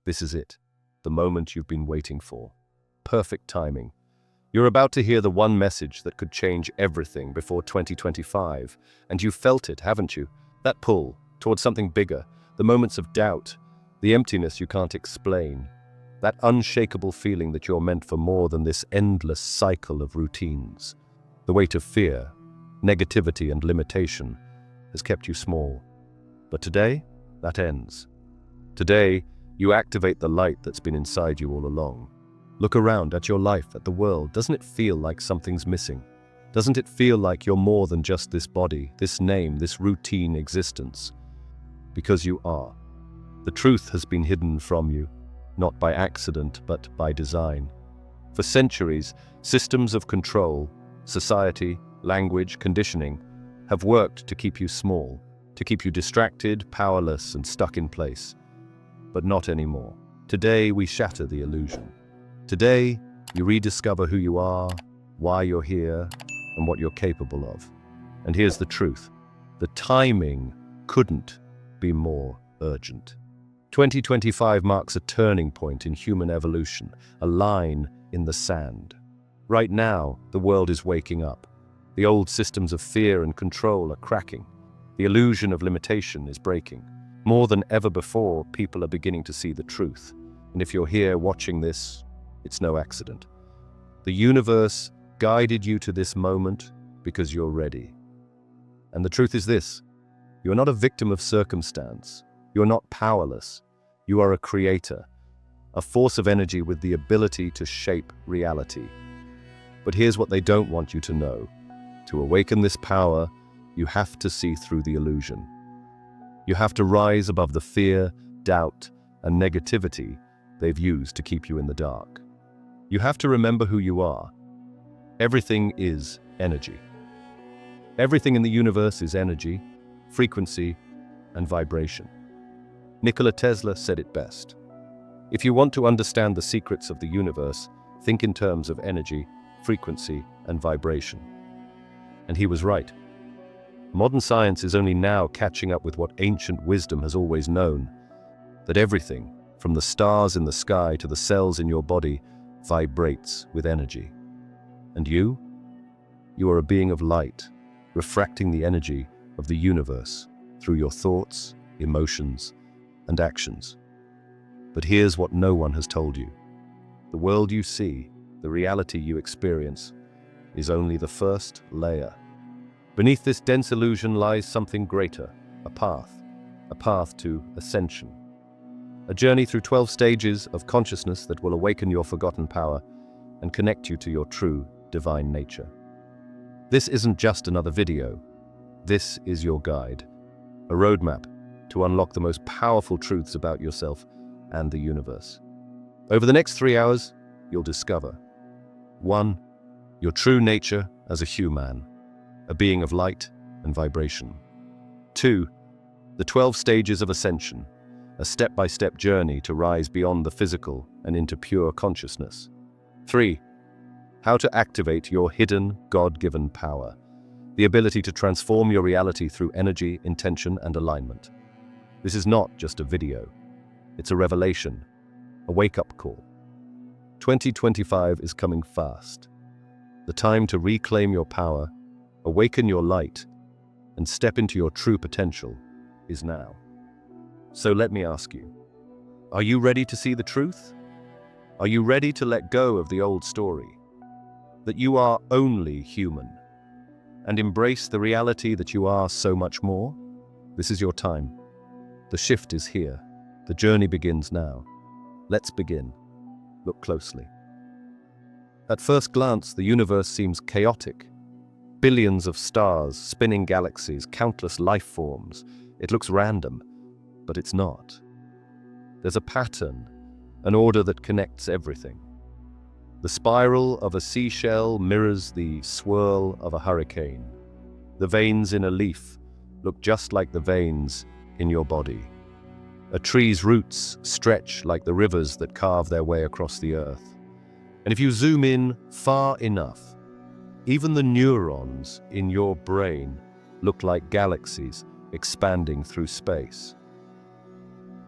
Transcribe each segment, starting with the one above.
This is it, the moment you've been waiting for. Perfect timing. You're about to hear the one message that could change everything before 2025, and you've felt it, haven't you? That pull towards something bigger, the moments of doubt, the emptiness you can't explain, that unshakable feeling that you're meant for more than this endless cycle of routines. The weight of fear, negativity, and limitation has kept you small. But today, that ends. Today, you activate the light that's been inside you all along. Look around at your life, at the world. Doesn't it feel like something's missing? Doesn't it feel like you're more than just this body, this name, this routine existence? Because you are. The truth has been hidden from you, not by accident, but by design. For centuries, systems of control, society, language, conditioning, have worked to keep you small, to keep you distracted, powerless, and stuck in place. But not anymore. Today, we shatter the illusion. Today, you rediscover who you are, why you're here, and what you're capable of. And here's the truth. The timing couldn't be more urgent. 2025 marks a turning point in human evolution, a line in the sand. Right now, the world is waking up. The old systems of fear and control are cracking. The illusion of limitation is breaking. More than ever before, people are beginning to see the truth. And if you're here watching this, it's no accident. The universe guided you to this moment because you're ready. And the truth is this: you're not a victim of circumstance. You're not powerless. You are a creator, a force of energy with the ability to shape reality. But here's what they don't want you to know. To awaken this power, you have to see through the illusion. You have to rise above the fear, doubt, and negativity they've used to keep you in the dark. You have to remember who you are. Everything is energy. Everything in the universe is energy, frequency, and vibration. Nikola Tesla said it best. If you want to understand the secrets of the universe, think in terms of energy, frequency, and vibration. And he was right. Modern science is only now catching up with what ancient wisdom has always known, that everything, from the stars in the sky to the cells in your body, vibrates with energy. And you are a being of light, refracting the energy of the universe through your thoughts, emotions, and actions. But here's what no one has told you. The world you see, the reality you experience, is only the first layer. Beneath this dense illusion lies something greater, a path to ascension. A journey through 12 stages of consciousness that will awaken your forgotten power and connect you to your true divine nature. This isn't just another video. This is your guide, a roadmap to unlock the most powerful truths about yourself and the universe. Over the next 3 hours, you'll discover 1. Your true nature as a Hue-Man, a being of light and vibration. 2. The 12 stages of ascension, a step-by-step journey to rise beyond the physical and into pure consciousness. 3. How to activate your hidden, God-given power, the ability to transform your reality through energy, intention, and alignment. This is not just a video. It's a revelation, a wake-up call. 2025 is coming fast. The time to reclaim your power, awaken your light, and step into your true potential is now. So let me ask you, are you ready to see the truth? Are you ready to let go of the old story, that you are only human, and embrace the reality that you are so much more? This is your time. The shift is here. The journey begins now. Let's begin. Look closely. At first glance, the universe seems chaotic. Billions of stars, spinning galaxies, countless life forms. It looks random, but it's not. There's a pattern, an order that connects everything. The spiral of a seashell mirrors the swirl of a hurricane. The veins in a leaf look just like the veins in your body. A tree's roots stretch like the rivers that carve their way across the earth. And if you zoom in far enough, even the neurons in your brain look like galaxies expanding through space.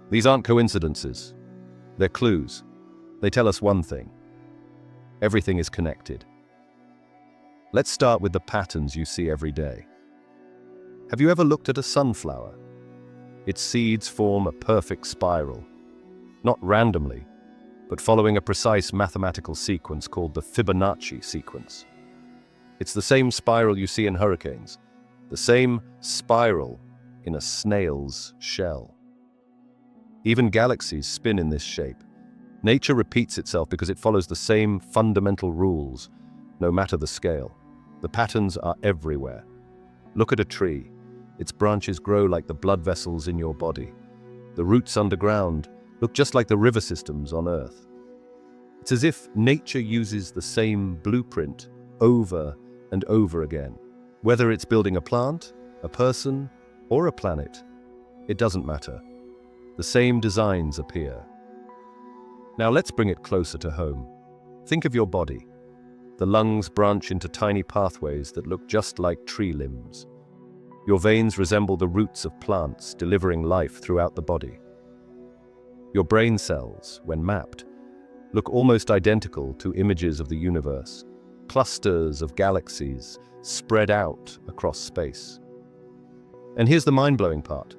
These aren't coincidences. They're clues. They tell us one thing. Everything is connected. Let's start with the patterns you see every day. Have you ever looked at a sunflower? Its seeds form a perfect spiral, not randomly, but following a precise mathematical sequence called the Fibonacci sequence. It's the same spiral you see in hurricanes, the same spiral in a snail's shell. Even galaxies spin in this shape. Nature repeats itself because it follows the same fundamental rules, no matter the scale. The patterns are everywhere. Look at a tree. Its branches grow like the blood vessels in your body. The roots underground look just like the river systems on Earth. It's as if nature uses the same blueprint over and over again. Whether it's building a plant, a person, or a planet, it doesn't matter. The same designs appear. Now let's bring it closer to home. Think of your body. The lungs branch into tiny pathways that look just like tree limbs. Your veins resemble the roots of plants, delivering life throughout the body. Your brain cells, when mapped, look almost identical to images of the universe, clusters of galaxies spread out across space. And here's the mind-blowing part.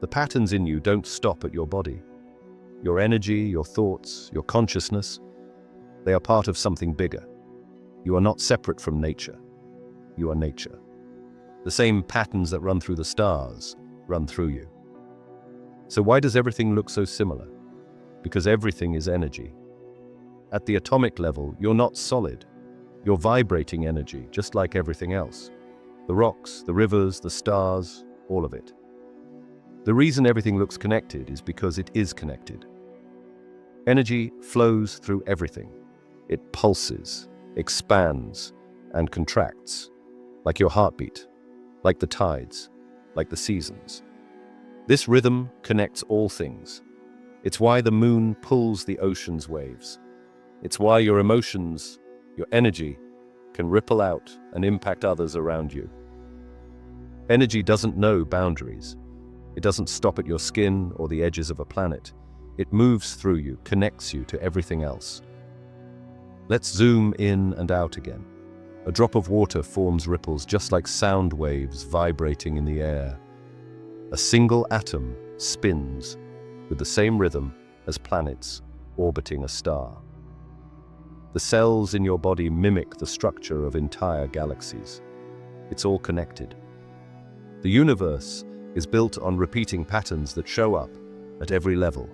The patterns in you don't stop at your body. Your energy, your thoughts, your consciousness, they are part of something bigger. You are not separate from nature. You are nature. The same patterns that run through the stars run through you. So why does everything look so similar? Because everything is energy. At the atomic level, you're not solid. You're vibrating energy, just like everything else. The rocks, the rivers, the stars, all of it. The reason everything looks connected is because it is connected. Energy flows through everything. It pulses, expands, and contracts, like your heartbeat, like the tides, like the seasons. This rhythm connects all things. It's why the moon pulls the ocean's waves. It's why your emotions, your energy, can ripple out and impact others around you. Energy doesn't know boundaries. It doesn't stop at your skin or the edges of a planet. It moves through you, connects you to everything else. Let's zoom in and out again. A drop of water forms ripples just like sound waves vibrating in the air. A single atom spins with the same rhythm as planets orbiting a star. The cells in your body mimic the structure of entire galaxies. It's all connected. The universe is built on repeating patterns that show up at every level,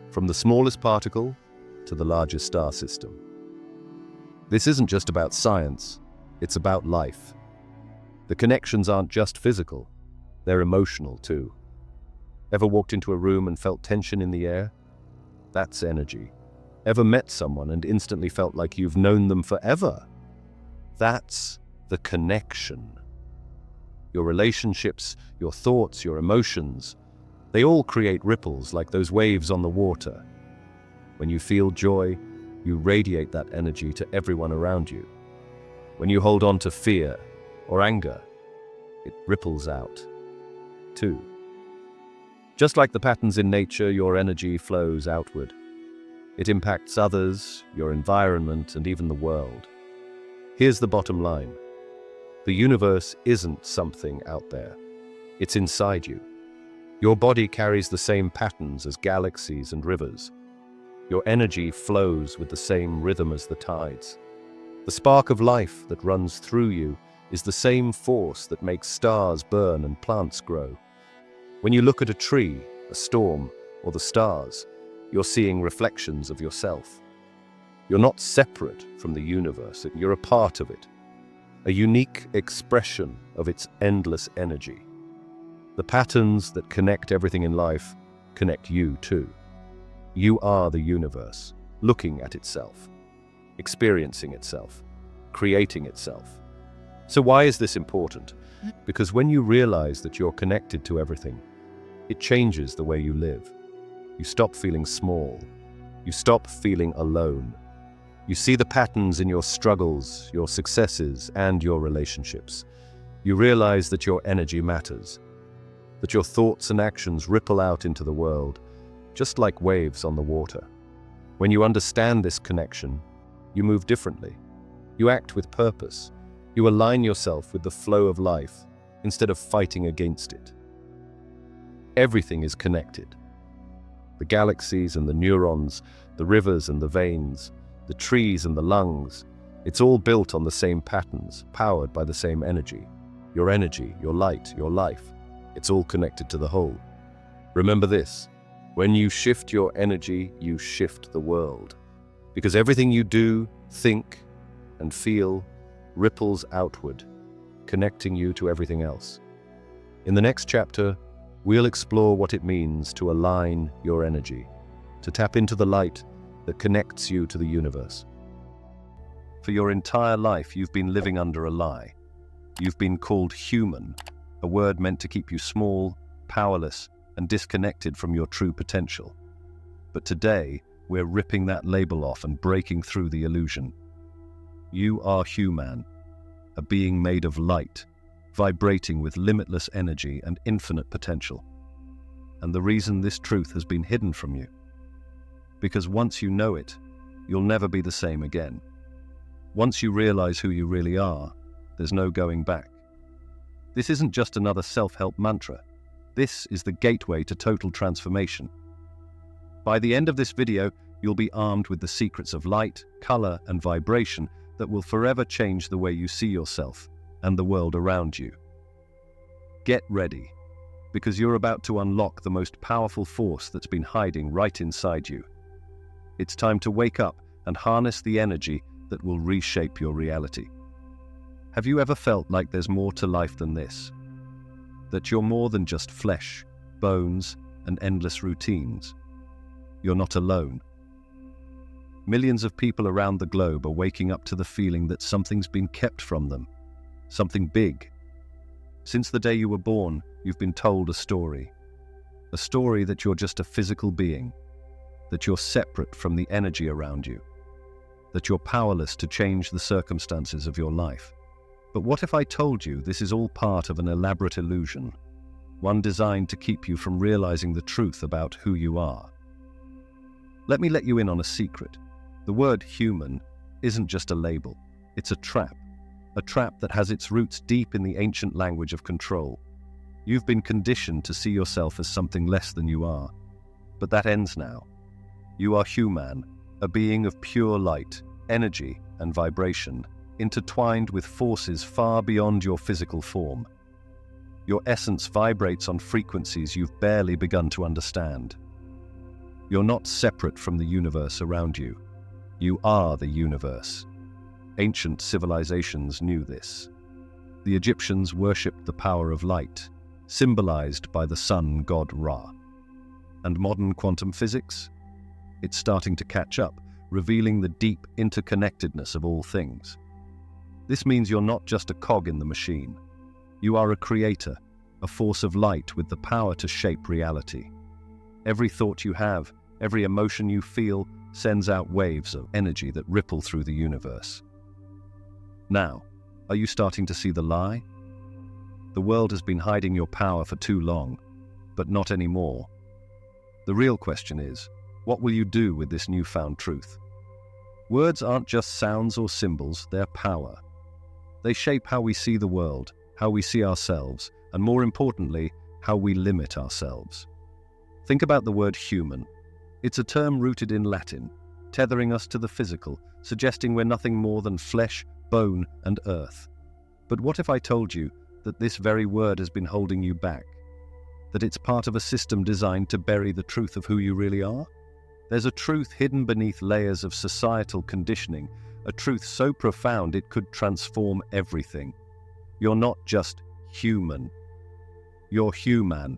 from the smallest particle to the largest star system. This isn't just about science, it's about life. The connections aren't just physical, they're emotional too. Ever walked into a room and felt tension in the air? That's energy. Ever met someone and instantly felt like you've known them forever? That's the connection. Your relationships, your thoughts, your emotions, they all create ripples like those waves on the water. When you feel joy, you radiate that energy to everyone around you. When you hold on to fear or anger, it ripples out, too. Just like the patterns in nature, your energy flows outward. It impacts others, your environment, and even the world. Here's the bottom line. The universe isn't something out there. It's inside you. Your body carries the same patterns as galaxies and rivers. Your energy flows with the same rhythm as the tides. The spark of life that runs through you is the same force that makes stars burn and plants grow. When you look at a tree, a storm, or the stars, you're seeing reflections of yourself. You're not separate from the universe, you're a part of it, a unique expression of its endless energy. The patterns that connect everything in life connect you too. You are the universe, looking at itself, experiencing itself, creating itself. So why is this important? Because when you realize that you're connected to everything, it changes the way you live. You stop feeling small. You stop feeling alone. You see the patterns in your struggles, your successes, and your relationships. You realize that your energy matters, that your thoughts and actions ripple out into the world, just like waves on the water. When you understand this connection, you move differently. You act with purpose. You align yourself with the flow of life instead of fighting against it. Everything is connected. The galaxies and the neurons, the rivers and the veins, the trees and the lungs, it's all built on the same patterns, powered by the same energy. Your energy, your light, your life, it's all connected to the whole. Remember this, when you shift your energy, you shift the world. Because everything you do, think, and feel ripples outward, connecting you to everything else. In the next chapter, we'll explore what it means to align your energy, to tap into the light that connects you to the universe. For your entire life, you've been living under a lie. You've been called human, a word meant to keep you small, powerless, and disconnected from your true potential. But today, we're ripping that label off and breaking through the illusion. You are Hue-Man, a being made of light, vibrating with limitless energy and infinite potential. And the reason this truth has been hidden from you, because once you know it, you'll never be the same again. Once you realize who you really are, there's no going back. This isn't just another self-help mantra. This is the gateway to total transformation. By the end of this video, you'll be armed with the secrets of light, color, and vibration that will forever change the way you see yourself and the world around you. Get ready, because you're about to unlock the most powerful force that's been hiding right inside you. It's time to wake up and harness the energy that will reshape your reality. Have you ever felt like there's more to life than this? That you're more than just flesh, bones, and endless routines? You're not alone. Millions of people around the globe are waking up to the feeling that something's been kept from them, something big. Since the day you were born, you've been told a story that you're just a physical being, that you're separate from the energy around you, that you're powerless to change the circumstances of your life. But what if I told you this is all part of an elaborate illusion, one designed to keep you from realizing the truth about who you are? Let me let you in on a secret. The word human isn't just a label, it's a trap that has its roots deep in the ancient language of control. You've been conditioned to see yourself as something less than you are, but that ends now. You are Hue-Man, a being of pure light, energy, and vibration, intertwined with forces far beyond your physical form. Your essence vibrates on frequencies you've barely begun to understand. You're not separate from the universe around you. You are the universe. Ancient civilizations knew this. The Egyptians worshipped the power of light, symbolized by the sun god Ra. And modern quantum physics? It's starting to catch up, revealing the deep interconnectedness of all things. This means you're not just a cog in the machine. You are a creator, a force of light with the power to shape reality. Every thought you have, every emotion you feel, sends out waves of energy that ripple through the universe. Now, are you starting to see the lie? The world has been hiding your power for too long, but not anymore. The real question is, what will you do with this newfound truth? Words aren't just sounds or symbols, they're power. They shape how we see the world, how we see ourselves, and more importantly, how we limit ourselves. Think about the word human. It's a term rooted in Latin, tethering us to the physical, suggesting we're nothing more than flesh, bone, and earth. But what if I told you that this very word has been holding you back? That it's part of a system designed to bury the truth of who you really are? There's a truth hidden beneath layers of societal conditioning, a truth so profound it could transform everything. You're not just human. You're Hue-Man,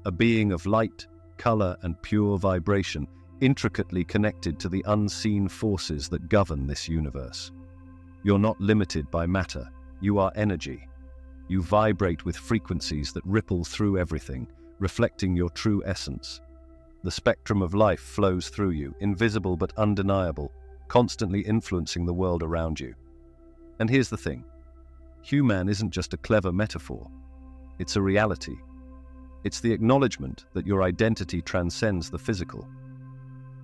a being of light, color, and pure vibration, intricately connected to the unseen forces that govern this universe. You're not limited by matter, you are energy. You vibrate with frequencies that ripple through everything, reflecting your true essence. The spectrum of life flows through you, invisible but undeniable, constantly influencing the world around you. And here's the thing, Hue-Man isn't just a clever metaphor, it's a reality. It's the acknowledgement that your identity transcends the physical.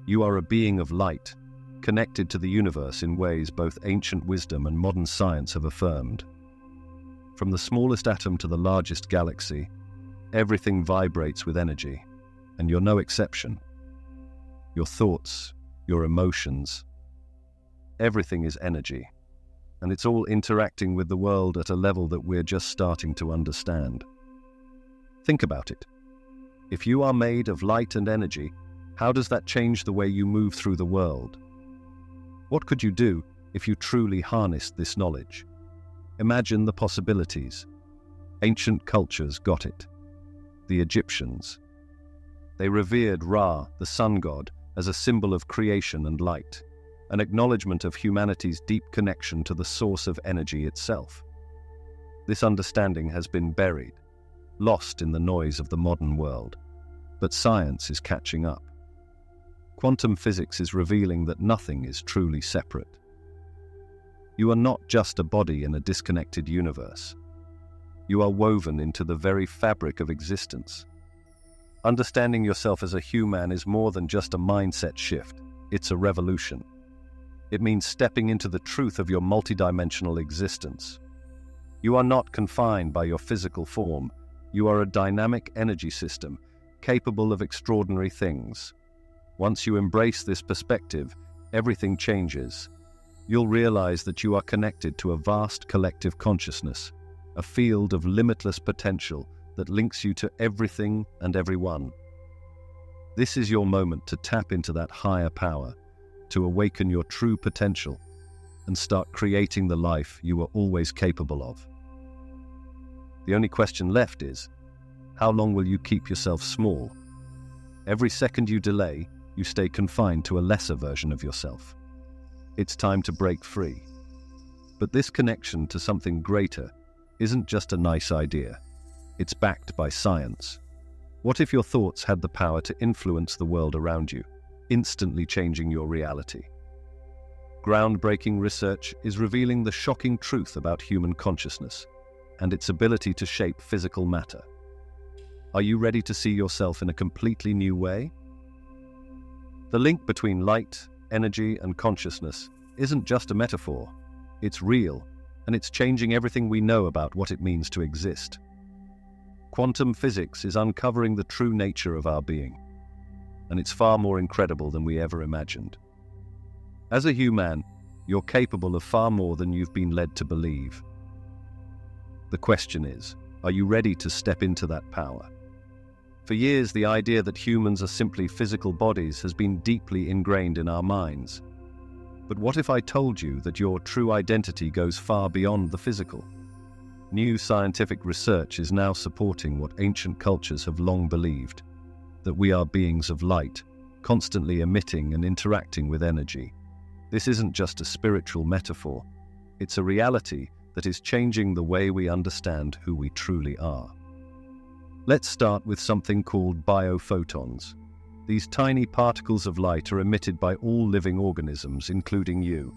You are a being of light, connected to the universe in ways both ancient wisdom and modern science have affirmed. From the smallest atom to the largest galaxy, everything vibrates with energy, and you're no exception. Your thoughts, your emotions, everything is energy, and it's all interacting with the world at a level that we're just starting to understand. Think about it. If you are made of light and energy, how does that change the way you move through the world? What could you do if you truly harnessed this knowledge? Imagine the possibilities. Ancient cultures got it. The Egyptians. They revered Ra, the sun god, as a symbol of creation and light, an acknowledgement of humanity's deep connection to the source of energy itself. This understanding has been buried, lost in the noise of the modern world, but science is catching up. Quantum physics is revealing that nothing is truly separate. You are not just a body in a disconnected universe. You are woven into the very fabric of existence. Understanding yourself as a Hue-Man is more than just a mindset shift, it's a revolution. It means stepping into the truth of your multidimensional existence. You are not confined by your physical form. You are a dynamic energy system, capable of extraordinary things. Once you embrace this perspective, everything changes. You'll realize that you are connected to a vast collective consciousness, a field of limitless potential that links you to everything and everyone. This is your moment to tap into that higher power, to awaken your true potential, and start creating the life you were always capable of. The only question left is, how long will you keep yourself small? Every second you delay, you stay confined to a lesser version of yourself. It's time to break free. But this connection to something greater isn't just a nice idea. It's backed by science. What if your thoughts had the power to influence the world around you, instantly changing your reality? Groundbreaking research is revealing the shocking truth about human consciousness and its ability to shape physical matter. Are you ready to see yourself in a completely new way? The link between light, energy, and consciousness isn't just a metaphor. It's real, and it's changing everything we know about what it means to exist. Quantum physics is uncovering the true nature of our being, and it's far more incredible than we ever imagined. As a Hue-Man, you're capable of far more than you've been led to believe. The question is, are you ready to step into that power? For years, the idea that humans are simply physical bodies has been deeply ingrained in our minds. But what if I told you that your true identity goes far beyond the physical? New scientific research is now supporting what ancient cultures have long believed, that we are beings of light, constantly emitting and interacting with energy. This isn't just a spiritual metaphor, it's a reality that is changing the way we understand who we truly are. Let's start with something called biophotons. These tiny particles of light are emitted by all living organisms, including you.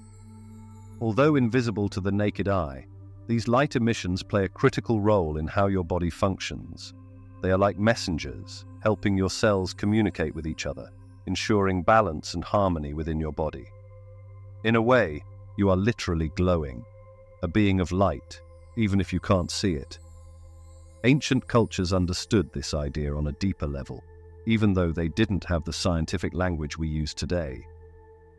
Although invisible to the naked eye, these light emissions play a critical role in how your body functions. They are like messengers, helping your cells communicate with each other, ensuring balance and harmony within your body. In a way, you are literally glowing, a being of light, even if you can't see it. Ancient cultures understood this idea on a deeper level, even though they didn't have the scientific language we use today.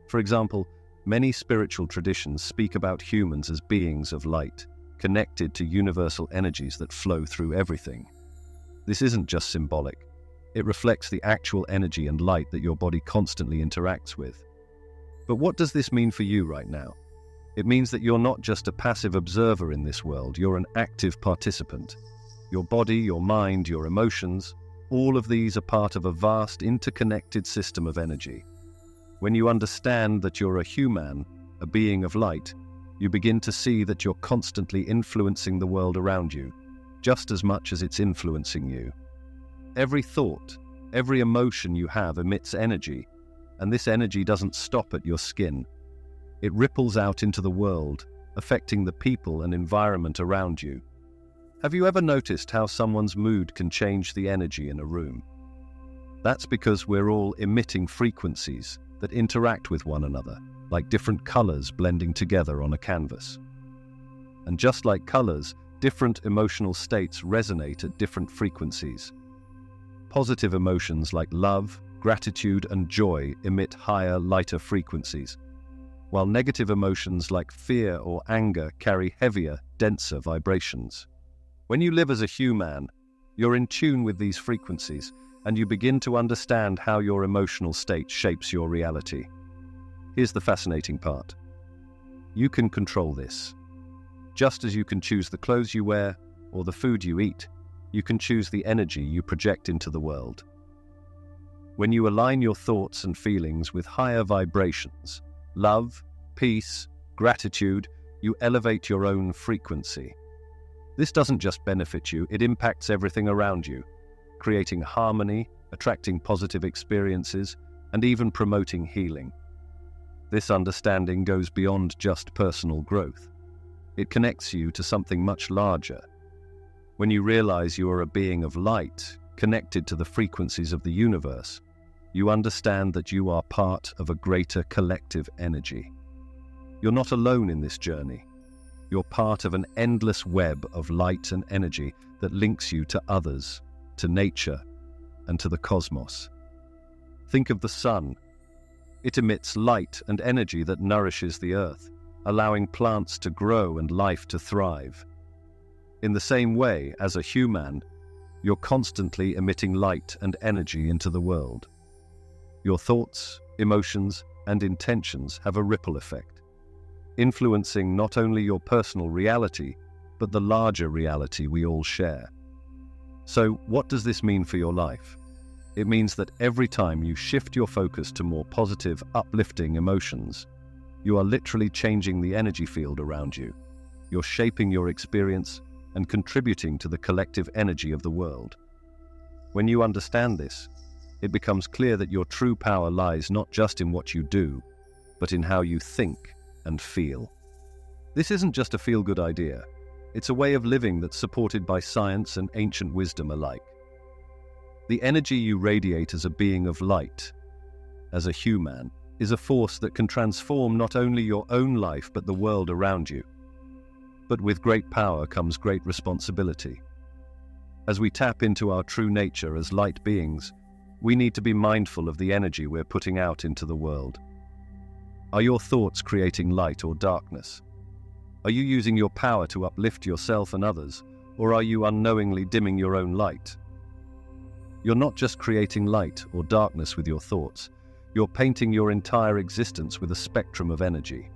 For example, many spiritual traditions speak about humans as beings of light, connected to universal energies that flow through everything. This isn't just symbolic. It reflects the actual energy and light that your body constantly interacts with. But what does this mean for you right now? It means that you're not just a passive observer in this world, you're an active participant. Your body, your mind, your emotions, all of these are part of a vast interconnected system of energy. When you understand that you're a Hue-Man, a being of light, you begin to see that you're constantly influencing the world around you, just as much as it's influencing you. Every thought, every emotion you have emits energy, and this energy doesn't stop at your skin. It ripples out into the world, affecting the people and environment around you. Have you ever noticed how someone's mood can change the energy in a room? That's because we're all emitting frequencies that interact with one another, like different colors blending together on a canvas. And just like colors, different emotional states resonate at different frequencies. Positive emotions like love, gratitude, and joy emit higher, lighter frequencies, while negative emotions like fear or anger carry heavier, denser vibrations. When you live as a Hue-Man, you're in tune with these frequencies, and you begin to understand how your emotional state shapes your reality. Here's the fascinating part. You can control this. Just as you can choose the clothes you wear or the food you eat, you can choose the energy you project into the world. When you align your thoughts and feelings with higher vibrations, love, peace, gratitude, you elevate your own frequency. This doesn't just benefit you, it impacts everything around you, creating harmony, attracting positive experiences, and even promoting healing. This understanding goes beyond just personal growth. It connects you to something much larger. When you realize you are a being of light, connected to the frequencies of the universe, you understand that you are part of a greater collective energy. You're not alone in this journey. You're part of an endless web of light and energy that links you to others, to nature, and to the cosmos. Think of the sun. It emits light and energy that nourishes the earth, allowing plants to grow and life to thrive. In the same way, as a Hue-Man, you're constantly emitting light and energy into the world. Your thoughts, emotions, and intentions have a ripple effect, influencing not only your personal reality, but the larger reality we all share. So, what does this mean for your life? It means that every time you shift your focus to more positive, uplifting emotions, you are literally changing the energy field around you. You're shaping your experience and contributing to the collective energy of the world. When you understand this, it becomes clear that your true power lies not just in what you do, but in how you think and feel. This isn't just a feel-good idea. It's a way of living that's supported by science and ancient wisdom alike. The energy you radiate as a being of light, as a Hue-Man, is a force that can transform not only your own life but the world around you. But with great power comes great responsibility. As we tap into our true nature as light beings, we need to be mindful of the energy we're putting out into the world. Are your thoughts creating light or darkness? Are you using your power to uplift yourself and others, or are you unknowingly dimming your own light? You're not just creating light or darkness with your thoughts, you're painting your entire existence with a spectrum of energy.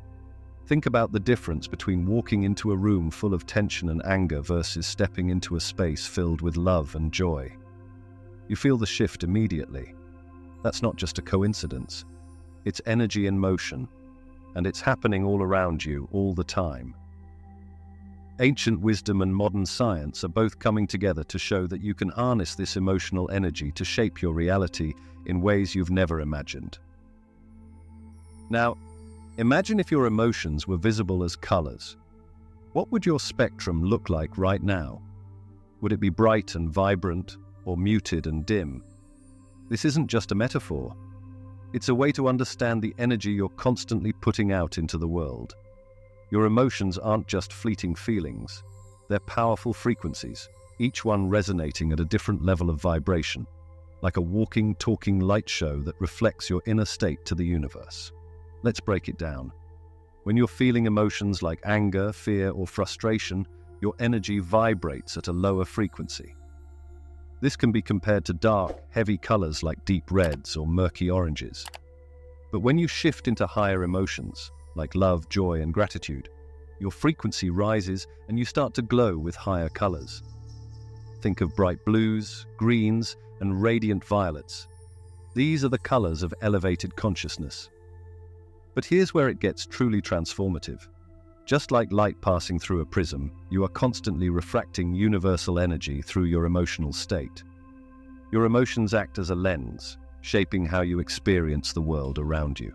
Think about the difference between walking into a room full of tension and anger versus stepping into a space filled with love and joy. You feel the shift immediately. That's not just a coincidence. It's energy in motion, and it's happening all around you all the time. Ancient wisdom and modern science are both coming together to show that you can harness this emotional energy to shape your reality in ways you've never imagined. Now, imagine if your emotions were visible as colors. What would your spectrum look like right now? Would it be bright and vibrant, or muted and dim? This isn't just a metaphor. It's a way to understand the energy you're constantly putting out into the world. Your emotions aren't just fleeting feelings. They're powerful frequencies, each one resonating at a different level of vibration, like a walking, talking light show that reflects your inner state to the universe. Let's break it down. When you're feeling emotions like anger, fear, or frustration, your energy vibrates at a lower frequency. This can be compared to dark, heavy colors like deep reds or murky oranges. But when you shift into higher emotions, like love, joy, and gratitude, your frequency rises and you start to glow with higher colors. Think of bright blues, greens, and radiant violets. These are the colors of elevated consciousness. But here's where it gets truly transformative. Just like light passing through a prism, you are constantly refracting universal energy through your emotional state. Your emotions act as a lens, shaping how you experience the world around you.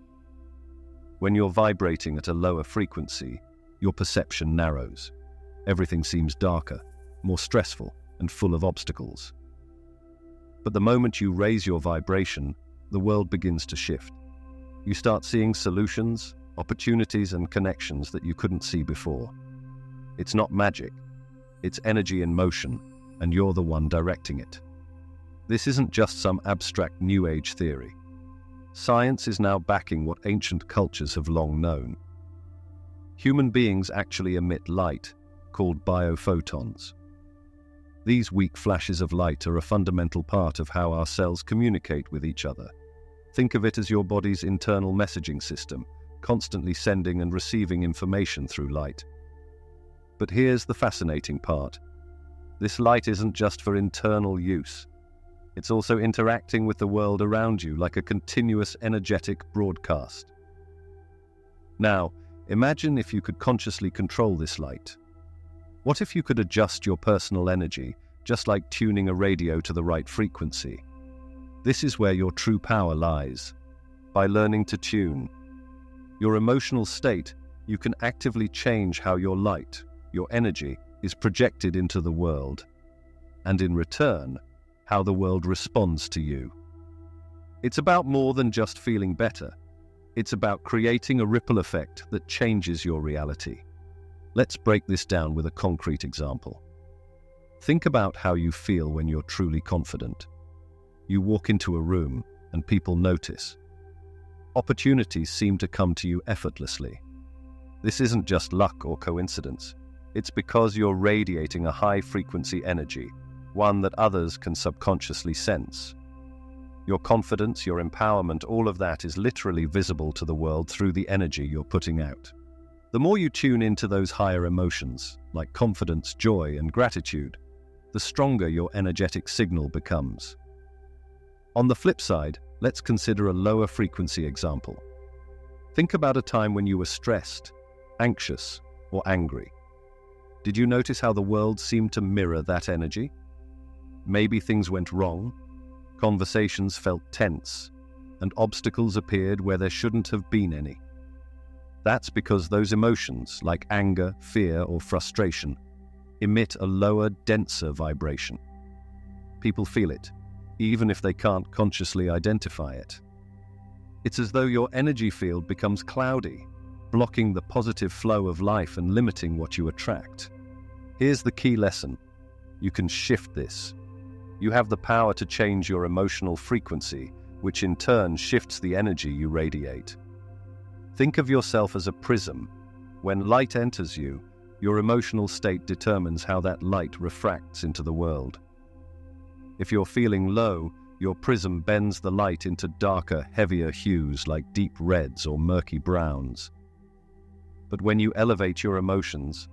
When you're vibrating at a lower frequency, your perception narrows. Everything seems darker. more stressful, and full of obstacles. But the moment you raise your vibration, the world begins to shift. You start seeing solutions, opportunities, and connections that you couldn't see before. It's not magic, it's energy in motion, and you're the one directing it. This isn't just some abstract New Age theory. Science is now backing what ancient cultures have long known. Human beings actually emit light, called biophotons. These weak flashes of light are a fundamental part of how our cells communicate with each other. Think of it as your body's internal messaging system, constantly sending and receiving information through light. But here's the fascinating part. This light isn't just for internal use. It's also interacting with the world around you like a continuous energetic broadcast. Now, imagine if you could consciously control this light. What if you could adjust your personal energy, just like tuning a radio to the right frequency? This is where your true power lies. By learning to tune your emotional state, you can actively change how your light, your energy, is projected into the world, and in return, how the world responds to you. It's about more than just feeling better. It's about creating a ripple effect that changes your reality. Let's break this down with a concrete example. Think about how you feel when you're truly confident. You walk into a room and people notice. Opportunities seem to come to you effortlessly. This isn't just luck or coincidence. It's because you're radiating a high-frequency energy, one that others can subconsciously sense. Your confidence, your empowerment, all of that is literally visible to the world through the energy you're putting out. The more you tune into those higher emotions, like confidence, joy, and gratitude, the stronger your energetic signal becomes. On the flip side, let's consider a lower frequency example. Think about a time when you were stressed, anxious, or angry. Did you notice how the world seemed to mirror that energy? Maybe things went wrong, conversations felt tense, and obstacles appeared where there shouldn't have been any. That's because those emotions, like anger, fear, or frustration, emit a lower, denser vibration. People feel it, even if they can't consciously identify it. It's as though your energy field becomes cloudy, blocking the positive flow of life and limiting what you attract. Here's the key lesson. You can shift this. You have the power to change your emotional frequency, which in turn shifts the energy you radiate. Think of yourself as a prism. When light enters you, your emotional state determines how that light refracts into the world. If you're feeling low, your prism bends the light into darker, heavier hues like deep reds or murky browns. But when you elevate your emotions,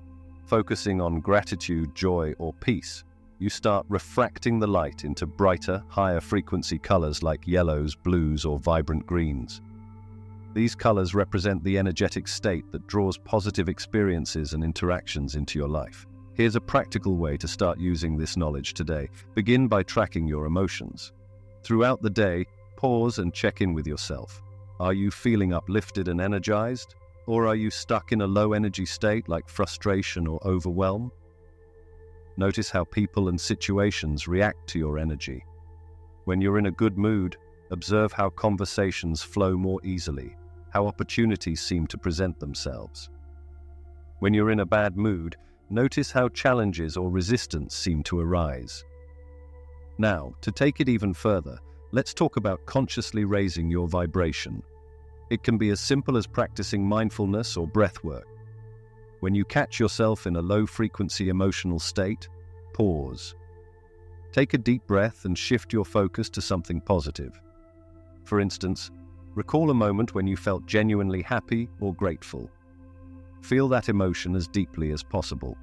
focusing on gratitude, joy, or peace, you start refracting the light into brighter, higher frequency colors like yellows, blues, or vibrant greens. These colors represent the energetic state that draws positive experiences and interactions into your life. Here's a practical way to start using this knowledge today. Begin by tracking your emotions. Throughout the day, pause and check in with yourself. Are you feeling uplifted and energized? Or are you stuck in a low-energy state like frustration or overwhelm? Notice how people and situations react to your energy. When you're in a good mood, observe how conversations flow more easily, how opportunities seem to present themselves. When you're in a bad mood, notice how challenges or resistance seem to arise. Now, to take it even further, let's talk about consciously raising your vibration. It can be as simple as practicing mindfulness or breath work. When you catch yourself in a low-frequency emotional state, pause. Take a deep breath and shift your focus to something positive. For instance, recall a moment when you felt genuinely happy or grateful. Feel that emotion as deeply as possible.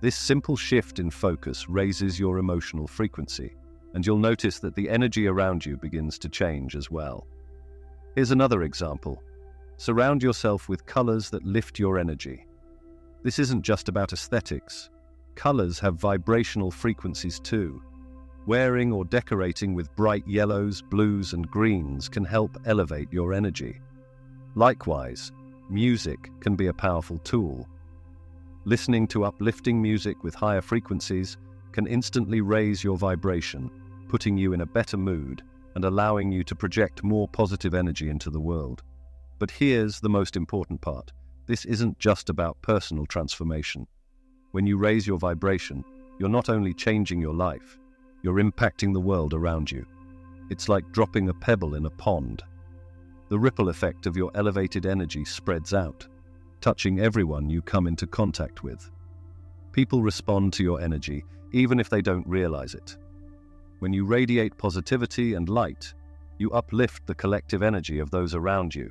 This simple shift in focus raises your emotional frequency, and you'll notice that the energy around you begins to change as well. Here's another example. Surround yourself with colors that lift your energy. This isn't just about aesthetics. Colors have vibrational frequencies too. Wearing or decorating with bright yellows, blues, and greens can help elevate your energy. Likewise, music can be a powerful tool. Listening to uplifting music with higher frequencies can instantly raise your vibration, putting you in a better mood and allowing you to project more positive energy into the world. But here's the most important part. This isn't just about personal transformation. When you raise your vibration, you're not only changing your life, you're impacting the world around you. It's like dropping a pebble in a pond. The ripple effect of your elevated energy spreads out, touching everyone you come into contact with. People respond to your energy, even if they don't realize it. When you radiate positivity and light, you uplift the collective energy of those around you.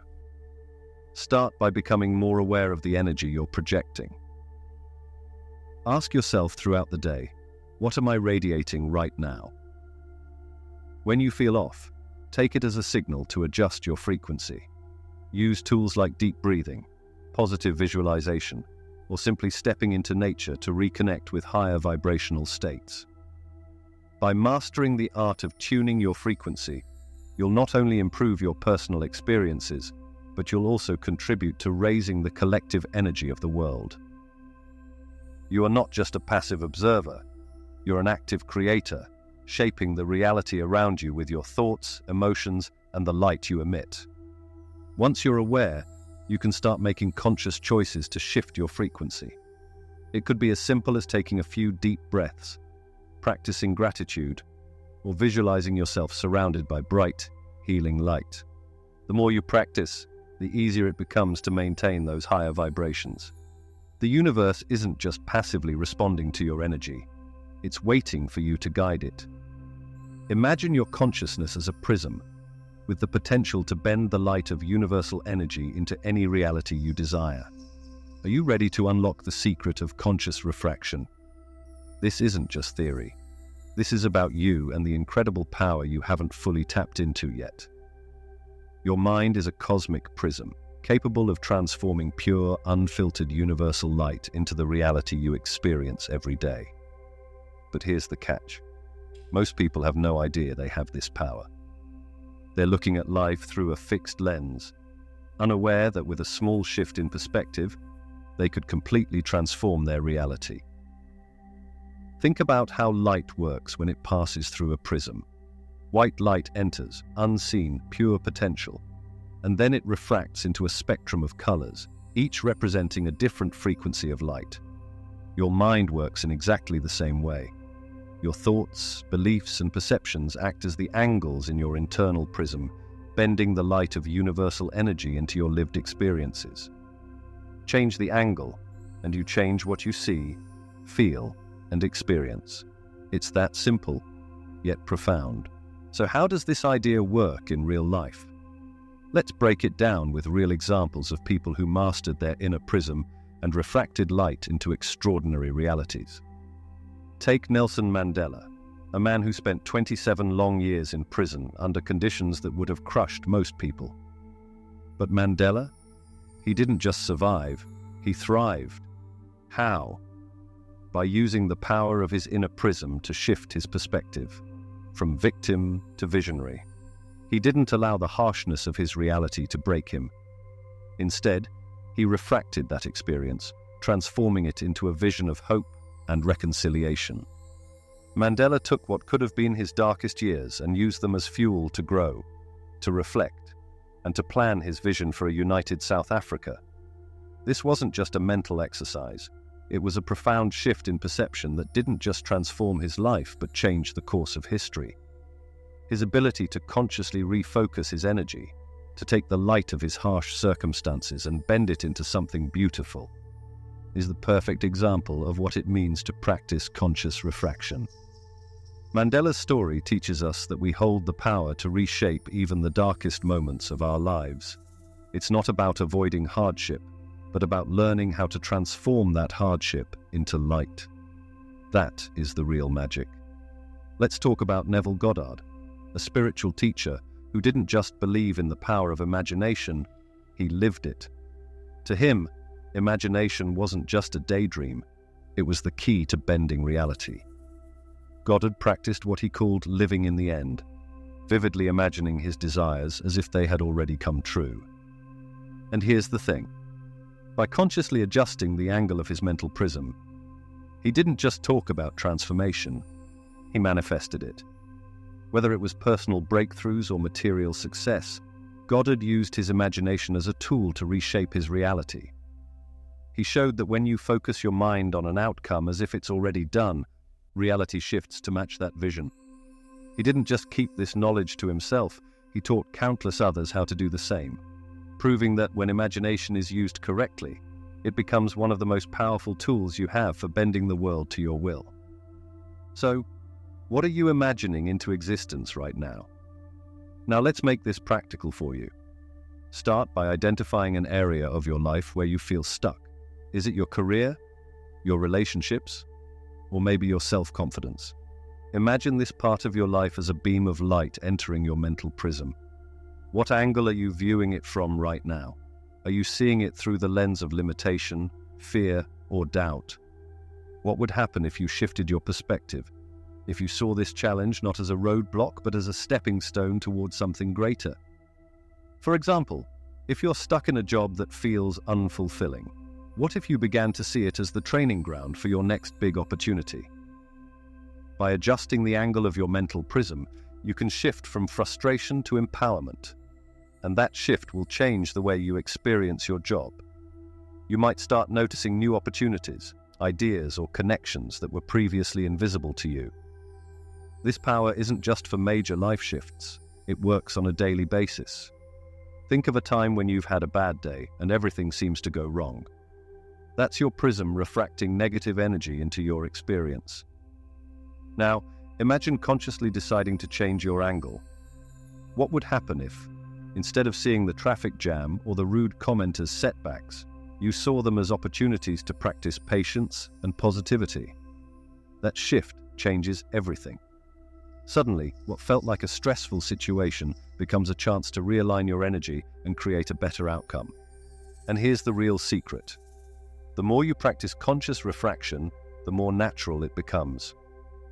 Start by becoming more aware of the energy you're projecting. Ask yourself throughout the day, what am I radiating right now? When you feel off, take it as a signal to adjust your frequency. Use tools like deep breathing, positive visualization, or simply stepping into nature to reconnect with higher vibrational states. By mastering the art of tuning your frequency, you'll not only improve your personal experiences, but you'll also contribute to raising the collective energy of the world. You are not just a passive observer, you're an active creator, shaping the reality around you with your thoughts, emotions, and the light you emit. Once you're aware, you can start making conscious choices to shift your frequency. It could be as simple as taking a few deep breaths, practicing gratitude, or visualizing yourself surrounded by bright, healing light. The more you practice, the easier it becomes to maintain those higher vibrations. The universe isn't just passively responding to your energy, it's waiting for you to guide it. Imagine your consciousness as a prism, with the potential to bend the light of universal energy into any reality you desire. Are you ready to unlock the secret of conscious refraction? This isn't just theory. This is about you and the incredible power you haven't fully tapped into yet. Your mind is a cosmic prism, capable of transforming pure, unfiltered universal light into the reality you experience every day. But here's the catch. Most people have no idea they have this power. They're looking at life through a fixed lens, unaware that with a small shift in perspective, they could completely transform their reality. Think about how light works when it passes through a prism. White light enters, unseen, pure potential, and then it refracts into a spectrum of colors, each representing a different frequency of light. Your mind works in exactly the same way. Your thoughts, beliefs, and perceptions act as the angles in your internal prism, bending the light of universal energy into your lived experiences. Change the angle, and you change what you see, feel, and experience. It's that simple, yet profound. So how does this idea work in real life? Let's break it down with real examples of people who mastered their inner prism and refracted light into extraordinary realities. Take Nelson Mandela, a man who spent 27 long years in prison under conditions that would have crushed most people. But Mandela, he didn't just survive, he thrived. How? By using the power of his inner prism to shift his perspective, from victim to visionary. He didn't allow the harshness of his reality to break him. Instead, he refracted that experience, transforming it into a vision of hope and reconciliation. Mandela took what could have been his darkest years and used them as fuel to grow, to reflect, and to plan his vision for a united South Africa. This wasn't just a mental exercise. It was a profound shift in perception that didn't just transform his life but changed the course of history. His ability to consciously refocus his energy, to take the light of his harsh circumstances and bend it into something beautiful, is the perfect example of what it means to practice conscious refraction. Mandela's story teaches us that we hold the power to reshape even the darkest moments of our lives. It's not about avoiding hardship, but about learning how to transform that hardship into light. That is the real magic. Let's talk about Neville Goddard, a spiritual teacher who didn't just believe in the power of imagination, he lived it. To him, imagination wasn't just a daydream, it was the key to bending reality. Goddard practiced what he called living in the end, vividly imagining his desires as if they had already come true. And here's the thing. By consciously adjusting the angle of his mental prism, he didn't just talk about transformation, he manifested it. Whether it was personal breakthroughs or material success, Godhead used his imagination as a tool to reshape his reality. He showed that when you focus your mind on an outcome as if it's already done, reality shifts to match that vision. He didn't just keep this knowledge to himself, he taught countless others how to do the same, proving that when imagination is used correctly, it becomes one of the most powerful tools you have for bending the world to your will. So, what are you imagining into existence right now? Now let's make this practical for you. Start by identifying an area of your life where you feel stuck. Is it your career, your relationships, or maybe your self-confidence? Imagine this part of your life as a beam of light entering your mental prism. What angle are you viewing it from right now? Are you seeing it through the lens of limitation, fear, or doubt? What would happen if you shifted your perspective? If you saw this challenge not as a roadblock, but as a stepping stone towards something greater? For example, if you're stuck in a job that feels unfulfilling, what if you began to see it as the training ground for your next big opportunity? By adjusting the angle of your mental prism, you can shift from frustration to empowerment. And that shift will change the way you experience your job. You might start noticing new opportunities, ideas, or connections that were previously invisible to you. This power isn't just for major life shifts, it works on a daily basis. Think of a time when you've had a bad day and everything seems to go wrong. That's your prism refracting negative energy into your experience. Now, imagine consciously deciding to change your angle. What would happen if, instead of seeing the traffic jam or the rude comment as setbacks, you saw them as opportunities to practice patience and positivity? That shift changes everything. Suddenly, what felt like a stressful situation becomes a chance to realign your energy and create a better outcome. And here's the real secret. The more you practice conscious refraction, the more natural it becomes.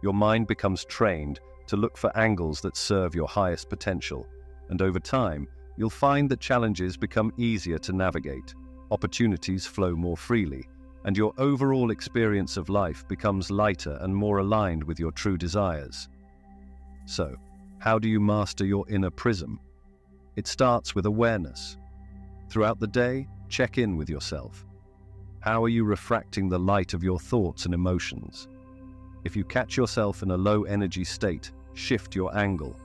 Your mind becomes trained to look for angles that serve your highest potential, and over time, you'll find that challenges become easier to navigate, opportunities flow more freely, and your overall experience of life becomes lighter and more aligned with your true desires. So, how do you master your inner prism? It starts with awareness. Throughout the day, check in with yourself. How are you refracting the light of your thoughts and emotions? If you catch yourself in a low energy state, shift your angle.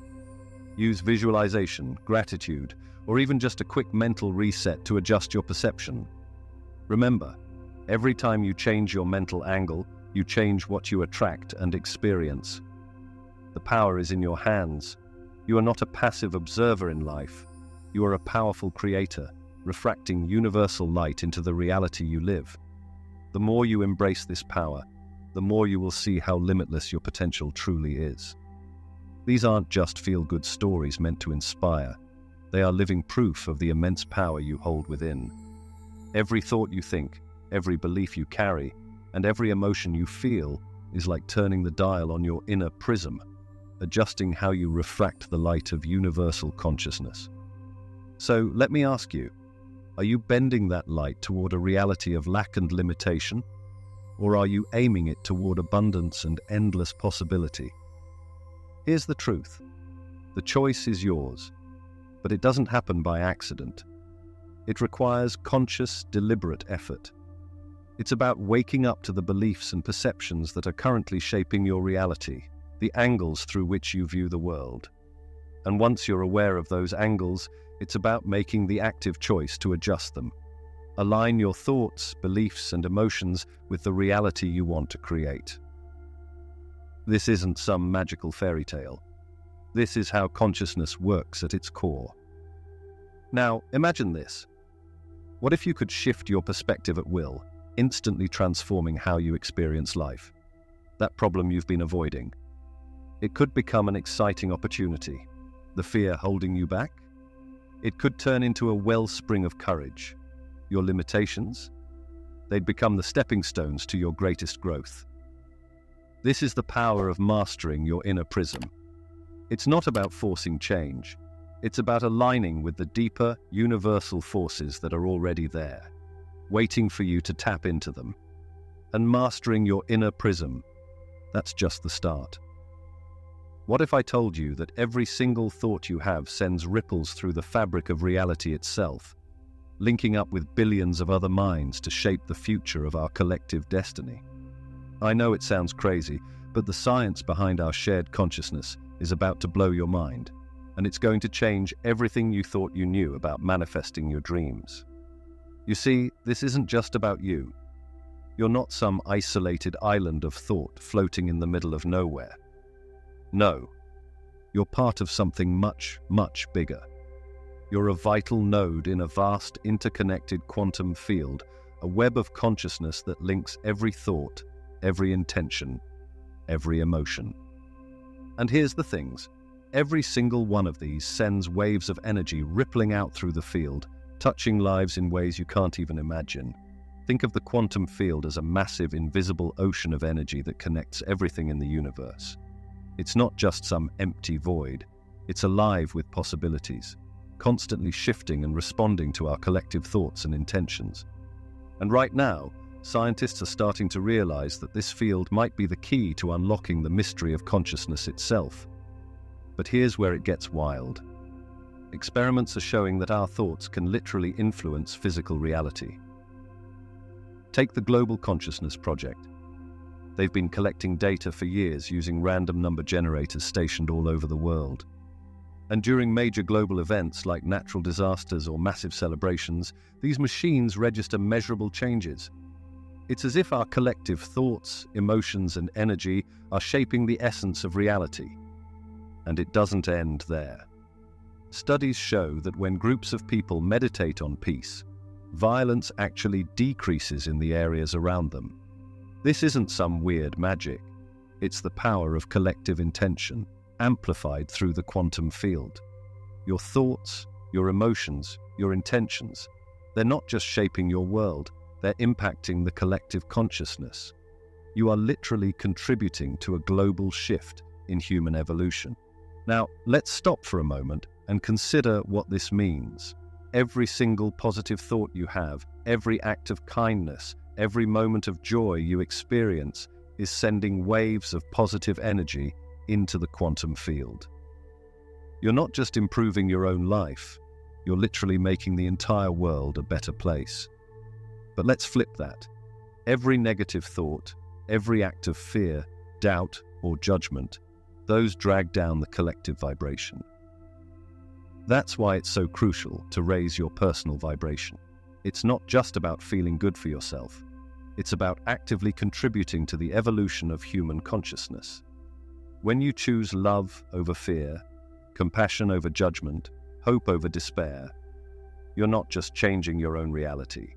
Use visualization, gratitude, or even just a quick mental reset to adjust your perception. Remember, every time you change your mental angle, you change what you attract and experience. The power is in your hands. You are not a passive observer in life. You are a powerful creator, refracting universal light into the reality you live. The more you embrace this power, the more you will see how limitless your potential truly is. These aren't just feel-good stories meant to inspire. They are living proof of the immense power you hold within. Every thought you think, every belief you carry, and every emotion you feel is like turning the dial on your inner prism, adjusting how you refract the light of universal consciousness. So let me ask you, are you bending that light toward a reality of lack and limitation? Or are you aiming it toward abundance and endless possibility? Here's the truth. The choice is yours, but it doesn't happen by accident. It requires conscious, deliberate effort. It's about waking up to the beliefs and perceptions that are currently shaping your reality, the angles through which you view the world. And once you're aware of those angles, it's about making the active choice to adjust them. Align your thoughts, beliefs, and emotions with the reality you want to create. This isn't some magical fairy tale. This is how consciousness works at its core. Now, imagine this. What if you could shift your perspective at will, instantly transforming how you experience life? That problem you've been avoiding. It could become an exciting opportunity. The fear holding you back? It could turn into a wellspring of courage. Your limitations? They'd become the stepping stones to your greatest growth. This is the power of mastering your inner prism. It's not about forcing change. It's about aligning with the deeper, universal forces that are already there. waiting for you to tap into them. And mastering your inner prism, that's just the start. What if I told you that every single thought you have sends ripples through the fabric of reality itself, linking up with billions of other minds to shape the future of our collective destiny? I know it sounds crazy, but the science behind our shared consciousness is about to blow your mind, and it's going to change everything you thought you knew about manifesting your dreams. You see, this isn't just about you. You're not some isolated island of thought floating in the middle of nowhere. No, you're part of something much, much bigger. You're a vital node in a vast, interconnected quantum field, a web of consciousness that links every thought, every intention, every emotion. And here's the things. Every single one of these sends waves of energy rippling out through the field, touching lives in ways you can't even imagine. Think of the quantum field as a massive, invisible ocean of energy that connects everything in the universe. It's not just some empty void. It's alive with possibilities, constantly shifting and responding to our collective thoughts and intentions. And right now, scientists are starting to realize that this field might be the key to unlocking the mystery of consciousness itself. But here's where it gets wild. Experiments are showing that our thoughts can literally influence physical reality. Take the Global Consciousness Project. They've been collecting data for years using random number generators stationed all over the world. And during major global events like natural disasters or massive celebrations, these machines register measurable changes. It's as if our collective thoughts, emotions, and energy are shaping the essence of reality. And it doesn't end there. Studies show that when groups of people meditate on peace, violence actually decreases in the areas around them. This isn't some weird magic. It's the power of collective intention, amplified through the quantum field. Your thoughts, your emotions, your intentions, they're not just shaping your world, they're impacting the collective consciousness. You are literally contributing to a global shift in human evolution. Now, let's stop for a moment and consider what this means. Every single positive thought you have, every act of kindness, every moment of joy you experience is sending waves of positive energy into the quantum field. You're not just improving your own life, you're literally making the entire world a better place. But let's flip that. Every negative thought, every act of fear, doubt, or judgment, those drag down the collective vibration. That's why it's so crucial to raise your personal vibration. It's not just about feeling good for yourself. It's about actively contributing to the evolution of human consciousness. When you choose love over fear, compassion over judgment, hope over despair, you're not just changing your own reality.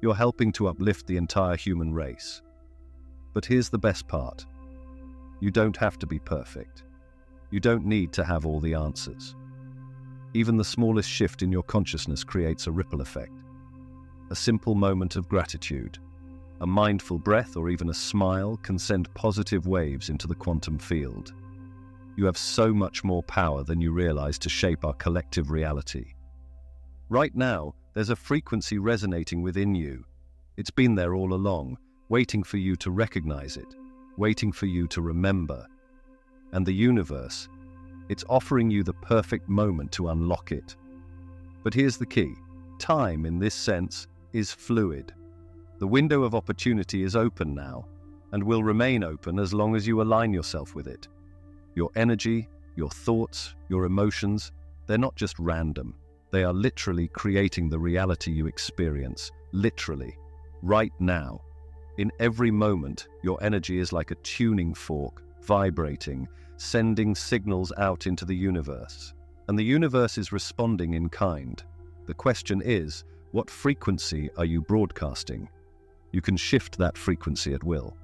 You're helping to uplift the entire human race. But here's the best part. You don't have to be perfect. You don't need to have all the answers. Even the smallest shift in your consciousness creates a ripple effect. A simple moment of gratitude, a mindful breath, or even a smile can send positive waves into the quantum field. You have so much more power than you realize to shape our collective reality. Right now, there's a frequency resonating within you. It's been there all along, waiting for you to recognize it, waiting for you to remember. And the universe, it's offering you the perfect moment to unlock it. But here's the key. Time, in this sense, is fluid. The window of opportunity is open now, and will remain open as long as you align yourself with it. Your energy, your thoughts, your emotions, they're not just random. They are literally creating the reality you experience, literally, right now. In every moment, your energy is like a tuning fork, vibrating, sending signals out into the universe. And the universe is responding in kind. The question is, what frequency are you broadcasting? You can shift that frequency at will.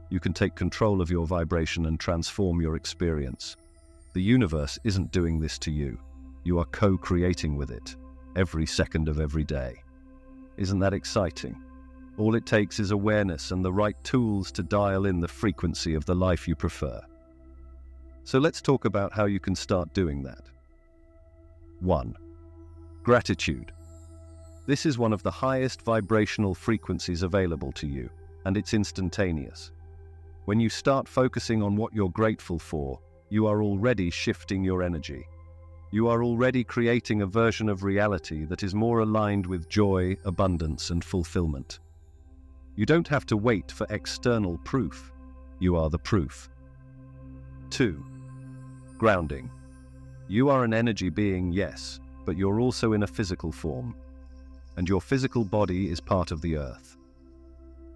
You can take control of your vibration and transform your experience. The universe isn't doing this to you. You are co-creating with it, every second of every day. Isn't that exciting? All it takes is awareness and the right tools to dial in the frequency of the life you prefer. So let's talk about how you can start doing that. 1. Gratitude. This is one of the highest vibrational frequencies available to you, and it's instantaneous. When you start focusing on what you're grateful for, you are already shifting your energy. You are already creating a version of reality that is more aligned with joy, abundance, and fulfillment. You don't have to wait for external proof. You are the proof. 2. Grounding. You are an energy being, yes, but you're also in a physical form, and your physical body is part of the earth.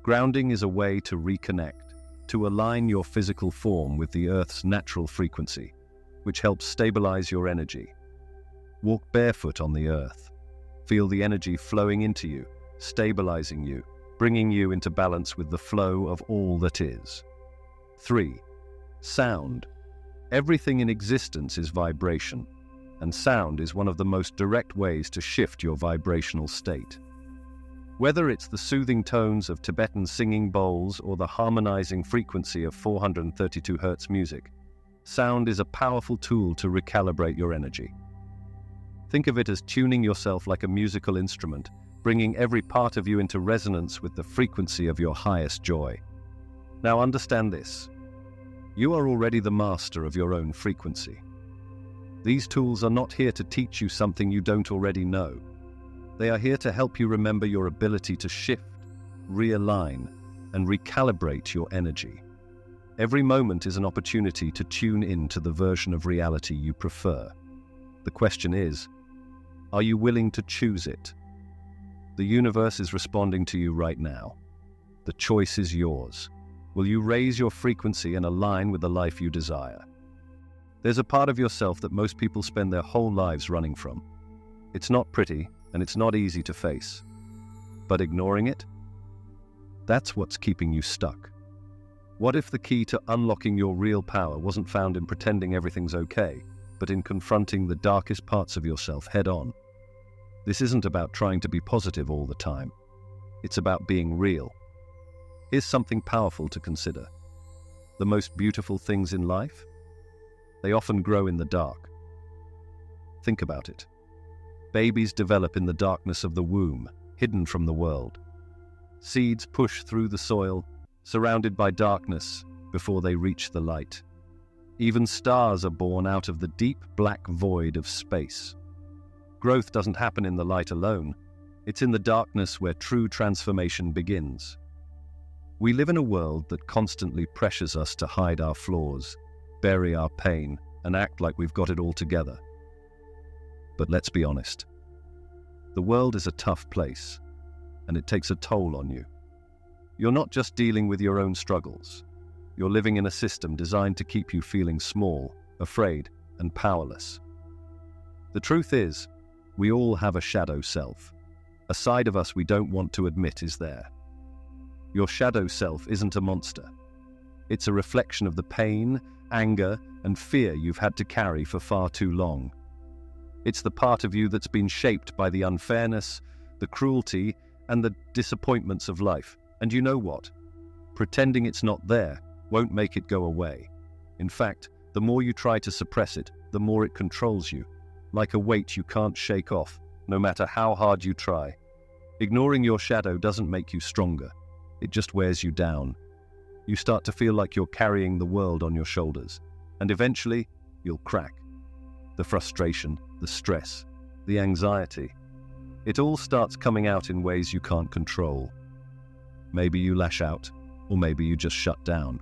Grounding is a way to reconnect, to align your physical form with the earth's natural frequency, which helps stabilize your energy. Walk barefoot on the earth. Feel the energy flowing into you, stabilizing you, bringing you into balance with the flow of all that is. 3. Sound. Everything in existence is vibration, and sound is one of the most direct ways to shift your vibrational state. Whether it's the soothing tones of Tibetan singing bowls or the harmonizing frequency of 432 Hz music, sound is a powerful tool to recalibrate your energy. Think of it as tuning yourself like a musical instrument, bringing every part of you into resonance with the frequency of your highest joy. Now understand this. You are already the master of your own frequency. These tools are not here to teach you something you don't already know. They are here to help you remember your ability to shift, realign, and recalibrate your energy. Every moment is an opportunity to tune in to the version of reality you prefer. The question is, are you willing to choose it? The universe is responding to you right now. The choice is yours. Will you raise your frequency and align with the life you desire? There's a part of yourself that most people spend their whole lives running from. It's not pretty, and it's not easy to face. But ignoring it? That's what's keeping you stuck. What if the key to unlocking your real power wasn't found in pretending everything's okay, but in confronting the darkest parts of yourself head-on? This isn't about trying to be positive all the time. It's about being real. Here's something powerful to consider. The most beautiful things in life? They often grow in the dark. Think about it. Babies develop in the darkness of the womb, hidden from the world. Seeds push through the soil, surrounded by darkness, before they reach the light. Even stars are born out of the deep black void of space. Growth doesn't happen in the light alone. It's in the darkness where true transformation begins. We live in a world that constantly pressures us to hide our flaws, bury our pain, and act like we've got it all together. But let's be honest. The world is a tough place, and it takes a toll on you. You're not just dealing with your own struggles. You're living in a system designed to keep you feeling small, afraid, and powerless. The truth is, we all have a shadow self, a side of us we don't want to admit is there. Your shadow self isn't a monster. It's a reflection of the pain, anger, and fear you've had to carry for far too long. It's the part of you that's been shaped by the unfairness, the cruelty, and the disappointments of life. And you know what? Pretending it's not there won't make it go away. In fact, the more you try to suppress it, the more it controls you, like a weight you can't shake off, no matter how hard you try. Ignoring your shadow doesn't make you stronger. It just wears you down. You start to feel like you're carrying the world on your shoulders, and eventually, you'll crack. The frustration, the stress, the anxiety. It all starts coming out in ways you can't control. Maybe you lash out, or maybe you just shut down.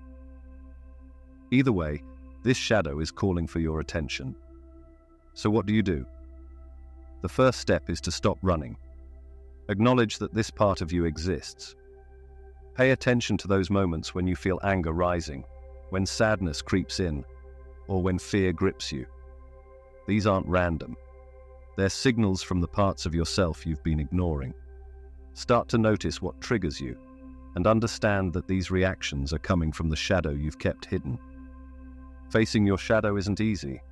Either way, this shadow is calling for your attention. So what do? The first step is to stop running. Acknowledge that this part of you exists. Pay attention to those moments when you feel anger rising, when sadness creeps in, or when fear grips you. These aren't random. They're signals from the parts of yourself you've been ignoring. Start to notice what triggers you, and understand that these reactions are coming from the shadow you've kept hidden. Facing your shadow isn't easy.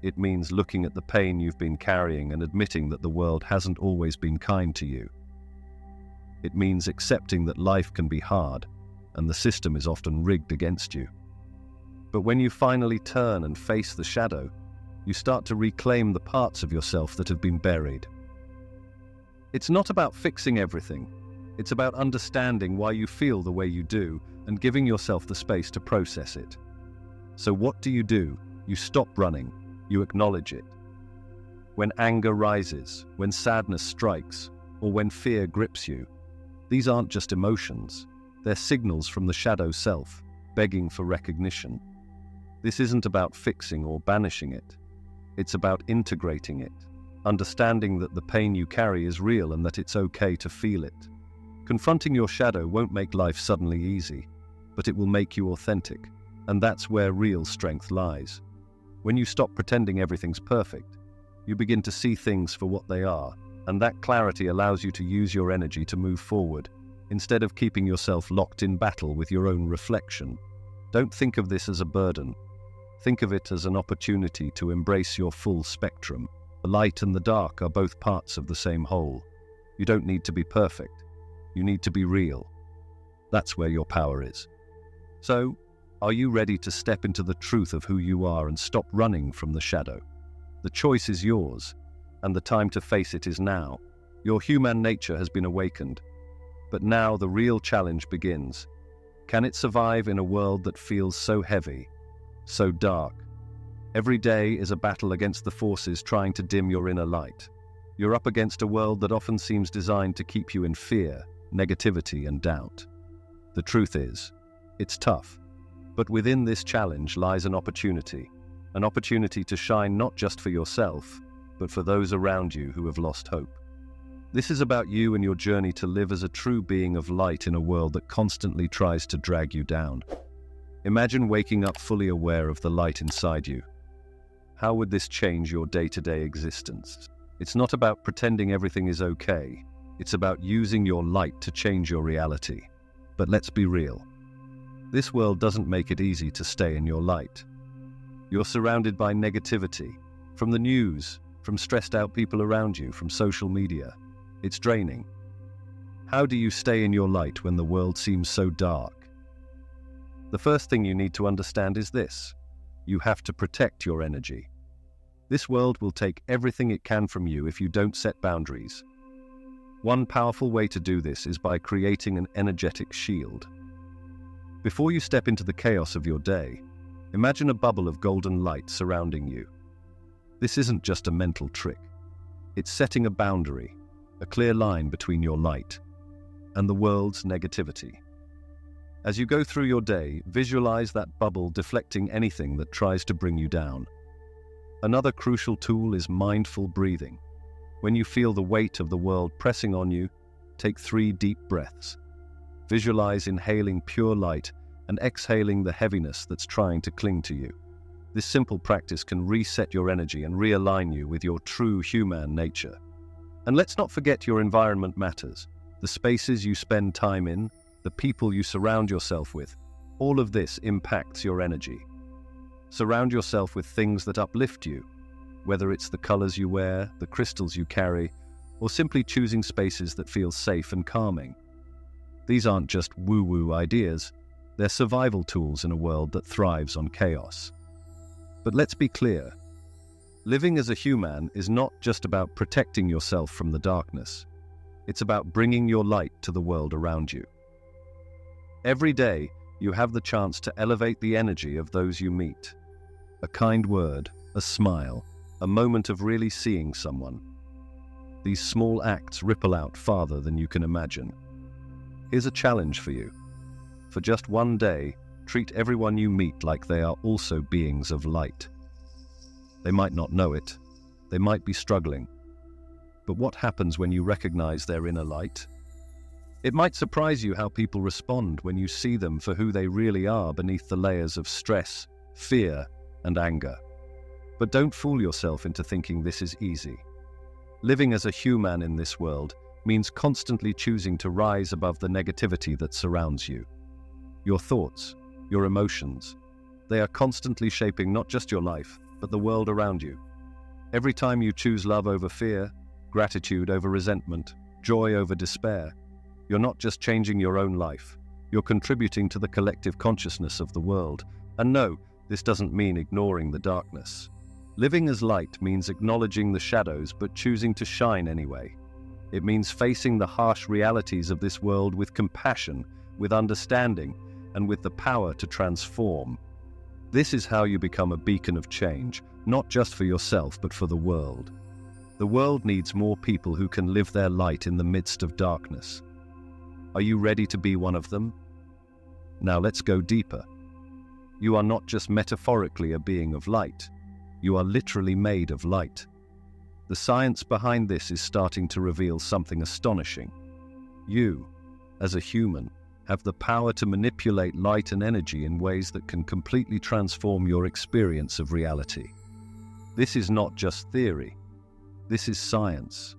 It means looking at the pain you've been carrying and admitting that the world hasn't always been kind to you. It means accepting that life can be hard, and the system is often rigged against you. But when you finally turn and face the shadow, you start to reclaim the parts of yourself that have been buried. It's not about fixing everything. It's about understanding why you feel the way you do and giving yourself the space to process it. So what do? You stop running. You acknowledge it. When anger rises, when sadness strikes, or when fear grips you, these aren't just emotions. They're signals from the shadow self, begging for recognition. This isn't about fixing or banishing it. It's about integrating it, understanding that the pain you carry is real and that it's okay to feel it. Confronting your shadow won't make life suddenly easy, but it will make you authentic, and that's where real strength lies. When you stop pretending everything's perfect, you begin to see things for what they are, and that clarity allows you to use your energy to move forward, instead of keeping yourself locked in battle with your own reflection. Don't think of this as a burden. Think of it as an opportunity to embrace your full spectrum. The light and the dark are both parts of the same whole. You don't need to be perfect. You need to be real. That's where your power is. So, are you ready to step into the truth of who you are and stop running from the shadow? The choice is yours, and the time to face it is now. Your Hue-Man nature has been awakened. But now the real challenge begins. Can it survive in a world that feels so heavy, so dark? Every day is a battle against the forces trying to dim your inner light. You're up against a world that often seems designed to keep you in fear, negativity, and doubt. The truth is, it's tough. But within this challenge lies an opportunity to shine not just for yourself, but for those around you who have lost hope. This is about you and your journey to live as a true being of light in a world that constantly tries to drag you down. Imagine waking up fully aware of the light inside you. How would this change your day-to-day existence? It's not about pretending everything is okay. It's about using your light to change your reality. But let's be real. This world doesn't make it easy to stay in your light. You're surrounded by negativity, from the news, from stressed out people around you, from social media. It's draining. How do you stay in your light when the world seems so dark? The first thing you need to understand is this. You have to protect your energy. This world will take everything it can from you if you don't set boundaries. One powerful way to do this is by creating an energetic shield. Before you step into the chaos of your day, imagine a bubble of golden light surrounding you. This isn't just a mental trick. It's setting a boundary, a clear line between your light and the world's negativity. As you go through your day, visualize that bubble deflecting anything that tries to bring you down. Another crucial tool is mindful breathing. When you feel the weight of the world pressing on you, take 3 deep breaths. Visualize inhaling pure light and exhaling the heaviness that's trying to cling to you. This simple practice can reset your energy and realign you with your true Hue-Man nature. And let's not forget your environment matters. The spaces you spend time in, the people you surround yourself with, all of this impacts your energy. Surround yourself with things that uplift you, whether it's the colors you wear, the crystals you carry, or simply choosing spaces that feel safe and calming. These aren't just woo-woo ideas, they're survival tools in a world that thrives on chaos. But let's be clear, living as a Hue-Man is not just about protecting yourself from the darkness. It's about bringing your light to the world around you. Every day, you have the chance to elevate the energy of those you meet. A kind word, a smile, a moment of really seeing someone. These small acts ripple out farther than you can imagine. Here's a challenge for you. For just one day, treat everyone you meet like they are also beings of light. They might not know it. They might be struggling. But what happens when you recognize their inner light? It might surprise you how people respond when you see them for who they really are beneath the layers of stress, fear, and anger. But don't fool yourself into thinking this is easy. Living as a Hue-Man in this world means constantly choosing to rise above the negativity that surrounds you. Your thoughts, your emotions, they are constantly shaping not just your life, but the world around you. Every time you choose love over fear, gratitude over resentment, joy over despair, you're not just changing your own life, you're contributing to the collective consciousness of the world. And no, this doesn't mean ignoring the darkness. Living as light means acknowledging the shadows but choosing to shine anyway. It means facing the harsh realities of this world with compassion, with understanding, and with the power to transform. This is how you become a beacon of change, not just for yourself, but for the world. The world needs more people who can live their light in the midst of darkness. Are you ready to be one of them? Now let's go deeper. You are not just metaphorically a being of light. You are literally made of light. The science behind this is starting to reveal something astonishing. You, as a human, have the power to manipulate light and energy in ways that can completely transform your experience of reality. This is not just theory. This is science.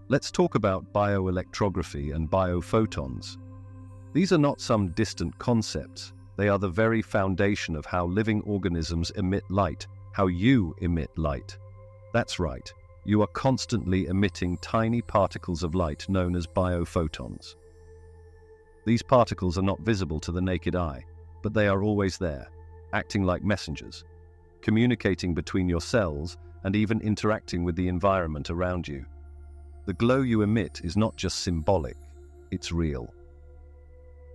Let's talk about bioelectrography and biophotons. These are not some distant concepts. They are the very foundation of how living organisms emit light, how you emit light. That's right. You are constantly emitting tiny particles of light known as biophotons. These particles are not visible to the naked eye, but they are always there, acting like messengers, communicating between your cells and even interacting with the environment around you. The glow you emit is not just symbolic, it's real.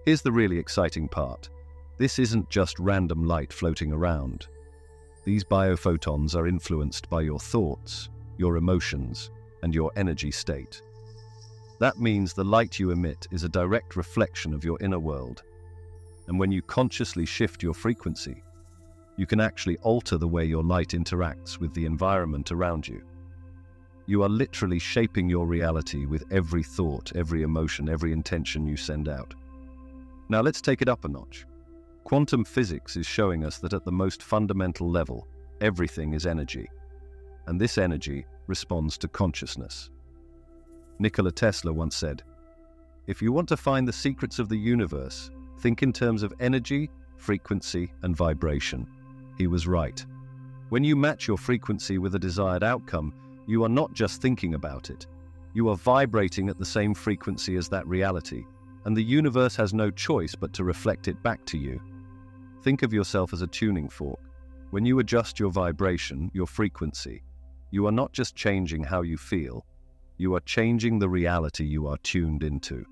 Here's the really exciting part. This isn't just random light floating around. These biophotons are influenced by your thoughts, your emotions, and your energy state. That means the light you emit is a direct reflection of your inner world. And when you consciously shift your frequency, you can actually alter the way your light interacts with the environment around you. You are literally shaping your reality with every thought, every emotion, every intention you send out. Now let's take it up a notch. Quantum physics is showing us that at the most fundamental level, everything is energy. And this energy responds to consciousness. Nikola Tesla once said, "If you want to find the secrets of the universe, think in terms of energy, frequency, and vibration." He was right. When you match your frequency with a desired outcome, you are not just thinking about it. You are vibrating at the same frequency as that reality, and the universe has no choice but to reflect it back to you. Think of yourself as a tuning fork. When you adjust your vibration, your frequency, you are not just changing how you feel, you are changing the reality you are tuned into.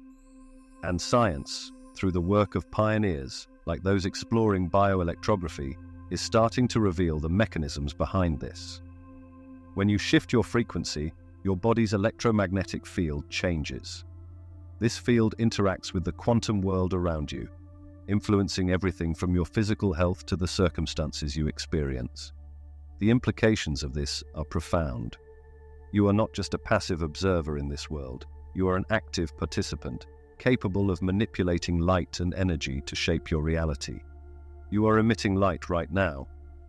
And science, through the work of pioneers, like those exploring bioelectrography, is starting to reveal the mechanisms behind this. When you shift your frequency, your body's electromagnetic field changes. This field interacts with the quantum world around you, influencing everything from your physical health to the circumstances you experience. The implications of this are profound. You are not just a passive observer in this world, you are an active participant, capable of manipulating light and energy to shape your reality. You are emitting light right now,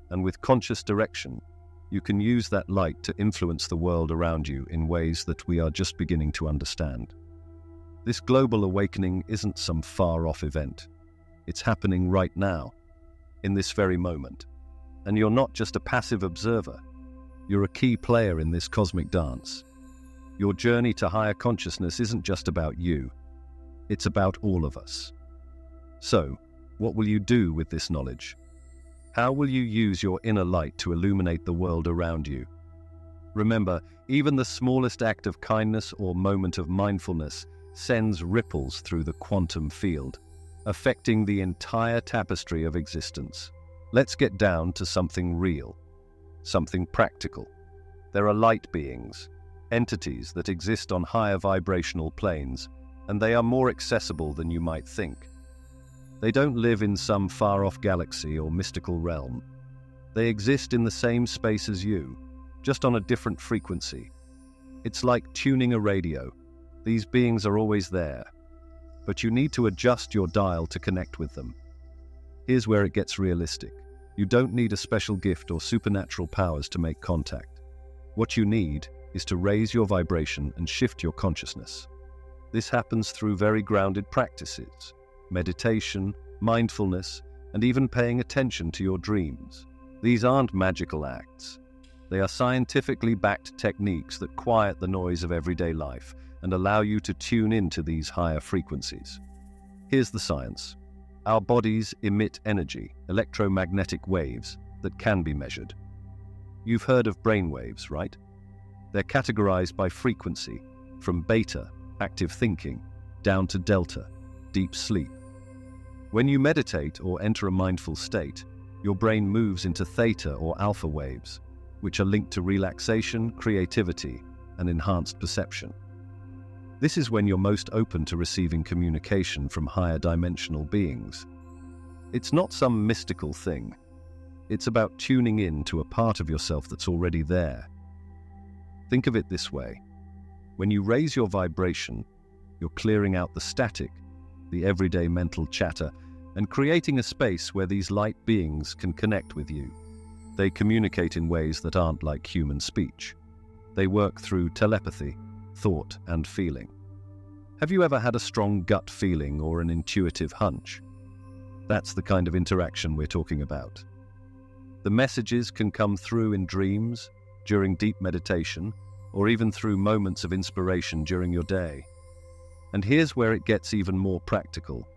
and with conscious direction, you can use that light to influence the world around you in ways that we are just beginning to understand. This global awakening isn't some far-off event. It's happening right now, in this very moment. And you're not just a passive observer. You're a key player in this cosmic dance. Your journey to higher consciousness isn't just about you. It's about all of us. So, what will you do with this knowledge? How will you use your inner light to illuminate the world around you? Remember, even the smallest act of kindness or moment of mindfulness sends ripples through the quantum field, affecting the entire tapestry of existence. Let's get down to something real, something practical. There are light beings, entities that exist on higher vibrational planes, and they are more accessible than you might think. They don't live in some far-off galaxy or mystical realm. They exist in the same space as you, just on a different frequency. It's like tuning a radio. These beings are always there, but you need to adjust your dial to connect with them. Here's where it gets realistic. You don't need a special gift or supernatural powers to make contact. What you need is to raise your vibration and shift your consciousness. This happens through very grounded practices: meditation, mindfulness, and even paying attention to your dreams. These aren't magical acts. They are scientifically backed techniques that quiet the noise of everyday life and allow you to tune into these higher frequencies. Here's the science. Our bodies emit energy, electromagnetic waves, that can be measured. You've heard of brain waves, right? They're categorized by frequency, from beta, active thinking, down to delta, deep sleep. When you meditate or enter a mindful state, your brain moves into theta or alpha waves, which are linked to relaxation, creativity, and enhanced perception. This is when you're most open to receiving communication from higher dimensional beings. It's not some mystical thing. It's about tuning in to a part of yourself that's already there. Think of it this way. When you raise your vibration, you're clearing out the static, the everyday mental chatter, and creating a space where these light beings can connect with you. They communicate in ways that aren't like human speech. They work through telepathy, thought, and feeling. Have you ever had a strong gut feeling or an intuitive hunch? That's the kind of interaction we're talking about. The messages can come through in dreams, during deep meditation, or even through moments of inspiration during your day. And here's where it gets even more practical.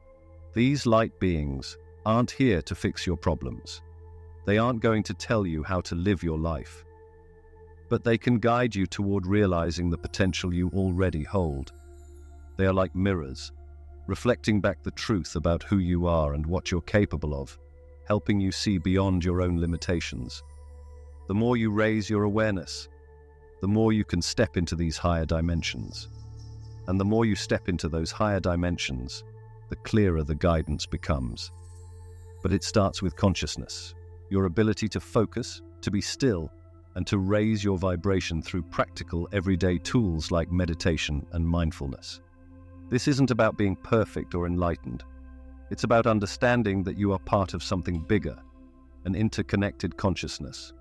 These light beings aren't here to fix your problems. They aren't going to tell you how to live your life. But they can guide you toward realizing the potential you already hold. They are like mirrors, reflecting back the truth about who you are and what you're capable of, helping you see beyond your own limitations. The more you raise your awareness, the more you can step into these higher dimensions. And the more you step into those higher dimensions, the clearer the guidance becomes. But it starts with consciousness, your ability to focus, to be still, and to raise your vibration through practical everyday tools like meditation and mindfulness. This isn't about being perfect or enlightened. It's about understanding that you are part of something bigger, an interconnected consciousness.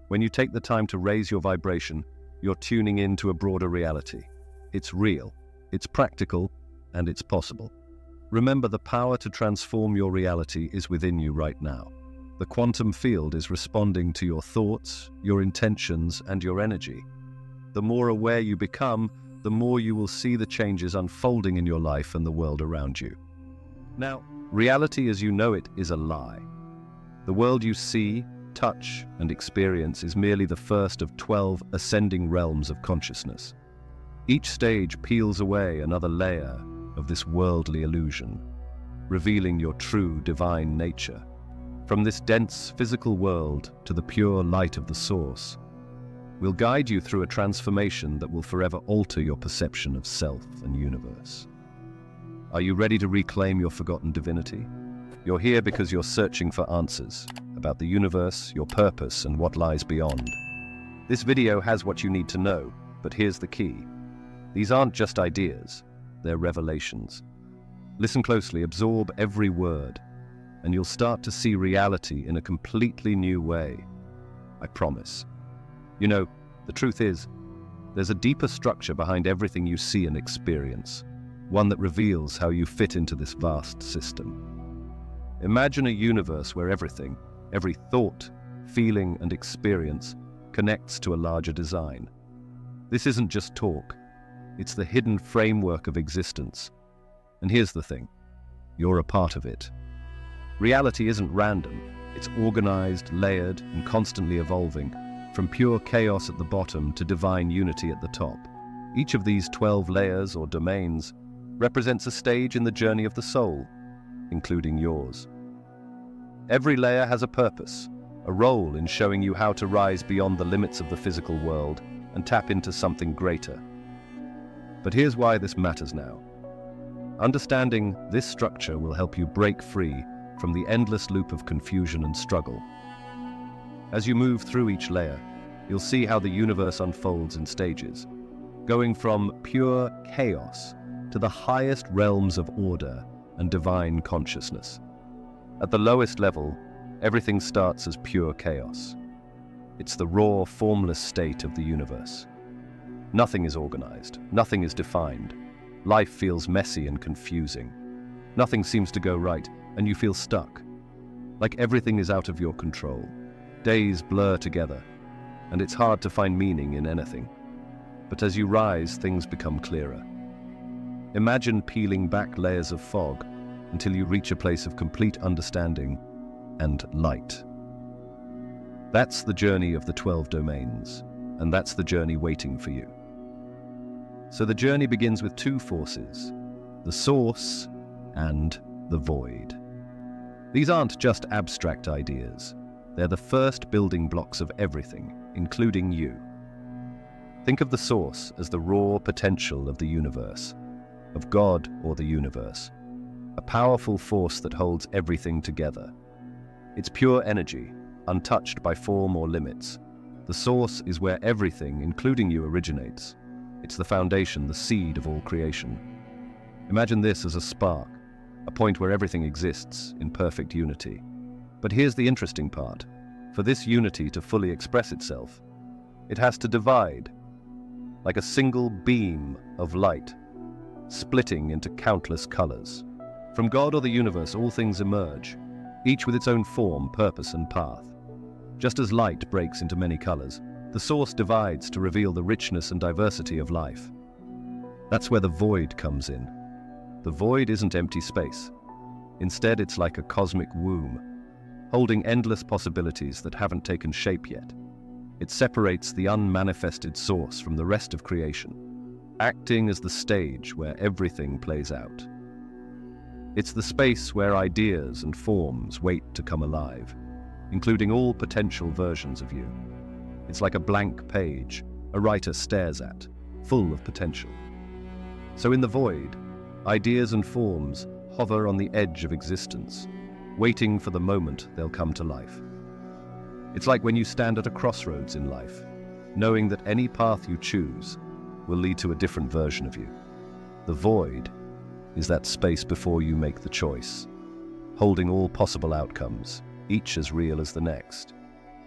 When you take the time to raise your vibration, you're tuning into a broader reality. It's real, it's practical, and it's possible. Remember, the power to transform your reality is within you right now. The quantum field is responding to your thoughts, your intentions, and your energy. The more aware you become, the more you will see the changes unfolding in your life and the world around you. Now, reality as you know it is a lie. The world you see, touch, and experience is merely the first of 12 ascending realms of consciousness. Each stage peels away another layer of this worldly illusion, revealing your true divine nature. From this dense physical world to the pure light of the source, we'll guide you through a transformation that will forever alter your perception of self and universe. Are you ready to reclaim your forgotten divinity? You're here because you're searching for answers about the universe, your purpose, and what lies beyond. This video has what you need to know, but here's the key. These aren't just ideas, they're revelations. Listen closely, absorb every word, and you'll start to see reality in a completely new way. I promise. You know, the truth is, there's a deeper structure behind everything you see and experience, one that reveals how you fit into this vast system. Imagine a universe where everything, every thought, feeling, and experience connects to a larger design. This isn't just talk, it's the hidden framework of existence. And here's the thing, you're a part of it. Reality isn't random, it's organized, layered, and constantly evolving, from pure chaos at the bottom to divine unity at the top. Each of these 12 layers or domains represents a stage in the journey of the soul, including yours. Every layer has a purpose, a role in showing you how to rise beyond the limits of the physical world and tap into something greater. But here's why this matters now. Understanding this structure will help you break free from the endless loop of confusion and struggle. As you move through each layer, you'll see how the universe unfolds in stages, going from pure chaos to the highest realms of order and divine consciousness. At the lowest level, everything starts as pure chaos. It's the raw, formless state of the universe. Nothing is organized, nothing is defined. Life feels messy and confusing. Nothing seems to go right, and you feel stuck, like everything is out of your control. Days blur together, and it's hard to find meaning in anything. But as you rise, things become clearer. Imagine peeling back layers of fog until you reach a place of complete understanding and light. That's the journey of the 12 domains, and that's the journey waiting for you. So the journey begins with two forces, the source and the void. These aren't just abstract ideas. They're the first building blocks of everything, including you. Think of the source as the raw potential of the universe, of God or the universe, a powerful force that holds everything together. It's pure energy, untouched by form or limits. The source is where everything, including you, originates. It's the foundation, the seed of all creation. Imagine this as a spark, a point where everything exists in perfect unity. But here's the interesting part. For this unity to fully express itself, it has to divide, like a single beam of light, splitting into countless colors. From God or the universe, all things emerge, each with its own form, purpose, and path. Just as light breaks into many colors, the source divides to reveal the richness and diversity of life. That's where the void comes in. The void isn't empty space. Instead, it's like a cosmic womb, holding endless possibilities that haven't taken shape yet. It separates the unmanifested source from the rest of creation, acting as the stage where everything plays out. It's the space where ideas and forms wait to come alive, including all potential versions of you. It's like a blank page a writer stares at, full of potential. So in the void, ideas and forms hover on the edge of existence, waiting for the moment they'll come to life. It's like when you stand at a crossroads in life, knowing that any path you choose will lead to a different version of you. The void is that space before you make the choice, holding all possible outcomes, each as real as the next,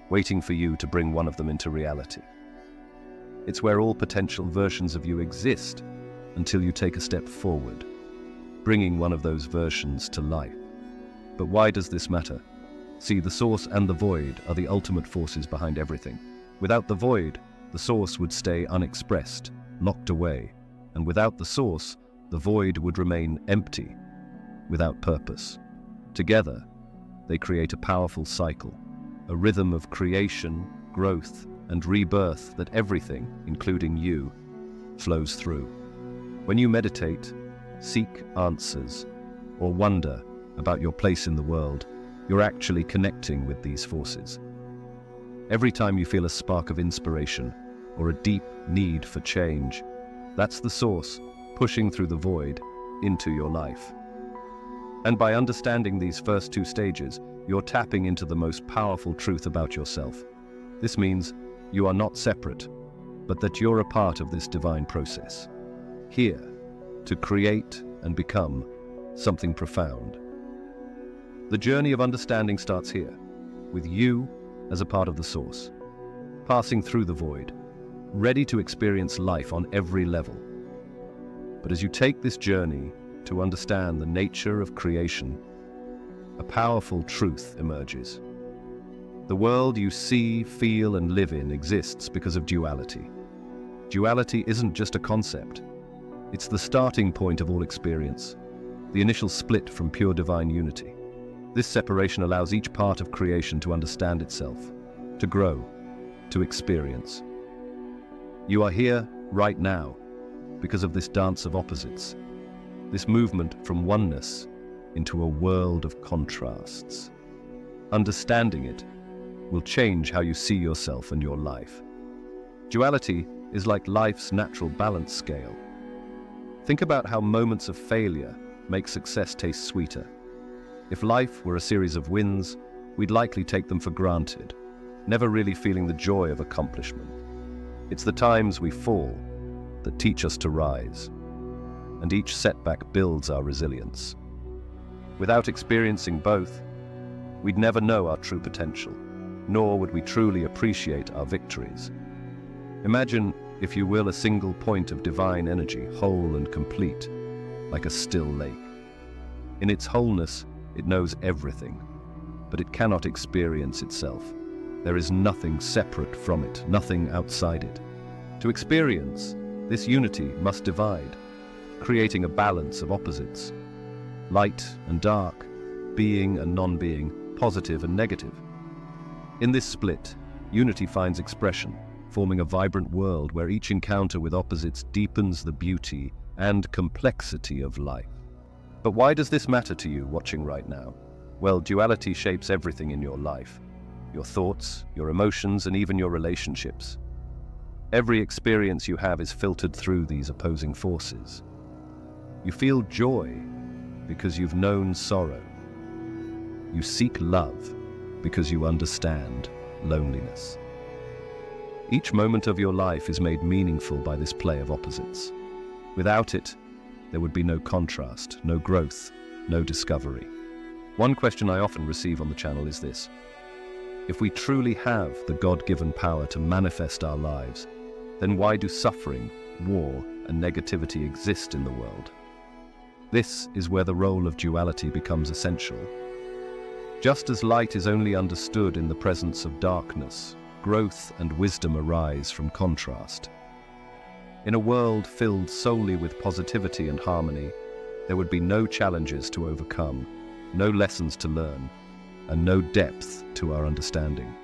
waiting for you to bring one of them into reality. It's where all potential versions of you exist until you take a step forward, bringing one of those versions to life. But why does this matter? See, the source and the void are the ultimate forces behind everything. Without the void, the source would stay unexpressed, locked away. And without the source, the void would remain empty, without purpose. Together, they create a powerful cycle, a rhythm of creation, growth, and rebirth that everything, including you, flows through. When you meditate, seek answers, or wonder about your place in the world, you're actually connecting with these forces. Every time you feel a spark of inspiration or a deep need for change, that's the source pushing through the void into your life. And by understanding these first two stages, you're tapping into the most powerful truth about yourself. This means you are not separate, but that you're a part of this divine process, here to create and become something profound. The journey of understanding starts here, with you as a part of the source, passing through the void, ready to experience life on every level. But as you take this journey to understand the nature of creation, a powerful truth emerges. The world you see, feel, and live in exists because of duality. Duality isn't just a concept. It's the starting point of all experience, the initial split from pure divine unity. This separation allows each part of creation to understand itself, to grow, to experience. You are here right now because of this dance of opposites, this movement from oneness into a world of contrasts. Understanding it will change how you see yourself and your life. Duality is like life's natural balance scale. Think about how moments of failure make success taste sweeter. If life were a series of wins, we'd likely take them for granted, never really feeling the joy of accomplishment. It's the times we fall that teach us to rise, and each setback builds our resilience. Without experiencing both, we'd never know our true potential, nor would we truly appreciate our victories. Imagine, if you will, a single point of divine energy, whole and complete, like a still lake. In its wholeness, it knows everything, but it cannot experience itself. There is nothing separate from it, nothing outside it. To experience, this unity must divide, creating a balance of opposites, light and dark, being and non-being, positive and negative. In this split, unity finds expression, forming a vibrant world where each encounter with opposites deepens the beauty and complexity of life. But why does this matter to you watching right now? Well, duality shapes everything in your life. Your thoughts, your emotions, and even your relationships. Every experience you have is filtered through these opposing forces. You feel joy because you've known sorrow. You seek love because you understand loneliness. Each moment of your life is made meaningful by this play of opposites. Without it, there would be no contrast, no growth, no discovery. One question I often receive on the channel is this: if we truly have the God-given power to manifest our lives, then why do suffering, war, and negativity exist in the world? This is where the role of duality becomes essential. Just as light is only understood in the presence of darkness, growth and wisdom arise from contrast. In a world filled solely with positivity and harmony, there would be no challenges to overcome, no lessons to learn, and no depth to our understanding.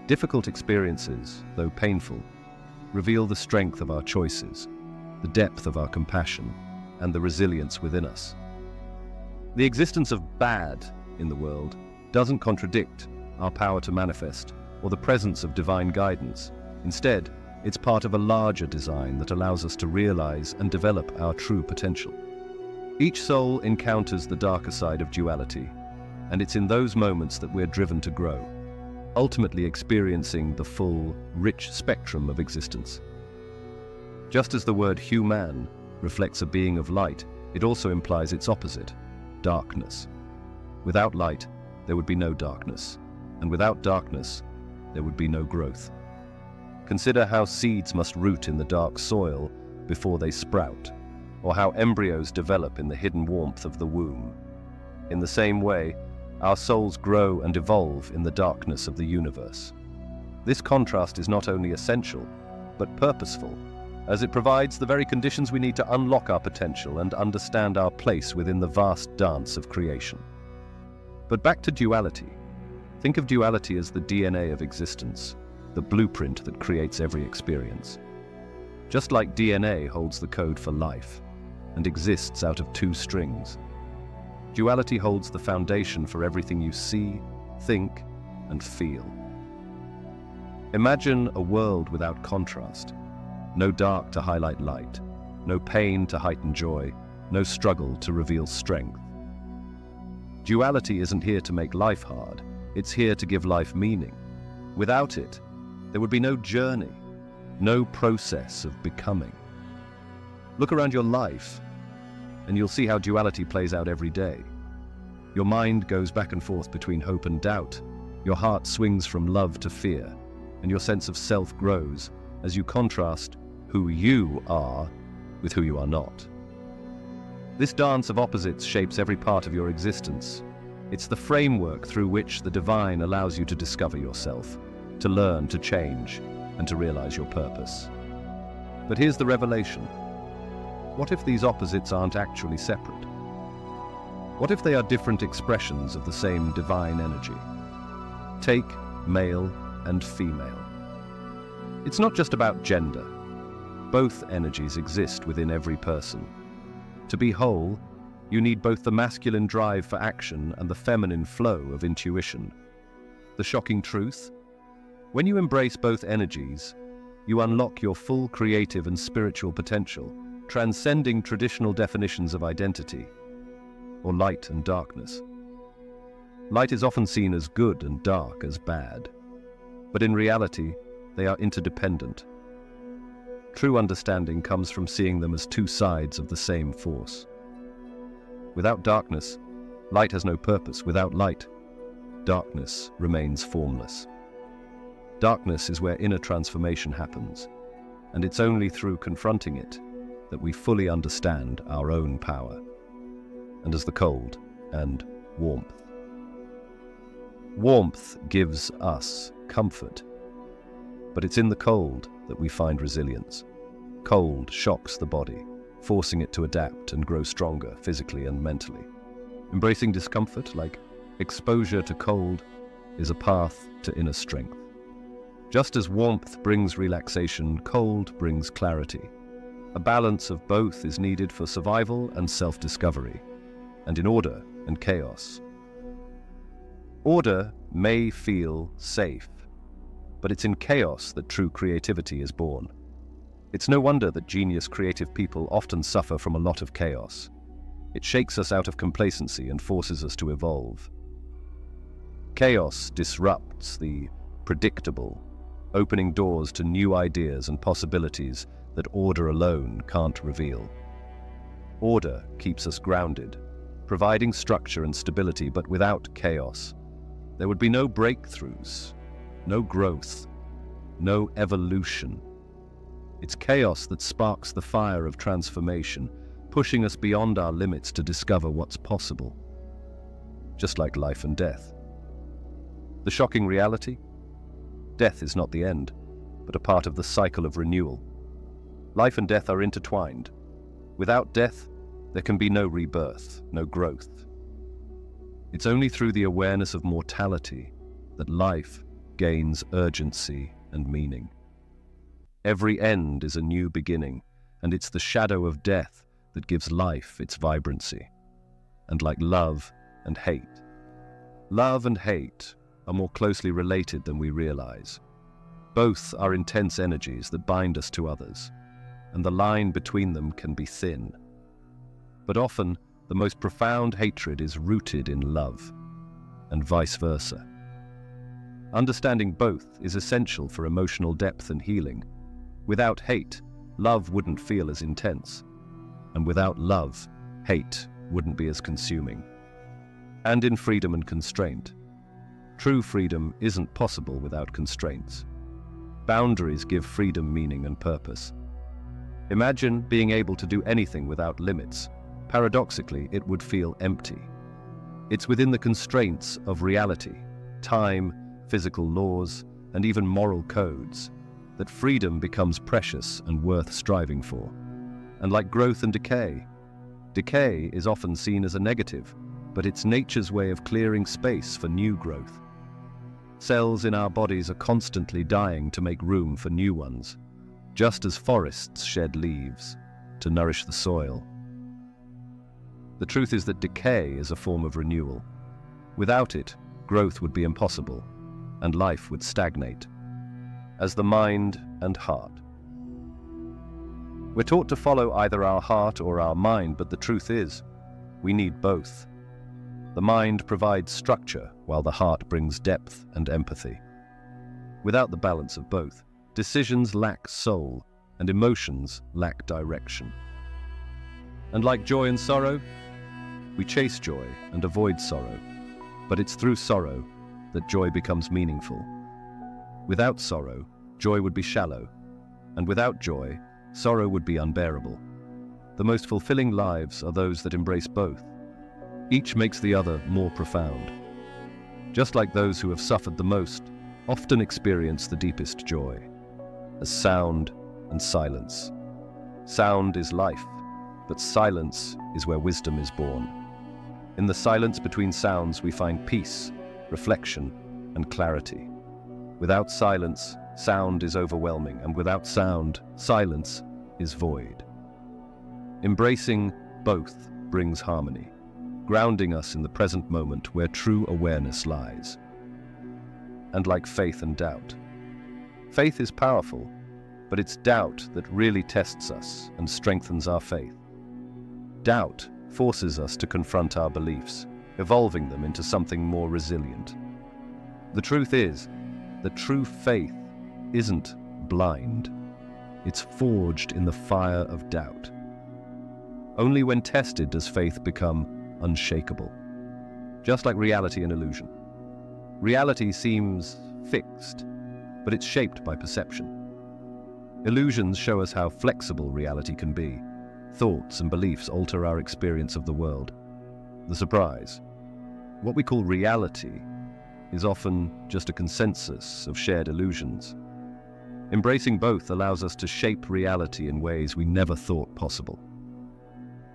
Difficult experiences, though painful, reveal the strength of our choices, the depth of our compassion, and the resilience within us. The existence of bad in the world doesn't contradict our power to manifest or the presence of divine guidance. Instead, it's part of a larger design that allows us to realize and develop our true potential. Each soul encounters the darker side of duality, and it's in those moments that we're driven to grow, ultimately experiencing the full, rich spectrum of existence. Just as the word Hue-Man reflects a being of light, it also implies its opposite, darkness. Without light, there would be no darkness, and without darkness, there would be no growth. Consider how seeds must root in the dark soil before they sprout, or how embryos develop in the hidden warmth of the womb. In the same way, our souls grow and evolve in the darkness of the universe. This contrast is not only essential, but purposeful, as it provides the very conditions we need to unlock our potential and understand our place within the vast dance of creation. But back to duality. Think of duality as the DNA of existence, the blueprint that creates every experience. Just like DNA holds the code for life and exists out of two strings, duality holds the foundation for everything you see, think, and feel. Imagine a world without contrast. No dark to highlight light, no pain to heighten joy, no struggle to reveal strength. Duality isn't here to make life hard, it's here to give life meaning. Without it, there would be no journey, no process of becoming. Look around your life, and you'll see how duality plays out every day. Your mind goes back and forth between hope and doubt, your heart swings from love to fear, and your sense of self grows as you contrast who you are with who you are not. This dance of opposites shapes every part of your existence. It's the framework through which the divine allows you to discover yourself, to learn, to change, and to realize your purpose. But here's the revelation. What if these opposites aren't actually separate? What if they are different expressions of the same divine energy? Take male and female. It's not just about gender. Both energies exist within every person. To be whole, you need both the masculine drive for action and the feminine flow of intuition. The shocking truth? When you embrace both energies, you unlock your full creative and spiritual potential, transcending traditional definitions of identity, or light and darkness. Light is often seen as good and dark as bad, but in reality, they are interdependent. True understanding comes from seeing them as two sides of the same force. Without darkness, light has no purpose. Without light, darkness remains formless. Darkness is where inner transformation happens, and it's only through confronting it that we fully understand our own power. And as the cold and warmth. Warmth gives us comfort, but it's in the cold that we find resilience. Cold shocks the body, forcing it to adapt and grow stronger physically and mentally. Embracing discomfort, like exposure to cold, is a path to inner strength. Just as warmth brings relaxation, cold brings clarity. A balance of both is needed for survival and self-discovery, and in order and chaos. Order may feel safe, but it's in chaos that true creativity is born. It's no wonder that genius creative people often suffer from a lot of chaos. It shakes us out of complacency and forces us to evolve. Chaos disrupts the predictable, opening doors to new ideas and possibilities that order alone can't reveal. Order keeps us grounded, providing structure and stability, but without chaos, there would be no breakthroughs, no growth, no evolution. It's chaos that sparks the fire of transformation, pushing us beyond our limits to discover what's possible. Just like life and death. The shocking reality? Death is not the end, but a part of the cycle of renewal. Life and death are intertwined. Without death, there can be no rebirth, no growth. It's only through the awareness of mortality that life gains urgency and meaning. Every end is a new beginning, and it's the shadow of death that gives life its vibrancy. And like love and hate are more closely related than we realize. Both are intense energies that bind us to others, and the line between them can be thin. But often, the most profound hatred is rooted in love, and vice versa. Understanding both is essential for emotional depth and healing. Without hate, love wouldn't feel as intense. And without love, hate wouldn't be as consuming. And in freedom and constraint. True freedom isn't possible without constraints. Boundaries give freedom meaning and purpose. Imagine being able to do anything without limits. Paradoxically, it would feel empty. It's within the constraints of reality, time, physical laws, and even moral codes, that freedom becomes precious and worth striving for. And like growth and decay is often seen as a negative, but it's nature's way of clearing space for new growth. Cells in our bodies are constantly dying to make room for new ones, just as forests shed leaves to nourish the soil. The truth is that decay is a form of renewal. Without it, growth would be impossible, and life would stagnate, as the mind and heart. We're taught to follow either our heart or our mind, but the truth is, we need both. The mind provides structure, while the heart brings depth and empathy. Without the balance of both, decisions lack soul, and emotions lack direction. And like joy and sorrow, we chase joy and avoid sorrow, but it's through sorrow that joy becomes meaningful. Without sorrow, joy would be shallow, and without joy, sorrow would be unbearable. The most fulfilling lives are those that embrace both. Each makes the other more profound. Just like those who have suffered the most often experience the deepest joy, as sound and silence. Sound is life, but silence is where wisdom is born. In the silence between sounds, we find peace, reflection, and clarity. Without silence, sound is overwhelming, and without sound, silence is void. Embracing both brings harmony, grounding us in the present moment where true awareness lies. And like faith and doubt. Faith is powerful, but it's doubt that really tests us and strengthens our faith. Doubt forces us to confront our beliefs, evolving them into something more resilient. The truth is that true faith isn't blind. It's forged in the fire of doubt. Only when tested does faith become unshakable. Just like reality and illusion. Reality seems fixed, but it's shaped by perception. Illusions show us how flexible reality can be. Thoughts and beliefs alter our experience of the world. The surprise. What we call reality is often just a consensus of shared illusions. Embracing both allows us to shape reality in ways we never thought possible.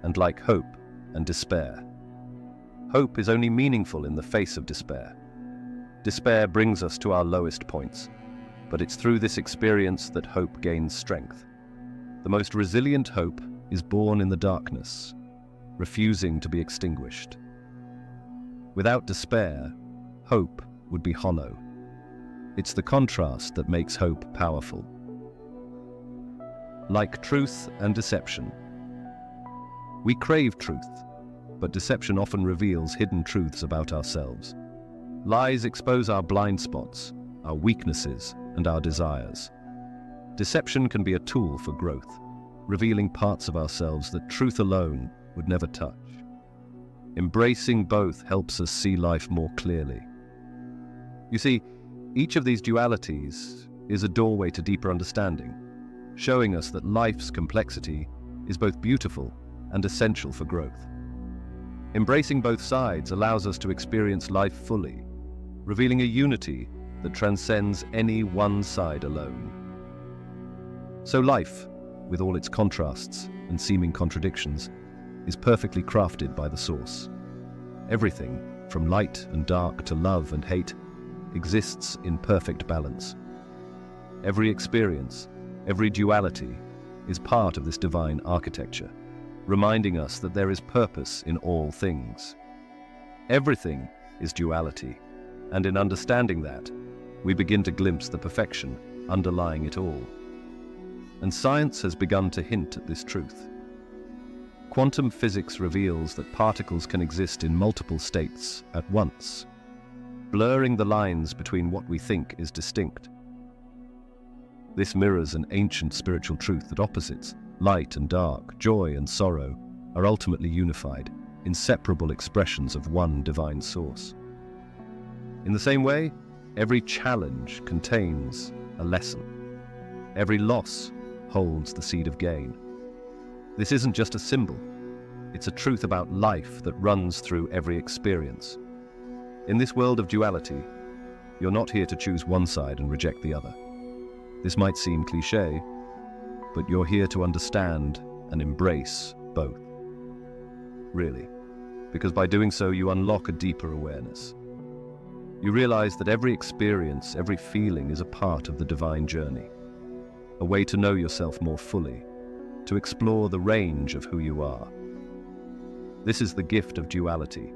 And like hope and despair. Hope is only meaningful in the face of despair. Despair brings us to our lowest points. But it's through this experience that hope gains strength. The most resilient hope is born in the darkness, refusing to be extinguished. Without despair, hope would be hollow. It's the contrast that makes hope powerful. Like truth and deception. We crave truth, but deception often reveals hidden truths about ourselves. Lies expose our blind spots, our weaknesses, and our desires. Deception can be a tool for growth, revealing parts of ourselves that truth alone would never touch. Embracing both helps us see life more clearly. You see, each of these dualities is a doorway to deeper understanding, showing us that life's complexity is both beautiful and essential for growth. Embracing both sides allows us to experience life fully, revealing a unity that transcends any one side alone. So life, with all its contrasts and seeming contradictions, is perfectly crafted by the Source. Everything, from light and dark to love and hate, exists in perfect balance. Every experience, every duality, is part of this divine architecture, reminding us that there is purpose in all things. Everything is duality, and in understanding that, we begin to glimpse the perfection underlying it all. And science has begun to hint at this truth. Quantum physics reveals that particles can exist in multiple states at once, blurring the lines between what we think is distinct. This mirrors an ancient spiritual truth that opposites, light and dark, joy and sorrow, are ultimately unified, inseparable expressions of one divine source. In the same way, every challenge contains a lesson. Every loss holds the seed of gain. This isn't just a symbol, it's a truth about life that runs through every experience. In this world of duality, you're not here to choose one side and reject the other. This might seem cliché, but you're here to understand and embrace both. Really, because by doing so you unlock a deeper awareness. You realize that every experience, every feeling is a part of the divine journey, a way to know yourself more fully, to explore the range of who you are. This is the gift of duality.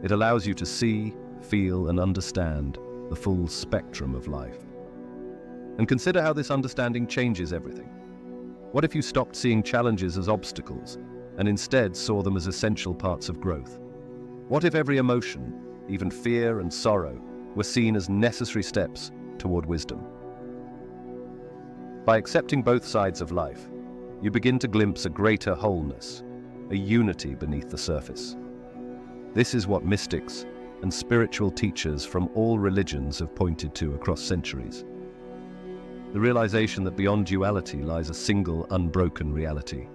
It allows you to see, feel, and understand the full spectrum of life. And consider how this understanding changes everything. What if you stopped seeing challenges as obstacles and instead saw them as essential parts of growth? What if every emotion, even fear and sorrow, were seen as necessary steps toward wisdom? By accepting both sides of life, you begin to glimpse a greater wholeness, a unity beneath the surface. This is what mystics and spiritual teachers from all religions have pointed to across centuries. The realization that beyond duality lies a single, unbroken reality.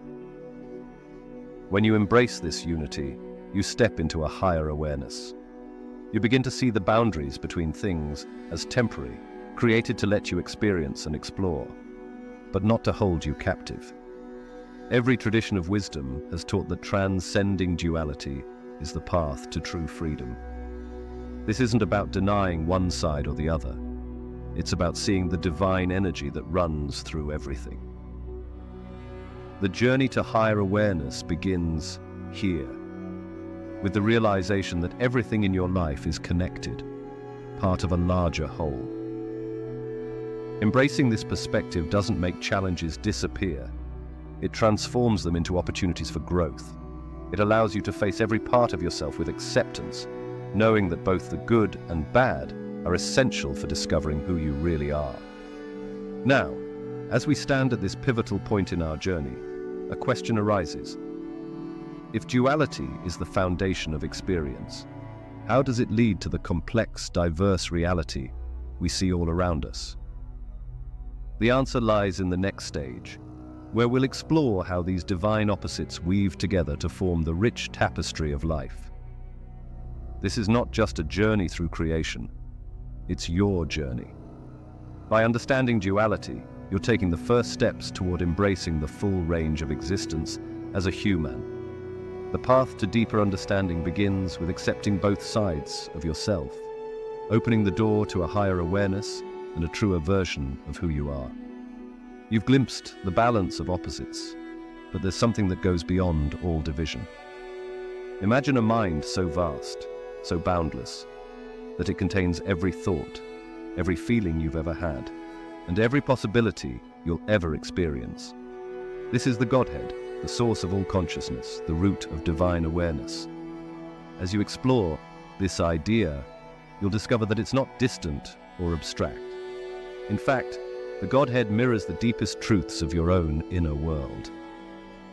When you embrace this unity, you step into a higher awareness. You begin to see the boundaries between things as temporary, created to let you experience and explore, but not to hold you captive. Every tradition of wisdom has taught that transcending duality is the path to true freedom. This isn't about denying one side or the other. It's about seeing the divine energy that runs through everything. The journey to higher awareness begins here, with the realization that everything in your life is connected, part of a larger whole. Embracing this perspective doesn't make challenges disappear. It transforms them into opportunities for growth. It allows you to face every part of yourself with acceptance, knowing that both the good and bad are essential for discovering who you really are. Now, as we stand at this pivotal point in our journey, a question arises. If duality is the foundation of experience, how does it lead to the complex, diverse reality we see all around us? The answer lies in the next stage, where we'll explore how these divine opposites weave together to form the rich tapestry of life. This is not just a journey through creation, it's your journey. By understanding duality, you're taking the first steps toward embracing the full range of existence as a Hue-Man. The path to deeper understanding begins with accepting both sides of yourself, opening the door to a higher awareness and a truer version of who you are. You've glimpsed the balance of opposites, but there's something that goes beyond all division. Imagine a mind so vast, so boundless, that it contains every thought, every feeling you've ever had, and every possibility you'll ever experience. This is the Godhead, the source of all consciousness, the root of divine awareness. As you explore this idea, you'll discover that it's not distant or abstract. In fact, the Godhead mirrors the deepest truths of your own inner world.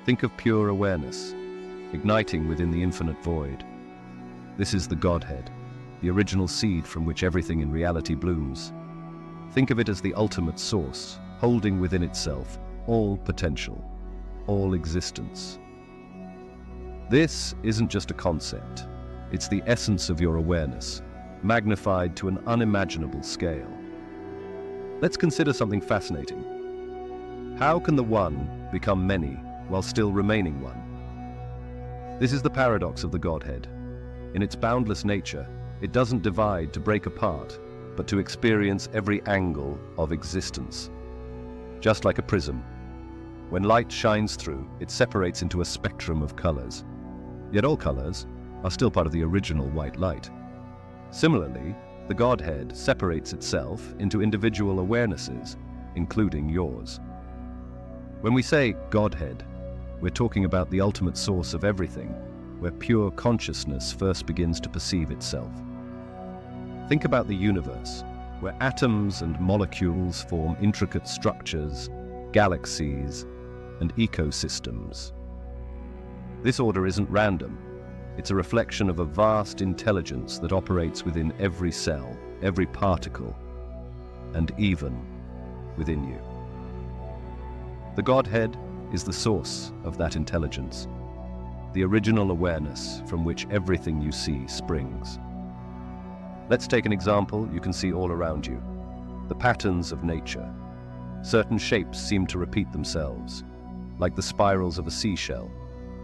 Think of pure awareness, igniting within the infinite void. This is the Godhead, the original seed from which everything in reality blooms. Think of it as the ultimate source, holding within itself all potential, all existence. This isn't just a concept, it's the essence of your awareness, magnified to an unimaginable scale. Let's consider something fascinating. How can the one become many while still remaining one? This is the paradox of the Godhead. In its boundless nature, it doesn't divide to break apart, but to experience every angle of existence. Just like a prism, when light shines through, it separates into a spectrum of colors. Yet all colors are still part of the original white light. Similarly, the Godhead separates itself into individual awarenesses, including yours. When we say Godhead, we're talking about the ultimate source of everything, where pure consciousness first begins to perceive itself. Think about the universe, where atoms and molecules form intricate structures, galaxies, and ecosystems. This order isn't random. It's a reflection of a vast intelligence that operates within every cell, every particle, and even within you. The Godhead is the source of that intelligence, the original awareness from which everything you see springs. Let's take an example you can see all around you: the patterns of nature. Certain shapes seem to repeat themselves, like the spirals of a seashell,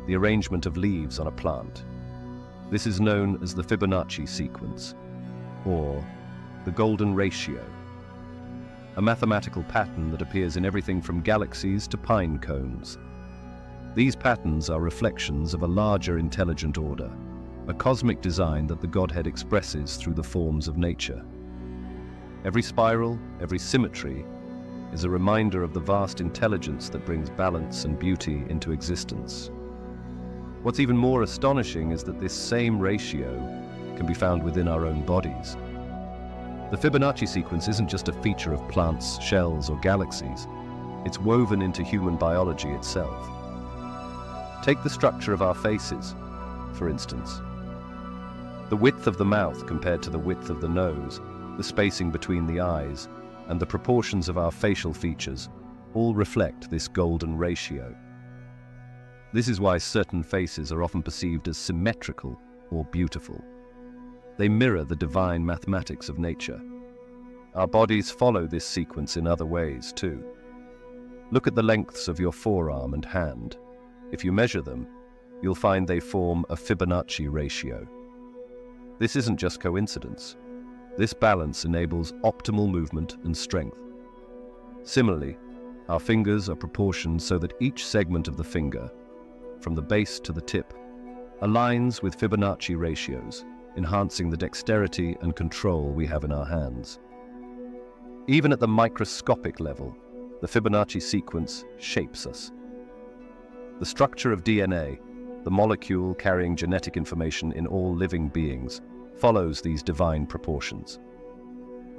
the arrangement of leaves on a plant. This is known as the Fibonacci sequence, or the golden ratio, a mathematical pattern that appears in everything from galaxies to pine cones. These patterns are reflections of a larger intelligent order, a cosmic design that the Godhead expresses through the forms of nature. Every spiral, every symmetry, is a reminder of the vast intelligence that brings balance and beauty into existence. What's even more astonishing is that this same ratio can be found within our own bodies. The Fibonacci sequence isn't just a feature of plants, shells, or galaxies. It's woven into human biology itself. Take the structure of our faces, for instance. The width of the mouth compared to the width of the nose, the spacing between the eyes, and the proportions of our facial features all reflect this golden ratio. This is why certain faces are often perceived as symmetrical or beautiful. They mirror the divine mathematics of nature. Our bodies follow this sequence in other ways too. Look at the lengths of your forearm and hand. If you measure them, you'll find they form a Fibonacci ratio. This isn't just coincidence. This balance enables optimal movement and strength. Similarly, our fingers are proportioned so that each segment of the finger, from the base to the tip, aligns with Fibonacci ratios, enhancing the dexterity and control we have in our hands. Even at the microscopic level, the Fibonacci sequence shapes us. The structure of DNA, the molecule carrying genetic information in all living beings, follows these divine proportions.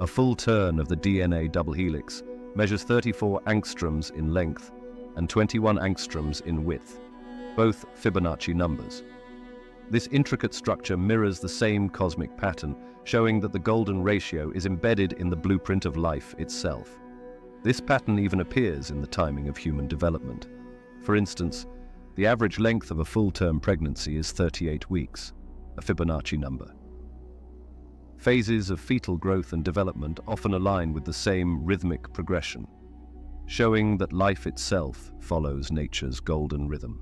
A full turn of the DNA double helix measures 34 angstroms in length and 21 angstroms in width, both Fibonacci numbers. This intricate structure mirrors the same cosmic pattern, showing that the golden ratio is embedded in the blueprint of life itself. This pattern even appears in the timing of human development. For instance, the average length of a full-term pregnancy is 38 weeks, a Fibonacci number. Phases of fetal growth and development often align with the same rhythmic progression, showing that life itself follows nature's golden rhythm.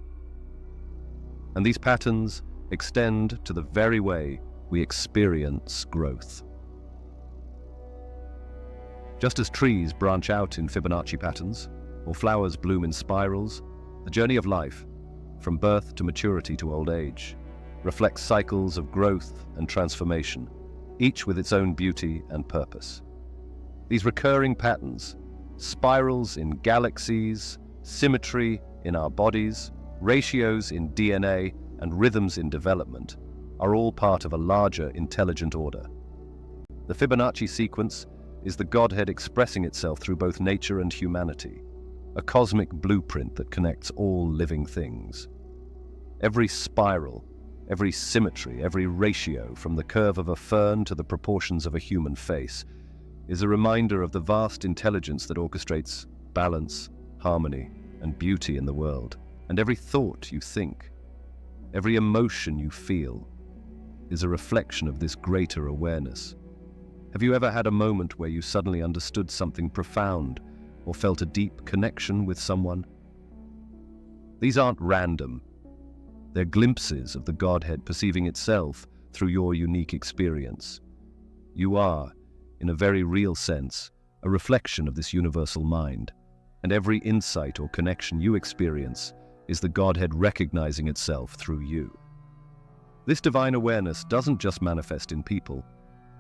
And these patterns extend to the very way we experience growth. Just as trees branch out in Fibonacci patterns, or flowers bloom in spirals, the journey of life, from birth to maturity to old age, reflects cycles of growth and transformation, each with its own beauty and purpose. These recurring patterns, spirals in galaxies, symmetry in our bodies, ratios in DNA, and rhythms in development, are all part of a larger intelligent order. The Fibonacci sequence is the Godhead expressing itself through both nature and humanity, a cosmic blueprint that connects all living things. Every spiral, every symmetry, every ratio, from the curve of a fern to the proportions of a human face, is a reminder of the vast intelligence that orchestrates balance, harmony, and beauty in the world. And every thought you think, every emotion you feel, is a reflection of this greater awareness. Have you ever had a moment where you suddenly understood something profound or felt a deep connection with someone? These aren't random. They're glimpses of the Godhead perceiving itself through your unique experience. You are, in a very real sense, a reflection of this universal mind, and every insight or connection you experience is the Godhead recognizing itself through you. This divine awareness doesn't just manifest in people,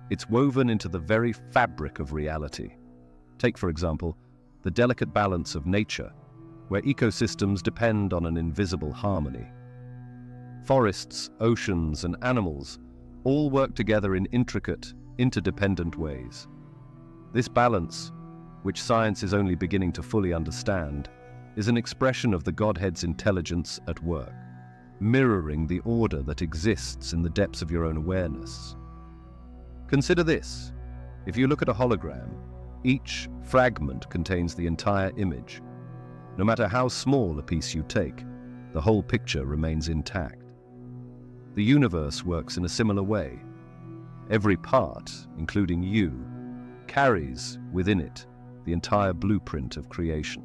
it's woven into the very fabric of reality. Take, for example, the delicate balance of nature, where ecosystems depend on an invisible harmony. Forests, oceans, and animals all work together in intricate, interdependent ways. This balance, which science is only beginning to fully understand, is an expression of the Godhead's intelligence at work, mirroring the order that exists in the depths of your own awareness. Consider this. If you look at a hologram, each fragment contains the entire image. No matter how small a piece you take, the whole picture remains intact. The universe works in a similar way. Every part, including you, carries within it the entire blueprint of creation.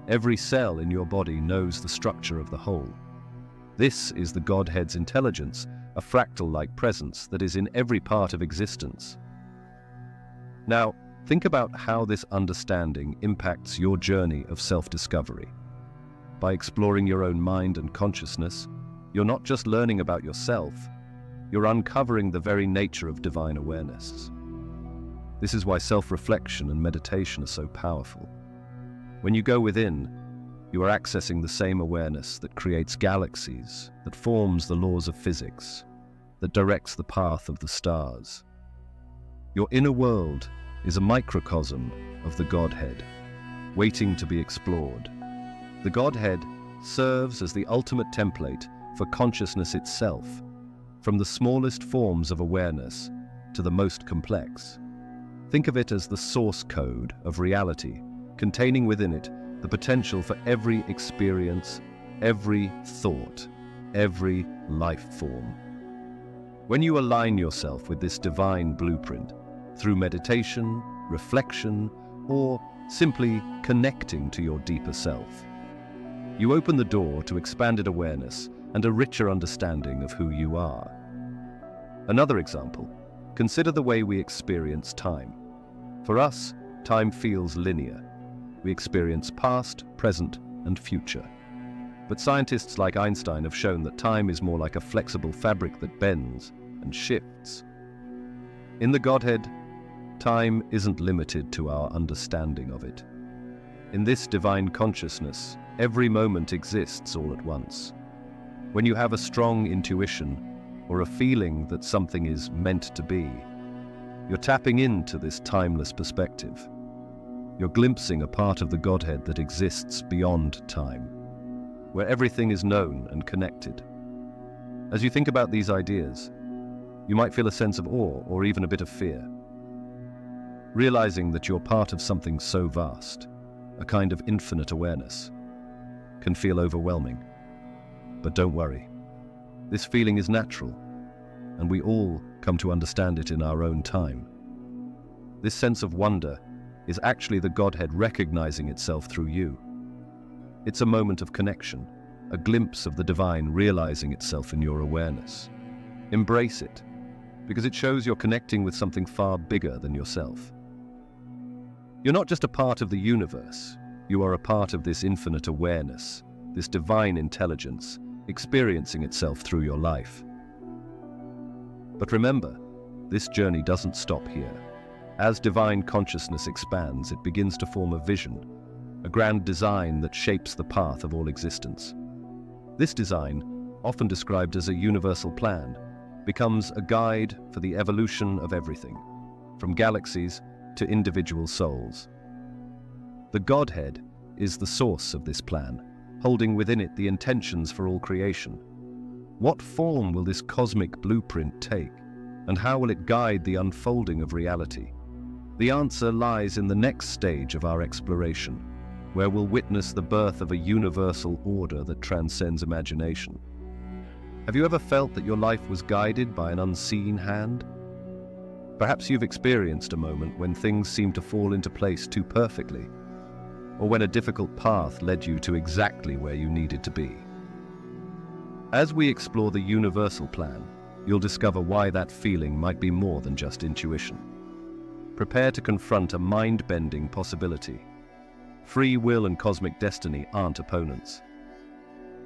Every cell in your body knows the structure of the whole. This is the Godhead's intelligence, a fractal-like presence that is in every part of existence. Now, think about how this understanding impacts your journey of self-discovery. By exploring your own mind and consciousness, you're not just learning about yourself, you're uncovering the very nature of divine awareness. This is why self-reflection and meditation are so powerful. When you go within, you are accessing the same awareness that creates galaxies, that forms the laws of physics, that directs the path of the stars. Your inner world is a microcosm of the Godhead, waiting to be explored. The Godhead serves as the ultimate template for consciousness itself, from the smallest forms of awareness to the most complex. Think of it as the source code of reality, containing within it the potential for every experience, every thought, every life form. When you align yourself with this divine blueprint, through meditation, reflection, or simply connecting to your deeper self, you open the door to expanded awareness and a richer understanding of who you are. Another example, consider the way we experience time. For us, time feels linear. We experience past, present, and future. But scientists like Einstein have shown that time is more like a flexible fabric that bends and shifts. In the Godhead, time isn't limited to our understanding of it. In this divine consciousness, every moment exists all at once. When you have a strong intuition or a feeling that something is meant to be, you're tapping into this timeless perspective. You're glimpsing a part of the Godhead that exists beyond time, where everything is known and connected. As you think about these ideas, you might feel a sense of awe or even a bit of fear. Realizing that you're part of something so vast, a kind of infinite awareness, can feel overwhelming. But don't worry. This feeling is natural, and we all come to understand it in our own time. This sense of wonder is actually the Godhead recognizing itself through you. It's a moment of connection, a glimpse of the divine realizing itself in your awareness. Embrace it, because it shows you're connecting with something far bigger than yourself. You're not just a part of the universe, you are a part of this infinite awareness, this divine intelligence, experiencing itself through your life. But remember, this journey doesn't stop here. As divine consciousness expands, it begins to form a vision, a grand design that shapes the path of all existence. This design, often described as a universal plan, becomes a guide for the evolution of everything, from galaxies to individual souls. The Godhead is the source of this plan, holding within it the intentions for all creation. What form will this cosmic blueprint take, and how will it guide the unfolding of reality? The answer lies in the next stage of our exploration, where we'll witness the birth of a universal order that transcends imagination. Have you ever felt that your life was guided by an unseen hand? Perhaps you've experienced a moment when things seemed to fall into place too perfectly, or when a difficult path led you to exactly where you needed to be. As we explore the universal plan, you'll discover why that feeling might be more than just intuition. Prepare to confront a mind-bending possibility. Free will and cosmic destiny aren't opponents.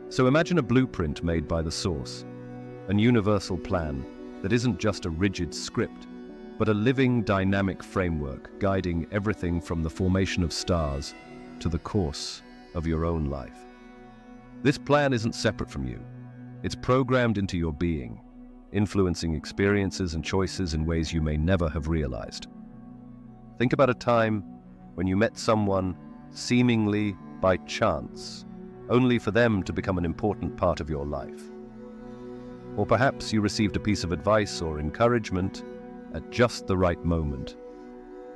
So imagine a blueprint made by the source, an universal plan that isn't just a rigid script, but a living, dynamic framework guiding everything from the formation of stars to the course of your own life. This plan isn't separate from you. It's programmed into your being, influencing experiences and choices in ways you may never have realized. Think about a time when you met someone seemingly by chance, only for them to become an important part of your life. Or perhaps you received a piece of advice or encouragement at just the right moment,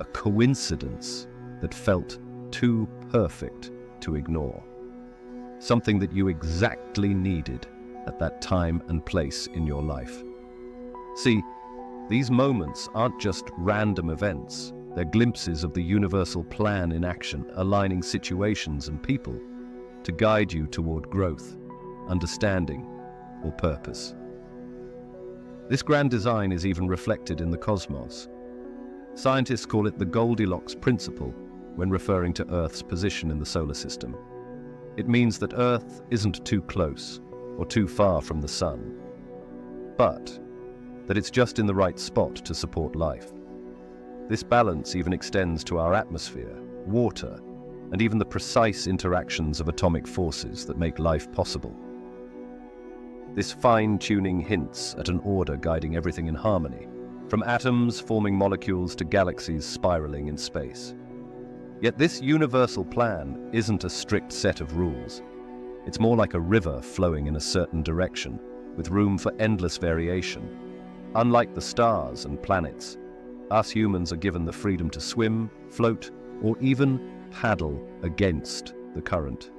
a coincidence that felt too perfect to ignore, something that you exactly needed at that time and place in your life. See, these moments aren't just random events, they're glimpses of the universal plan in action, aligning situations and people to guide you toward growth, understanding, or purpose. This grand design is even reflected in the cosmos. Scientists call it the Goldilocks principle when referring to Earth's position in the solar system. It means that Earth isn't too close or too far from the Sun, but that it's just in the right spot to support life. This balance even extends to our atmosphere, water, and even the precise interactions of atomic forces that make life possible. This fine-tuning hints at an order guiding everything in harmony, from atoms forming molecules to galaxies spiraling in space. Yet this universal plan isn't a strict set of rules. It's more like a river flowing in a certain direction, with room for endless variation. Unlike the stars and planets, us humans are given the freedom to swim, float, or even paddle against the current.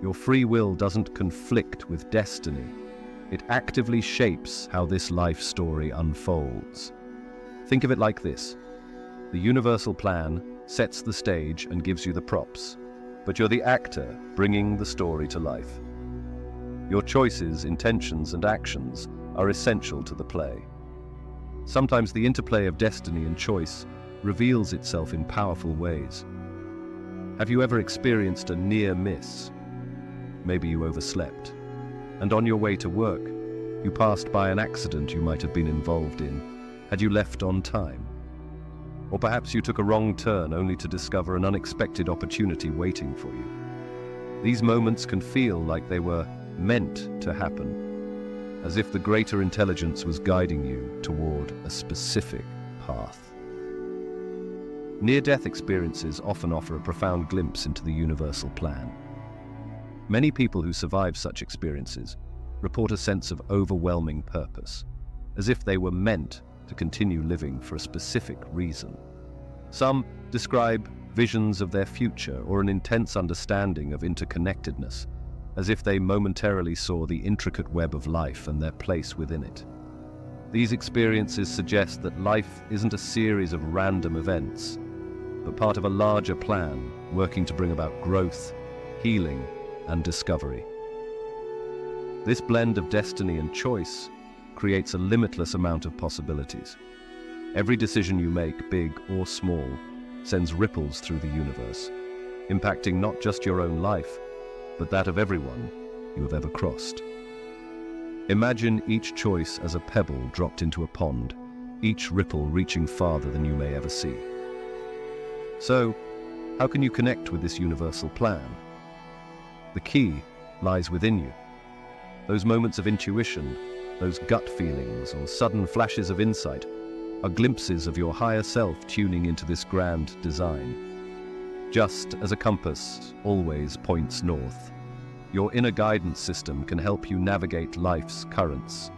Your free will doesn't conflict with destiny. It actively shapes how this life story unfolds. Think of it like this. The universal plan sets the stage and gives you the props, but you're the actor bringing the story to life. Your choices, intentions, and actions are essential to the play. Sometimes the interplay of destiny and choice reveals itself in powerful ways. Have you ever experienced a near miss? Maybe you overslept, and on your way to work, you passed by an accident you might have been involved in. Had you left on time? Or perhaps you took a wrong turn only to discover an unexpected opportunity waiting for you. These moments can feel like they were meant to happen, as if the greater intelligence was guiding you toward a specific path. Near-death experiences often offer a profound glimpse into the universal plan. Many people who survive such experiences report a sense of overwhelming purpose, as if they were meant to continue living for a specific reason. Some describe visions of their future or an intense understanding of interconnectedness, as if they momentarily saw the intricate web of life and their place within it. These experiences suggest that life isn't a series of random events, but part of a larger plan working to bring about growth, healing, and discovery. This blend of destiny and choice creates a limitless amount of possibilities. Every decision you make, big or small, sends ripples through the universe, impacting not just your own life, but that of everyone you have ever crossed. Imagine each choice as a pebble dropped into a pond, each ripple reaching farther than you may ever see. So, how can you connect with this universal plan? The key lies within you. Those moments of intuition, those gut feelings or sudden flashes of insight are glimpses of your higher self tuning into this grand design. Just as a compass always points north, your inner guidance system can help you navigate life's currents,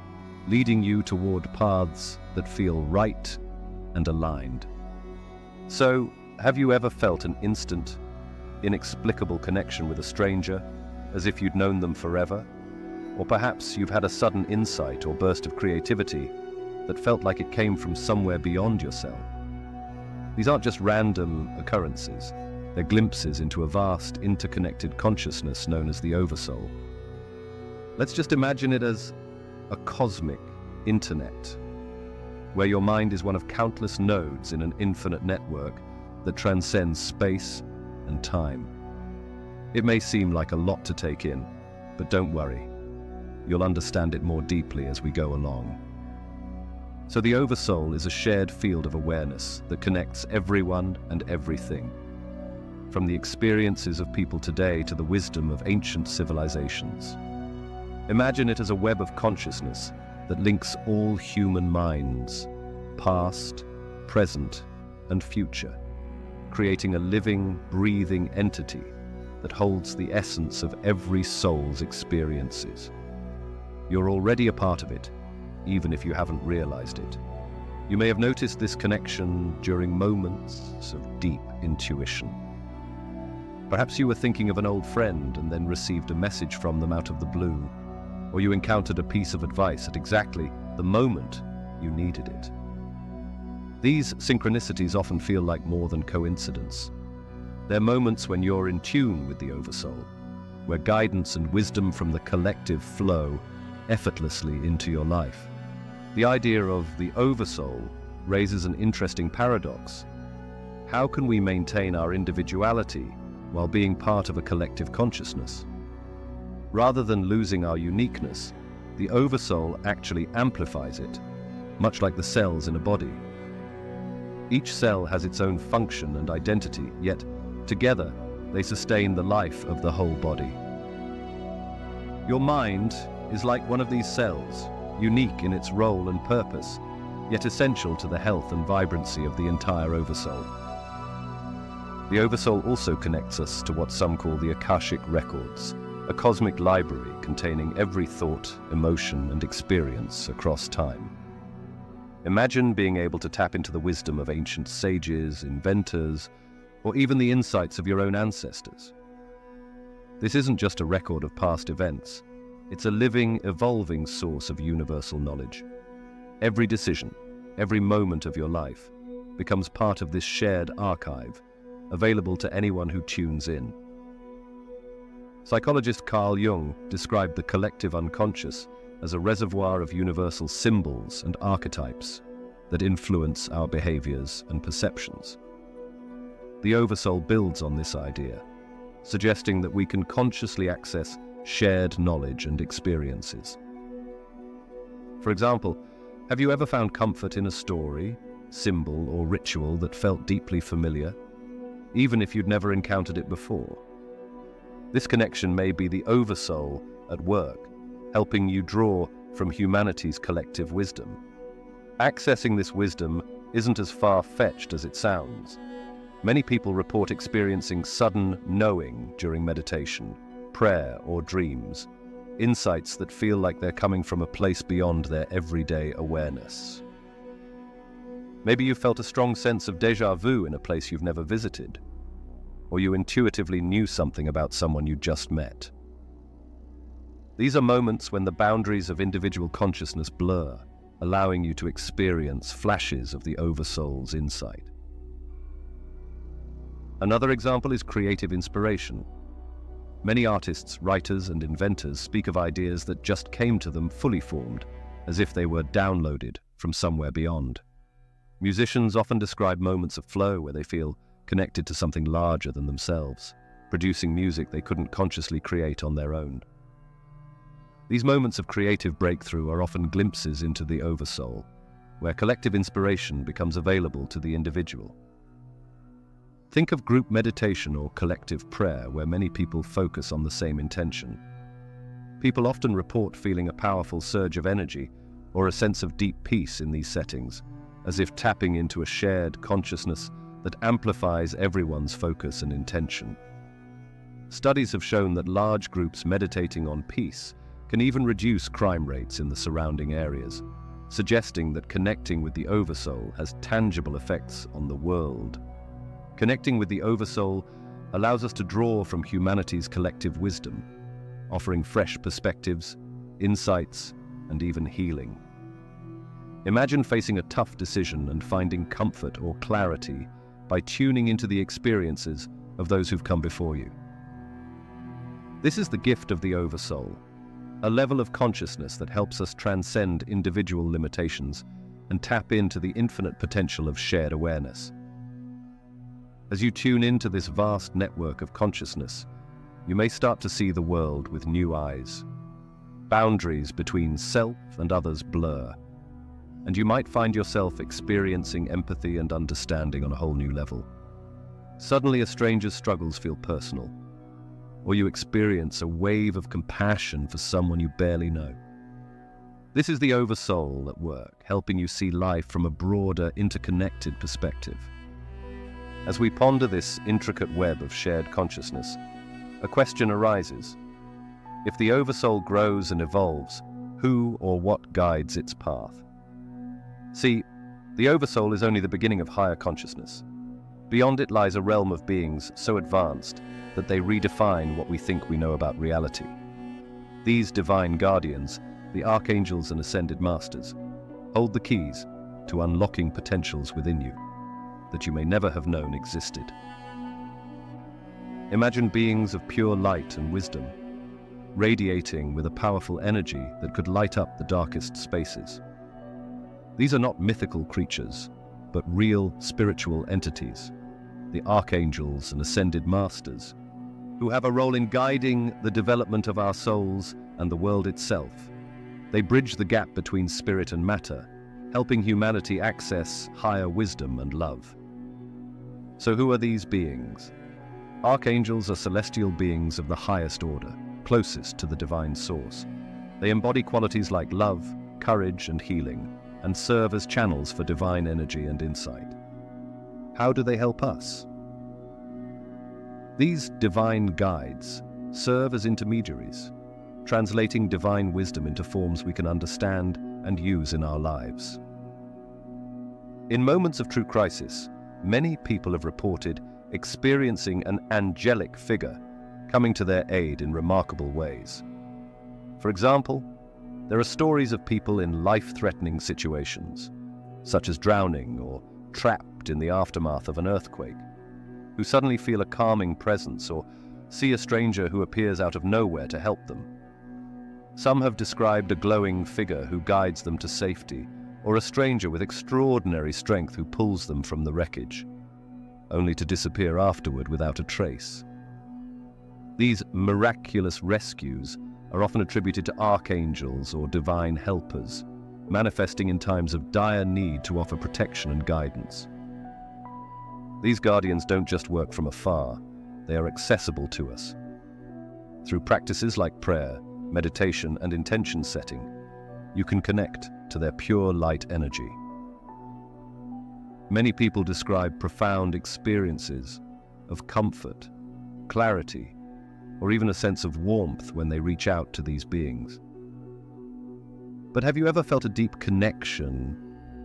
leading you toward paths that feel right and aligned. So, have you ever felt an instant, inexplicable connection with a stranger, as if you'd known them forever? Or perhaps you've had a sudden insight or burst of creativity that felt like it came from somewhere beyond yourself. These aren't just random occurrences. They're glimpses into a vast, interconnected consciousness known as the Oversoul. Let's just imagine it as a cosmic internet, where your mind is one of countless nodes in an infinite network that transcends space and time. It may seem like a lot to take in, but don't worry. You'll understand it more deeply as we go along. So the Oversoul is a shared field of awareness that connects everyone and everything, from the experiences of people today to the wisdom of ancient civilizations. Imagine it as a web of consciousness that links all human minds, past, present, and future, creating a living, breathing entity that holds the essence of every soul's experiences. You're already a part of it, even if you haven't realized it. You may have noticed this connection during moments of deep intuition. Perhaps you were thinking of an old friend and then received a message from them out of the blue, or you encountered a piece of advice at exactly the moment you needed it. These synchronicities often feel like more than coincidence. They're moments when you're in tune with the Oversoul, where guidance and wisdom from the collective flow effortlessly into your life. The idea of the Oversoul raises an interesting paradox. How can we maintain our individuality while being part of a collective consciousness? Rather than losing our uniqueness, the Oversoul actually amplifies it, much like the cells in a body. Each cell has its own function and identity, yet together they sustain the life of the whole body. Your mind is like one of these cells, unique in its role and purpose, yet essential to the health and vibrancy of the entire Oversoul. The Oversoul also connects us to what some call the Akashic records, a cosmic library containing every thought, emotion, and experience across time. Imagine being able to tap into the wisdom of ancient sages, inventors, or even the insights of your own ancestors. This isn't just a record of past events. It's a living, evolving source of universal knowledge. Every decision, every moment of your life, becomes part of this shared archive, available to anyone who tunes in. Psychologist Carl Jung described the collective unconscious as a reservoir of universal symbols and archetypes that influence our behaviors and perceptions. The Oversoul builds on this idea, suggesting that we can consciously access shared knowledge and experiences. For example, have you ever found comfort in a story, symbol, or ritual that felt deeply familiar, even if you'd never encountered it before? This connection may be the Oversoul at work, helping you draw from humanity's collective wisdom. Accessing this wisdom isn't as far-fetched as it sounds. Many people report experiencing sudden knowing during meditation, prayer, or dreams, insights that feel like they're coming from a place beyond their everyday awareness. Maybe you felt a strong sense of déjà vu in a place you've never visited, or you intuitively knew something about someone you just met. These are moments when the boundaries of individual consciousness blur, allowing you to experience flashes of the Oversoul's insight. Another example is creative inspiration. Many artists, writers, and inventors speak of ideas that just came to them fully formed, as if they were downloaded from somewhere beyond. Musicians often describe moments of flow where they feel connected to something larger than themselves, producing music they couldn't consciously create on their own. These moments of creative breakthrough are often glimpses into the oversoul, where collective inspiration becomes available to the individual. Think of group meditation or collective prayer where many people focus on the same intention. People often report feeling a powerful surge of energy or a sense of deep peace in these settings, as if tapping into a shared consciousness that amplifies everyone's focus and intention. Studies have shown that large groups meditating on peace can even reduce crime rates in the surrounding areas, suggesting that connecting with the oversoul has tangible effects on the world. Connecting with the oversoul allows us to draw from humanity's collective wisdom, offering fresh perspectives, insights, and even healing. Imagine facing a tough decision and finding comfort or clarity by tuning into the experiences of those who've come before you. This is the gift of the oversoul, a level of consciousness that helps us transcend individual limitations and tap into the infinite potential of shared awareness. As you tune into this vast network of consciousness, you may start to see the world with new eyes. Boundaries between self and others blur, and you might find yourself experiencing empathy and understanding on a whole new level. Suddenly, a stranger's struggles feel personal, or you experience a wave of compassion for someone you barely know. This is the oversoul at work, helping you see life from a broader, interconnected perspective. As we ponder this intricate web of shared consciousness, a question arises. If the oversoul grows and evolves, who or what guides its path? See, the oversoul is only the beginning of higher consciousness. Beyond it lies a realm of beings so advanced that they redefine what we think we know about reality. These divine guardians, the archangels and ascended masters, hold the keys to unlocking potentials within you that you may never have known existed. Imagine beings of pure light and wisdom, radiating with a powerful energy that could light up the darkest spaces. These are not mythical creatures, but real spiritual entities, the archangels and ascended masters, who have a role in guiding the development of our souls and the world itself. They bridge the gap between spirit and matter, helping humanity access higher wisdom and love. So who are these beings? Archangels are celestial beings of the highest order, closest to the divine source. They embody qualities like love, courage, and healing, and serve as channels for divine energy and insight. How do they help us? These divine guides serve as intermediaries, translating divine wisdom into forms we can understand and use in our lives. In moments of true crisis, many people have reported experiencing an angelic figure coming to their aid in remarkable ways. For example, there are stories of people in life-threatening situations, such as drowning or trapped in the aftermath of an earthquake, who suddenly feel a calming presence or see a stranger who appears out of nowhere to help them. Some have described a glowing figure who guides them to safety, or a stranger with extraordinary strength who pulls them from the wreckage, only to disappear afterward without a trace. These miraculous rescues are often attributed to archangels or divine helpers, manifesting in times of dire need to offer protection and guidance. These guardians don't just work from afar, they are accessible to us. Through practices like prayer, meditation, and intention setting, you can connect to their pure light energy. Many people describe profound experiences of comfort, clarity, or even a sense of warmth when they reach out to these beings. But have you ever felt a deep connection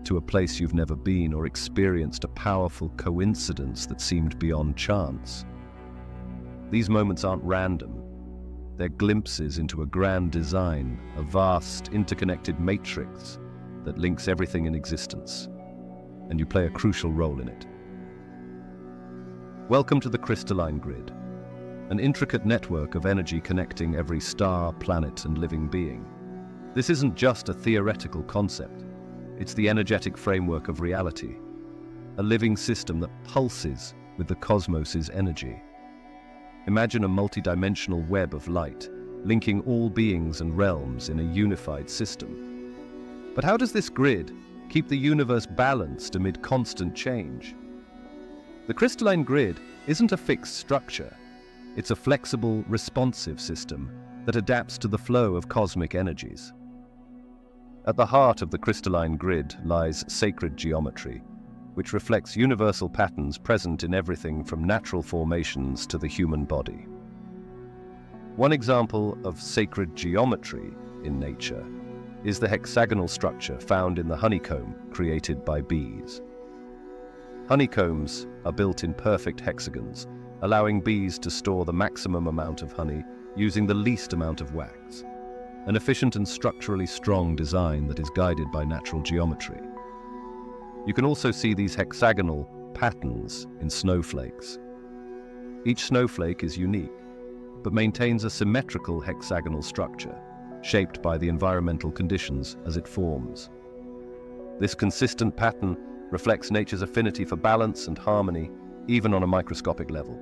to a place you've never been, or experienced a powerful coincidence that seemed beyond chance? These moments aren't random. They're glimpses into a grand design, a vast, interconnected matrix that links everything in existence, and you play a crucial role in it. Welcome to the crystalline grid, an intricate network of energy connecting every star, planet, and living being. This isn't just a theoretical concept. It's the energetic framework of reality, a living system that pulses with the cosmos's energy. Imagine a multidimensional web of light, linking all beings and realms in a unified system. But how does this grid keep the universe balanced amid constant change? The crystalline grid isn't a fixed structure. It's a flexible, responsive system that adapts to the flow of cosmic energies. At the heart of the crystalline grid lies sacred geometry, which reflects universal patterns present in everything from natural formations to the human body. One example of sacred geometry in nature is the hexagonal structure found in the honeycomb created by bees. Honeycombs are built in perfect hexagons, allowing bees to store the maximum amount of honey using the least amount of wax. An efficient and structurally strong design that is guided by natural geometry. You can also see these hexagonal patterns in snowflakes. Each snowflake is unique, but maintains a symmetrical hexagonal structure, shaped by the environmental conditions as it forms. This consistent pattern reflects nature's affinity for balance and harmony, even on a microscopic level.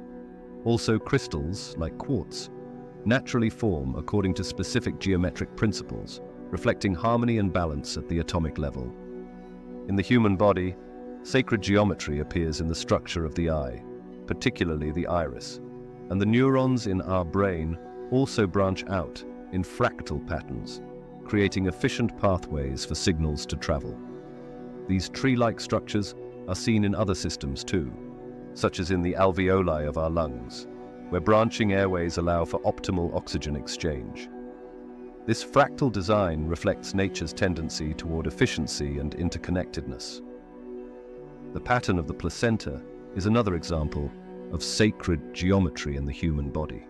Also, crystals, like quartz, naturally form according to specific geometric principles, reflecting harmony and balance at the atomic level. In the human body, sacred geometry appears in the structure of the eye, particularly the iris, and the neurons in our brain also branch out in fractal patterns, creating efficient pathways for signals to travel. These tree-like structures are seen in other systems too, such as in the alveoli of our lungs, where branching airways allow for optimal oxygen exchange. This fractal design reflects nature's tendency toward efficiency and interconnectedness. The pattern of the placenta is another example of sacred geometry in the human body.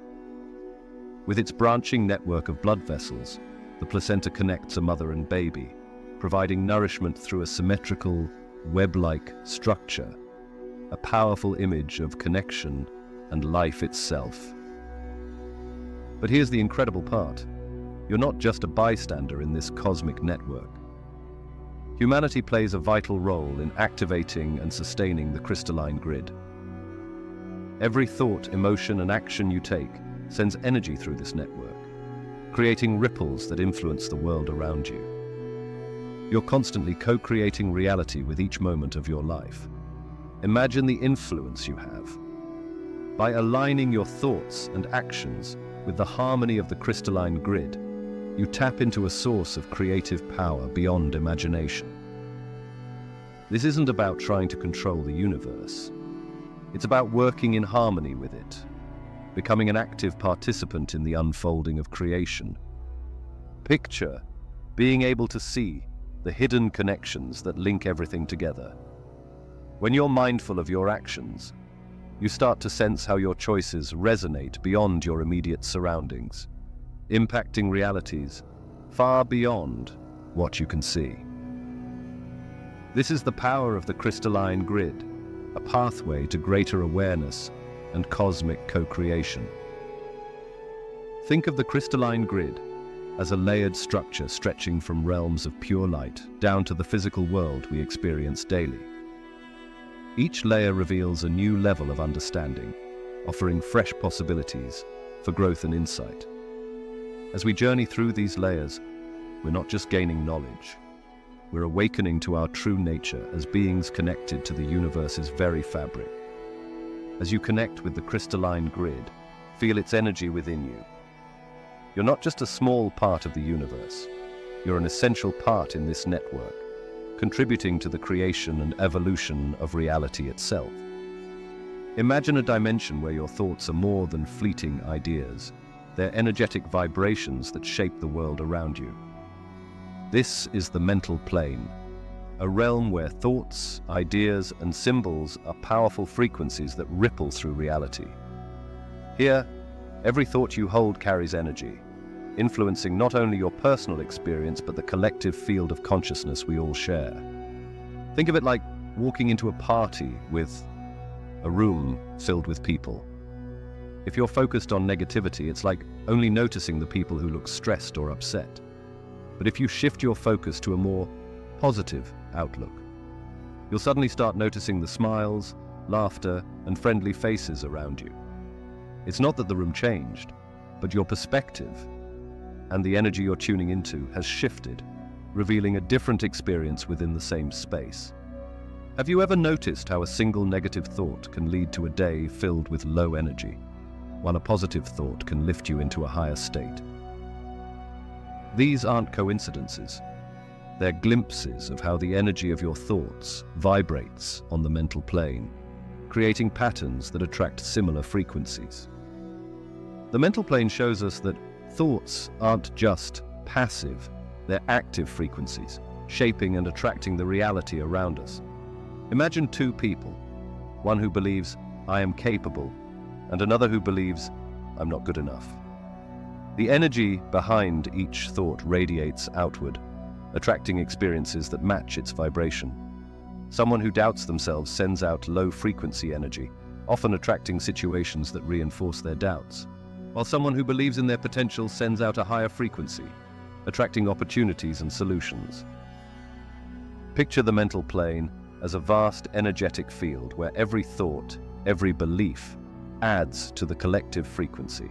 With its branching network of blood vessels, the placenta connects a mother and baby, providing nourishment through a symmetrical, web-like structure, a powerful image of connection and life itself. But here's the incredible part. You're not just a bystander in this cosmic network. Humanity plays a vital role in activating and sustaining the crystalline grid. Every thought, emotion, and action you take sends energy through this network, creating ripples that influence the world around you. You're constantly co-creating reality with each moment of your life. Imagine the influence you have. By aligning your thoughts and actions with the harmony of the crystalline grid, you tap into a source of creative power beyond imagination. This isn't about trying to control the universe. It's about working in harmony with it, becoming an active participant in the unfolding of creation. Picture being able to see the hidden connections that link everything together. When you're mindful of your actions, you start to sense how your choices resonate beyond your immediate surroundings, impacting realities far beyond what you can see. This is the power of the crystalline grid, a pathway to greater awareness and cosmic co-creation. Think of the crystalline grid as a layered structure stretching from realms of pure light down to the physical world we experience daily. Each layer reveals a new level of understanding, offering fresh possibilities for growth and insight. As we journey through these layers, we're not just gaining knowledge, we're awakening to our true nature as beings connected to the universe's very fabric. As you connect with the crystalline grid, feel its energy within you. You're not just a small part of the universe, you're an essential part in this network, contributing to the creation and evolution of reality itself. Imagine a dimension where your thoughts are more than fleeting ideas. They're energetic vibrations that shape the world around you. This is the mental plane, a realm where thoughts, ideas, and symbols are powerful frequencies that ripple through reality. Here, every thought you hold carries energy, influencing not only your personal experience but the collective field of consciousness we all share. Think of it like walking into a party with a room filled with people. If you're focused on negativity, it's like only noticing the people who look stressed or upset. But if you shift your focus to a more positive outlook, you'll suddenly start noticing the smiles, laughter, and friendly faces around you. It's not that the room changed, but your perspective and the energy you're tuning into has shifted, revealing a different experience within the same space. Have you ever noticed how a single negative thought can lead to a day filled with low energy, while a positive thought can lift you into a higher state? These aren't coincidences. They're glimpses of how the energy of your thoughts vibrates on the mental plane, creating patterns that attract similar frequencies. The mental plane shows us that thoughts aren't just passive, they're active frequencies, shaping and attracting the reality around us. Imagine two people, one who believes, "I am capable," and another who believes, "I'm not good enough." The energy behind each thought radiates outward, attracting experiences that match its vibration. Someone who doubts themselves sends out low-frequency energy, often attracting situations that reinforce their doubts, while someone who believes in their potential sends out a higher frequency, attracting opportunities and solutions. Picture the mental plane as a vast energetic field where every thought, every belief, adds to the collective frequency.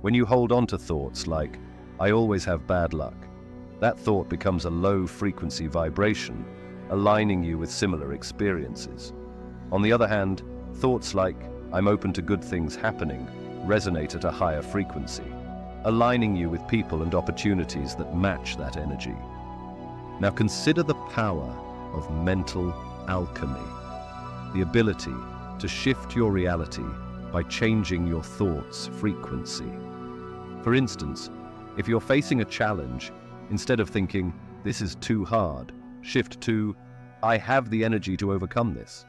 When you hold on to thoughts like, "I always have bad luck," that thought becomes a low-frequency vibration, aligning you with similar experiences. On the other hand, thoughts like, "I'm open to good things happening," resonate at a higher frequency, aligning you with people and opportunities that match that energy. Now consider the power of mental alchemy, the ability to shift your reality by changing your thoughts' frequency. For instance, if you're facing a challenge, instead of thinking, "This is too hard," shift to, "I have the energy to overcome this."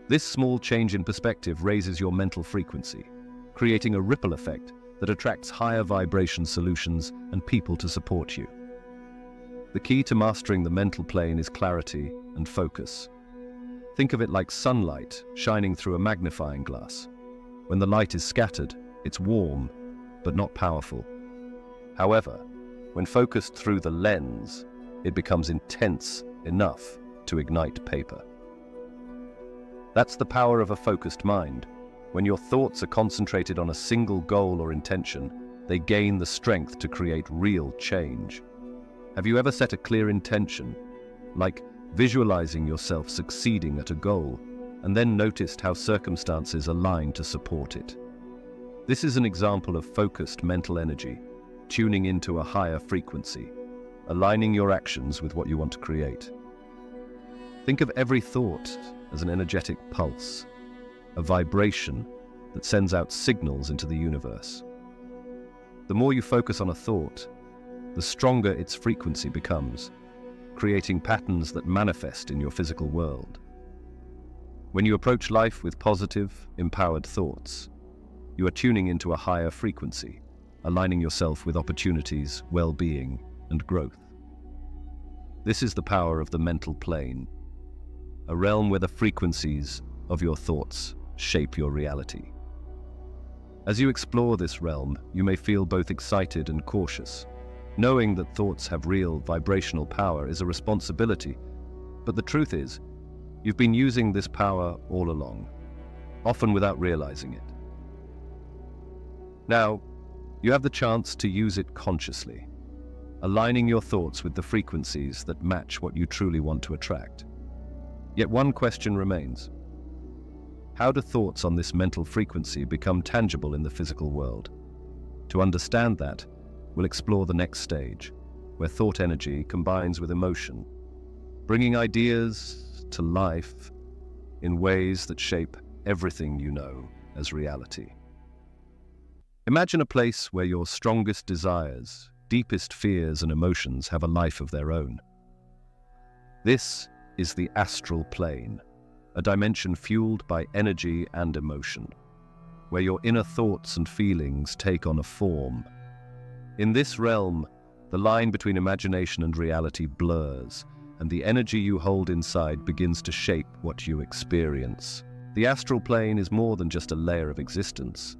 This small change in perspective raises your mental frequency, creating a ripple effect that attracts higher vibration solutions and people to support you. The key to mastering the mental plane is clarity and focus. Think of it like sunlight shining through a magnifying glass. When the light is scattered, it's warm, but not powerful. However, when focused through the lens, it becomes intense enough to ignite paper. That's the power of a focused mind. When your thoughts are concentrated on a single goal or intention, they gain the strength to create real change. Have you ever set a clear intention, like visualizing yourself succeeding at a goal, and then noticed how circumstances align to support it? This is an example of focused mental energy, tuning into a higher frequency, aligning your actions with what you want to create. Think of every thought as an energetic pulse, a vibration that sends out signals into the universe. The more you focus on a thought, the stronger its frequency becomes, creating patterns that manifest in your physical world. When you approach life with positive, empowered thoughts, you are tuning into a higher frequency, aligning yourself with opportunities, well-being, and growth. This is the power of the mental plane, a realm where the frequencies of your thoughts shape your reality. As you explore this realm, you may feel both excited and cautious. Knowing that thoughts have real vibrational power is a responsibility, but the truth is, you've been using this power all along, often without realizing it. Now, you have the chance to use it consciously, aligning your thoughts with the frequencies that match what you truly want to attract. Yet one question remains. How do thoughts on this mental frequency become tangible in the physical world? To understand that, we'll explore the next stage, where thought energy combines with emotion, bringing ideas to life in ways that shape everything you know as reality. Imagine a place where your strongest desires, deepest fears and emotions have a life of their own. This is the astral plane, a dimension fueled by energy and emotion, where your inner thoughts and feelings take on a form. In this realm, the line between imagination and reality blurs, and the energy you hold inside begins to shape what you experience. The astral plane is more than just a layer of existence.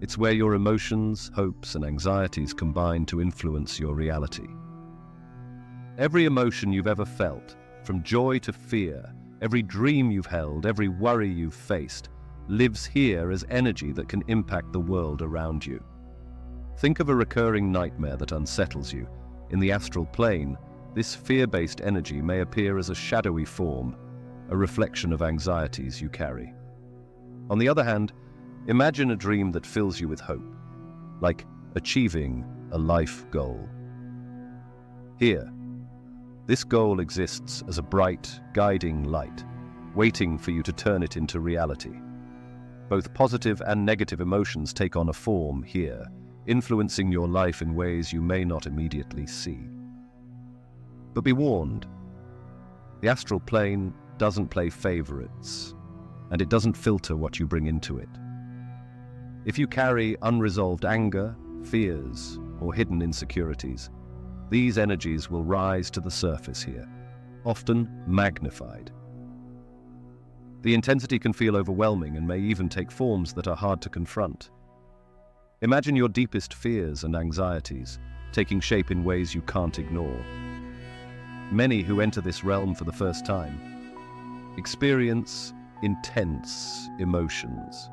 It's where your emotions, hopes, and anxieties combine to influence your reality. Every emotion you've ever felt, from joy to fear, Every dream you've held, every worry you've faced, lives here as energy that can impact the world around you. Think of a recurring nightmare that unsettles you. In the astral plane, this fear-based energy may appear as a shadowy form, a reflection of anxieties you carry. On the other hand, imagine a dream that fills you with hope, like achieving a life goal. Here, this goal exists as a bright, guiding light, waiting for you to turn it into reality. Both positive and negative emotions take on a form here, influencing your life in ways you may not immediately see. But be warned, the astral plane doesn't play favorites, and it doesn't filter what you bring into it. If you carry unresolved anger, fears, or hidden insecurities, these energies will rise to the surface here, often magnified. The intensity can feel overwhelming and may even take forms that are hard to confront. Imagine your deepest fears and anxieties taking shape in ways you can't ignore. Many who enter this realm for the first time experience intense emotions,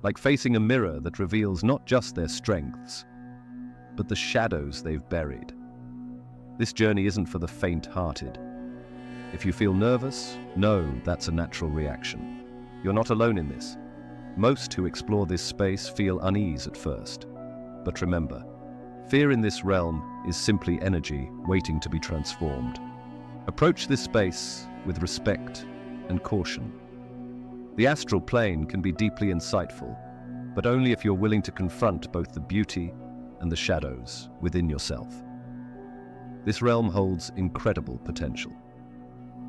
like facing a mirror that reveals not just their strengths, but the shadows they've buried. This journey isn't for the faint-hearted. If you feel nervous, know that's a natural reaction. You're not alone in this. Most who explore this space feel unease at first. But remember, fear in this realm is simply energy waiting to be transformed. Approach this space with respect and caution. The astral plane can be deeply insightful, but only if you're willing to confront both the beauty and the shadows within yourself. This realm holds incredible potential.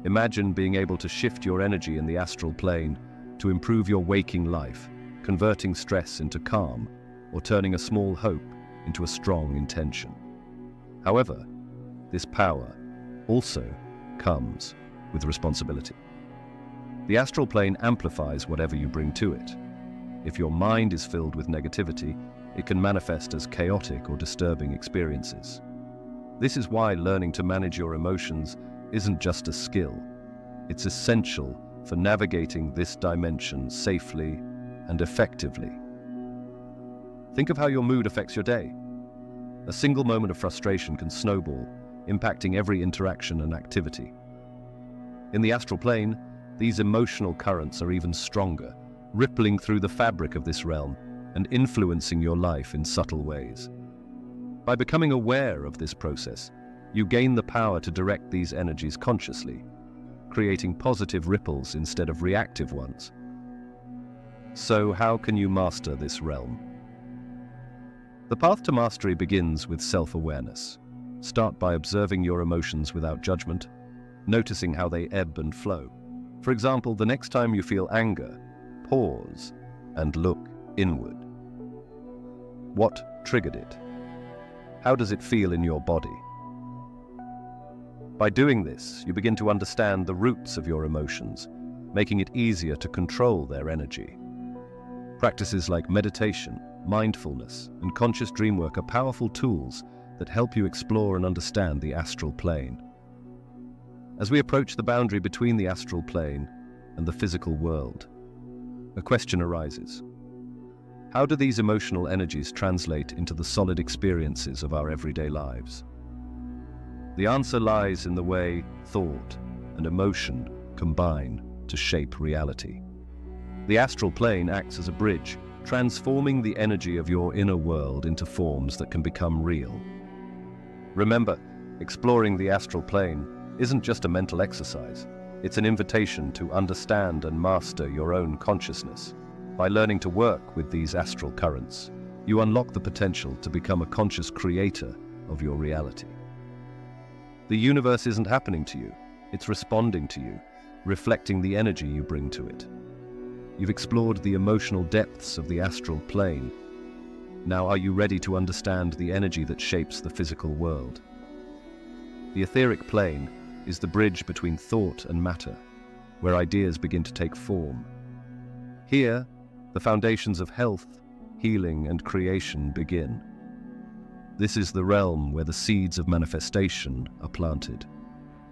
Imagine being able to shift your energy in the astral plane to improve your waking life, converting stress into calm, or turning a small hope into a strong intention. However, this power also comes with responsibility. The astral plane amplifies whatever you bring to it. If your mind is filled with negativity, it can manifest as chaotic or disturbing experiences. This is why learning to manage your emotions isn't just a skill. It's essential for navigating this dimension safely and effectively. Think of how your mood affects your day. A single moment of frustration can snowball, impacting every interaction and activity. In the astral plane, these emotional currents are even stronger, rippling through the fabric of this realm and influencing your life in subtle ways. By becoming aware of this process, you gain the power to direct these energies consciously, creating positive ripples instead of reactive ones. So how can you master this realm? The path to mastery begins with self-awareness. Start by observing your emotions without judgment, noticing how they ebb and flow. For example, the next time you feel anger, pause and look inward. What triggered it? How does it feel in your body? By doing this, you begin to understand the roots of your emotions, making it easier to control their energy. Practices like meditation, mindfulness, and conscious dream work are powerful tools that help you explore and understand the astral plane. As we approach the boundary between the astral plane and the physical world, a question arises. How do these emotional energies translate into the solid experiences of our everyday lives? The answer lies in the way thought and emotion combine to shape reality. The astral plane acts as a bridge, transforming the energy of your inner world into forms that can become real. Remember, exploring the astral plane isn't just a mental exercise. It's an invitation to understand and master your own consciousness. By learning to work with these astral currents, you unlock the potential to become a conscious creator of your reality. The universe isn't happening to you, it's responding to you, reflecting the energy you bring to it. You've explored the emotional depths of the astral plane. Now are you ready to understand the energy that shapes the physical world? The etheric plane is the bridge between thought and matter, where ideas begin to take form. Here, the foundations of health, healing, and creation begin. This is the realm where the seeds of manifestation are planted.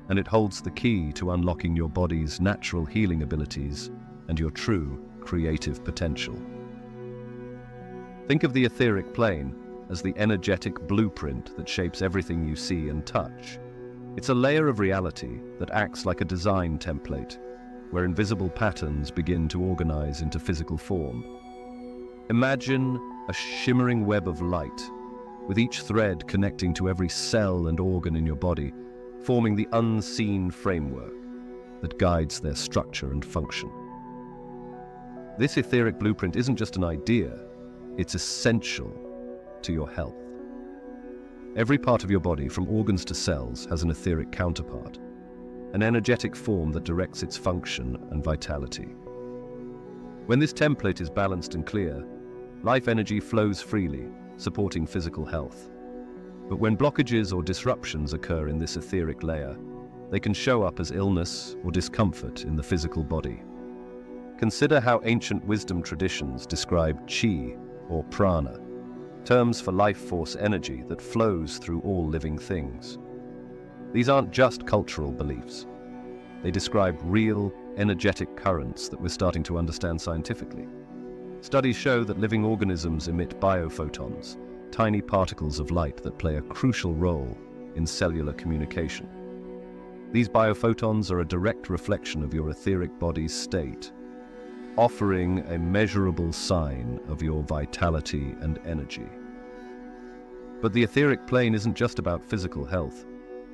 and it holds the key to unlocking your body's natural healing abilities and your true creative potential. Think of the etheric plane as the energetic blueprint that shapes everything you see and touch. It's a layer of reality that acts like a design template, where invisible patterns begin to organize into physical form. Imagine a shimmering web of light, with each thread connecting to every cell and organ in your body, forming the unseen framework that guides their structure and function. This etheric blueprint isn't just an idea, it's essential to your health. Every part of your body, from organs to cells, has an etheric counterpart, an energetic form that directs its function and vitality. When this template is balanced and clear, life energy flows freely, supporting physical health. But when blockages or disruptions occur in this etheric layer, they can show up as illness or discomfort in the physical body. Consider how ancient wisdom traditions describe chi or prana, terms for life force energy that flows through all living things. These aren't just cultural beliefs. They describe real, energetic currents that we're starting to understand scientifically. Studies show that living organisms emit biophotons, tiny particles of light that play a crucial role in cellular communication. These biophotons are a direct reflection of your etheric body's state, offering a measurable sign of your vitality and energy. But the etheric plane isn't just about physical health.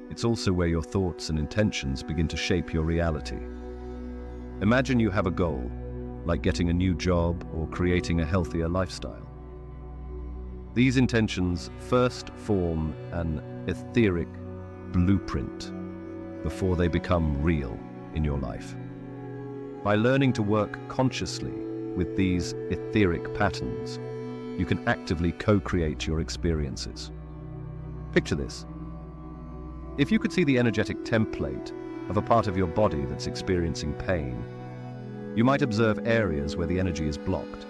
It's also where your thoughts and intentions begin to shape your reality. Imagine you have a goal, like getting a new job or creating a healthier lifestyle. These intentions first form an etheric blueprint before they become real in your life. By learning to work consciously with these etheric patterns, you can actively co-create your experiences. Picture this. If you could see the energetic template of a part of your body that's experiencing pain, you might observe areas where the energy is blocked.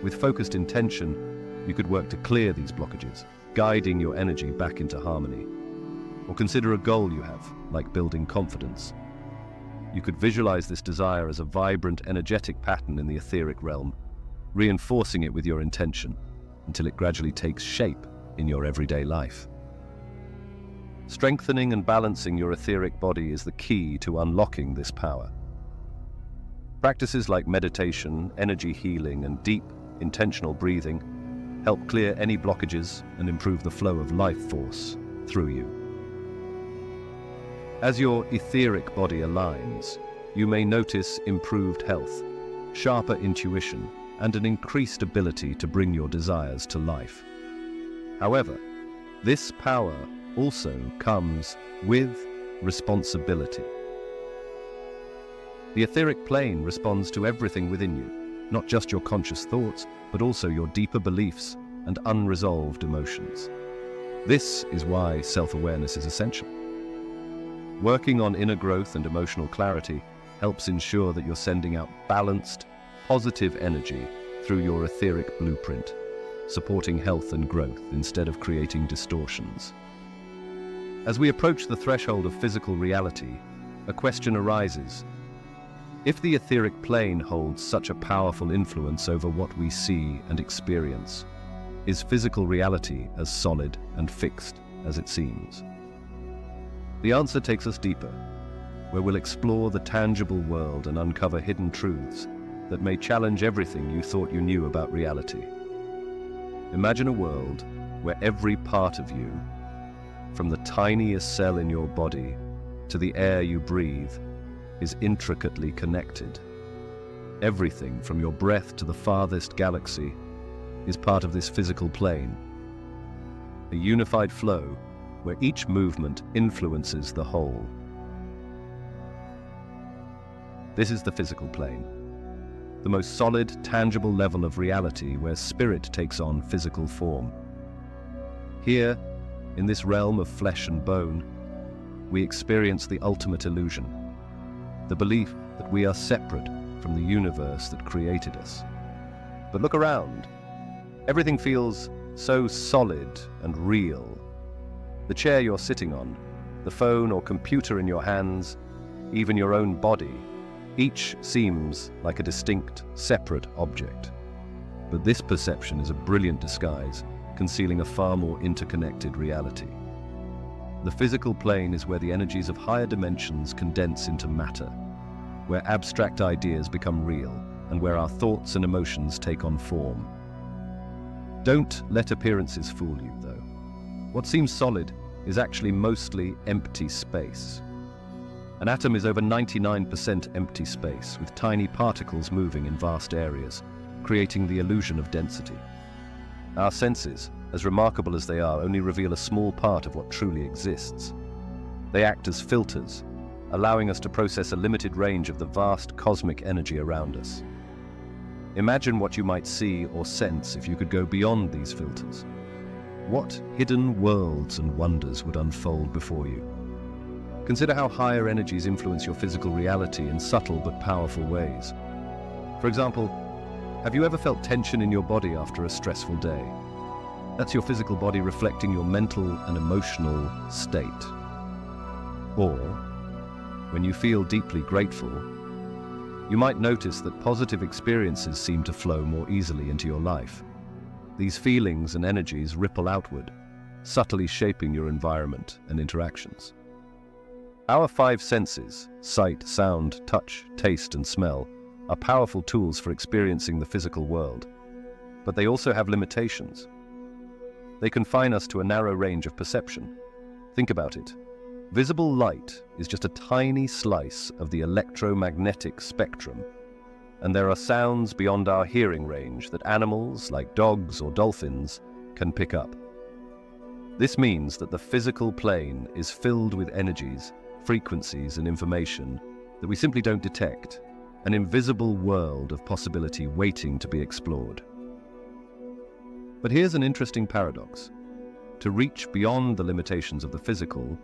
With focused intention, you could work to clear these blockages, guiding your energy back into harmony. Or consider a goal you have, like building confidence. You could visualize this desire as a vibrant, energetic pattern in the etheric realm, reinforcing it with your intention until it gradually takes shape in your everyday life. Strengthening and balancing your etheric body is the key to unlocking this power. Practices like meditation, energy healing, and deep, intentional breathing help clear any blockages and improve the flow of life force through you. As your etheric body aligns, you may notice improved health, sharper intuition, and an increased ability to bring your desires to life. However, this power also comes with responsibility. The etheric plane responds to everything within you, not just your conscious thoughts, but also your deeper beliefs and unresolved emotions. This is why self-awareness is essential. Working on inner growth and emotional clarity helps ensure that you're sending out balanced, positive energy through your etheric blueprint, supporting health and growth instead of creating distortions. As we approach the threshold of physical reality, a question arises. If the etheric plane holds such a powerful influence over what we see and experience, is physical reality as solid and fixed as it seems? The answer takes us deeper, where we'll explore the tangible world and uncover hidden truths that may challenge everything you thought you knew about reality. Imagine a world where every part of you, from the tiniest cell in your body to the air you breathe, is intricately connected. Everything from your breath to the farthest galaxy is part of this physical plane, a unified flow where each movement influences the whole. This is the physical plane, the most solid, tangible level of reality where spirit takes on physical form. Here, in this realm of flesh and bone, we experience the ultimate illusion, the belief that we are separate from the universe that created us. But look around. Everything feels so solid and real. The chair you're sitting on, the phone or computer in your hands, even your own body, each seems like a distinct, separate object. But this perception is a brilliant disguise, concealing a far more interconnected reality. The physical plane is where the energies of higher dimensions condense into matter, where abstract ideas become real, and where our thoughts and emotions take on form. Don't let appearances fool you, though. What seems solid is actually mostly empty space. An atom is over 99% empty space, with tiny particles moving in vast areas, creating the illusion of density. Our senses, as remarkable as they are, only reveal a small part of what truly exists. They act as filters, allowing us to process a limited range of the vast cosmic energy around us. Imagine what you might see or sense if you could go beyond these filters. What hidden worlds and wonders would unfold before you? Consider how higher energies influence your physical reality in subtle but powerful ways. For example, have you ever felt tension in your body after a stressful day? That's your physical body reflecting your mental and emotional state. Or, when you feel deeply grateful, you might notice that positive experiences seem to flow more easily into your life. These feelings and energies ripple outward, subtly shaping your environment and interactions. Our five senses, sight, sound, touch, taste, and smell, are powerful tools for experiencing the physical world, but they also have limitations. They confine us to a narrow range of perception. Think about it. Visible light is just a tiny slice of the electromagnetic spectrum, and there are sounds beyond our hearing range that animals, like dogs or dolphins, can pick up. This means that the physical plane is filled with energies, frequencies, and information that we simply don't detect, an invisible world of possibility waiting to be explored. But here's an interesting paradox. To reach beyond the limitations of the physical,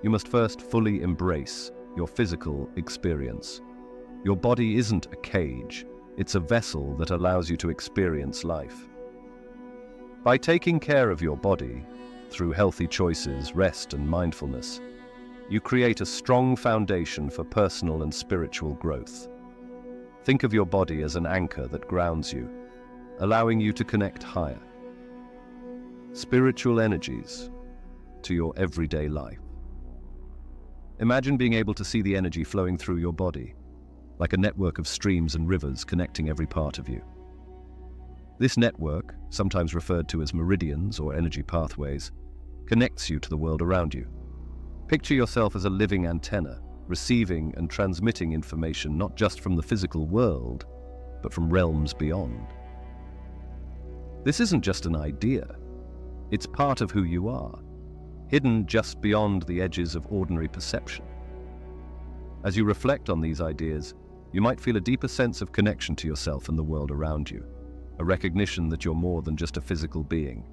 you must first fully embrace your physical experience. Your body isn't a cage, it's a vessel that allows you to experience life. By taking care of your body, through healthy choices, rest, and mindfulness, you create a strong foundation for personal and spiritual growth. Think of your body as an anchor that grounds you, allowing you to connect higher spiritual energies to your everyday life. Imagine being able to see the energy flowing through your body, like a network of streams and rivers connecting every part of you. This network, sometimes referred to as meridians or energy pathways, connects you to the world around you. Picture yourself as a living antenna, receiving and transmitting information not just from the physical world, but from realms beyond. This isn't just an idea. It's part of who you are, hidden just beyond the edges of ordinary perception. As you reflect on these ideas, you might feel a deeper sense of connection to yourself and the world around you, a recognition that you're more than just a physical being.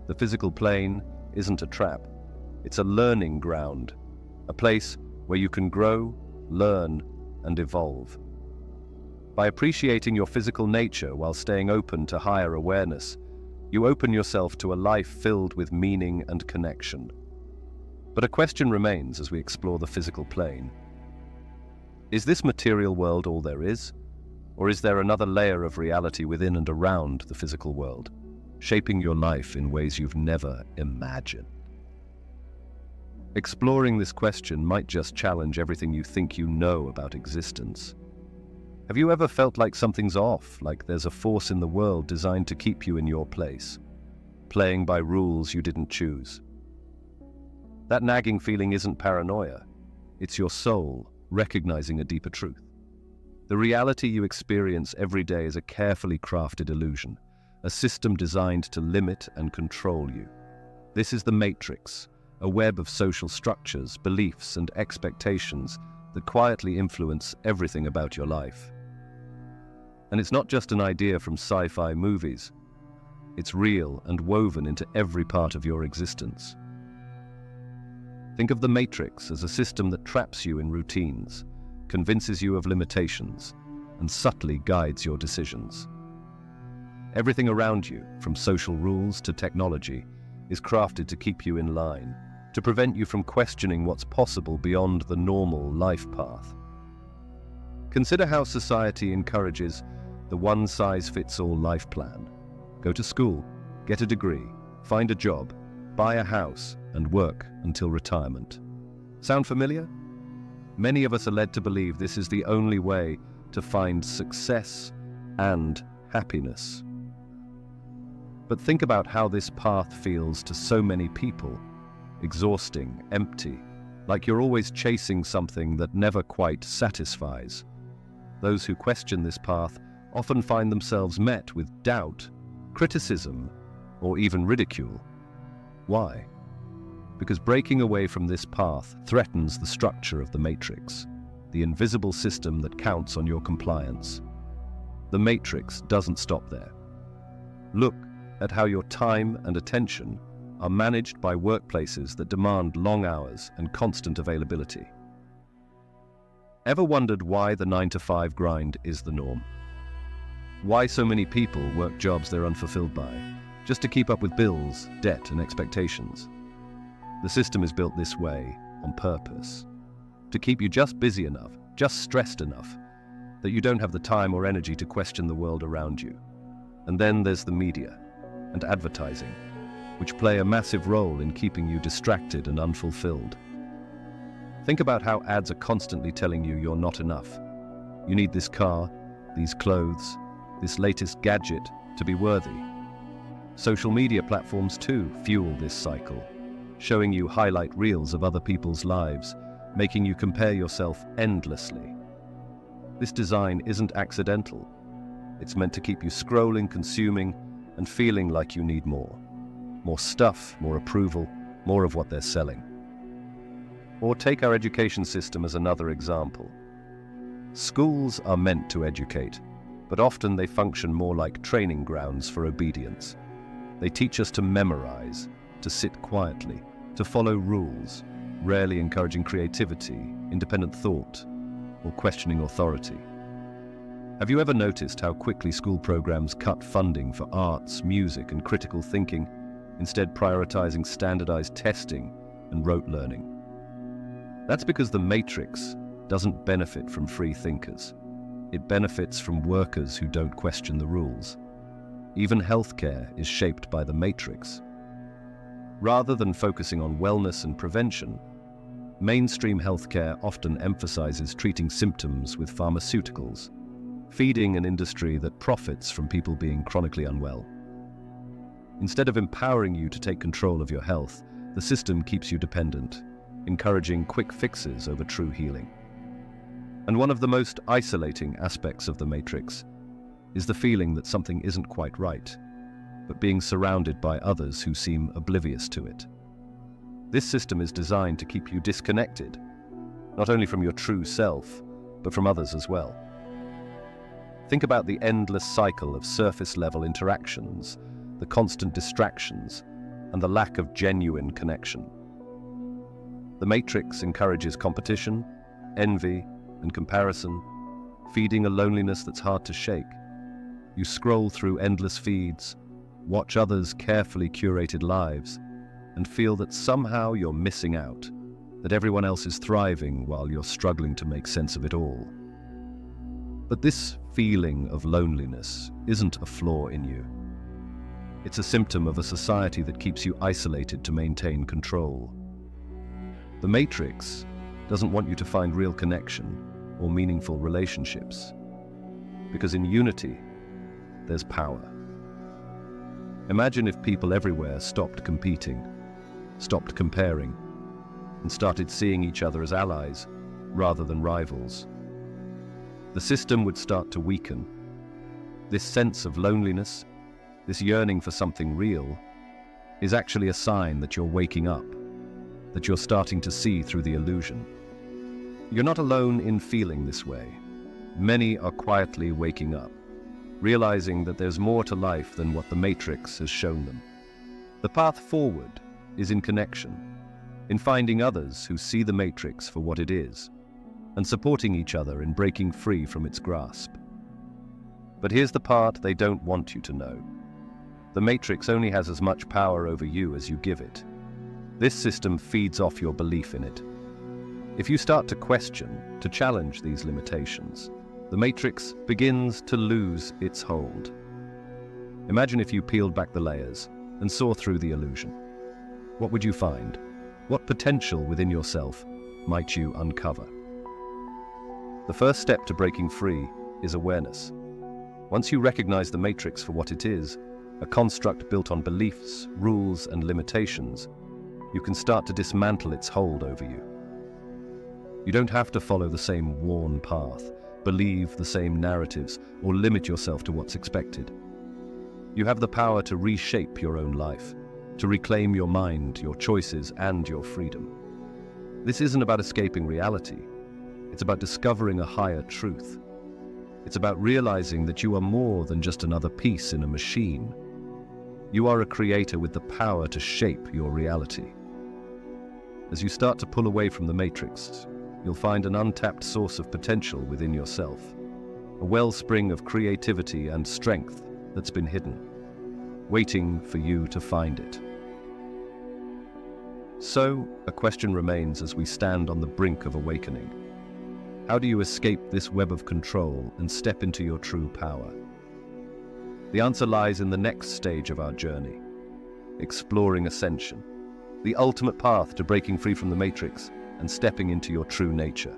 The physical plane isn't a trap. It's a learning ground, a place where you can grow, learn, and evolve. By appreciating your physical nature while staying open to higher awareness, you open yourself to a life filled with meaning and connection. But a question remains as we explore the physical plane. Is this material world all there is? Or is there another layer of reality within and around the physical world, shaping your life in ways you've never imagined? Exploring this question might just challenge everything you think you know about existence. Have you ever felt like something's off, like there's a force in the world designed to keep you in your place, playing by rules you didn't choose? That nagging feeling isn't paranoia. It's your soul recognizing a deeper truth. The reality you experience every day is a carefully crafted illusion, a system designed to limit and control you. This is the matrix, a web of social structures, beliefs, and expectations that quietly influence everything about your life. And it's not just an idea from sci-fi movies. It's real and woven into every part of your existence. Think of the matrix as a system that traps you in routines, convinces you of limitations, and subtly guides your decisions. Everything around you, from social rules to technology, is crafted to keep you in line, to prevent you from questioning what's possible beyond the normal life path. Consider how society encourages the one-size-fits-all life plan. Go to school, get a degree, find a job, buy a house, and work until retirement. Sound familiar? Many of us are led to believe this is the only way to find success and happiness. But think about how this path feels to so many people. Exhausting, empty, like you're always chasing something that never quite satisfies. Those who question this path often find themselves met with doubt, criticism, or even ridicule. Why? Because breaking away from this path threatens the structure of the matrix, the invisible system that counts on your compliance. The matrix doesn't stop there. Look at how your time and attention are managed by workplaces that demand long hours and constant availability. Ever wondered why the 9-to-5 grind is the norm? Why so many people work jobs they're unfulfilled by, just to keep up with bills, debt, and expectations? The system is built this way on purpose, to keep you just busy enough, just stressed enough, that you don't have the time or energy to question the world around you. And then there's the media and advertising, which play a massive role in keeping you distracted and unfulfilled. Think about how ads are constantly telling you you're not enough. You need this car, these clothes, this latest gadget to be worthy. Social media platforms too fuel this cycle, showing you highlight reels of other people's lives, making you compare yourself endlessly. This design isn't accidental. It's meant to keep you scrolling, consuming, and feeling like you need more. More stuff, more approval, more of what they're selling. Or take our education system as another example. Schools are meant to educate, but often they function more like training grounds for obedience. They teach us to memorize, to sit quietly, to follow rules, rarely encouraging creativity, independent thought, or questioning authority. Have you ever noticed how quickly school programs cut funding for arts, music, and critical thinking, instead prioritizing standardized testing and rote learning? That's because the matrix doesn't benefit from free thinkers. It benefits from workers who don't question the rules. Even healthcare is shaped by the matrix. Rather than focusing on wellness and prevention, mainstream healthcare often emphasizes treating symptoms with pharmaceuticals, feeding an industry that profits from people being chronically unwell. Instead of empowering you to take control of your health, the system keeps you dependent, encouraging quick fixes over true healing. And one of the most isolating aspects of the matrix is the feeling that something isn't quite right, but being surrounded by others who seem oblivious to it. This system is designed to keep you disconnected, not only from your true self, but from others as well. Think about the endless cycle of surface-level interactions, the constant distractions, and the lack of genuine connection. The matrix encourages competition, envy, and comparison, feeding a loneliness that's hard to shake. You scroll through endless feeds, watch others' carefully curated lives, and feel that somehow you're missing out, that everyone else is thriving while you're struggling to make sense of it all. But this feeling of loneliness isn't a flaw in you. It's a symptom of a society that keeps you isolated to maintain control. The matrix doesn't want you to find real connection or meaningful relationships, because in unity, there's power. Imagine if people everywhere stopped competing, stopped comparing, and started seeing each other as allies rather than rivals. The system would start to weaken. This sense of loneliness, this yearning for something real, is actually a sign that you're waking up, that you're starting to see through the illusion. You're not alone in feeling this way. Many are quietly waking up, realizing that there's more to life than what the matrix has shown them. The path forward is in connection, in finding others who see the matrix for what it is, and supporting each other in breaking free from its grasp. But here's the part they don't want you to know. The matrix only has as much power over you as you give it. This system feeds off your belief in it. If you start to question, to challenge these limitations, the matrix begins to lose its hold. Imagine if you peeled back the layers and saw through the illusion. What would you find? What potential within yourself might you uncover? The first step to breaking free is awareness. Once you recognize the matrix for what it is, a construct built on beliefs, rules, and limitations, you can start to dismantle its hold over you. You don't have to follow the same worn path, believe the same narratives, or limit yourself to what's expected. You have the power to reshape your own life, to reclaim your mind, your choices, and your freedom. This isn't about escaping reality. It's about discovering a higher truth. It's about realizing that you are more than just another piece in a machine. You are a creator with the power to shape your reality. As you start to pull away from the matrix, you'll find an untapped source of potential within yourself, a wellspring of creativity and strength that's been hidden, waiting for you to find it. So, a question remains as we stand on the brink of awakening. How do you escape this web of control and step into your true power? The answer lies in the next stage of our journey, exploring ascension, the ultimate path to breaking free from the matrix and stepping into your true nature.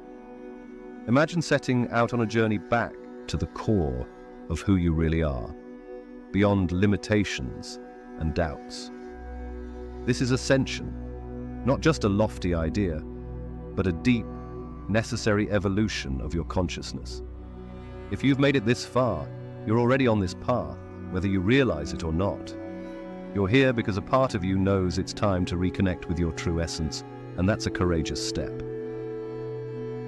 Imagine setting out on a journey back to the core of who you really are, beyond limitations and doubts. This is ascension, not just a lofty idea, but a deep, necessary evolution of your consciousness. If you've made it this far, you're already on this path, whether you realize it or not. You're here because a part of you knows it's time to reconnect with your true essence, and that's a courageous step.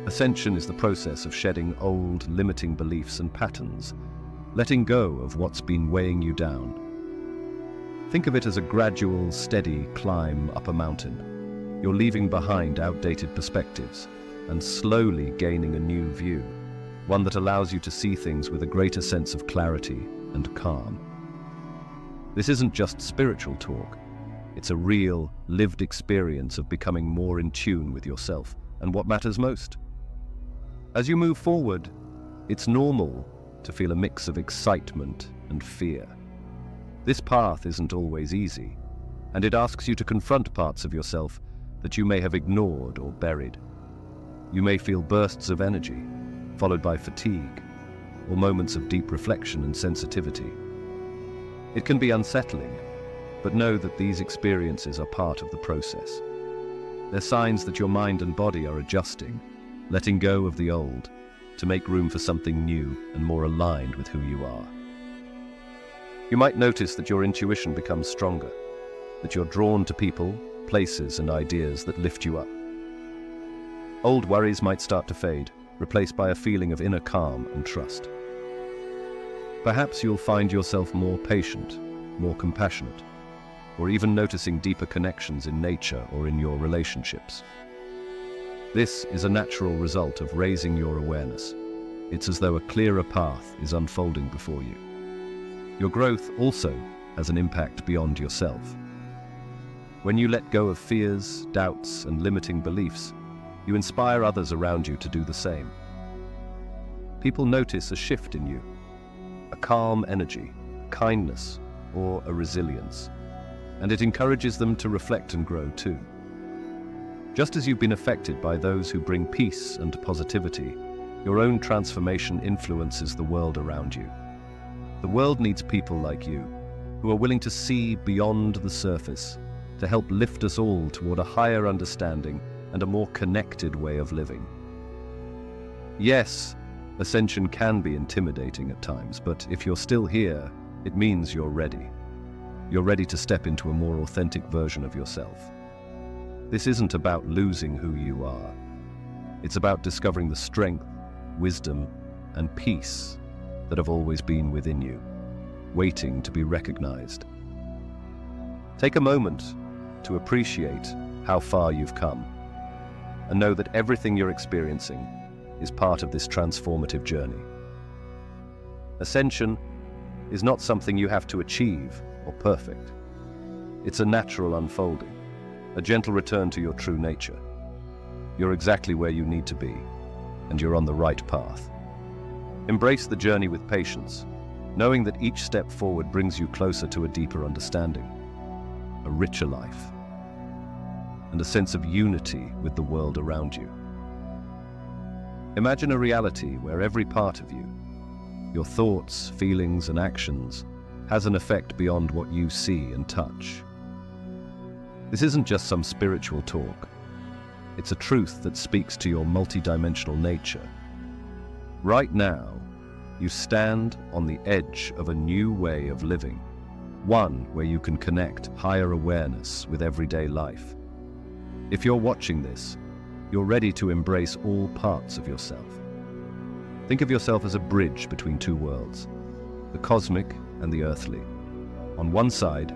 Ascension is the process of shedding old, limiting beliefs and patterns, letting go of what's been weighing you down. Think of it as a gradual, steady climb up a mountain. You're leaving behind outdated perspectives and slowly gaining a new view, one that allows you to see things with a greater sense of clarity and calm. This isn't just spiritual talk. It's a real, lived experience of becoming more in tune with yourself and what matters most. As you move forward, it's normal to feel a mix of excitement and fear. This path isn't always easy, and it asks you to confront parts of yourself that you may have ignored or buried. You may feel bursts of energy, followed by fatigue, or moments of deep reflection and sensitivity. It can be unsettling, but know that these experiences are part of the process. They're signs that your mind and body are adjusting, letting go of the old, to make room for something new and more aligned with who you are. You might notice that your intuition becomes stronger, that you're drawn to people, places, and ideas that lift you up. Old worries might start to fade, replaced by a feeling of inner calm and trust. Perhaps you'll find yourself more patient, more compassionate, or even noticing deeper connections in nature or in your relationships. This is a natural result of raising your awareness. It's as though a clearer path is unfolding before you. Your growth also has an impact beyond yourself. When you let go of fears, doubts, and limiting beliefs, you inspire others around you to do the same. People notice a shift in you, a calm energy, kindness, or a resilience, and it encourages them to reflect and grow too. Just as you've been affected by those who bring peace and positivity, your own transformation influences the world around you. The world needs people like you, who are willing to see beyond the surface, to help lift us all toward a higher understanding and a more connected way of living. Yes, ascension can be intimidating at times, but if you're still here, it means you're ready. You're ready to step into a more authentic version of yourself. This isn't about losing who you are. It's about discovering the strength, wisdom, and peace that have always been within you, waiting to be recognized. Take a moment to appreciate how far you've come, and know that everything you're experiencing is part of this transformative journey. Ascension is not something you have to achieve or perfect. It's a natural unfolding, a gentle return to your true nature. You're exactly where you need to be, and you're on the right path. Embrace the journey with patience, knowing that each step forward brings you closer to a deeper understanding, a richer life, and a sense of unity with the world around you. Imagine a reality where every part of you, your thoughts, feelings, and actions, has an effect beyond what you see and touch. This isn't just some spiritual talk. It's a truth that speaks to your multidimensional nature. Right now, you stand on the edge of a new way of living, one where you can connect higher awareness with everyday life. If you're watching this, you're ready to embrace all parts of yourself. Think of yourself as a bridge between two worlds, the cosmic and the earthly. On one side,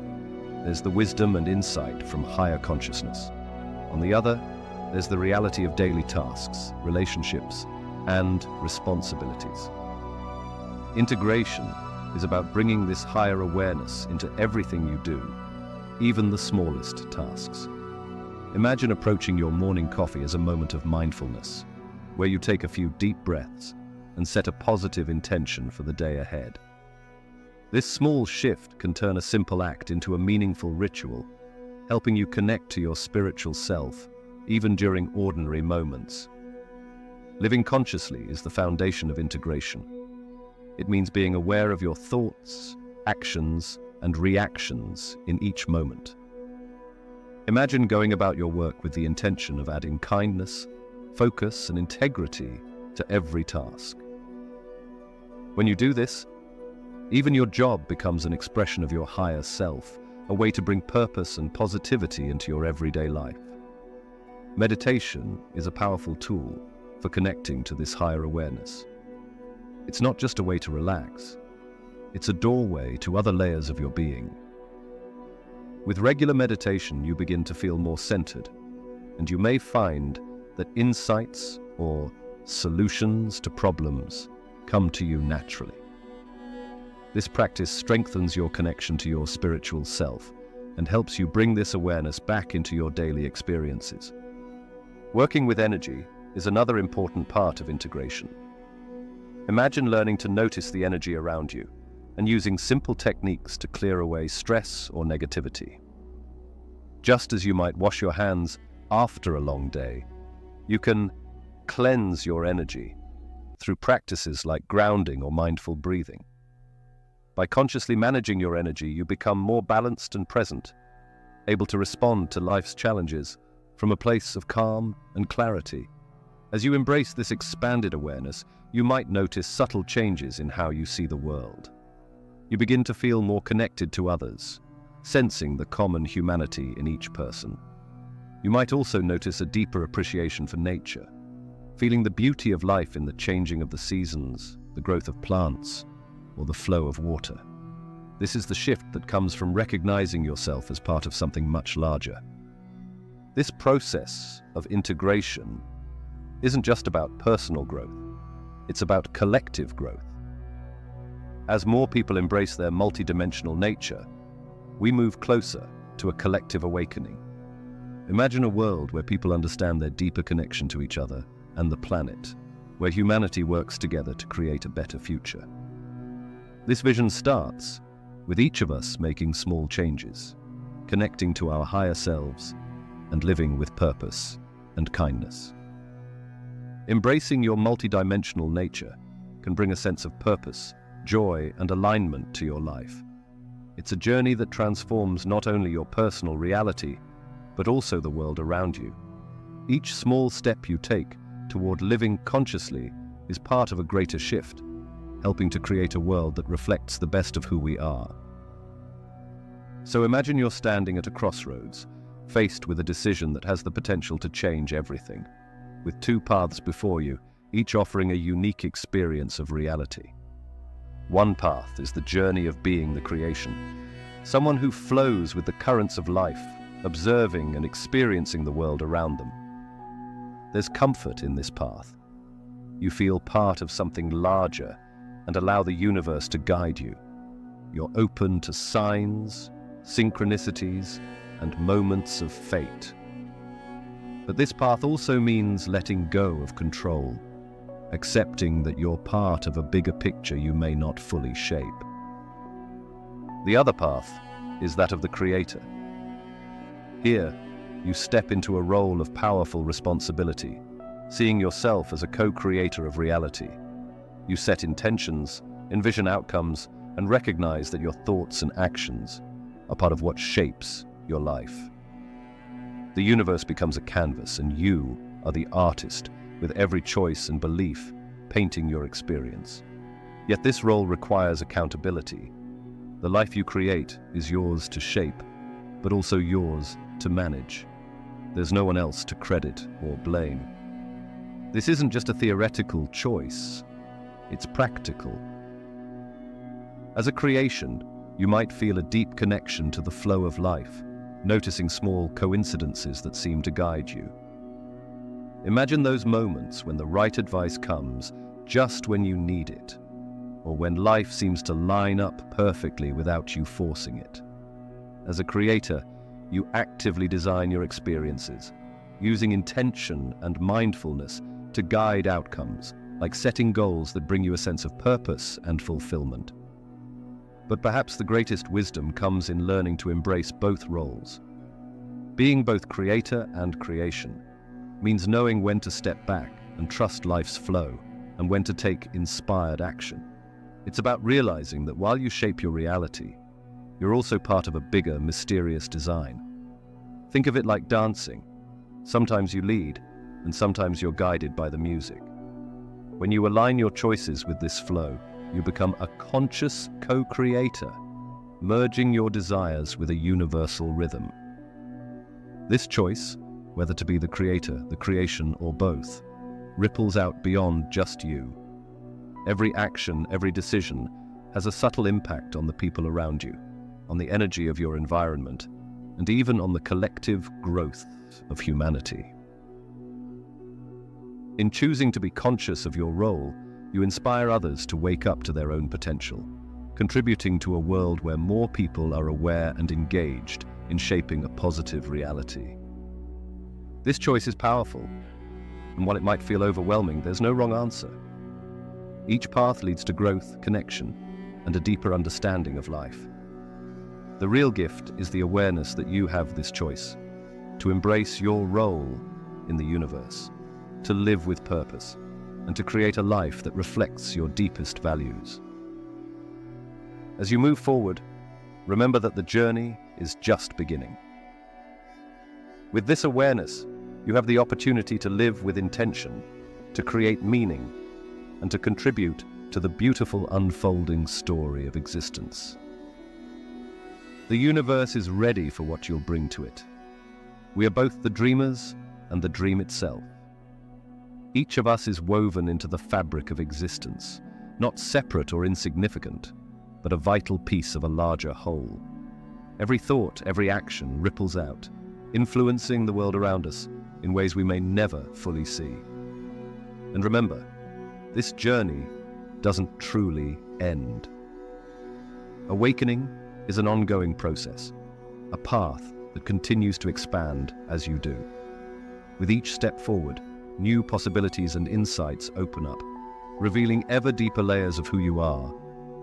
there's the wisdom and insight from higher consciousness. On the other, there's the reality of daily tasks, relationships, and responsibilities. Integration is about bringing this higher awareness into everything you do, even the smallest tasks. Imagine approaching your morning coffee as a moment of mindfulness, where you take a few deep breaths and set a positive intention for the day ahead. This small shift can turn a simple act into a meaningful ritual, helping you connect to your spiritual self, even during ordinary moments. Living consciously is the foundation of integration. It means being aware of your thoughts, actions, and reactions in each moment. Imagine going about your work with the intention of adding kindness, focus, and integrity to every task. When you do this, even your job becomes an expression of your higher self, a way to bring purpose and positivity into your everyday life. Meditation is a powerful tool for connecting to this higher awareness. It's not just a way to relax, it's a doorway to other layers of your being. With regular meditation, you begin to feel more centered, and you may find that insights or solutions to problems come to you naturally. This practice strengthens your connection to your spiritual self and helps you bring this awareness back into your daily experiences. Working with energy is another important part of integration. Imagine learning to notice the energy around you and using simple techniques to clear away stress or negativity. Just as you might wash your hands after a long day, you can cleanse your energy through practices like grounding or mindful breathing. By consciously managing your energy, you become more balanced and present, able to respond to life's challenges from a place of calm and clarity. As you embrace this expanded awareness, you might notice subtle changes in how you see the world. You begin to feel more connected to others, sensing the common humanity in each person. You might also notice a deeper appreciation for nature, feeling the beauty of life in the changing of the seasons, the growth of plants, or the flow of water. This is the shift that comes from recognizing yourself as part of something much larger. This process of integration isn't just about personal growth, it's about collective growth. As more people embrace their multidimensional nature, we move closer to a collective awakening. Imagine a world where people understand their deeper connection to each other and the planet, where humanity works together to create a better future. This vision starts with each of us making small changes, connecting to our higher selves, and living with purpose and kindness. Embracing your multidimensional nature can bring a sense of purpose, joy, and alignment to your life. It's a journey that transforms not only your personal reality, but also the world around you. Each small step you take toward living consciously is part of a greater shift, helping to create a world that reflects the best of who we are. So imagine you're standing at a crossroads, faced with a decision that has the potential to change everything, with two paths before you, each offering a unique experience of reality. One path is the journey of being the creation, someone who flows with the currents of life, observing and experiencing the world around them. There's comfort in this path. You feel part of something larger and allow the universe to guide you. You're open to signs, synchronicities, and moments of fate. But this path also means letting go of control, accepting that you're part of a bigger picture you may not fully shape. The other path is that of the creator. Here, you step into a role of powerful responsibility, seeing yourself as a co-creator of reality. You set intentions, envision outcomes, and recognize that your thoughts and actions are part of what shapes your life. The universe becomes a canvas, and you are the artist, with every choice and belief painting your experience. Yet this role requires accountability. The life you create is yours to shape, but also yours to manage. There's no one else to credit or blame. This isn't just a theoretical choice, it's practical. As a creation, you might feel a deep connection to the flow of life, noticing small coincidences that seem to guide you. Imagine those moments when the right advice comes just when you need it, or when life seems to line up perfectly without you forcing it. As a creator, you actively design your experiences, using intention and mindfulness to guide outcomes, like setting goals that bring you a sense of purpose and fulfillment. But perhaps the greatest wisdom comes in learning to embrace both roles. Being both creator and creation means knowing when to step back and trust life's flow, and when to take inspired action. It's about realizing that while you shape your reality, you're also part of a bigger, mysterious design. Think of it like dancing. Sometimes you lead, and sometimes you're guided by the music. When you align your choices with this flow, you become a conscious co-creator, merging your desires with a universal rhythm. This choice, whether to be the creator, the creation, or both, ripples out beyond just you. Every action, every decision has a subtle impact on the people around you, on the energy of your environment, and even on the collective growth of humanity. In choosing to be conscious of your role, you inspire others to wake up to their own potential, contributing to a world where more people are aware and engaged in shaping a positive reality. This choice is powerful, and while it might feel overwhelming, there's no wrong answer. Each path leads to growth, connection, and a deeper understanding of life. The real gift is the awareness that you have this choice, to embrace your role in the universe, to live with purpose, and to create a life that reflects your deepest values. As you move forward, remember that the journey is just beginning. With this awareness, you have the opportunity to live with intention, to create meaning, and to contribute to the beautiful unfolding story of existence. The universe is ready for what you'll bring to it. We are both the dreamers and the dream itself. Each of us is woven into the fabric of existence, not separate or insignificant, but a vital piece of a larger whole. Every thought, every action ripples out, influencing the world around us in ways we may never fully see. And remember, this journey doesn't truly end. Awakening is an ongoing process, a path that continues to expand as you do. With each step forward, new possibilities and insights open up, revealing ever deeper layers of who you are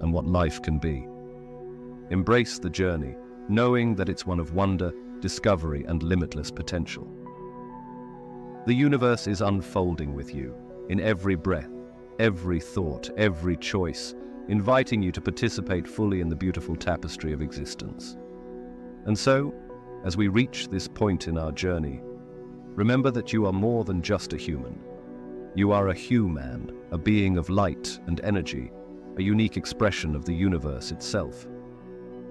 and what life can be. Embrace the journey, knowing that it's one of wonder, discovery, and limitless potential. The universe is unfolding with you in every breath, every thought, every choice, inviting you to participate fully in the beautiful tapestry of existence. And so, as we reach this point in our journey, remember that you are more than just a human. You are a Hue-Man, a being of light and energy, a unique expression of the universe itself.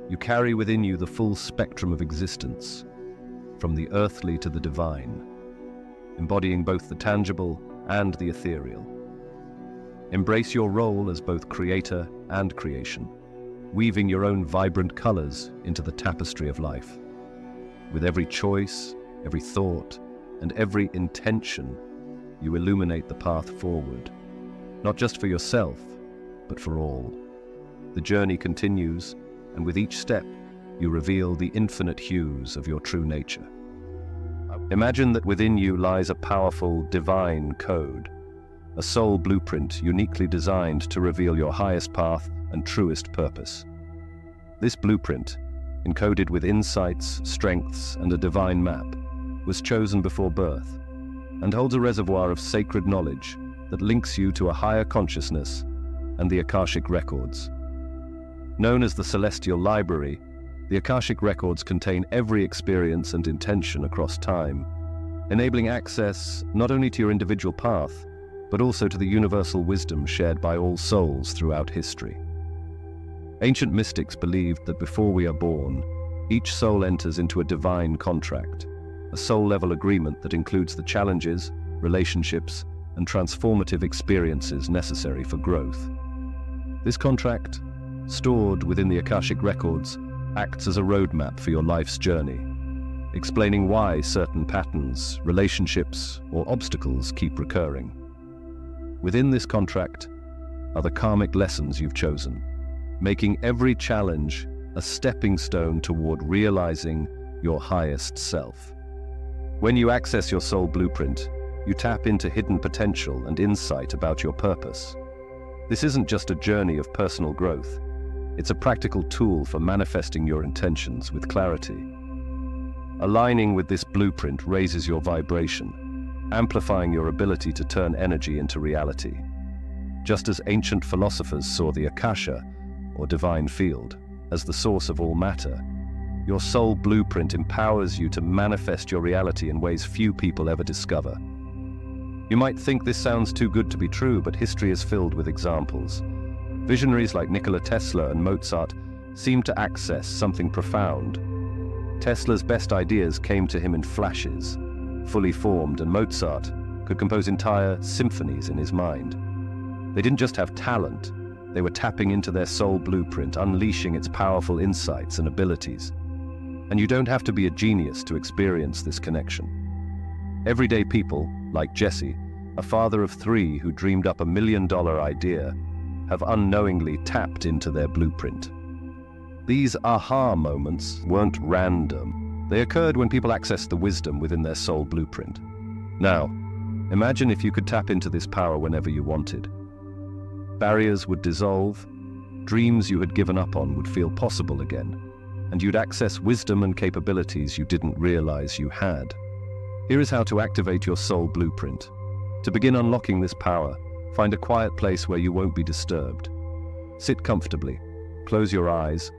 You carry within you the full spectrum of existence, from the earthly to the divine, embodying both the tangible and the ethereal. Embrace your role as both creator and creation, weaving your own vibrant colors into the tapestry of life. With every choice, every thought, and every intention, you illuminate the path forward, not just for yourself, but for all. The journey continues, and with each step, you reveal the infinite hues of your true nature. Imagine that within you lies a powerful, divine code, a soul blueprint uniquely designed to reveal your highest path and truest purpose. This blueprint, encoded with insights, strengths, and a divine map, was chosen before birth, and holds a reservoir of sacred knowledge that links you to a higher consciousness and the Akashic records. Known as the Celestial Library, the Akashic records contain every experience and intention across time, enabling access not only to your individual path, but also to the universal wisdom shared by all souls throughout history. Ancient mystics believed that before we are born, each soul enters into a divine contract, a soul-level agreement that includes the challenges, relationships, and transformative experiences necessary for growth. This contract, stored within the Akashic records, acts as a roadmap for your life's journey, explaining why certain patterns, relationships, or obstacles keep recurring. Within this contract are the karmic lessons you've chosen, making every challenge a stepping stone toward realizing your highest self. When you access your soul blueprint, you tap into hidden potential and insight about your purpose. This isn't just a journey of personal growth, it's a practical tool for manifesting your intentions with clarity. Aligning with this blueprint raises your vibration, amplifying your ability to turn energy into reality. Just as ancient philosophers saw the Akasha, or divine field, as the source of all matter, your soul blueprint empowers you to manifest your reality in ways few people ever discover. You might think this sounds too good to be true, but history is filled with examples. Visionaries like Nikola Tesla and Mozart seemed to access something profound. Tesla's best ideas came to him in flashes, fully formed, and Mozart could compose entire symphonies in his mind. They didn't just have talent, they were tapping into their soul blueprint, unleashing its powerful insights and abilities. And you don't have to be a genius to experience this connection. Everyday people, like Jesse, a father of 3 who dreamed up $1 million idea, have unknowingly tapped into their blueprint. These aha moments weren't random. They occurred when people accessed the wisdom within their soul blueprint. Now, imagine if you could tap into this power whenever you wanted. Barriers would dissolve, dreams you had given up on would feel possible again, and you'd access wisdom and capabilities you didn't realize you had. Here is how to activate your soul blueprint. To begin unlocking this power, find a quiet place where you won't be disturbed. Sit comfortably, close your eyes,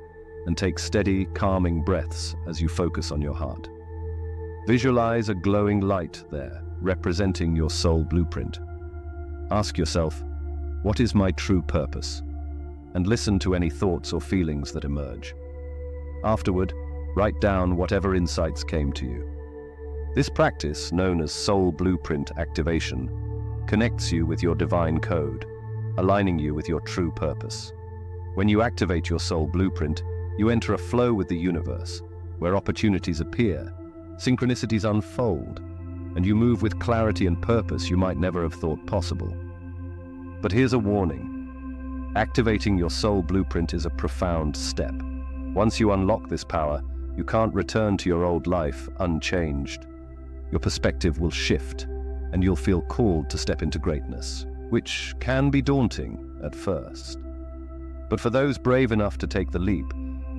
and take steady, calming breaths as you focus on your heart. Visualize a glowing light there, representing your soul blueprint. Ask yourself, what is my true purpose? And listen to any thoughts or feelings that emerge. Afterward, write down whatever insights came to you. This practice, known as soul blueprint activation, connects you with your divine code, aligning you with your true purpose. When you activate your soul blueprint, you enter a flow with the universe, where opportunities appear, synchronicities unfold, and you move with clarity and purpose you might never have thought possible. But here's a warning. Activating your soul blueprint is a profound step. Once you unlock this power, you can't return to your old life unchanged. Your perspective will shift, and you'll feel called to step into greatness, which can be daunting at first. But for those brave enough to take the leap,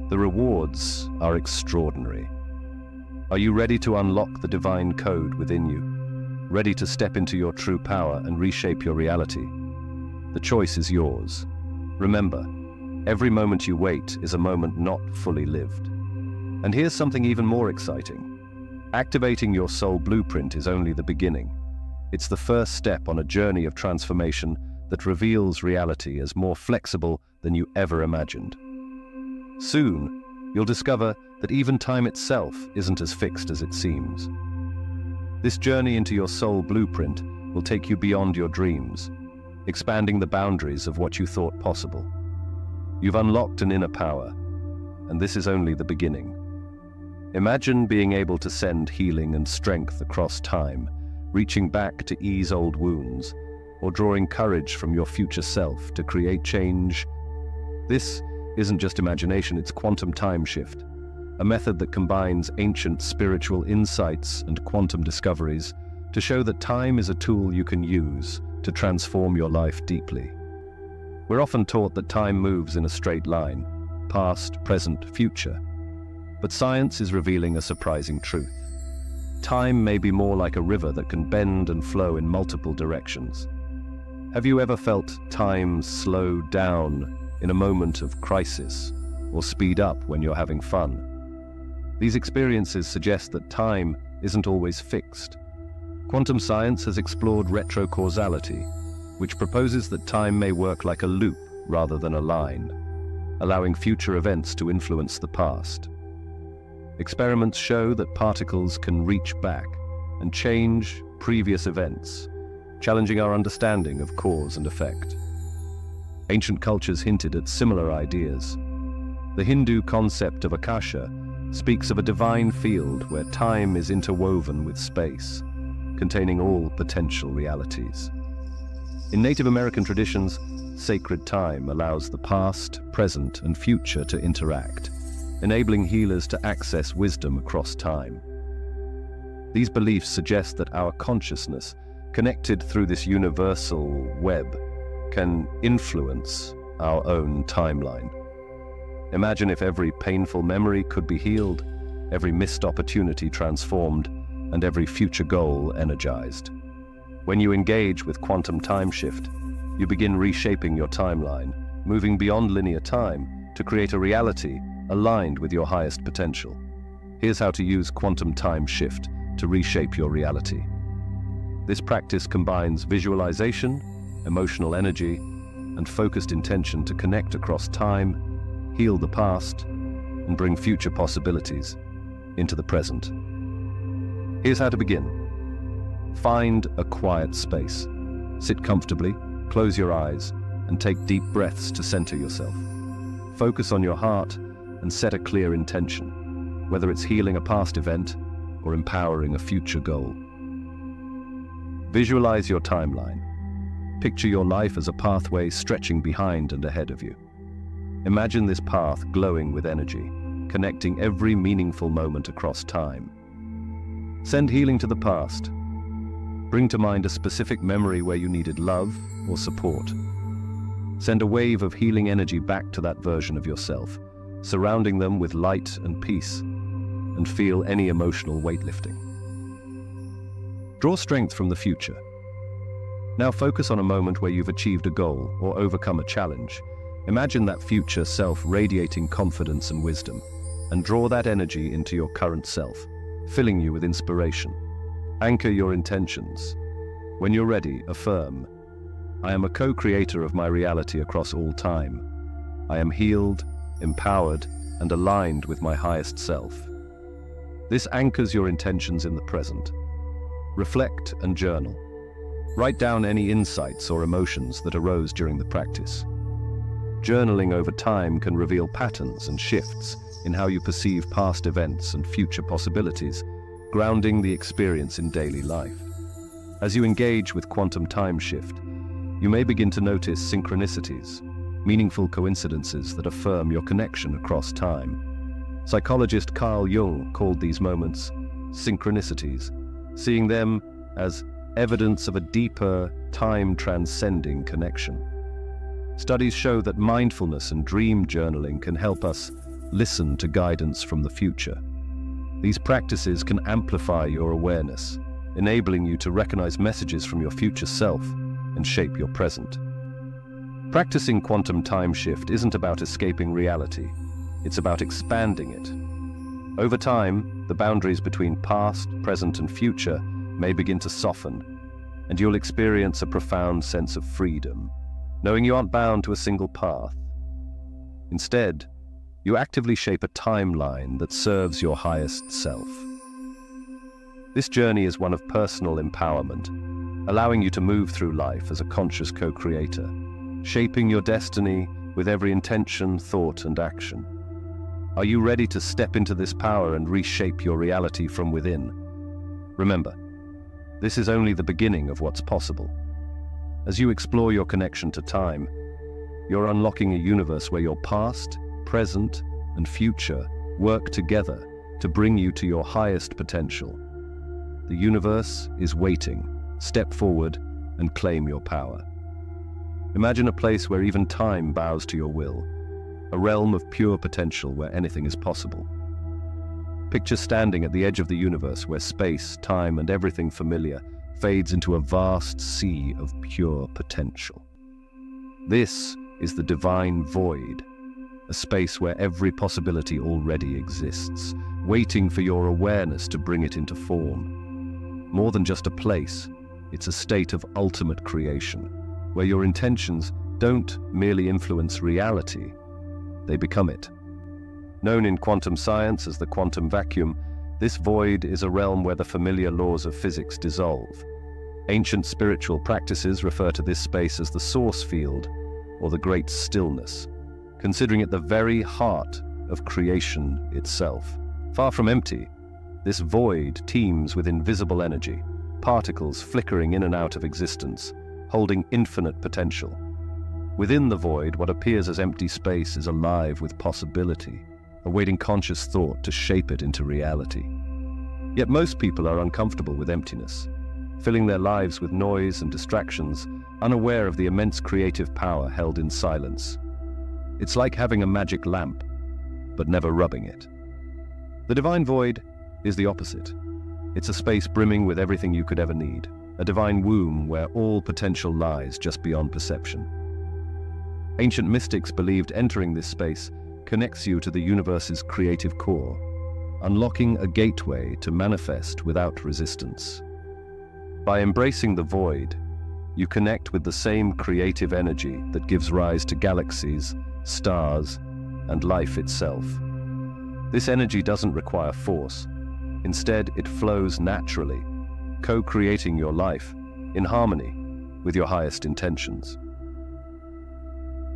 the rewards are extraordinary. Are you ready to unlock the divine code within you? Ready to step into your true power and reshape your reality? The choice is yours. Remember, every moment you wait is a moment not fully lived. And here's something even more exciting. Activating your soul blueprint is only the beginning. It's the first step on a journey of transformation that reveals reality as more flexible than you ever imagined. Soon, you'll discover that even time itself isn't as fixed as it seems. This journey into your soul blueprint will take you beyond your dreams, expanding the boundaries of what you thought possible. You've unlocked an inner power, and this is only the beginning. Imagine being able to send healing and strength across time, reaching back to ease old wounds, or drawing courage from your future self to create change. This isn't just imagination, it's quantum time shift. a method that combines ancient spiritual insights and quantum discoveries to show that time is a tool you can use to transform your life deeply. We're often taught that time moves in a straight line, past, present, future. But science is revealing a surprising truth. Time may be more like a river that can bend and flow in multiple directions. Have you ever felt time slow down in a moment of crisis, or speed up when you're having fun? These experiences suggest that time isn't always fixed. Quantum science has explored retrocausality, which proposes that time may work like a loop rather than a line, allowing future events to influence the past. Experiments show that particles can reach back and change previous events, challenging our understanding of cause and effect. Ancient cultures hinted at similar ideas. The Hindu concept of Akasha speaks of a divine field where time is interwoven with space, containing all potential realities. In Native American traditions, sacred time allows the past, present, and future to interact, enabling healers to access wisdom across time. These beliefs suggest that our consciousness, connected through this universal web, can influence our own timeline. Imagine if every painful memory could be healed, every missed opportunity transformed, and every future goal energized. When you engage with quantum time shift, you begin reshaping your timeline, moving beyond linear time to create a reality aligned with your highest potential. Here's how to use quantum time shift to reshape your reality. This practice combines visualization, emotional energy, and focused intention to connect across time, heal the past, and bring future possibilities into the present. Here's how to begin. Find a quiet space. Sit comfortably, close your eyes, and take deep breaths to center yourself. Focus on your heart and set a clear intention, whether it's healing a past event or empowering a future goal. Visualize your timeline. Picture your life as a pathway stretching behind and ahead of you. Imagine this path glowing with energy, connecting every meaningful moment across time. Send healing to the past. Bring to mind a specific memory where you needed love or support. Send a wave of healing energy back to that version of yourself, surrounding them with light and peace, and feel any emotional weightlifting. Draw strength from the future. Now focus on a moment where you've achieved a goal or overcome a challenge. Imagine that future self radiating confidence and wisdom, and draw that energy into your current self, filling you with inspiration. Anchor your intentions. When you're ready, affirm, I am a co-creator of my reality across all time. I am healed, empowered, and aligned with my highest self. This anchors your intentions in the present. Reflect and journal. Write down any insights or emotions that arose during the practice. Journaling over time can reveal patterns and shifts in how you perceive past events and future possibilities, grounding the experience in daily life. As you engage with quantum time shift, you may begin to notice synchronicities, meaningful coincidences that affirm your connection across time. Psychologist Carl Jung called these moments synchronicities, seeing them as evidence of a deeper, time-transcending connection. Studies show that mindfulness and dream journaling can help us listen to guidance from the future. These practices can amplify your awareness, enabling you to recognize messages from your future self and shape your present. Practicing quantum time shift isn't about escaping reality, it's about expanding it. Over time, the boundaries between past, present, and future may begin to soften, and you'll experience a profound sense of freedom, knowing you aren't bound to a single path. Instead, you actively shape a timeline that serves your highest self. This journey is one of personal empowerment, allowing you to move through life as a conscious co-creator, shaping your destiny with every intention, thought, and action. Are you ready to step into this power and reshape your reality from within? Remember, this is only the beginning of what's possible. As you explore your connection to time, you're unlocking a universe where your past, present, and future work together to bring you to your highest potential. The universe is waiting. Step forward and claim your power. Imagine a place where even time bows to your will, a realm of pure potential where anything is possible. Picture standing at the edge of the universe where space, time, and everything familiar fades into a vast sea of pure potential. This is the divine void, a space where every possibility already exists, waiting for your awareness to bring it into form. More than just a place, it's a state of ultimate creation, where your intentions don't merely influence reality, they become it. Known in quantum science as the quantum vacuum, this void is a realm where the familiar laws of physics dissolve. Ancient spiritual practices refer to this space as the source field, or the great stillness, considering it the very heart of creation itself. Far from empty, this void teems with invisible energy, particles flickering in and out of existence, holding infinite potential. Within the void, what appears as empty space is alive with possibility, awaiting conscious thought to shape it into reality. Yet most people are uncomfortable with emptiness, filling their lives with noise and distractions, unaware of the immense creative power held in silence. It's like having a magic lamp, but never rubbing it. The divine void is the opposite. It's a space brimming with everything you could ever need, a divine womb where all potential lies just beyond perception. Ancient mystics believed entering this space connects you to the universe's creative core, unlocking a gateway to manifest without resistance. By embracing the void, you connect with the same creative energy that gives rise to galaxies, stars, and life itself. This energy doesn't require force. Instead, it flows naturally, co-creating your life in harmony with your highest intentions.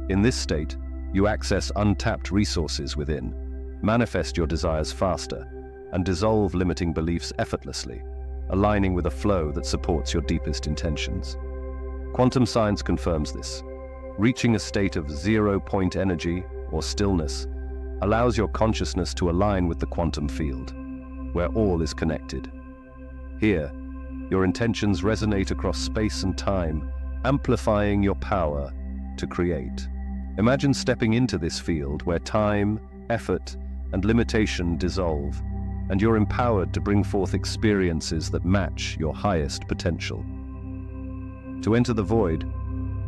In this state, you access untapped resources within, manifest your desires faster, and dissolve limiting beliefs effortlessly, aligning with a flow that supports your deepest intentions. Quantum science confirms this. Reaching a state of zero-point energy, or stillness, allows your consciousness to align with the quantum field, where all is connected. Here, your intentions resonate across space and time, amplifying your power to create. Imagine stepping into this field where time, effort, and limitation dissolve, and you're empowered to bring forth experiences that match your highest potential. To enter the void,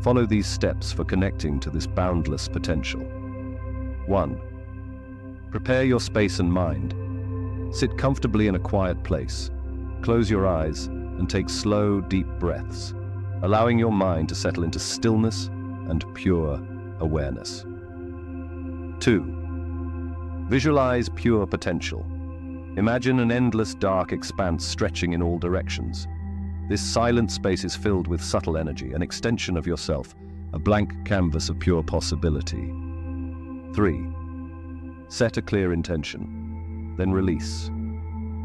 follow these steps for connecting to this boundless potential. 1. Prepare your space and mind. Sit comfortably in a quiet place. Close your eyes and take slow, deep breaths, allowing your mind to settle into stillness and pure awareness. 2. Visualize pure potential. Imagine an endless dark expanse stretching in all directions. This silent space is filled with subtle energy, an extension of yourself, a blank canvas of pure possibility. 3. Set a clear intention, then release.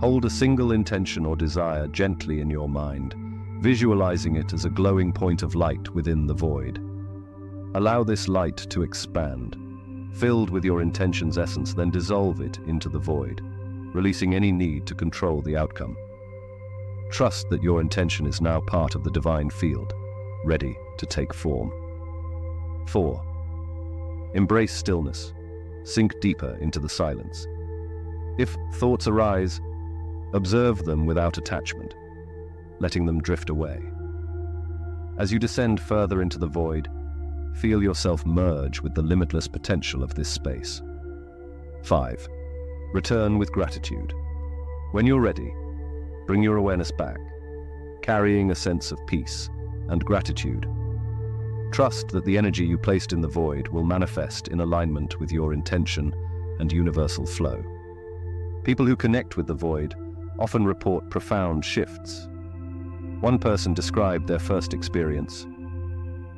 Hold a single intention or desire gently in your mind, visualizing it as a glowing point of light within the void. Allow this light to expand. Filled with your intention's essence, then dissolve it into the void, releasing any need to control the outcome. Trust that your intention is now part of the divine field, ready to take form. 4. Embrace stillness. Sink deeper into the silence. If thoughts arise, observe them without attachment, letting them drift away. As you descend further into the void, feel yourself merge with the limitless potential of this space. 5. Return with gratitude. When you're ready, bring your awareness back, carrying a sense of peace and gratitude. Trust that the energy you placed in the void will manifest in alignment with your intention and universal flow. People who connect with the void often report profound shifts. One person described their first experience.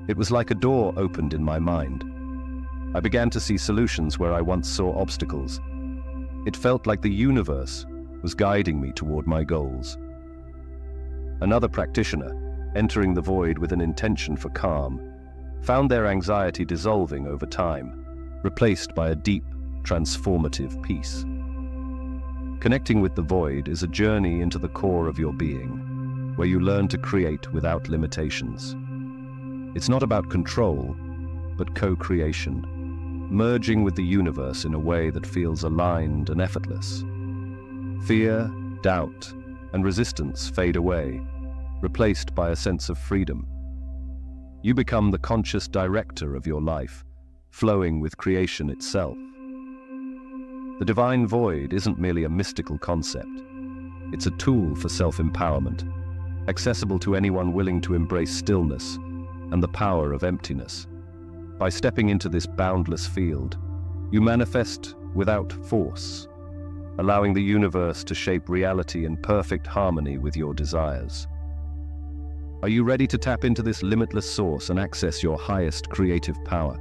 It was like a door opened in my mind. I began to see solutions where I once saw obstacles. It felt like the universe was guiding me toward my goals. Another practitioner, entering the void with an intention for calm, found their anxiety dissolving over time, replaced by a deep, transformative peace. Connecting with the void is a journey into the core of your being, where you learn to create without limitations. It's not about control, but co-creation, merging with the universe in a way that feels aligned and effortless. Fear, doubt, and resistance fade away, replaced by a sense of freedom. You become the conscious director of your life, flowing with creation itself. The divine void isn't merely a mystical concept. It's a tool for self-empowerment, accessible to anyone willing to embrace stillness and the power of emptiness. By stepping into this boundless field, you manifest without force, allowing the universe to shape reality in perfect harmony with your desires. Are you ready to tap into this limitless source and access your highest creative power?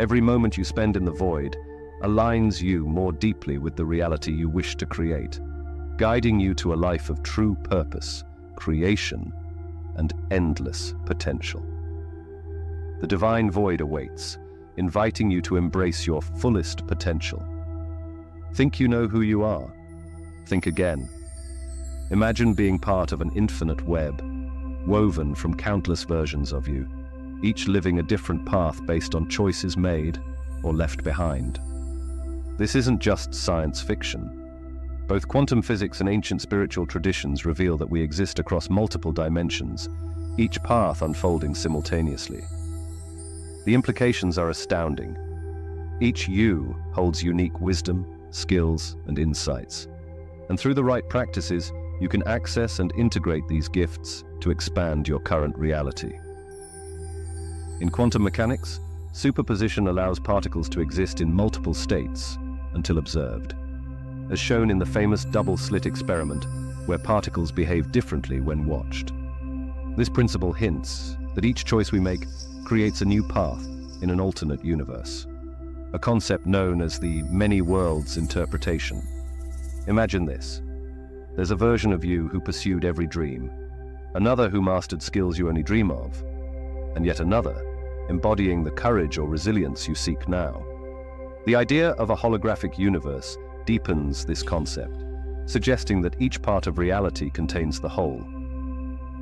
Every moment you spend in the void aligns you more deeply with the reality you wish to create, guiding you to a life of true purpose, creation, and endless potential. The divine void awaits, inviting you to embrace your fullest potential. Think you know who you are? Think again. Imagine being part of an infinite web, woven from countless versions of you, each living a different path based on choices made or left behind. This isn't just science fiction. Both quantum physics and ancient spiritual traditions reveal that we exist across multiple dimensions, each path unfolding simultaneously. The implications are astounding. Each you holds unique wisdom, skills, and insights. And through the right practices, you can access and integrate these gifts to expand your current reality. In quantum mechanics, superposition allows particles to exist in multiple states until observed, as shown in the famous double-slit experiment, where particles behave differently when watched. This principle hints that each choice we make creates a new path in an alternate universe, a concept known as the many worlds interpretation. Imagine this. There's a version of you who pursued every dream, another who mastered skills you only dream of, and yet another embodying the courage or resilience you seek now. The idea of a holographic universe deepens this concept, suggesting that each part of reality contains the whole.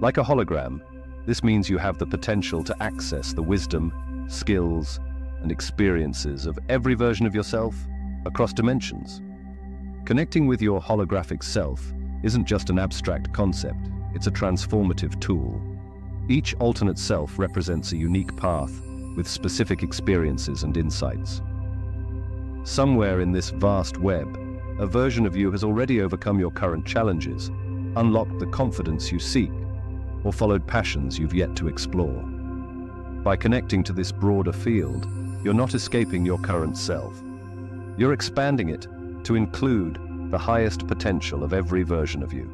Like a hologram, this means you have the potential to access the wisdom, skills, and experiences of every version of yourself across dimensions. Connecting with your holographic self isn't just an abstract concept, it's a transformative tool. Each alternate self represents a unique path with specific experiences and insights. Somewhere in this vast web, a version of you has already overcome your current challenges, unlocked the confidence you seek, or followed passions you've yet to explore. By connecting to this broader field, you're not escaping your current self. You're expanding it to include the highest potential of every version of you.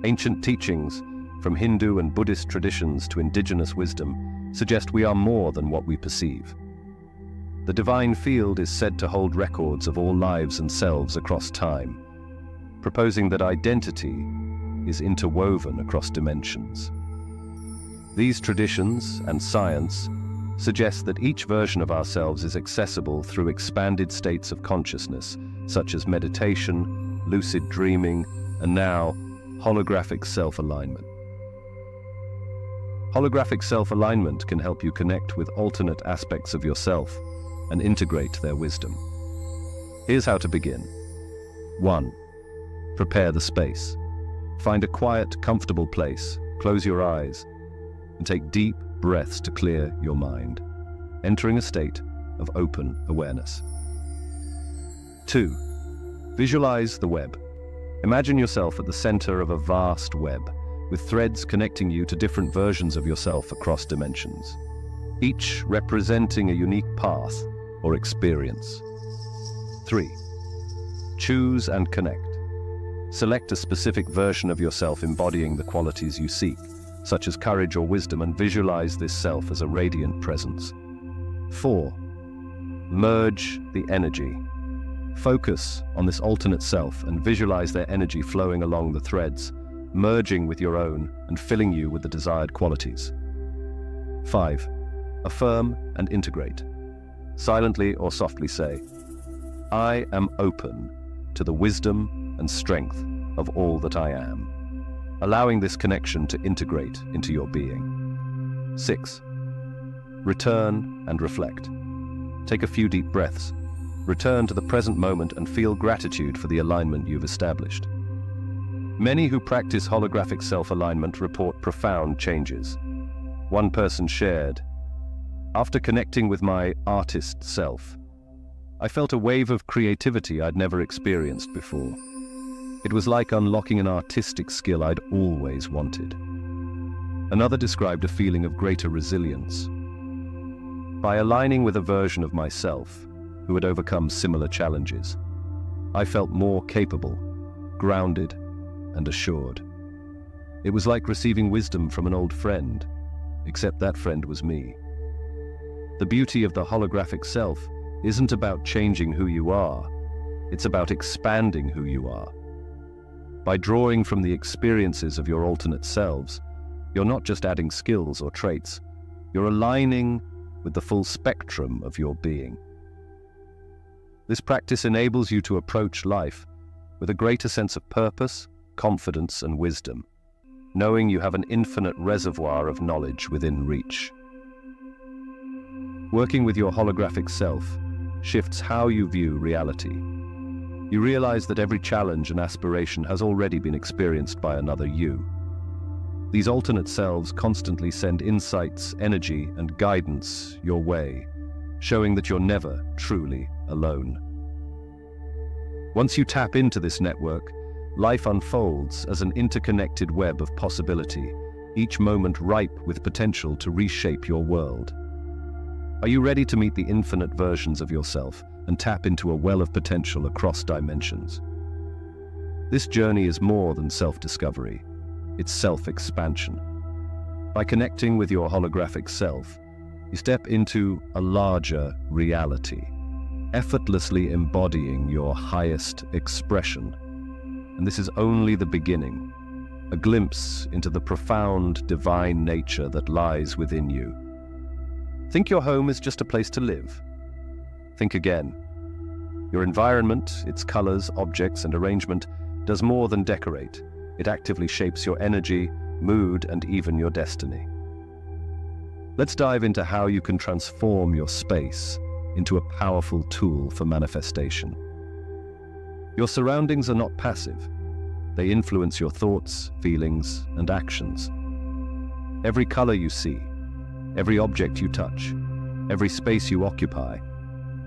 Ancient teachings, from Hindu and Buddhist traditions to indigenous wisdom, suggest we are more than what we perceive. The divine field is said to hold records of all lives and selves across time, proposing that identity is interwoven across dimensions. These traditions and science suggest that each version of ourselves is accessible through expanded states of consciousness, such as meditation, lucid dreaming, and now, holographic self-alignment. Holographic self-alignment can help you connect with alternate aspects of yourself and integrate their wisdom. Here's how to begin. 1. Prepare the space. Find a quiet, comfortable place, close your eyes, and take deep breaths to clear your mind, entering a state of open awareness. 2. Visualize the web. Imagine yourself at the center of a vast web, with threads connecting you to different versions of yourself across dimensions, each representing a unique path or experience. 3. Choose and connect. Select a specific version of yourself embodying the qualities you seek, such as courage or wisdom, and visualize this self as a radiant presence. 4. Merge the energy. Focus on this alternate self and visualize their energy flowing along the threads, merging with your own and filling you with the desired qualities. 5. Affirm and integrate. Silently or softly say, "I am open to the wisdom and strength of all that I am, allowing this connection to integrate into your being. 6. Return and reflect. Take a few deep breaths. Return to the present moment and feel gratitude for the alignment you've established. Many who practice holographic self-alignment report profound changes. One person shared, "After connecting with my artist self, I felt a wave of creativity I'd never experienced before. It was like unlocking an artistic skill I'd always wanted." Another described a feeling of greater resilience. "By aligning with a version of myself who had overcome similar challenges, I felt more capable, grounded, and assured. It was like receiving wisdom from an old friend, except that friend was me." The beauty of the holographic self isn't about changing who you are, it's about expanding who you are. By drawing from the experiences of your alternate selves, you're not just adding skills or traits, you're aligning with the full spectrum of your being. This practice enables you to approach life with a greater sense of purpose, confidence, and wisdom, knowing you have an infinite reservoir of knowledge within reach. Working with your holographic self shifts how you view reality. You realize that every challenge and aspiration has already been experienced by another you. These alternate selves constantly send insights, energy, and guidance your way, showing that you're never truly alone. Once you tap into this network, life unfolds as an interconnected web of possibility, each moment ripe with potential to reshape your world. Are you ready to meet the infinite versions of yourself and tap into a well of potential across dimensions? This journey is more than self-discovery, it's self-expansion. By connecting with your holographic self, you step into a larger reality, effortlessly embodying your highest expression. And this is only the beginning, a glimpse into the profound divine nature that lies within you. Think your home is just a place to live. Think again. Your environment, its colors, objects, and arrangement, does more than decorate. It actively shapes your energy, mood, and even your destiny. Let's dive into how you can transform your space into a powerful tool for manifestation. Your surroundings are not passive. They influence your thoughts, feelings, and actions. Every color you see, every object you touch, every space you occupy,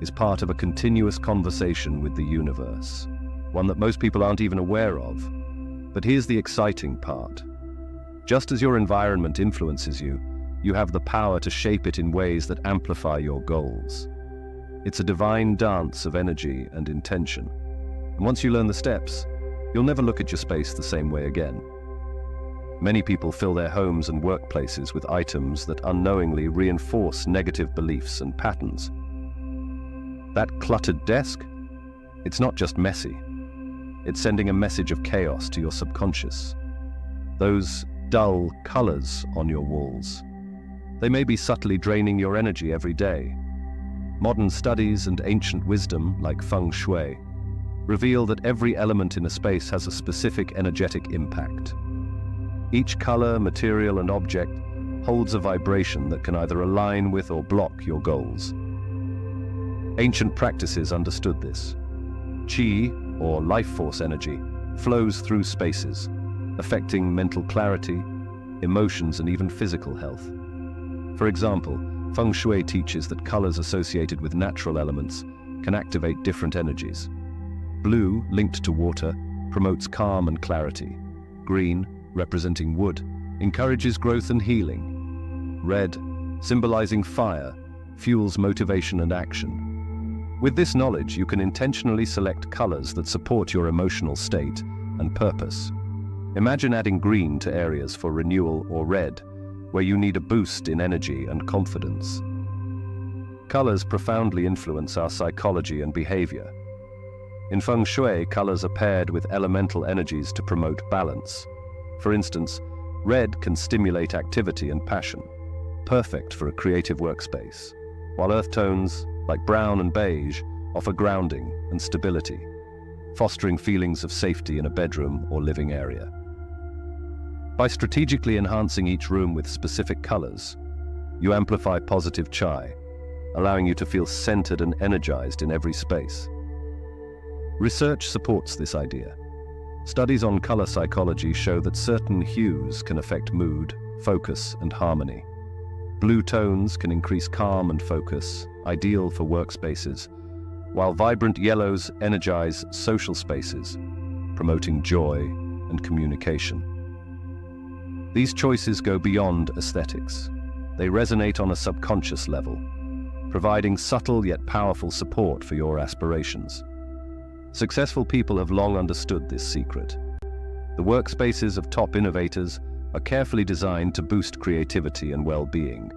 is part of a continuous conversation with the universe, one that most people aren't even aware of. But here's the exciting part. Just as your environment influences you, you have the power to shape it in ways that amplify your goals. It's a divine dance of energy and intention. And once you learn the steps, you'll never look at your space the same way again. Many people fill their homes and workplaces with items that unknowingly reinforce negative beliefs and patterns. That cluttered desk, it's not just messy. It's sending a message of chaos to your subconscious. Those dull colors on your walls, they may be subtly draining your energy every day. Modern studies and ancient wisdom, like feng shui, reveal that every element in a space has a specific energetic impact. Each color, material, and object holds a vibration that can either align with or block your goals. Ancient practices understood this. Qi, or life force energy, flows through spaces, affecting mental clarity, emotions, and even physical health. For example, feng shui teaches that colors associated with natural elements can activate different energies. Blue, linked to water, promotes calm and clarity. Green, representing wood, encourages growth and healing. Red, symbolizing fire, fuels motivation and action. With this knowledge, you can intentionally select colors that support your emotional state and purpose. Imagine adding green to areas for renewal, or red, where you need a boost in energy and confidence. Colors profoundly influence our psychology and behavior. In feng shui, colors are paired with elemental energies to promote balance. For instance, red can stimulate activity and passion, perfect for a creative workspace, while earth tones, like brown and beige, offer grounding and stability. fostering feelings of safety in a bedroom or living area. By strategically enhancing each room with specific colors, you amplify positive chai, allowing you to feel centered and energized in every space. Research supports this idea. Studies on color psychology show that certain hues can affect mood, focus, and harmony. Blue tones can increase calm and focus, ideal for workspaces, while vibrant yellows energize social spaces, promoting joy and communication. These choices go beyond aesthetics. They resonate on a subconscious level, providing subtle yet powerful support for your aspirations. Successful people have long understood this secret. The workspaces of top innovators are carefully designed to boost creativity and well-being,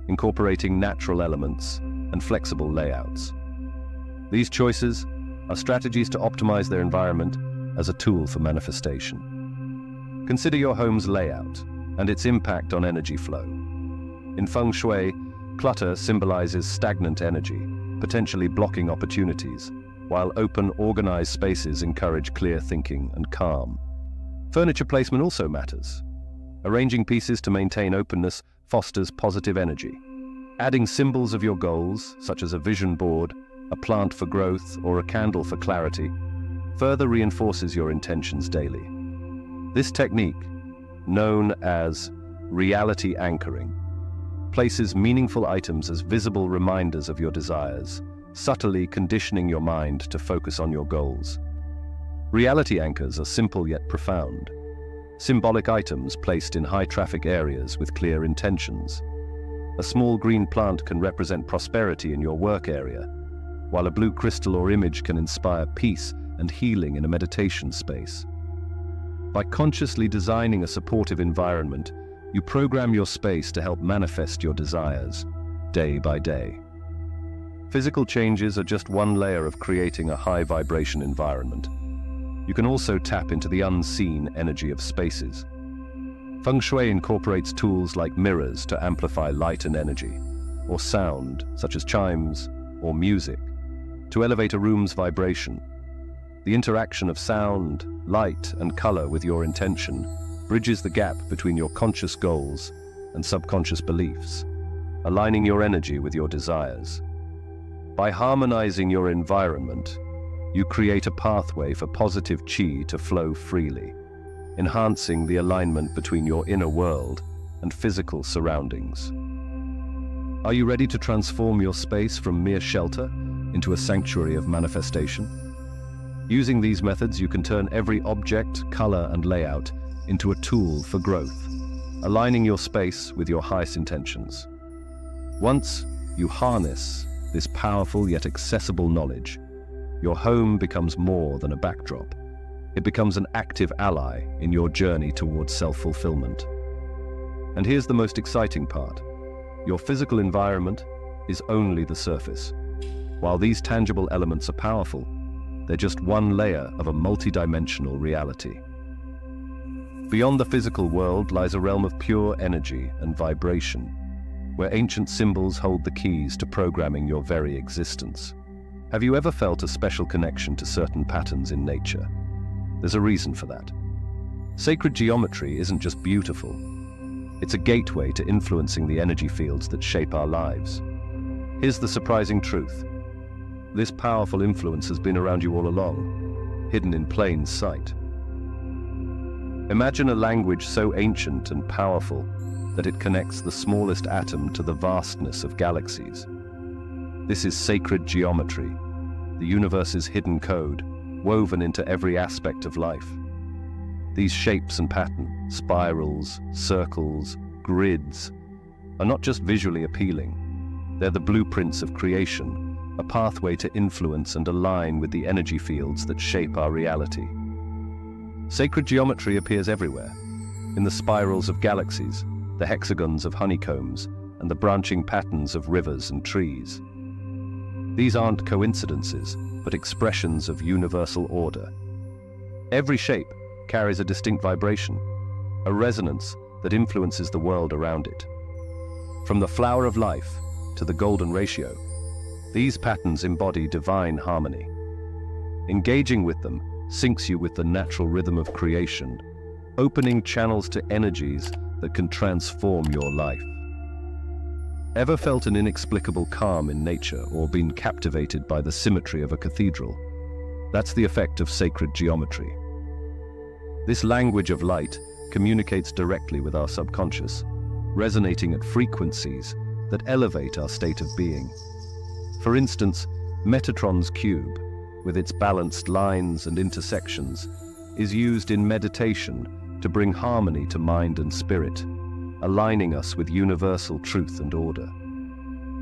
incorporating natural elements and flexible layouts. These choices are strategies to optimize their environment as a tool for manifestation. Consider your home's layout and its impact on energy flow. In feng shui, clutter symbolizes stagnant energy, potentially blocking opportunities, while open, organized spaces encourage clear thinking and calm. Furniture placement also matters. Arranging pieces to maintain openness fosters positive energy. Adding symbols of your goals, such as a vision board, a plant for growth, or a candle for clarity, further reinforces your intentions daily. This technique, known as reality anchoring, places meaningful items as visible reminders of your desires, subtly conditioning your mind to focus on your goals. Reality anchors are simple yet profound. Symbolic items placed in high-traffic areas with clear intentions. A small green plant can represent prosperity in your work area, while a blue crystal or image can inspire peace and healing in a meditation space. By consciously designing a supportive environment, you program your space to help manifest your desires, day by day. Physical changes are just one layer of creating a high-vibration environment. You can also tap into the unseen energy of spaces. Feng Shui incorporates tools like mirrors to amplify light and energy, or sound, such as chimes or music, to elevate a room's vibration. The interaction of sound, light, and color with your intention bridges the gap between your conscious goals and subconscious beliefs, aligning your energy with your desires. By harmonizing your environment, you create a pathway for positive chi to flow freely, enhancing the alignment between your inner world and physical surroundings. Are you ready to transform your space from mere shelter into a sanctuary of manifestation? Using these methods, you can turn every object, color, and layout into a tool for growth, aligning your space with your highest intentions. Once you harness this powerful yet accessible knowledge, your home becomes more than a backdrop. It becomes an active ally in your journey towards self-fulfillment. And here's the most exciting part. Your physical environment is only the surface. While these tangible elements are powerful, they're just one layer of a multidimensional reality. Beyond the physical world lies a realm of pure energy and vibration, where ancient symbols hold the keys to programming your very existence. Have you ever felt a special connection to certain patterns in nature? There's a reason for that. Sacred geometry isn't just beautiful. It's a gateway to influencing the energy fields that shape our lives. Here's the surprising truth. This powerful influence has been around you all along, hidden in plain sight. Imagine a language so ancient and powerful that it connects the smallest atom to the vastness of galaxies. This is sacred geometry, the universe's hidden code, woven into every aspect of life. These shapes and patterns, spirals, circles, grids, are not just visually appealing. They're the blueprints of creation, a pathway to influence and align with the energy fields that shape our reality. Sacred geometry appears everywhere, in the spirals of galaxies, the hexagons of honeycombs, and the branching patterns of rivers and trees. These aren't coincidences, but expressions of universal order. Every shape carries a distinct vibration, a resonance that influences the world around it. From the flower of life to the golden ratio, these patterns embody divine harmony. Engaging with them syncs you with the natural rhythm of creation, opening channels to energies that can transform your life. Ever felt an inexplicable calm in nature or been captivated by the symmetry of a cathedral? That's the effect of sacred geometry. This language of light communicates directly with our subconscious, resonating at frequencies that elevate our state of being. For instance, Metatron's cube, with its balanced lines and intersections, is used in meditation to bring harmony to mind and spirit, aligning us with universal truth and order.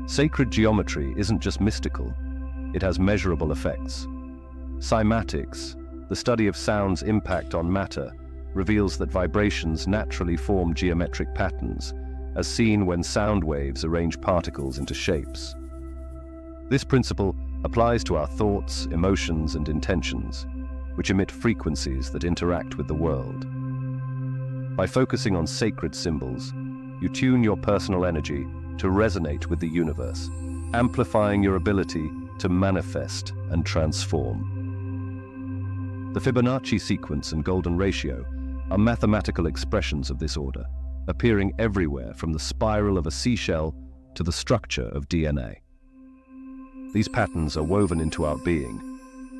Sacred geometry isn't just mystical, it has measurable effects. Cymatics, the study of sound's impact on matter, reveals that vibrations naturally form geometric patterns, as seen when sound waves arrange particles into shapes. This principle applies to our thoughts, emotions, and intentions, which emit frequencies that interact with the world. By focusing on sacred symbols, you tune your personal energy to resonate with the universe, amplifying your ability to manifest and transform. The Fibonacci sequence and golden ratio are mathematical expressions of this order, appearing everywhere from the spiral of a seashell to the structure of DNA. These patterns are woven into our being,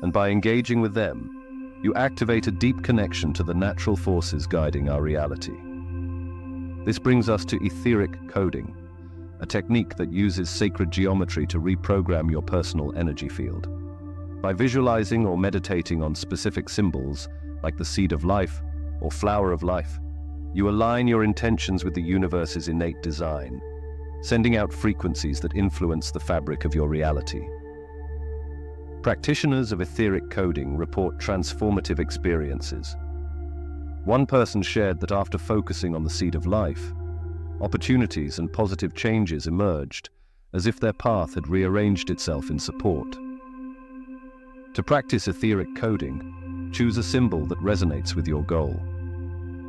and by engaging with them, you activate a deep connection to the natural forces guiding our reality. This brings us to etheric coding, a technique that uses sacred geometry to reprogram your personal energy field. By visualizing or meditating on specific symbols, like the seed of life or flower of life, you align your intentions with the universe's innate design, sending out frequencies that influence the fabric of your reality. Practitioners of etheric coding report transformative experiences. One person shared that after focusing on the seed of life, opportunities and positive changes emerged, as if their path had rearranged itself in support. To practice etheric coding, choose a symbol that resonates with your goal.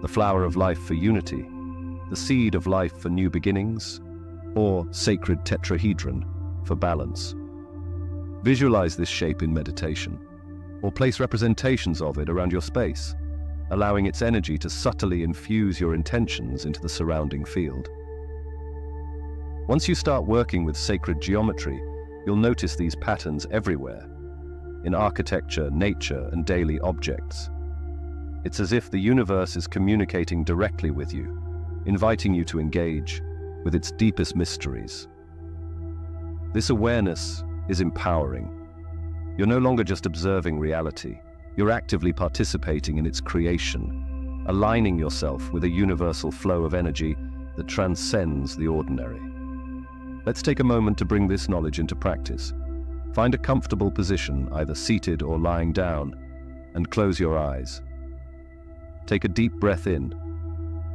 The flower of life for unity, the seed of life for new beginnings, or sacred tetrahedron for balance. Visualize this shape in meditation, or place representations of it around your space, allowing its energy to subtly infuse your intentions into the surrounding field. Once you start working with sacred geometry, you'll notice these patterns everywhere, in architecture, nature, and daily objects. It's as if the universe is communicating directly with you, inviting you to engage with its deepest mysteries. This awareness is empowering. You're no longer just observing reality, you're actively participating in its creation, aligning yourself with a universal flow of energy that transcends the ordinary. Let's take a moment to bring this knowledge into practice. Find a comfortable position, either seated or lying down, and close your eyes. Take a deep breath in,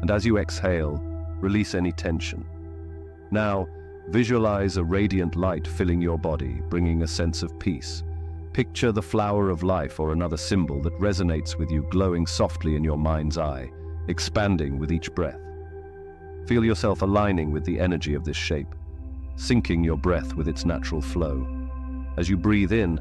and as you exhale, release any tension. Now, visualize a radiant light filling your body, bringing a sense of peace. Picture the flower of life or another symbol that resonates with you glowing softly in your mind's eye, expanding with each breath. Feel yourself aligning with the energy of this shape, syncing your breath with its natural flow. As you breathe in,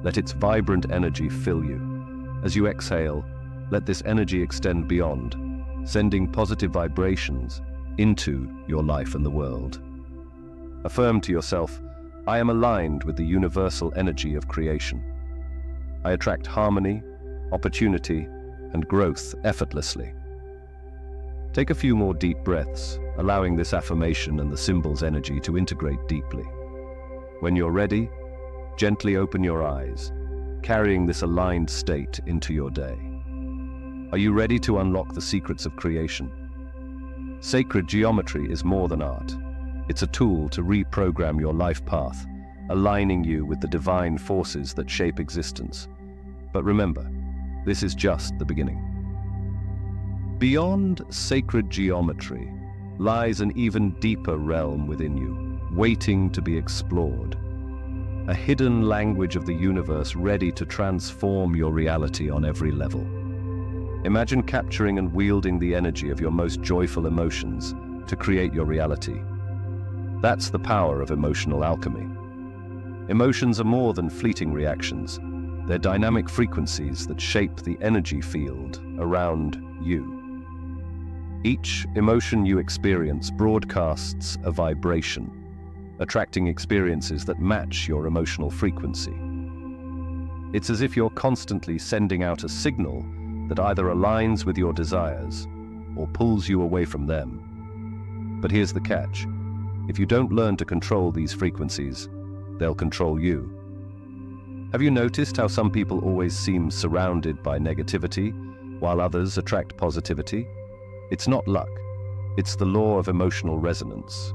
let its vibrant energy fill you. As you exhale, let this energy extend beyond, sending positive vibrations into your life and the world. Affirm to yourself, I am aligned with the universal energy of creation. I attract harmony, opportunity, and growth effortlessly. Take a few more deep breaths, allowing this affirmation and the symbol's energy to integrate deeply. When you're ready, gently open your eyes, carrying this aligned state into your day. Are you ready to unlock the secrets of creation? Sacred geometry is more than art. It's a tool to reprogram your life path, aligning you with the divine forces that shape existence. But remember, this is just the beginning. Beyond sacred geometry lies an even deeper realm within you, waiting to be explored. A hidden language of the universe ready to transform your reality on every level. Imagine capturing and wielding the energy of your most joyful emotions to create your reality. That's the power of emotional alchemy. Emotions are more than fleeting reactions. They're dynamic frequencies that shape the energy field around you. Each emotion you experience broadcasts a vibration, attracting experiences that match your emotional frequency. It's as if you're constantly sending out a signal that either aligns with your desires or pulls you away from them. But here's the catch. If you don't learn to control these frequencies, they'll control you. Have you noticed how some people always seem surrounded by negativity, while others attract positivity? It's not luck. It's the law of emotional resonance.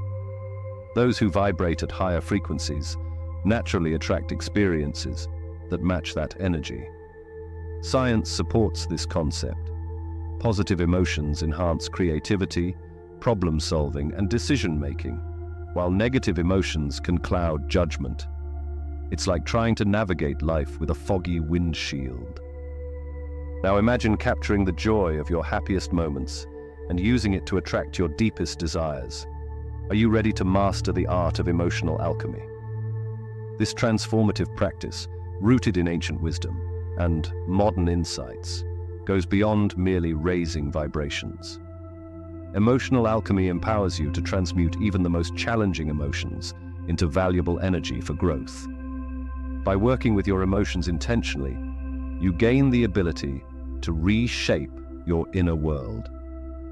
Those who vibrate at higher frequencies naturally attract experiences that match that energy. Science supports this concept. Positive emotions enhance creativity, problem-solving, and decision-making, while negative emotions can cloud judgment. It's like trying to navigate life with a foggy windshield. Now imagine capturing the joy of your happiest moments and using it to attract your deepest desires. Are you ready to master the art of emotional alchemy? This transformative practice, rooted in ancient wisdom and modern insights, goes beyond merely raising vibrations. Emotional alchemy empowers you to transmute even the most challenging emotions into valuable energy for growth. By working with your emotions intentionally, you gain the ability to reshape your inner world,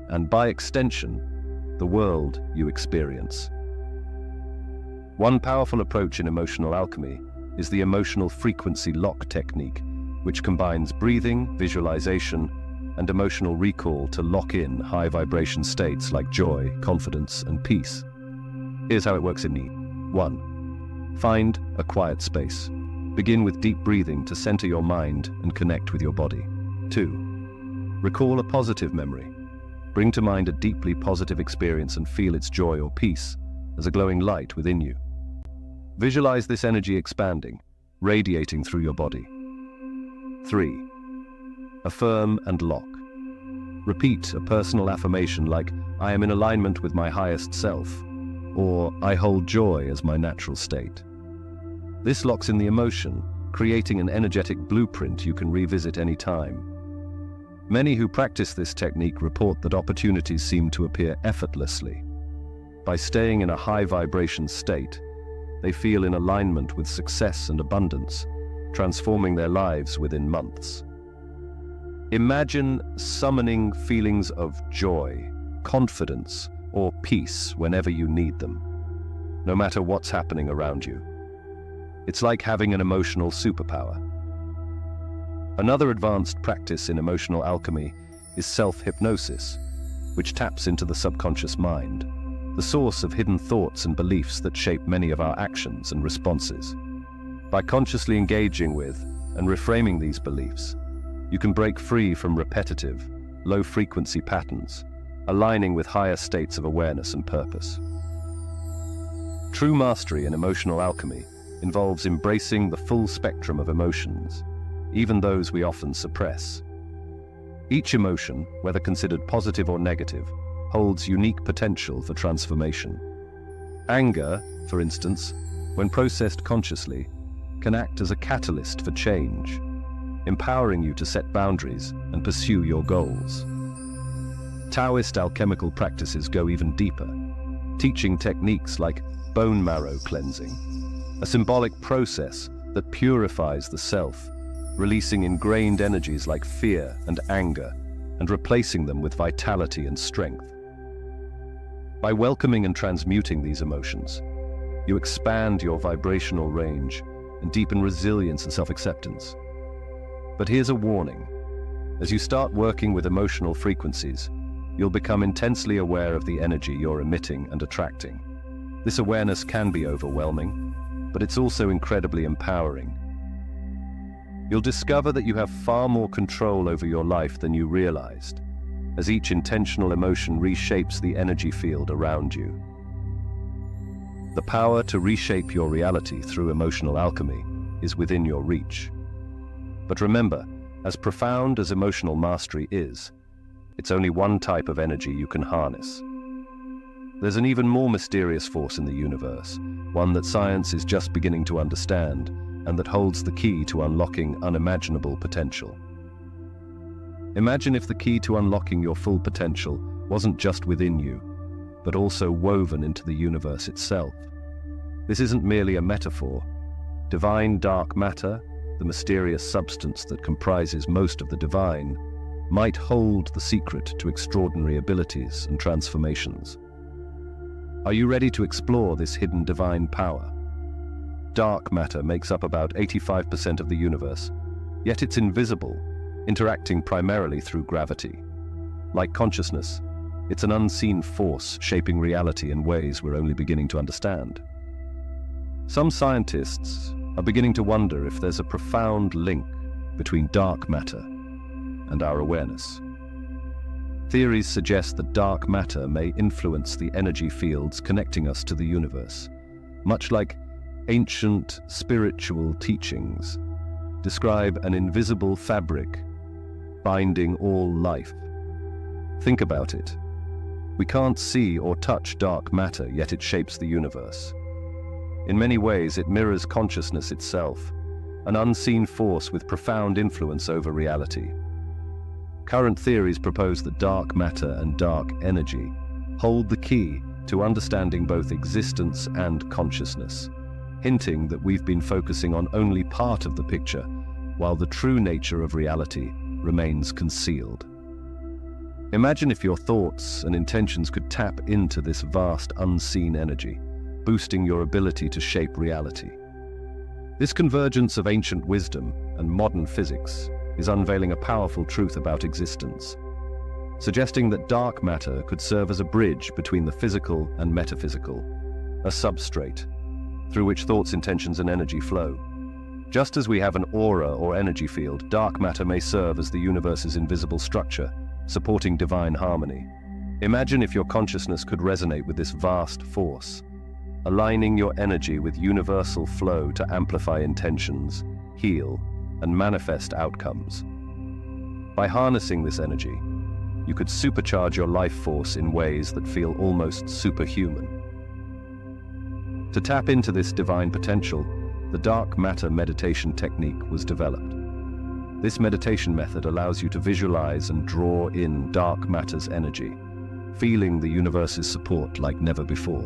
and by extension, the world you experience. One powerful approach in emotional alchemy is the emotional frequency lock technique, which combines breathing, visualization, and emotional recall to lock in high vibration states like joy, confidence, and peace. Here's how it works in neat. 1. Find a quiet space. Begin with deep breathing to center your mind and connect with your body. 2. Recall a positive memory. Bring to mind a deeply positive experience and feel its joy or peace as a glowing light within you. Visualize this energy expanding, radiating through your body. 3. Affirm and lock. Repeat a personal affirmation like, "I am in alignment with my highest self," or "I hold joy as my natural state." This locks in the emotion, creating an energetic blueprint you can revisit any time. Many who practice this technique report that opportunities seem to appear effortlessly. By staying in a high vibration state, they feel in alignment with success and abundance, transforming their lives within months. Imagine summoning feelings of joy, confidence, or peace whenever you need them, no matter what's happening around you. It's like having an emotional superpower. Another advanced practice in emotional alchemy is self-hypnosis, which taps into the subconscious mind, the source of hidden thoughts and beliefs that shape many of our actions and responses. By consciously engaging with and reframing these beliefs, you can break free from repetitive, low-frequency patterns, aligning with higher states of awareness and purpose. True mastery in emotional alchemy involves embracing the full spectrum of emotions, even those we often suppress. Each emotion, whether considered positive or negative, holds unique potential for transformation. Anger, for instance, when processed consciously, can act as a catalyst for change, empowering you to set boundaries and pursue your goals. Taoist alchemical practices go even deeper, teaching techniques like bone marrow cleansing, a symbolic process that purifies the self, releasing ingrained energies like fear and anger and replacing them with vitality and strength. By welcoming and transmuting these emotions, you expand your vibrational range and deepen resilience and self-acceptance. But here's a warning. As you start working with emotional frequencies, you'll become intensely aware of the energy you're emitting and attracting. This awareness can be overwhelming, but it's also incredibly empowering. You'll discover that you have far more control over your life than you realized, as each intentional emotion reshapes the energy field around you. The power to reshape your reality through emotional alchemy is within your reach. But remember, as profound as emotional mastery is, it's only one type of energy you can harness. There's an even more mysterious force in the universe, one that science is just beginning to understand, and that holds the key to unlocking unimaginable potential. Imagine if the key to unlocking your full potential wasn't just within you, but also woven into the universe itself. This isn't merely a metaphor. Divine dark matter, the mysterious substance that comprises most of the divine, might hold the secret to extraordinary abilities and transformations. Are you ready to explore this hidden divine power? Dark matter makes up about 85% of the universe, yet it's invisible, interacting primarily through gravity. Like consciousness, it's an unseen force shaping reality in ways we're only beginning to understand. Some scientists are beginning to wonder if there's a profound link between dark matter and our awareness. Theories suggest that dark matter may influence the energy fields connecting us to the universe, much like ancient spiritual teachings describe an invisible fabric binding all life. Think about it. We can't see or touch dark matter, yet it shapes the universe. In many ways, it mirrors consciousness itself, an unseen force with profound influence over reality. Current theories propose that dark matter and dark energy hold the key to understanding both existence and consciousness, hinting that we've been focusing on only part of the picture, while the true nature of reality remains concealed. Imagine if your thoughts and intentions could tap into this vast unseen energy, boosting your ability to shape reality. This convergence of ancient wisdom and modern physics is unveiling a powerful truth about existence, suggesting that dark matter could serve as a bridge between the physical and metaphysical, a substrate through which thoughts, intentions, and energy flow. Just as we have an aura or energy field, dark matter may serve as the universe's invisible structure, supporting divine harmony. Imagine if your consciousness could resonate with this vast force, aligning your energy with universal flow to amplify intentions, heal, and manifest outcomes. By harnessing this energy, you could supercharge your life force in ways that feel almost superhuman. To tap into this divine potential, the dark matter meditation technique was developed. This meditation method allows you to visualize and draw in dark matter's energy, feeling the universe's support like never before.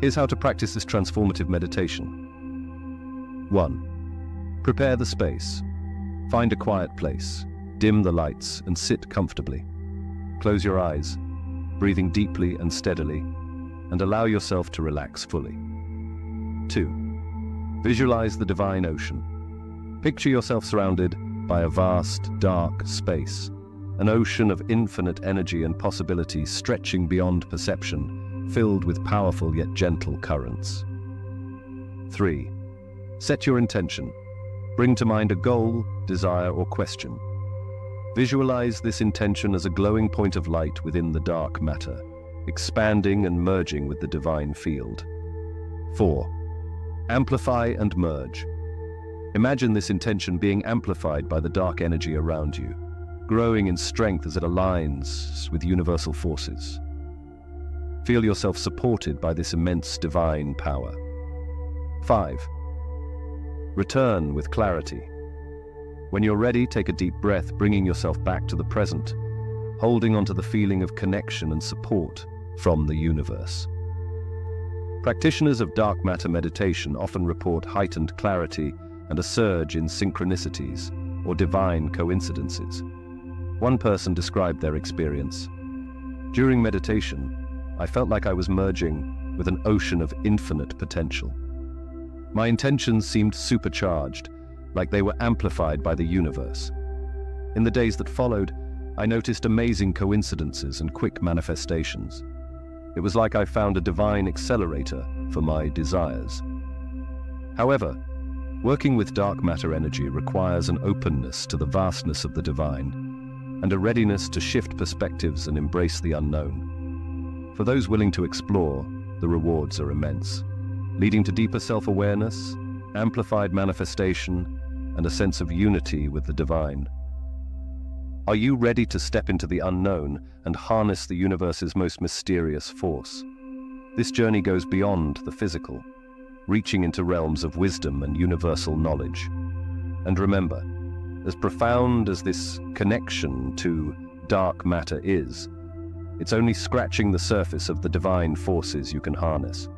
Here's how to practice this transformative meditation. 1. Prepare the space. Find a quiet place, dim the lights, and sit comfortably. Close your eyes, breathing deeply and steadily, and allow yourself to relax fully. 2. Visualize the divine ocean. Picture yourself surrounded by a vast, dark space, an ocean of infinite energy and possibility stretching beyond perception, filled with powerful yet gentle currents. 3. Set your intention. Bring to mind a goal, desire, or question. Visualize this intention as a glowing point of light within the dark matter, expanding and merging with the divine field. 4. Amplify and merge. Imagine this intention being amplified by the dark energy around you, growing in strength as it aligns with universal forces. Feel yourself supported by this immense divine power. 5. Return with clarity. When you're ready, take a deep breath, bringing yourself back to the present, holding onto the feeling of connection and support from the universe. Practitioners of dark matter meditation often report heightened clarity and a surge in synchronicities or divine coincidences. One person described their experience. During meditation, I felt like I was merging with an ocean of infinite potential. My intentions seemed supercharged, like they were amplified by the universe. In the days that followed, I noticed amazing coincidences and quick manifestations. It was like I found a divine accelerator for my desires. However, working with dark matter energy requires an openness to the vastness of the divine, and a readiness to shift perspectives and embrace the unknown. For those willing to explore, the rewards are immense, leading to deeper self-awareness, amplified manifestation, and a sense of unity with the divine. Are you ready to step into the unknown and harness the universe's most mysterious force? This journey goes beyond the physical. reaching into realms of wisdom and universal knowledge. And remember, as profound as this connection to dark matter is, it's only scratching the surface of the divine forces you can harness.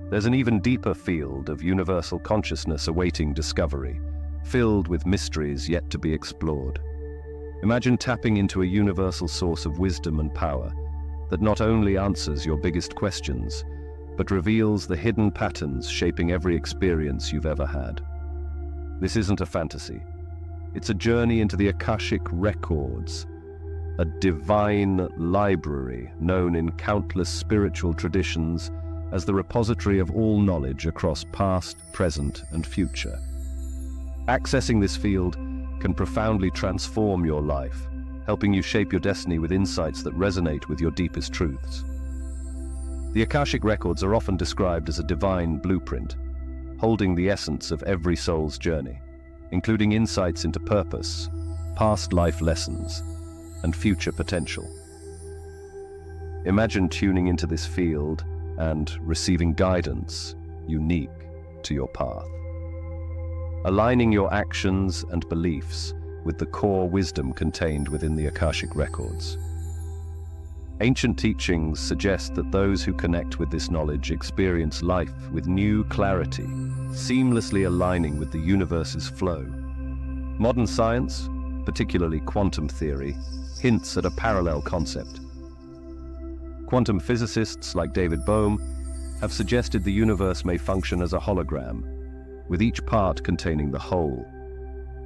There's an even deeper field of universal consciousness awaiting discovery, filled with mysteries yet to be explored. Imagine tapping into a universal source of wisdom and power that not only answers your biggest questions, but reveals the hidden patterns shaping every experience you've ever had. This isn't a fantasy. It's a journey into the Akashic records, a divine library known in countless spiritual traditions as the repository of all knowledge across past, present, and future. Accessing this field can profoundly transform your life, helping you shape your destiny with insights that resonate with your deepest truths. The Akashic records are often described as a divine blueprint, holding the essence of every soul's journey, including insights into purpose, past life lessons, and future potential. Imagine tuning into this field and receiving guidance unique to your path. Aligning your actions and beliefs with the core wisdom contained within the Akashic records. Ancient teachings suggest that those who connect with this knowledge experience life with new clarity, seamlessly aligning with the universe's flow. Modern science, particularly quantum theory, hints at a parallel concept. Quantum physicists like David Bohm have suggested the universe may function as a hologram, with each part containing the whole,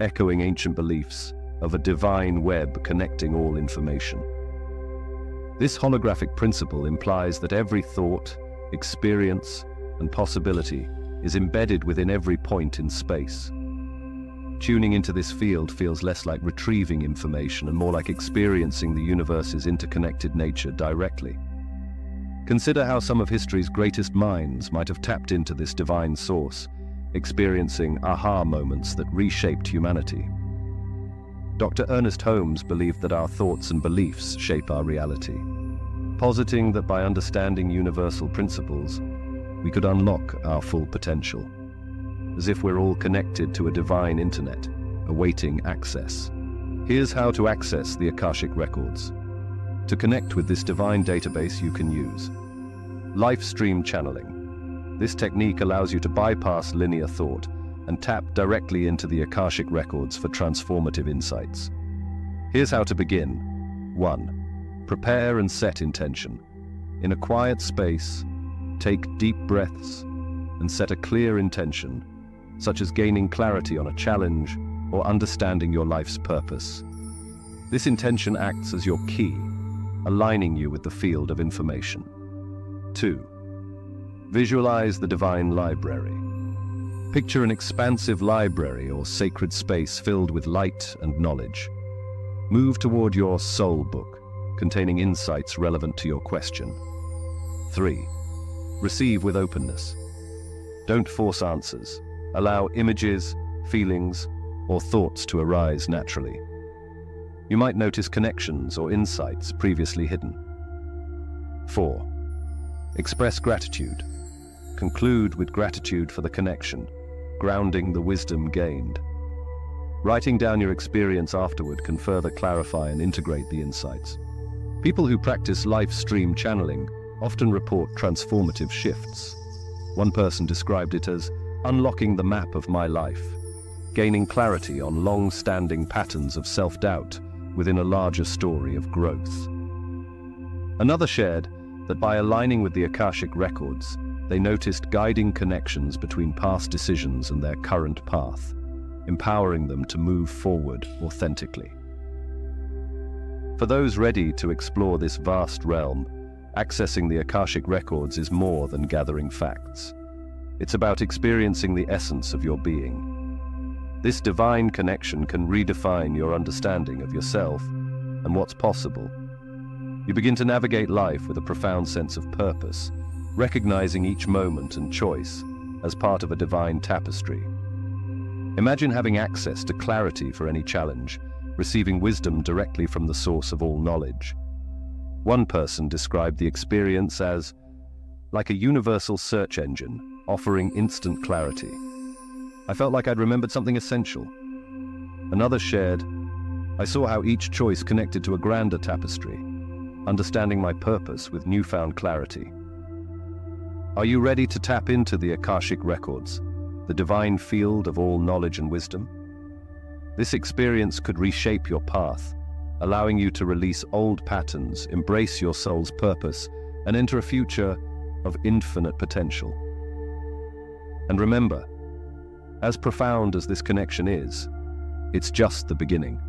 echoing ancient beliefs of a divine web connecting all information. This holographic principle implies that every thought, experience, and possibility is embedded within every point in space. Tuning into this field feels less like retrieving information and more like experiencing the universe's interconnected nature directly. Consider how some of history's greatest minds might have tapped into this divine source, experiencing aha moments that reshaped humanity. Dr. Ernest Holmes believed that our thoughts and beliefs shape our reality, positing that by understanding universal principles, we could unlock our full potential, as if we're all connected to a divine internet, awaiting access. Here's how to access the Akashic records. To connect with this divine database, you can use live stream channeling. This technique allows you to bypass linear thought and tap directly into the Akashic records for transformative insights. Here's how to begin. 1. Prepare and set intention. In a quiet space, take deep breaths and set a clear intention, such as gaining clarity on a challenge or understanding your life's purpose. This intention acts as your key, aligning you with the field of information. 2. Visualize the divine library. Picture an expansive library or sacred space filled with light and knowledge. Move toward your soul book, containing insights relevant to your question. 3. Receive with openness. Don't force answers. Allow images, feelings, or thoughts to arise naturally. You might notice connections or insights previously hidden. 4. Express gratitude. Conclude with gratitude for the connection, grounding the wisdom gained. Writing down your experience afterward can further clarify and integrate the insights. People who practice live stream channeling often report transformative shifts. One person described it as unlocking the map of my life, gaining clarity on long-standing patterns of self-doubt within a larger story of growth. Another shared that by aligning with the Akashic records, they noticed guiding connections between past decisions and their current path, empowering them to move forward authentically. For those ready to explore this vast realm, accessing the Akashic records is more than gathering facts. It's about experiencing the essence of your being. This divine connection can redefine your understanding of yourself and what's possible. You begin to navigate life with a profound sense of purpose, recognizing each moment and choice as part of a divine tapestry. Imagine having access to clarity for any challenge, receiving wisdom directly from the source of all knowledge. One person described the experience as like a universal search engine, offering instant clarity. I felt like I'd remembered something essential. Another shared, I saw how each choice connected to a grander tapestry, understanding my purpose with newfound clarity. Are you ready to tap into the Akashic records, the divine field of all knowledge and wisdom? This experience could reshape your path, allowing you to release old patterns, embrace your soul's purpose, and enter a future of infinite potential. And remember, as profound as this connection is, it's just the beginning.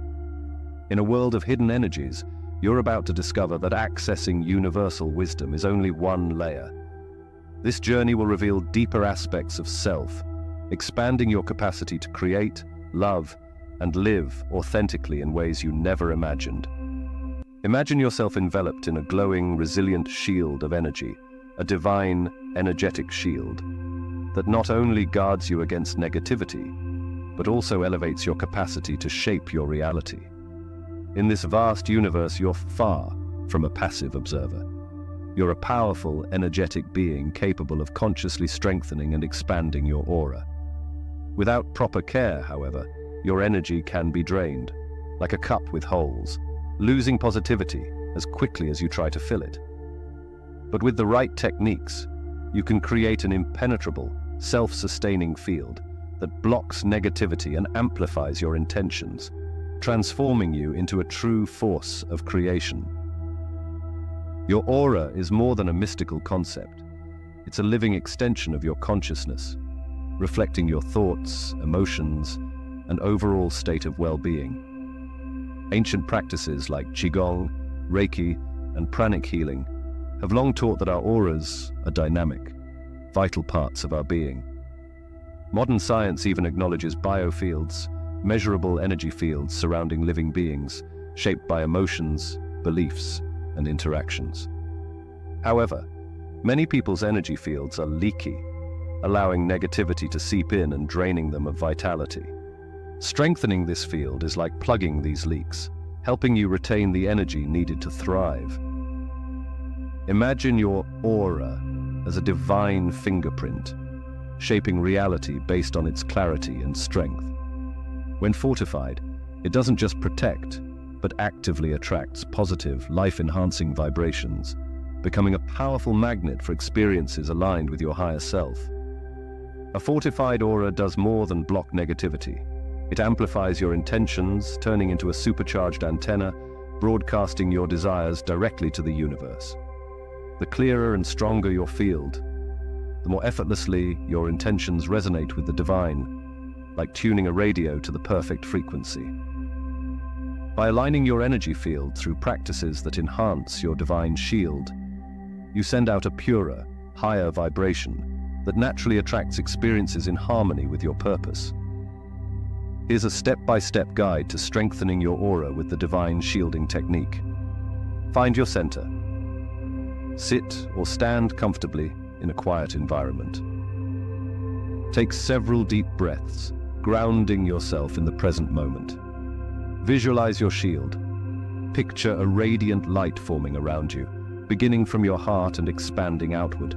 In a world of hidden energies, you're about to discover that accessing universal wisdom is only one layer. This journey will reveal deeper aspects of self, expanding your capacity to create, love, and live authentically in ways you never imagined. Imagine yourself enveloped in a glowing, resilient shield of energy, a divine, energetic shield that not only guards you against negativity, but also elevates your capacity to shape your reality. In this vast universe, you're far from a passive observer. You're a powerful, energetic being capable of consciously strengthening and expanding your aura. Without proper care, however, your energy can be drained, like a cup with holes, losing positivity as quickly as you try to fill it. But with the right techniques, you can create an impenetrable, self-sustaining field that blocks negativity and amplifies your intentions, transforming you into a true force of creation. Your aura is more than a mystical concept. It's a living extension of your consciousness, reflecting your thoughts, emotions, and overall state of well-being. Ancient practices like Qigong, Reiki, and pranic healing have long taught that our auras are dynamic, vital parts of our being. Modern science even acknowledges biofields, measurable energy fields surrounding living beings, shaped by emotions, beliefs, and interactions. However, many people's energy fields are leaky, allowing negativity to seep in and draining them of vitality. Strengthening this field is like plugging these leaks, helping you retain the energy needed to thrive. Imagine your aura as a divine fingerprint, shaping reality based on its clarity and strength. When fortified, it doesn't just protect, but actively attracts positive, life-enhancing vibrations, becoming a powerful magnet for experiences aligned with your higher self. A fortified aura does more than block negativity. It amplifies your intentions, turning into a supercharged antenna, broadcasting your desires directly to the universe. The clearer and stronger your field, the more effortlessly your intentions resonate with the divine, like tuning a radio to the perfect frequency. By aligning your energy field through practices that enhance your divine shield, you send out a purer, higher vibration that naturally attracts experiences in harmony with your purpose. Here's a step-by-step guide to strengthening your aura with the divine shielding technique. Find your center. Sit or stand comfortably in a quiet environment. Take several deep breaths, grounding yourself in the present moment. Visualize your shield. Picture a radiant light forming around you, beginning from your heart and expanding outward.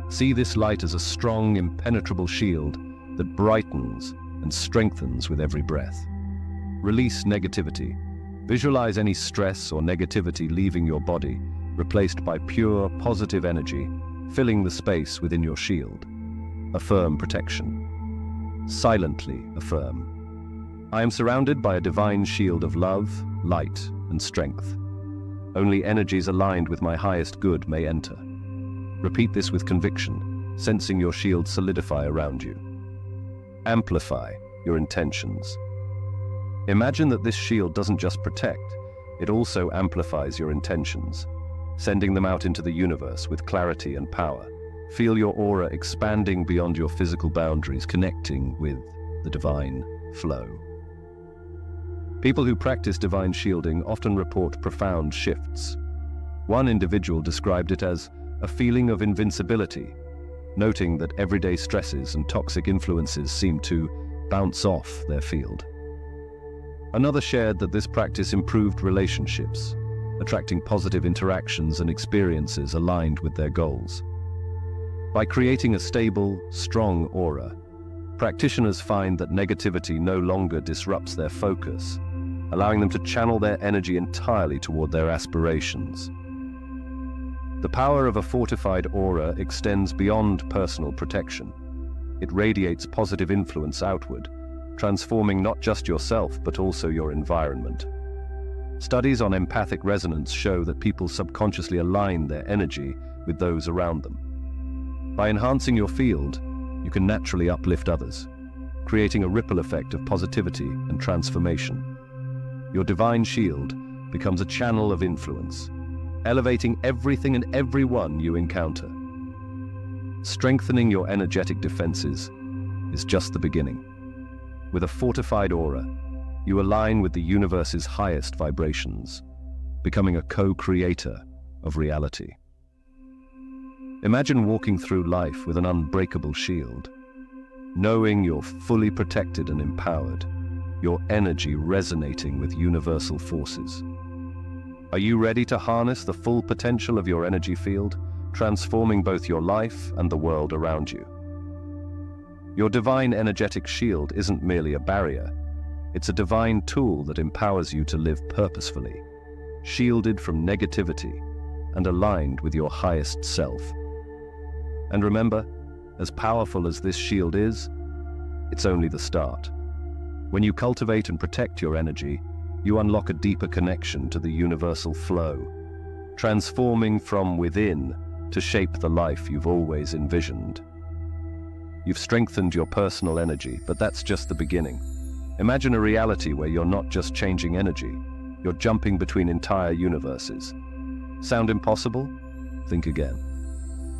See this light as a strong, impenetrable shield that brightens and strengthens with every breath. Release negativity. Visualize any stress or negativity leaving your body, replaced by pure, positive energy, filling the space within your shield. Affirm protection. Silently affirm. I am surrounded by a divine shield of love, light, and strength. Only energies aligned with my highest good may enter. Repeat this with conviction, sensing your shield solidify around you. Amplify your intentions. Imagine that this shield doesn't just protect, it also amplifies your intentions, sending them out into the universe with clarity and power. Feel your aura expanding beyond your physical boundaries, connecting with the divine flow. People who practice divine shielding often report profound shifts. One individual described it as a feeling of invincibility, noting that everyday stresses and toxic influences seem to bounce off their field. Another shared that this practice improved relationships, attracting positive interactions and experiences aligned with their goals. By creating a stable, strong aura, practitioners find that negativity no longer disrupts their focus, allowing them to channel their energy entirely toward their aspirations. The power of a fortified aura extends beyond personal protection. It radiates positive influence outward, transforming not just yourself but also your environment. Studies on empathic resonance show that people subconsciously align their energy with those around them. By enhancing your field, you can naturally uplift others, creating a ripple effect of positivity and transformation. Your divine shield becomes a channel of influence, elevating everything and everyone you encounter. Strengthening your energetic defenses is just the beginning. With a fortified aura, you align with the universe's highest vibrations, becoming a co-creator of reality. Imagine walking through life with an unbreakable shield, knowing you're fully protected and empowered, your energy resonating with universal forces. Are you ready to harness the full potential of your energy field, transforming both your life and the world around you? Your divine energetic shield isn't merely a barrier. It's a divine tool that empowers you to live purposefully, shielded from negativity and aligned with your highest self. And remember, as powerful as this shield is, it's only the start. When you cultivate and protect your energy, you unlock a deeper connection to the universal flow, transforming from within to shape the life you've always envisioned. You've strengthened your personal energy, but that's just the beginning. Imagine a reality where you're not just changing energy, you're jumping between entire universes. Sound impossible? Think again.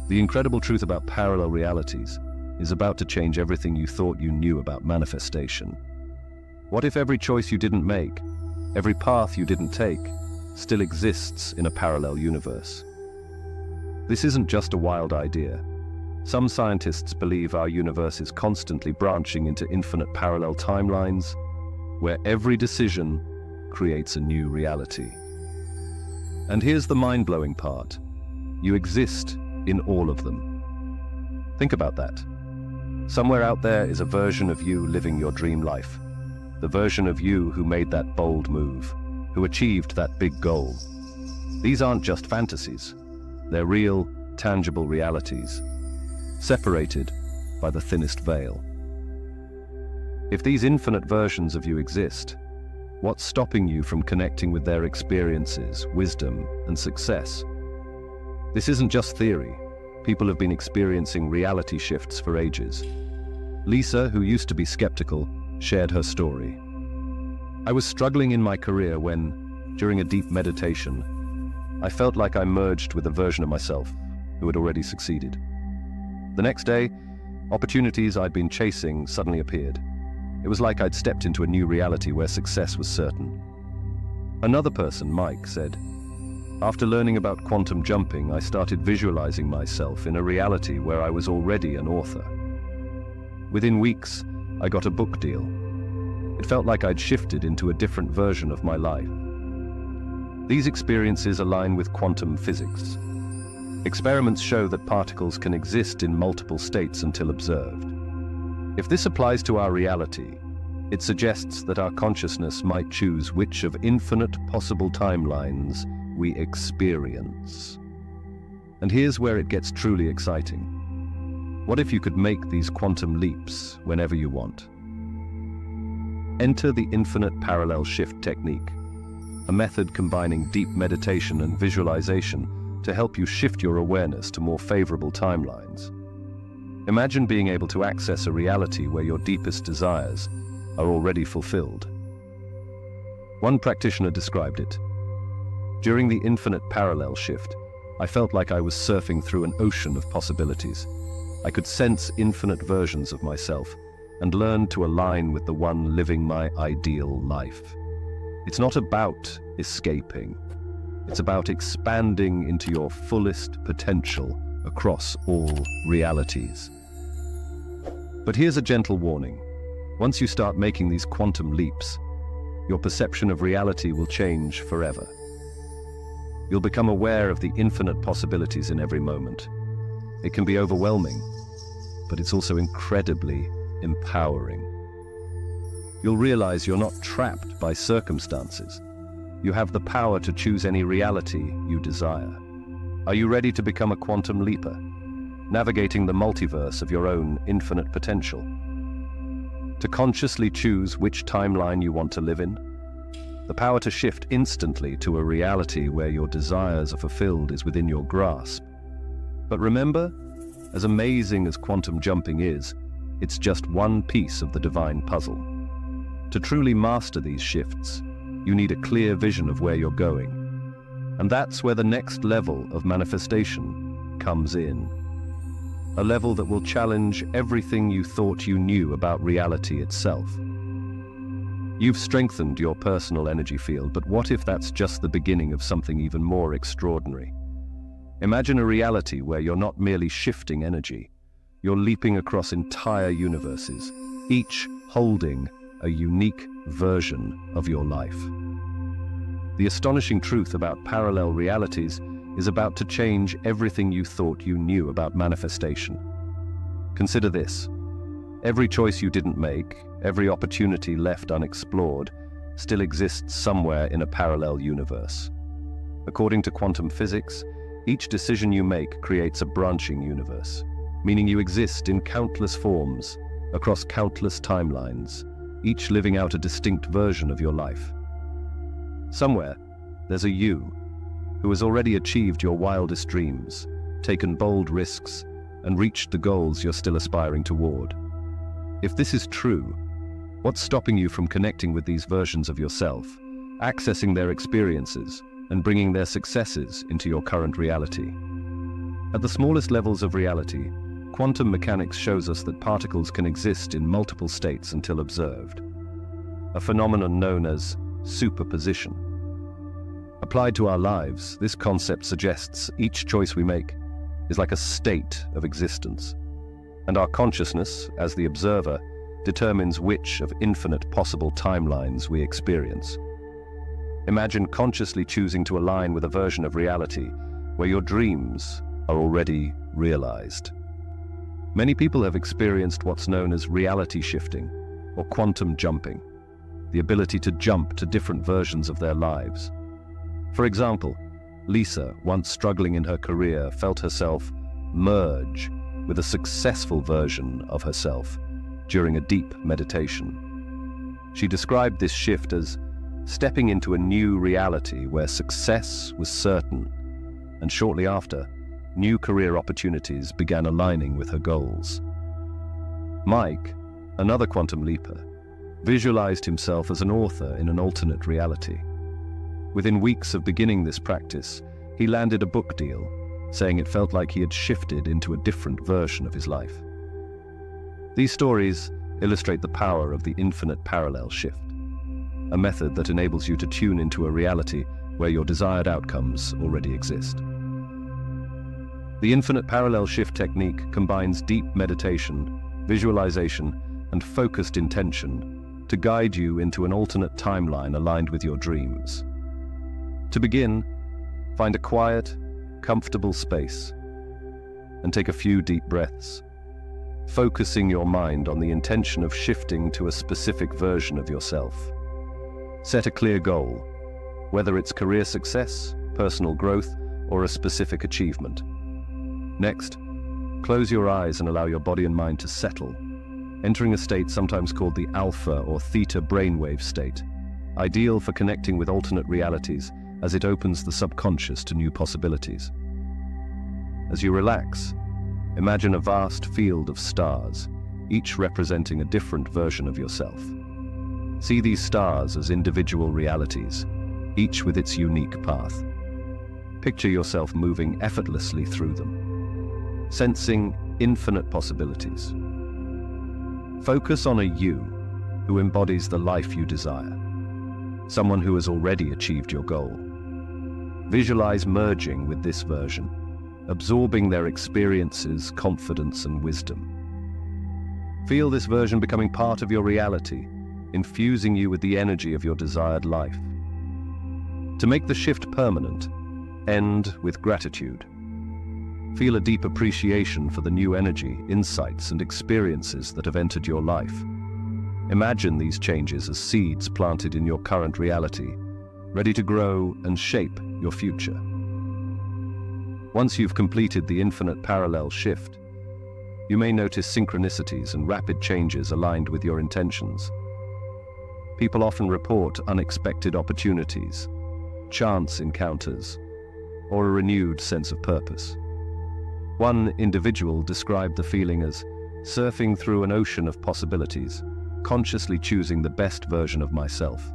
The incredible truth about parallel realities is about to change everything you thought you knew about manifestation. What if every choice you didn't make, every path you didn't take, still exists in a parallel universe? This isn't just a wild idea. Some scientists believe our universe is constantly branching into infinite parallel timelines, where every decision creates a new reality. And here's the mind-blowing part. You exist in all of them. Think about that. Somewhere out there is a version of you living your dream life. The version of you who made that bold move, who achieved that big goal. These aren't just fantasies. They're real, tangible realities, separated by the thinnest veil. If these infinite versions of you exist, what's stopping you from connecting with their experiences, wisdom, and success? This isn't just theory. People have been experiencing reality shifts for ages. Lisa, who used to be skeptical, shared her story. I was struggling in my career when, during a deep meditation, I felt like I merged with a version of myself who had already succeeded. The next day, opportunities I'd been chasing suddenly appeared. It was like I'd stepped into a new reality where success was certain. Another person, Mike, said, "After learning about quantum jumping, I started visualizing myself in a reality where I was already an author. Within weeks, I got a book deal. It felt like I'd shifted into a different version of my life." These experiences align with quantum physics. Experiments show that particles can exist in multiple states until observed. If this applies to our reality, it suggests that our consciousness might choose which of infinite possible timelines we experience. And here's where it gets truly exciting. What if you could make these quantum leaps whenever you want? Enter the infinite parallel shift technique, a method combining deep meditation and visualization to help you shift your awareness to more favorable timelines. Imagine being able to access a reality where your deepest desires are already fulfilled. One practitioner described it. "During the infinite parallel shift, I felt like I was surfing through an ocean of possibilities. I could sense infinite versions of myself and learn to align with the one living my ideal life." It's not about escaping. It's about expanding into your fullest potential across all realities. But here's a gentle warning. Once you start making these quantum leaps, your perception of reality will change forever. You'll become aware of the infinite possibilities in every moment. It can be overwhelming, but it's also incredibly empowering. You'll realize you're not trapped by circumstances. You have the power to choose any reality you desire. Are you ready to become a quantum leaper, navigating the multiverse of your own infinite potential? To consciously choose which timeline you want to live in? The power to shift instantly to a reality where your desires are fulfilled is within your grasp. But remember, as amazing as quantum jumping is, it's just one piece of the divine puzzle. To truly master these shifts, you need a clear vision of where you're going. And that's where the next level of manifestation comes in. A level that will challenge everything you thought you knew about reality itself. You've strengthened your personal energy field, but what if that's just the beginning of something even more extraordinary? Imagine a reality where you're not merely shifting energy, you're leaping across entire universes, each holding a unique version of your life. The astonishing truth about parallel realities is about to change everything you thought you knew about manifestation. Consider this. Every choice you didn't make, every opportunity left unexplored, still exists somewhere in a parallel universe. According to quantum physics, each decision you make creates a branching universe, meaning you exist in countless forms, across countless timelines, each living out a distinct version of your life. Somewhere, there's a you who has already achieved your wildest dreams, taken bold risks, and reached the goals you're still aspiring toward. If this is true, what's stopping you from connecting with these versions of yourself, accessing their experiences, and bringing their successes into your current reality? At the smallest levels of reality, quantum mechanics shows us that particles can exist in multiple states until observed, a phenomenon known as superposition. Applied to our lives, this concept suggests each choice we make is like a state of existence, and our consciousness, as the observer, determines which of infinite possible timelines we experience. Imagine consciously choosing to align with a version of reality where your dreams are already realized. Many people have experienced what's known as reality shifting or quantum jumping, the ability to jump to different versions of their lives. For example, Lisa, once struggling in her career, felt herself merge with a successful version of herself during a deep meditation. She described this shift as stepping into a new reality where success was certain, and shortly after, new career opportunities began aligning with her goals. Mike, another quantum leaper, visualized himself as an author in an alternate reality. Within weeks of beginning this practice, he landed a book deal, saying it felt like he had shifted into a different version of his life. These stories illustrate the power of the infinite parallel shift, a method that enables you to tune into a reality where your desired outcomes already exist. The infinite parallel shift technique combines deep meditation, visualization, and focused intention to guide you into an alternate timeline aligned with your dreams. To begin, find a quiet, comfortable space and take a few deep breaths, focusing your mind on the intention of shifting to a specific version of yourself. Set a clear goal, whether it's career success, personal growth, or a specific achievement. Next, close your eyes and allow your body and mind to settle, entering a state sometimes called the alpha or theta brainwave state, ideal for connecting with alternate realities as it opens the subconscious to new possibilities. As you relax, imagine a vast field of stars, each representing a different version of yourself. See these stars as individual realities, each with its unique path. Picture yourself moving effortlessly through them, sensing infinite possibilities. Focus on a you who embodies the life you desire, someone who has already achieved your goal. Visualize merging with this version, absorbing their experiences, confidence, and wisdom. Feel this version becoming part of your reality, infusing you with the energy of your desired life. To make the shift permanent, end with gratitude. Feel a deep appreciation for the new energy, insights, and experiences that have entered your life. Imagine these changes as seeds planted in your current reality, ready to grow and shape your future. Once you've completed the infinite parallel shift, you may notice synchronicities and rapid changes aligned with your intentions. People often report unexpected opportunities, chance encounters, or a renewed sense of purpose. One individual described the feeling as surfing through an ocean of possibilities, consciously choosing the best version of myself.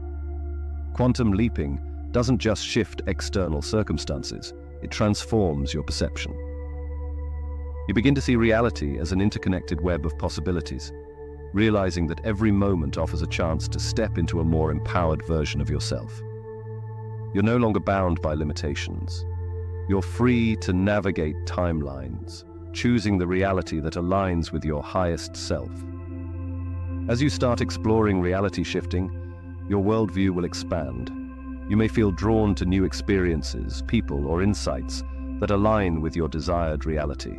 Quantum leaping doesn't just shift external circumstances, it transforms your perception. You begin to see reality as an interconnected web of possibilities, realizing that every moment offers a chance to step into a more empowered version of yourself. You're no longer bound by limitations. You're free to navigate timelines, choosing the reality that aligns with your highest self. As you start exploring reality shifting, your worldview will expand. You may feel drawn to new experiences, people, or insights that align with your desired reality.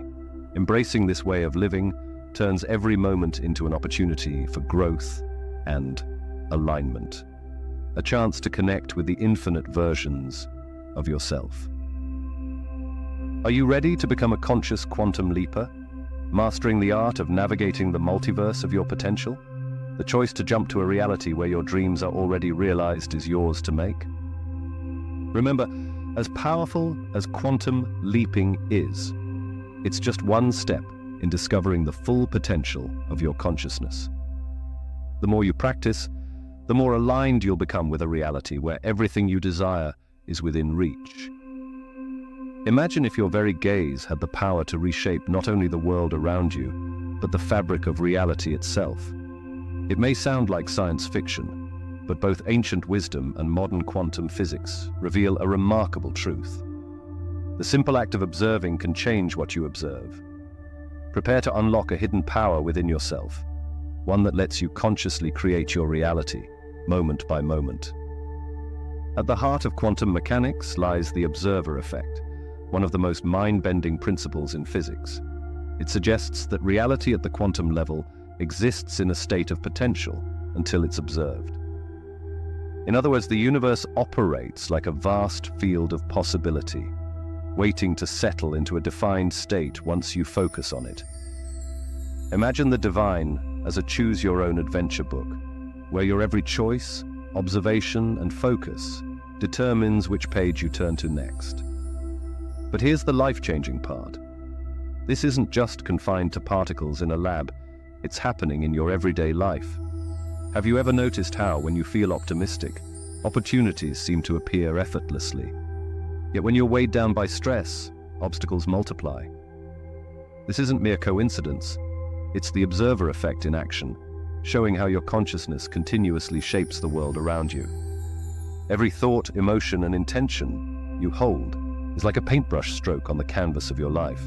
Embracing this way of living turns every moment into an opportunity for growth and alignment. A chance to connect with the infinite versions of yourself. Are you ready to become a conscious quantum leaper, mastering the art of navigating the multiverse of your potential? The choice to jump to a reality where your dreams are already realized is yours to make. Remember, as powerful as quantum leaping is, it's just one step in discovering the full potential of your consciousness. The more you practice, the more aligned you'll become with a reality where everything you desire is within reach. Imagine if your very gaze had the power to reshape not only the world around you, but the fabric of reality itself. It may sound like science fiction, but both ancient wisdom and modern quantum physics reveal a remarkable truth. The simple act of observing can change what you observe. Prepare to unlock a hidden power within yourself, one that lets you consciously create your reality, moment by moment. At the heart of quantum mechanics lies the observer effect, one of the most mind-bending principles in physics. It suggests that reality at the quantum level exists in a state of potential until it's observed. In other words, the universe operates like a vast field of possibility, waiting to settle into a defined state once you focus on it. Imagine the divine as a choose-your-own-adventure book, where your every choice, observation, and focus determines which page you turn to next. But here's the life-changing part. This isn't just confined to particles in a lab, it's happening in your everyday life. Have you ever noticed how, when you feel optimistic, opportunities seem to appear effortlessly? Yet when you're weighed down by stress, obstacles multiply. This isn't mere coincidence, it's the observer effect in action, showing how your consciousness continuously shapes the world around you. Every thought, emotion, and intention you hold is like a paintbrush stroke on the canvas of your life.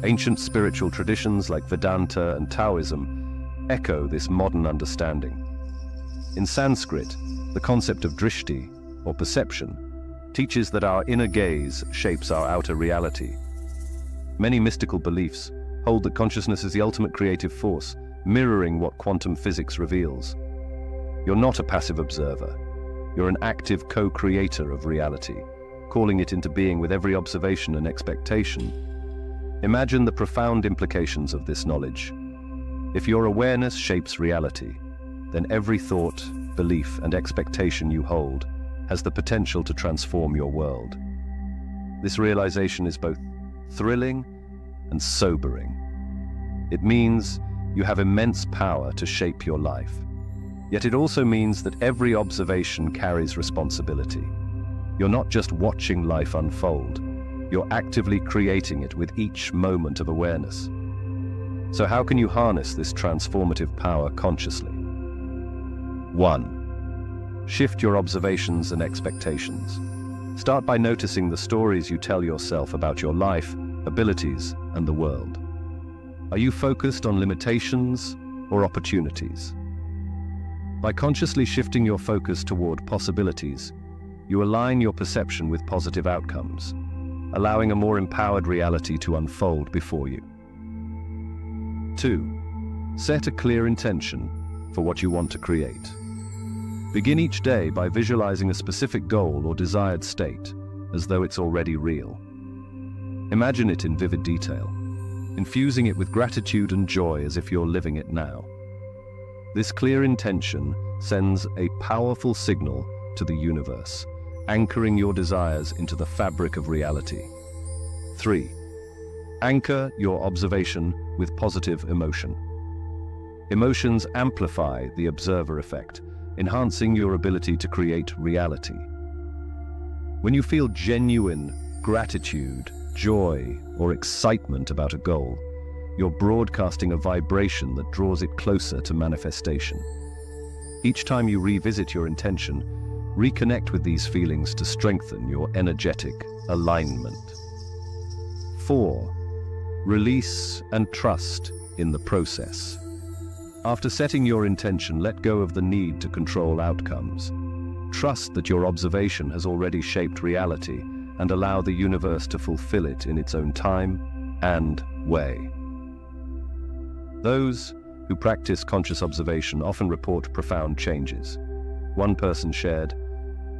Ancient spiritual traditions like Vedanta and Taoism echo this modern understanding. In Sanskrit, the concept of drishti, or perception, teaches that our inner gaze shapes our outer reality. Many mystical beliefs hold that consciousness is the ultimate creative force, mirroring what quantum physics reveals. You're not a passive observer. You're an active co-creator of reality, calling it into being with every observation and expectation. Imagine the profound implications of this knowledge. If your awareness shapes reality, then every thought, belief, and expectation you hold has the potential to transform your world. This realization is both thrilling and sobering. It means you have immense power to shape your life. Yet it also means that every observation carries responsibility. You're not just watching life unfold, you're actively creating it with each moment of awareness. So how can you harness this transformative power consciously? 1. Shift your observations and expectations. Start by noticing the stories you tell yourself about your life, abilities, and the world. Are you focused on limitations or opportunities? By consciously shifting your focus toward possibilities, you align your perception with positive outcomes. allowing a more empowered reality to unfold before you. 2. Set a clear intention for what you want to create. Begin each day by visualizing a specific goal or desired state, as though it's already real. Imagine it in vivid detail, infusing it with gratitude and joy as if you're living it now. This clear intention sends a powerful signal to the universe, anchoring your desires into the fabric of reality. 3. Anchor your observation with positive emotion. Emotions amplify the observer effect, enhancing your ability to create reality. When you feel genuine gratitude, joy, or excitement about a goal, you're broadcasting a vibration that draws it closer to manifestation. Each time you revisit your intention, reconnect with these feelings to strengthen your energetic alignment. 4. Release and trust in the process. After setting your intention, let go of the need to control outcomes. Trust that your observation has already shaped reality and allow the universe to fulfill it in its own time and way. Those who practice conscious observation often report profound changes. One person shared,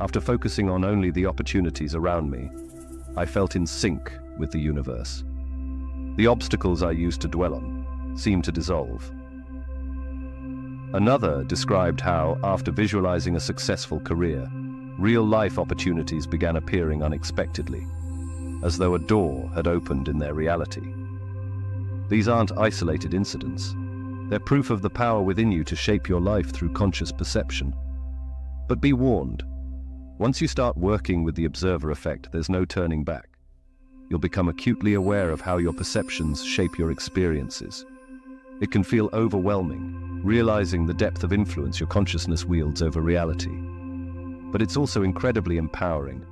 "After focusing on only the opportunities around me, I felt in sync with the universe. The obstacles I used to dwell on seemed to dissolve." Another described how, after visualizing a successful career, real-life opportunities began appearing unexpectedly, as though a door had opened in their reality. These aren't isolated incidents. They're proof of the power within you to shape your life through conscious perception. But be warned, once you start working with the observer effect, there's no turning back. You'll become acutely aware of how your perceptions shape your experiences. It can feel overwhelming, realizing the depth of influence your consciousness wields over reality. But it's also incredibly empowering.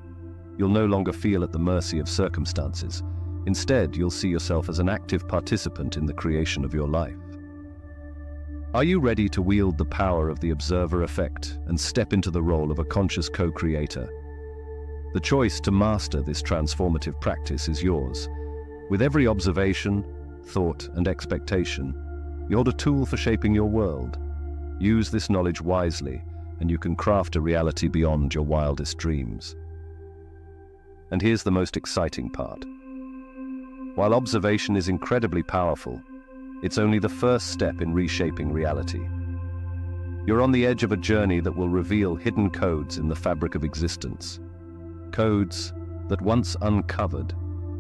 You'll no longer feel at the mercy of circumstances. Instead, you'll see yourself as an active participant in the creation of your life. Are you ready to wield the power of the observer effect and step into the role of a conscious co-creator? The choice to master this transformative practice is yours. With every observation, thought, and expectation, you're the tool for shaping your world. Use this knowledge wisely, and you can craft a reality beyond your wildest dreams. And here's the most exciting part. While observation is incredibly powerful, it's only the first step in reshaping reality. You're on the edge of a journey that will reveal hidden codes in the fabric of existence. Codes that, once uncovered,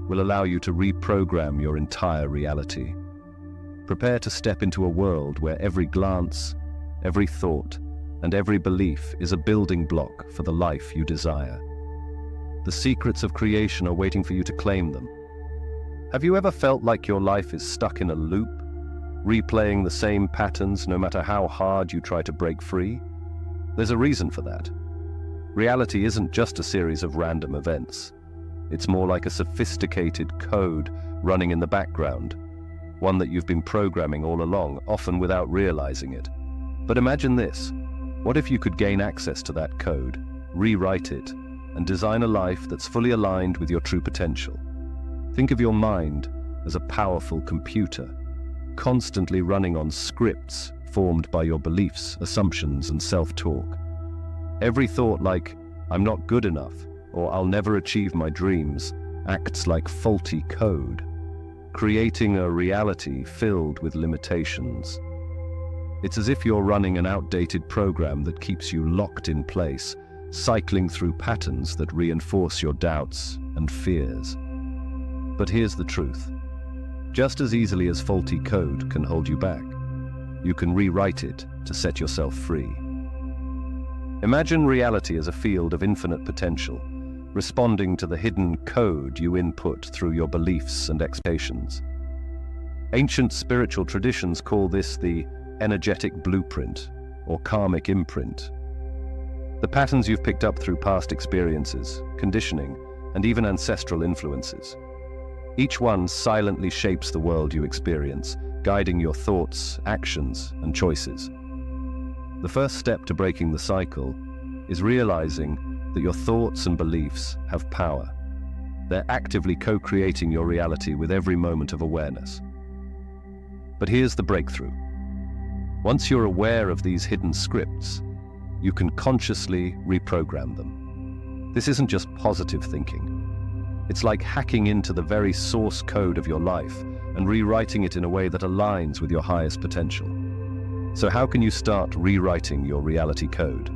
will allow you to reprogram your entire reality. Prepare to step into a world where every glance, every thought, and every belief is a building block for the life you desire. The secrets of creation are waiting for you to claim them. Have you ever felt like your life is stuck in a loop, replaying the same patterns no matter how hard you try to break free? There's a reason for that. Reality isn't just a series of random events. It's more like a sophisticated code running in the background, one that you've been programming all along, often without realizing it. But imagine this. What if you could gain access to that code, rewrite it, and design a life that's fully aligned with your true potential? Think of your mind as a powerful computer, constantly running on scripts formed by your beliefs, assumptions, and self-talk. Every thought like, "I'm not good enough," or "I'll never achieve my dreams," acts like faulty code, creating a reality filled with limitations. It's as if you're running an outdated program that keeps you locked in place, cycling through patterns that reinforce your doubts and fears. But here's the truth. Just as easily as faulty code can hold you back, you can rewrite it to set yourself free. Imagine reality as a field of infinite potential, responding to the hidden code you input through your beliefs and expectations. Ancient spiritual traditions call this the energetic blueprint, or karmic imprint. The patterns you've picked up through past experiences, conditioning, and even ancestral influences. Each one silently shapes the world you experience, guiding your thoughts, actions, and choices. The first step to breaking the cycle is realizing that your thoughts and beliefs have power. They're actively co-creating your reality with every moment of awareness. But here's the breakthrough. Once you're aware of these hidden scripts, you can consciously reprogram them. This isn't just positive thinking. It's like hacking into the very source code of your life and rewriting it in a way that aligns with your highest potential. So how can you start rewriting your reality code?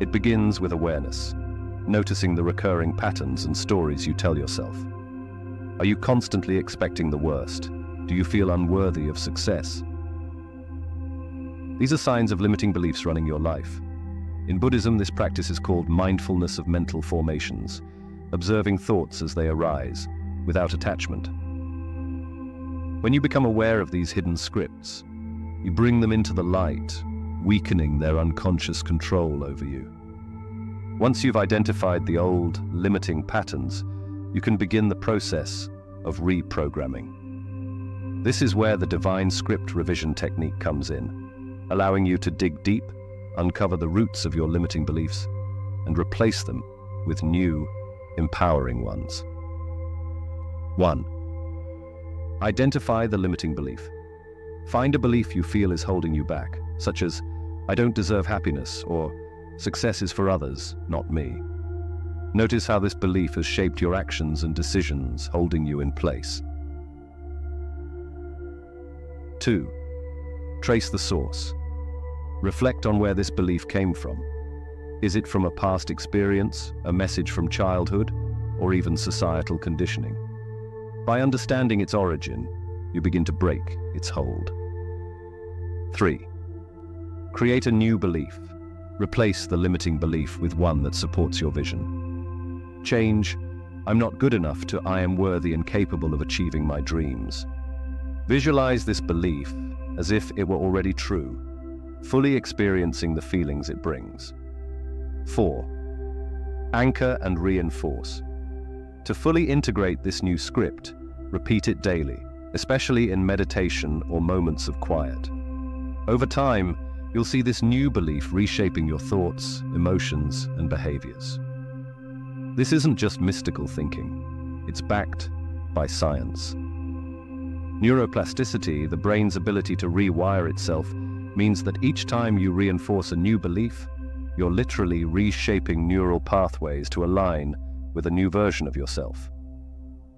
It begins with awareness, noticing the recurring patterns and stories you tell yourself. Are you constantly expecting the worst? Do you feel unworthy of success? These are signs of limiting beliefs running your life. In Buddhism, this practice is called mindfulness of mental formations, observing thoughts as they arise, without attachment. When you become aware of these hidden scripts, you bring them into the light, weakening their unconscious control over you. Once you've identified the old, limiting patterns, you can begin the process of reprogramming. This is where the divine script revision technique comes in, allowing you to dig deep, uncover the roots of your limiting beliefs, and replace them with new, empowering ones. 1. Identify the limiting belief. Find a belief you feel is holding you back, such as, "I don't deserve happiness," or "Success is for others, not me." Notice how this belief has shaped your actions and decisions, holding you in place. 2. Trace the source. Reflect on where this belief came from. Is it from a past experience, a message from childhood, or even societal conditioning? By understanding its origin, you begin to break its hold. 3. Create a new belief. Replace the limiting belief with one that supports your vision. Change, "I'm not good enough," to "I am worthy and capable of achieving my dreams." Visualize this belief as if it were already true, fully experiencing the feelings it brings. 4. Anchor and reinforce. To fully integrate this new script, repeat it daily, especially in meditation or moments of quiet. Over time, you'll see this new belief reshaping your thoughts, emotions, and behaviors. This isn't just mystical thinking. It's backed by science. Neuroplasticity, the brain's ability to rewire itself, means that each time you reinforce a new belief, you're literally reshaping neural pathways to align with a new version of yourself.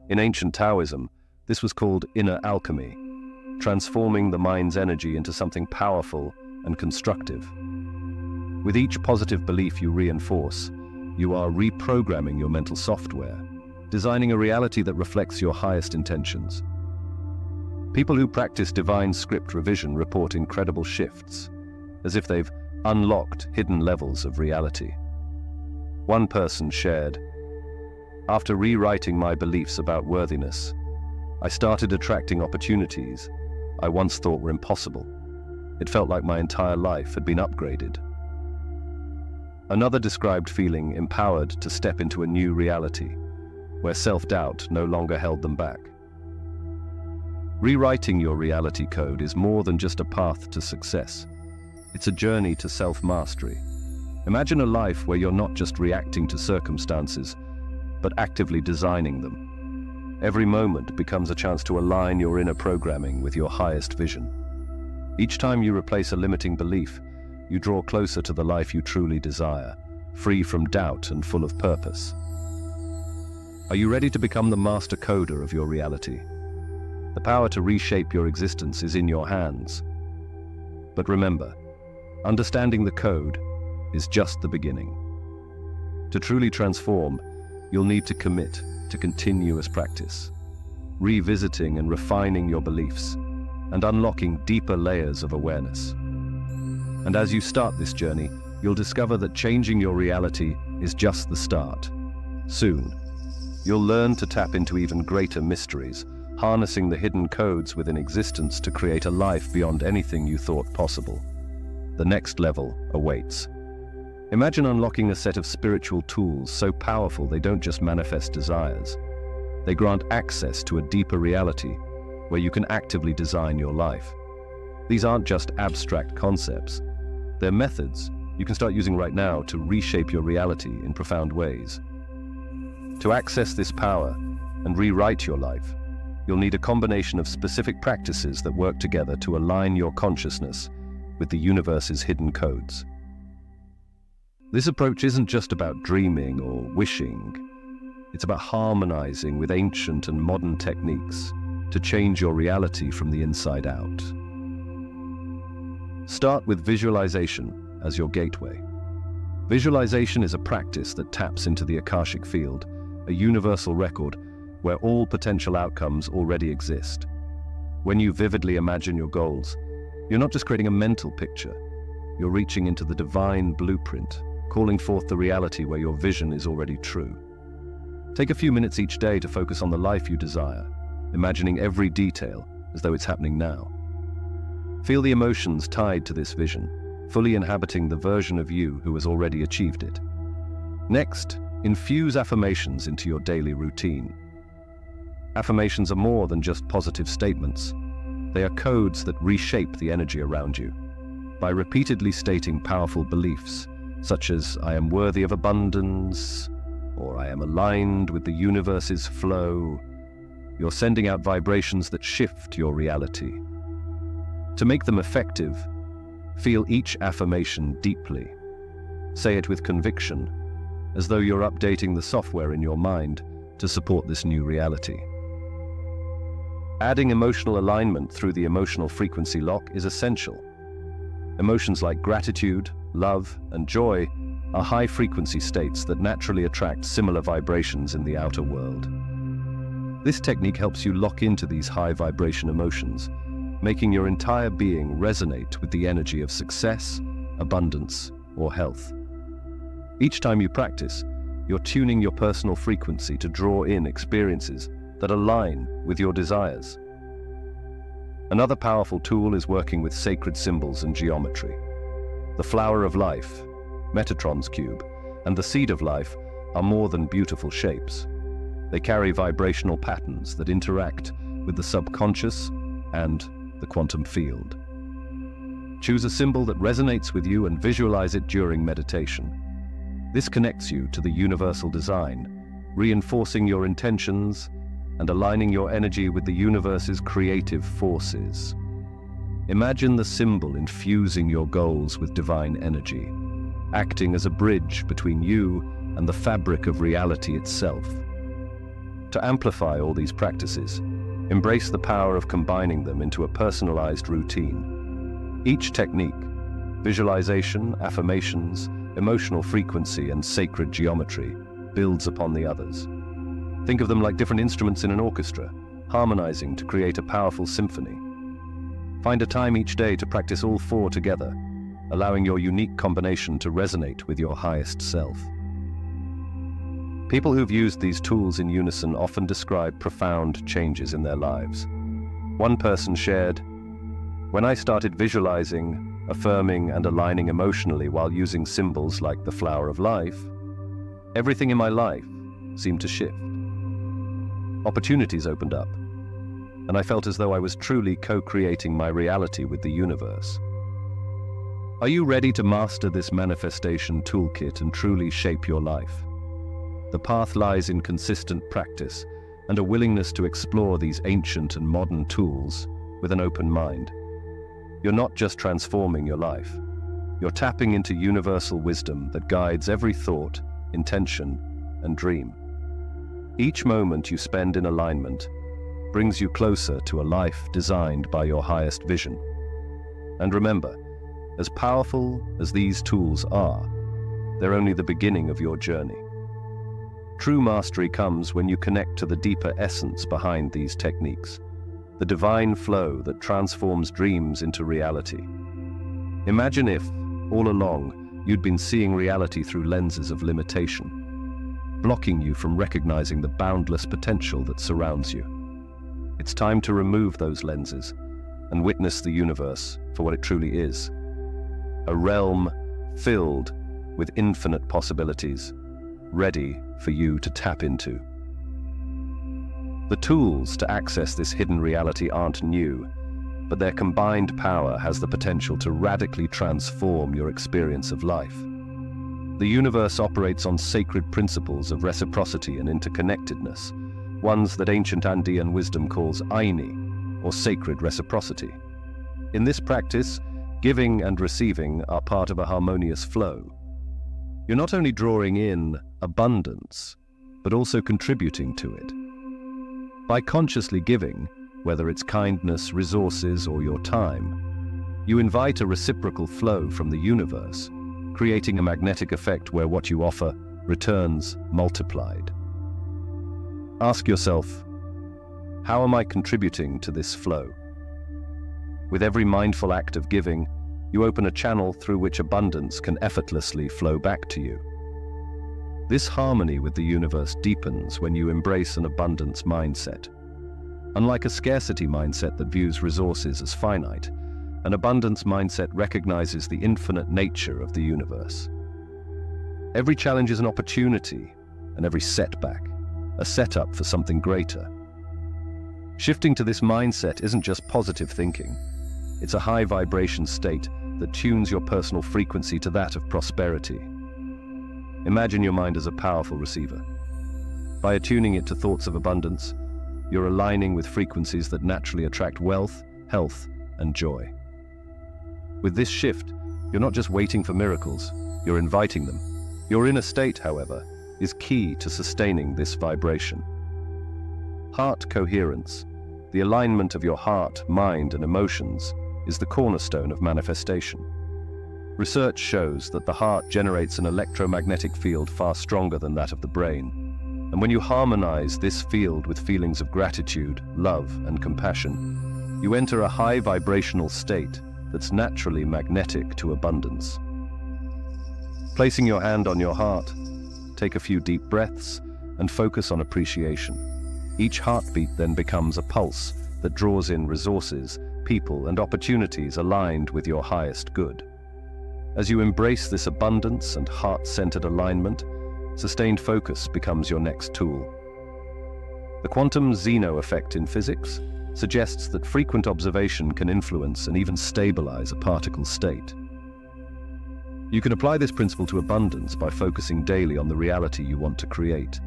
In ancient Taoism, this was called inner alchemy, transforming the mind's energy into something powerful and constructive. With each positive belief you reinforce, you are reprogramming your mental software, designing a reality that reflects your highest intentions. People who practice divine script revision report incredible shifts, as if they've unlocked hidden levels of reality. One person shared, "After rewriting my beliefs about worthiness, I started attracting opportunities I once thought were impossible. It felt like my entire life had been upgraded." Another described feeling empowered to step into a new reality, where self-doubt no longer held them back. Rewriting your reality code is more than just a path to success. It's a journey to self-mastery. Imagine a life where you're not just reacting to circumstances, but actively designing them. Every moment becomes a chance to align your inner programming with your highest vision. Each time you replace a limiting belief, you draw closer to the life you truly desire, free from doubt and full of purpose. Are you ready to become the master coder of your reality? The power to reshape your existence is in your hands. But remember, understanding the code is just the beginning. To truly transform, you'll need to commit to continuous practice, revisiting and refining your beliefs, and unlocking deeper layers of awareness. And as you start this journey, you'll discover that changing your reality is just the start. Soon, you'll learn to tap into even greater mysteries, harnessing the hidden codes within existence to create a life beyond anything you thought possible. The next level awaits. Imagine unlocking a set of spiritual tools so powerful they don't just manifest desires. They grant access to a deeper reality where you can actively design your life. These aren't just abstract concepts. They're methods you can start using right now to reshape your reality in profound ways. To access this power and rewrite your life, you'll need a combination of specific practices that work together to align your consciousness with the universe's hidden codes. This approach isn't just about dreaming or wishing. It's about harmonizing with ancient and modern techniques to change your reality from the inside out. Start with visualization as your gateway. Visualization is a practice that taps into the Akashic field, a universal record where all potential outcomes already exist. When you vividly imagine your goals, you're not just creating a mental picture, you're reaching into the divine blueprint, calling forth the reality where your vision is already true. Take a few minutes each day to focus on the life you desire, imagining every detail as though it's happening now. Feel the emotions tied to this vision, fully inhabiting the version of you who has already achieved it. Next, infuse affirmations into your daily routine. Affirmations are more than just positive statements. They are codes that reshape the energy around you. By repeatedly stating powerful beliefs, such as "I am worthy of abundance," or "I am aligned with the universe's flow," you're sending out vibrations that shift your reality. To make them effective, feel each affirmation deeply. Say it with conviction, as though you're updating the software in your mind to support this new reality. Adding emotional alignment through the emotional frequency lock is essential. Emotions like gratitude, love, and joy are high-frequency states that naturally attract similar vibrations in the outer world. This technique helps you lock into these high-vibration emotions, making your entire being resonate with the energy of success, abundance, or health. Each time you practice, you're tuning your personal frequency to draw in experiences that align with your desires. Another powerful tool is working with sacred symbols and geometry. The flower of life, Metatron's cube, and the seed of life are more than beautiful shapes. They carry vibrational patterns that interact with the subconscious and the quantum field. Choose a symbol that resonates with you and visualize it during meditation. This connects you to the universal design, reinforcing your intentions and aligning your energy with the universe's creative forces. Imagine the symbol infusing your goals with divine energy, acting as a bridge between you and the fabric of reality itself. To amplify all these practices, embrace the power of combining them into a personalized routine. Each technique, visualization, affirmations, emotional frequency, and sacred geometry, builds upon the others. Think of them like different instruments in an orchestra, harmonizing to create a powerful symphony. Find a time each day to practice all four together, allowing your unique combination to resonate with your highest self. People who've used these tools in unison often describe profound changes in their lives. One person shared, "When I started visualizing, affirming, and aligning emotionally while using symbols like the flower of life, everything in my life seemed to shift. Opportunities opened up, and I felt as though I was truly co-creating my reality with the universe." Are you ready to master this manifestation toolkit and truly shape your life? The path lies in consistent practice and a willingness to explore these ancient and modern tools with an open mind. You're not just transforming your life, you're tapping into universal wisdom that guides every thought, intention, and dream. Each moment you spend in alignment brings you closer to a life designed by your highest vision. And remember, as powerful as these tools are, they're only the beginning of your journey. True mastery comes when you connect to the deeper essence behind these techniques, the divine flow that transforms dreams into reality. Imagine if, all along, you'd been seeing reality through lenses of limitation, blocking you from recognizing the boundless potential that surrounds you. It's time to remove those lenses and witness the universe for what it truly is, a realm filled with infinite possibilities, ready for you to tap into. The tools to access this hidden reality aren't new, but their combined power has the potential to radically transform your experience of life. The universe operates on sacred principles of reciprocity and interconnectedness, ones that ancient Andean wisdom calls Aini, or sacred reciprocity. In this practice, giving and receiving are part of a harmonious flow. You're not only drawing in abundance, but also contributing to it. By consciously giving, whether it's kindness, resources, or your time, you invite a reciprocal flow from the universe, creating a magnetic effect where what you offer returns multiplied. Ask yourself, how am I contributing to this flow? With every mindful act of giving, you open a channel through which abundance can effortlessly flow back to you. This harmony with the universe deepens when you embrace an abundance mindset. Unlike a scarcity mindset that views resources as finite, an abundance mindset recognizes the infinite nature of the universe. Every challenge is an opportunity, and every setback, a setup for something greater. Shifting to this mindset isn't just positive thinking. It's a high vibration state that tunes your personal frequency to that of prosperity. Imagine your mind as a powerful receiver. By attuning it to thoughts of abundance, you're aligning with frequencies that naturally attract wealth, health, and joy. With this shift, you're not just waiting for miracles, you're inviting them. Your inner state, however, is key to sustaining this vibration. Heart coherence, the alignment of your heart, mind, and emotions, is the cornerstone of manifestation. Research shows that the heart generates an electromagnetic field far stronger than that of the brain. And when you harmonize this field with feelings of gratitude, love, and compassion, you enter a high vibrational state that's naturally magnetic to abundance. Placing your hand on your heart, take a few deep breaths and focus on appreciation. Each heartbeat then becomes a pulse that draws in resources, people, and opportunities aligned with your highest good. As you embrace this abundance and heart-centered alignment, sustained focus becomes your next tool. The quantum Zeno effect in physics suggests that frequent observation can influence and even stabilize a particle state. You can apply this principle to abundance by focusing daily on the reality you want to create.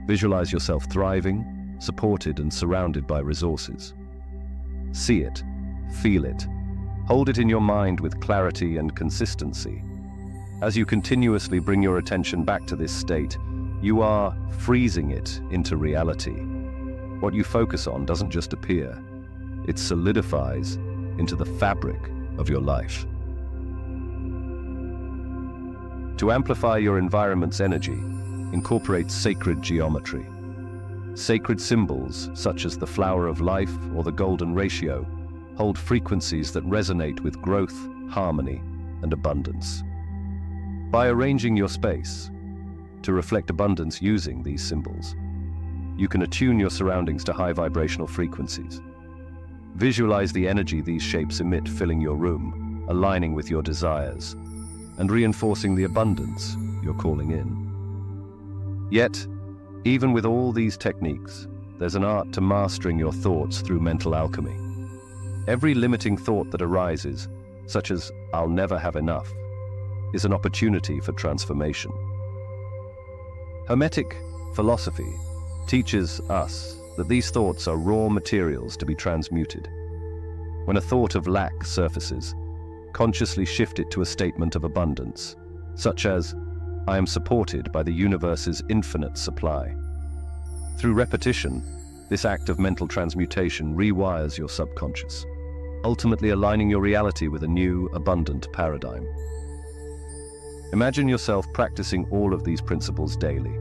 Visualize yourself thriving, supported, and surrounded by resources. See it, feel it, hold it in your mind with clarity and consistency. As you continuously bring your attention back to this state, you are freezing it into reality. What you focus on doesn't just appear, it solidifies into the fabric of your life. To amplify your environment's energy, incorporate sacred geometry. Sacred symbols, such as the flower of life or the golden ratio, hold frequencies that resonate with growth, harmony, and abundance. By arranging your space to reflect abundance using these symbols, you can attune your surroundings to high vibrational frequencies. Visualize the energy these shapes emit filling your room, aligning with your desires, and reinforcing the abundance you're calling in. Yet, even with all these techniques, there's an art to mastering your thoughts through mental alchemy. Every limiting thought that arises, such as "I'll never have enough," is an opportunity for transformation. Hermetic philosophy teaches us that these thoughts are raw materials to be transmuted. When a thought of lack surfaces, consciously shift it to a statement of abundance, such as, "I am supported by the universe's infinite supply." Through repetition, this act of mental transmutation rewires your subconscious, ultimately aligning your reality with a new, abundant paradigm. Imagine yourself practicing all of these principles daily.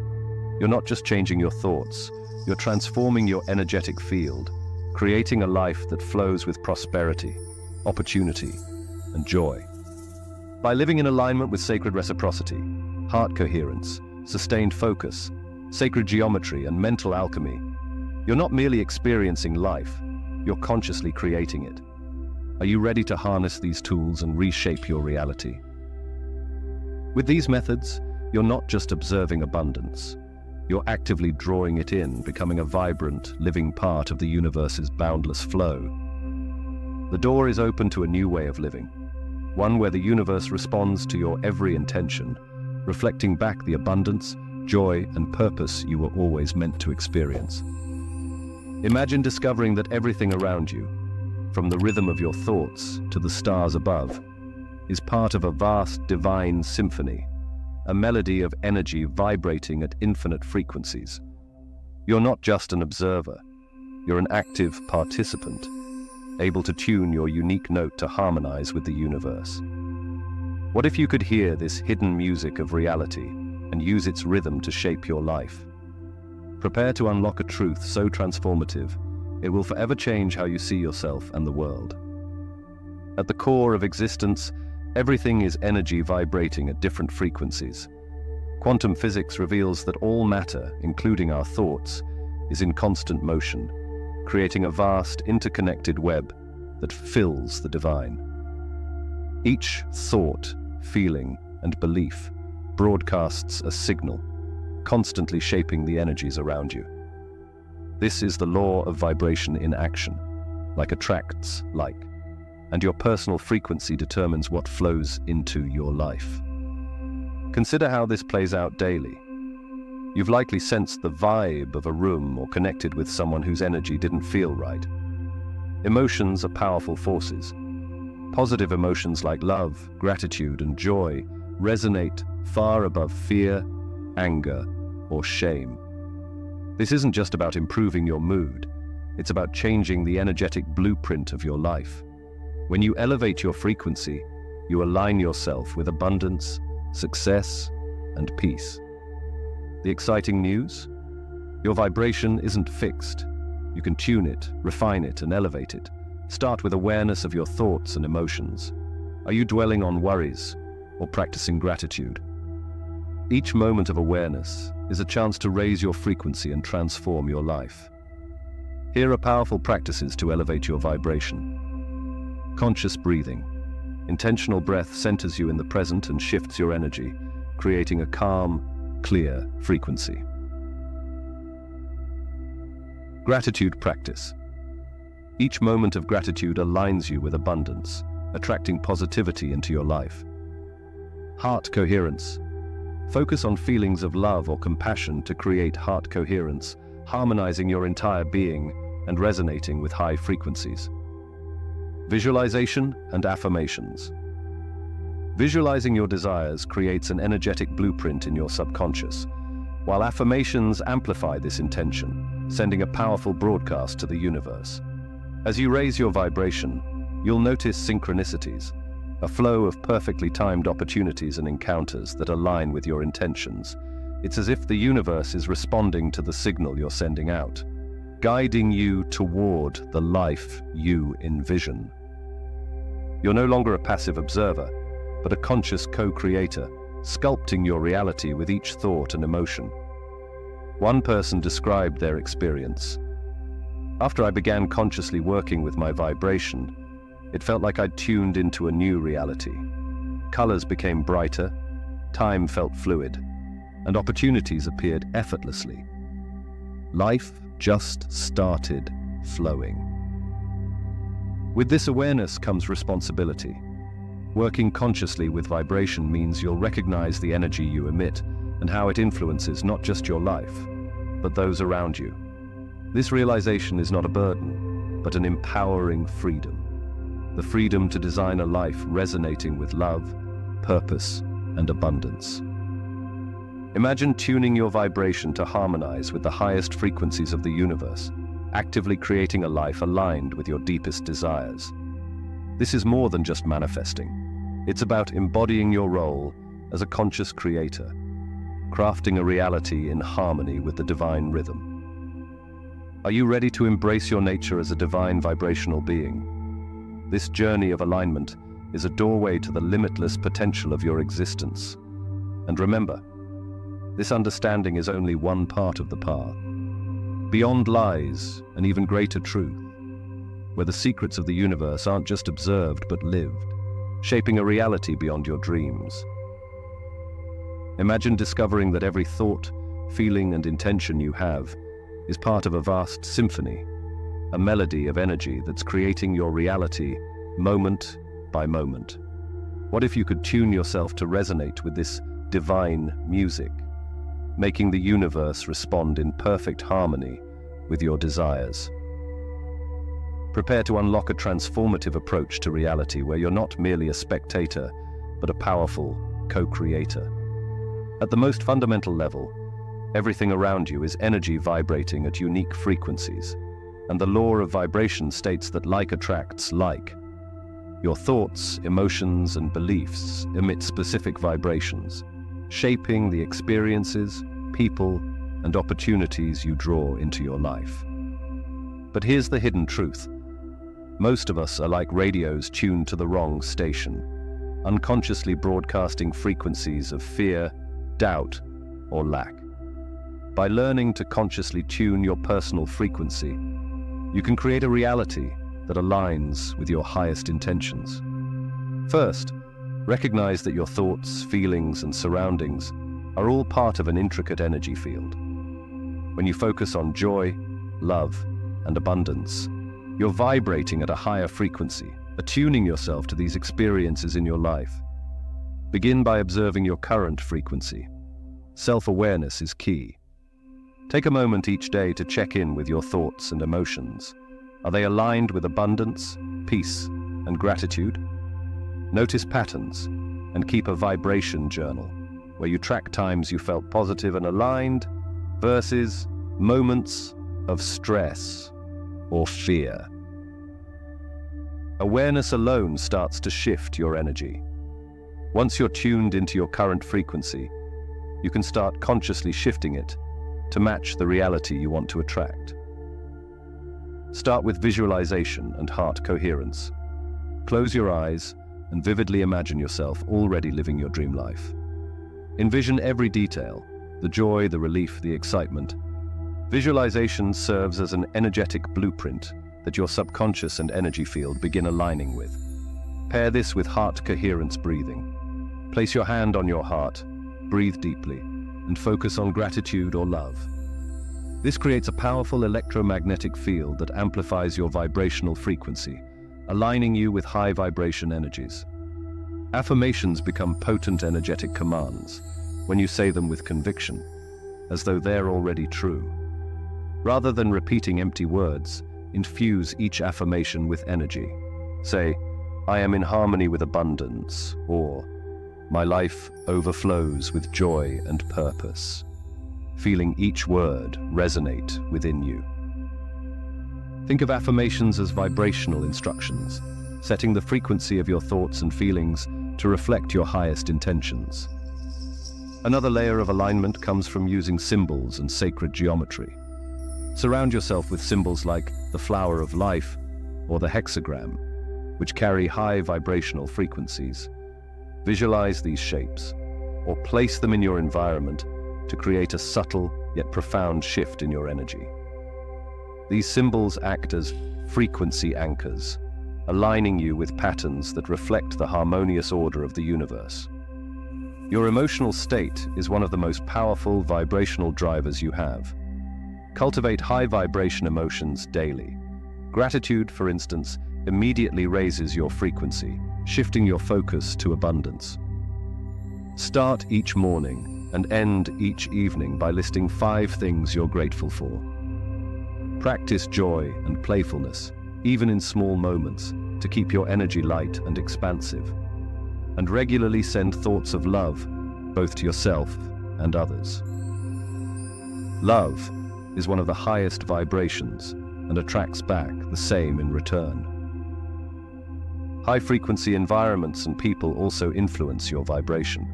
You're not just changing your thoughts, you're transforming your energetic field, creating a life that flows with prosperity, opportunity, and joy. By living in alignment with sacred reciprocity, heart coherence, sustained focus, sacred geometry, and mental alchemy, you're not merely experiencing life, you're consciously creating it. Are you ready to harness these tools and reshape your reality? With these methods, you're not just observing abundance, you're actively drawing it in, becoming a vibrant, living part of the universe's boundless flow. The door is open to a new way of living, one where the universe responds to your every intention, reflecting back the abundance, joy, and purpose you were always meant to experience. Imagine discovering that everything around you, from the rhythm of your thoughts to the stars above, is part of a vast divine symphony, a melody of energy vibrating at infinite frequencies. You're not just an observer, you're an active participant, able to tune your unique note to harmonize with the universe. What if you could hear this hidden music of reality and use its rhythm to shape your life? Prepare to unlock a truth so transformative, it will forever change how you see yourself and the world. At the core of existence, everything is energy vibrating at different frequencies. Quantum physics reveals that all matter, including our thoughts, is in constant motion, creating a vast, interconnected web that fills the divine. Each thought, feeling, and belief broadcasts a signal, constantly shaping the energies around you. This is the law of vibration in action. Like attracts like, and your personal frequency determines what flows into your life. Consider how this plays out daily. You've likely sensed the vibe of a room or connected with someone whose energy didn't feel right. Emotions are powerful forces. Positive emotions like love, gratitude, and joy resonate far above fear, anger, or shame. This isn't just about improving your mood, it's about changing the energetic blueprint of your life. When you elevate your frequency, you align yourself with abundance, success, and peace. The exciting news? Your vibration isn't fixed. You can tune it, refine it, and elevate it. Start with awareness of your thoughts and emotions. Are you dwelling on worries or practicing gratitude? Each moment of awareness is a chance to raise your frequency and transform your life. Here are powerful practices to elevate your vibration. Conscious breathing. Intentional breath centers you in the present and shifts your energy, creating a calm, clear frequency. Gratitude practice. Each moment of gratitude aligns you with abundance, attracting positivity into your life. Heart coherence. Focus on feelings of love or compassion to create heart coherence, harmonizing your entire being and resonating with high frequencies. Visualization and affirmations. Visualizing your desires creates an energetic blueprint in your subconscious, while affirmations amplify this intention, sending a powerful broadcast to the universe. As you raise your vibration, you'll notice synchronicities, a flow of perfectly timed opportunities and encounters that align with your intentions. It's as if the universe is responding to the signal you're sending out, guiding you toward the life you envision. You're no longer a passive observer, but a conscious co-creator, sculpting your reality with each thought and emotion. One person described their experience. After I began consciously working with my vibration, it felt like I'd tuned into a new reality. Colors became brighter, time felt fluid, and opportunities appeared effortlessly. Life just started flowing. With this awareness comes responsibility. Working consciously with vibration means you'll recognize the energy you emit and how it influences not just your life, but those around you. This realization is not a burden, but an empowering freedom. The freedom to design a life resonating with love, purpose, and abundance. Imagine tuning your vibration to harmonize with the highest frequencies of the universe, actively creating a life aligned with your deepest desires. This is more than just manifesting. It's about embodying your role as a conscious creator, crafting a reality in harmony with the divine rhythm. Are you ready to embrace your nature as a divine vibrational being? This journey of alignment is a doorway to the limitless potential of your existence. And remember, this understanding is only one part of the path. Beyond lies an even greater truth, where the secrets of the universe aren't just observed but lived, shaping a reality beyond your dreams. Imagine discovering that every thought, feeling, and intention you have is part of a vast symphony, a melody of energy that's creating your reality moment by moment. What if you could tune yourself to resonate with this divine music, making the universe respond in perfect harmony with your desires. Prepare to unlock a transformative approach to reality where you're not merely a spectator, but a powerful co-creator. At the most fundamental level, everything around you is energy vibrating at unique frequencies, and the law of vibration states that like attracts like. Your thoughts, emotions, and beliefs emit specific vibrations, shaping the experiences, people, and opportunities you draw into your life. But here's the hidden truth. Most of us are like radios tuned to the wrong station, unconsciously broadcasting frequencies of fear, doubt, or lack. By learning to consciously tune your personal frequency, you can create a reality that aligns with your highest intentions. First, recognize that your thoughts, feelings, and surroundings are all part of an intricate energy field. When you focus on joy, love, and abundance, you're vibrating at a higher frequency, attuning yourself to these experiences in your life. Begin by observing your current frequency. Self-awareness is key. Take a moment each day to check in with your thoughts and emotions. Are they aligned with abundance, peace, and gratitude? Notice patterns and keep a vibration journal where you track times you felt positive and aligned versus moments of stress or fear. Awareness alone starts to shift your energy. Once you're tuned into your current frequency, you can start consciously shifting it to match the reality you want to attract. Start with visualization and heart coherence. Close your eyes and vividly imagine yourself already living your dream life. Envision every detail, the joy, the relief, the excitement. Visualization serves as an energetic blueprint that your subconscious and energy field begin aligning with. Pair this with heart coherence breathing. Place your hand on your heart, breathe deeply, and focus on gratitude or love. This creates a powerful electromagnetic field that amplifies your vibrational frequency, aligning you with high vibration energies. Affirmations become potent energetic commands when you say them with conviction, as though they're already true. Rather than repeating empty words, infuse each affirmation with energy. Say, "I am in harmony with abundance," or "My life overflows with joy and purpose," feeling each word resonate within you. Think of affirmations as vibrational instructions, setting the frequency of your thoughts and feelings to reflect your highest intentions. Another layer of alignment comes from using symbols and sacred geometry. Surround yourself with symbols like the flower of life or the hexagram, which carry high vibrational frequencies. Visualize these shapes, or place them in your environment to create a subtle yet profound shift in your energy. These symbols act as frequency anchors, aligning you with patterns that reflect the harmonious order of the universe. Your emotional state is one of the most powerful vibrational drivers you have. Cultivate high vibration emotions daily. Gratitude, for instance, immediately raises your frequency, shifting your focus to abundance. Start each morning and end each evening by listing 5 things you're grateful for. Practice joy and playfulness, even in small moments, to keep your energy light and expansive. And regularly send thoughts of love, both to yourself and others. Love is one of the highest vibrations and attracts back the same in return. High-frequency environments and people also influence your vibration.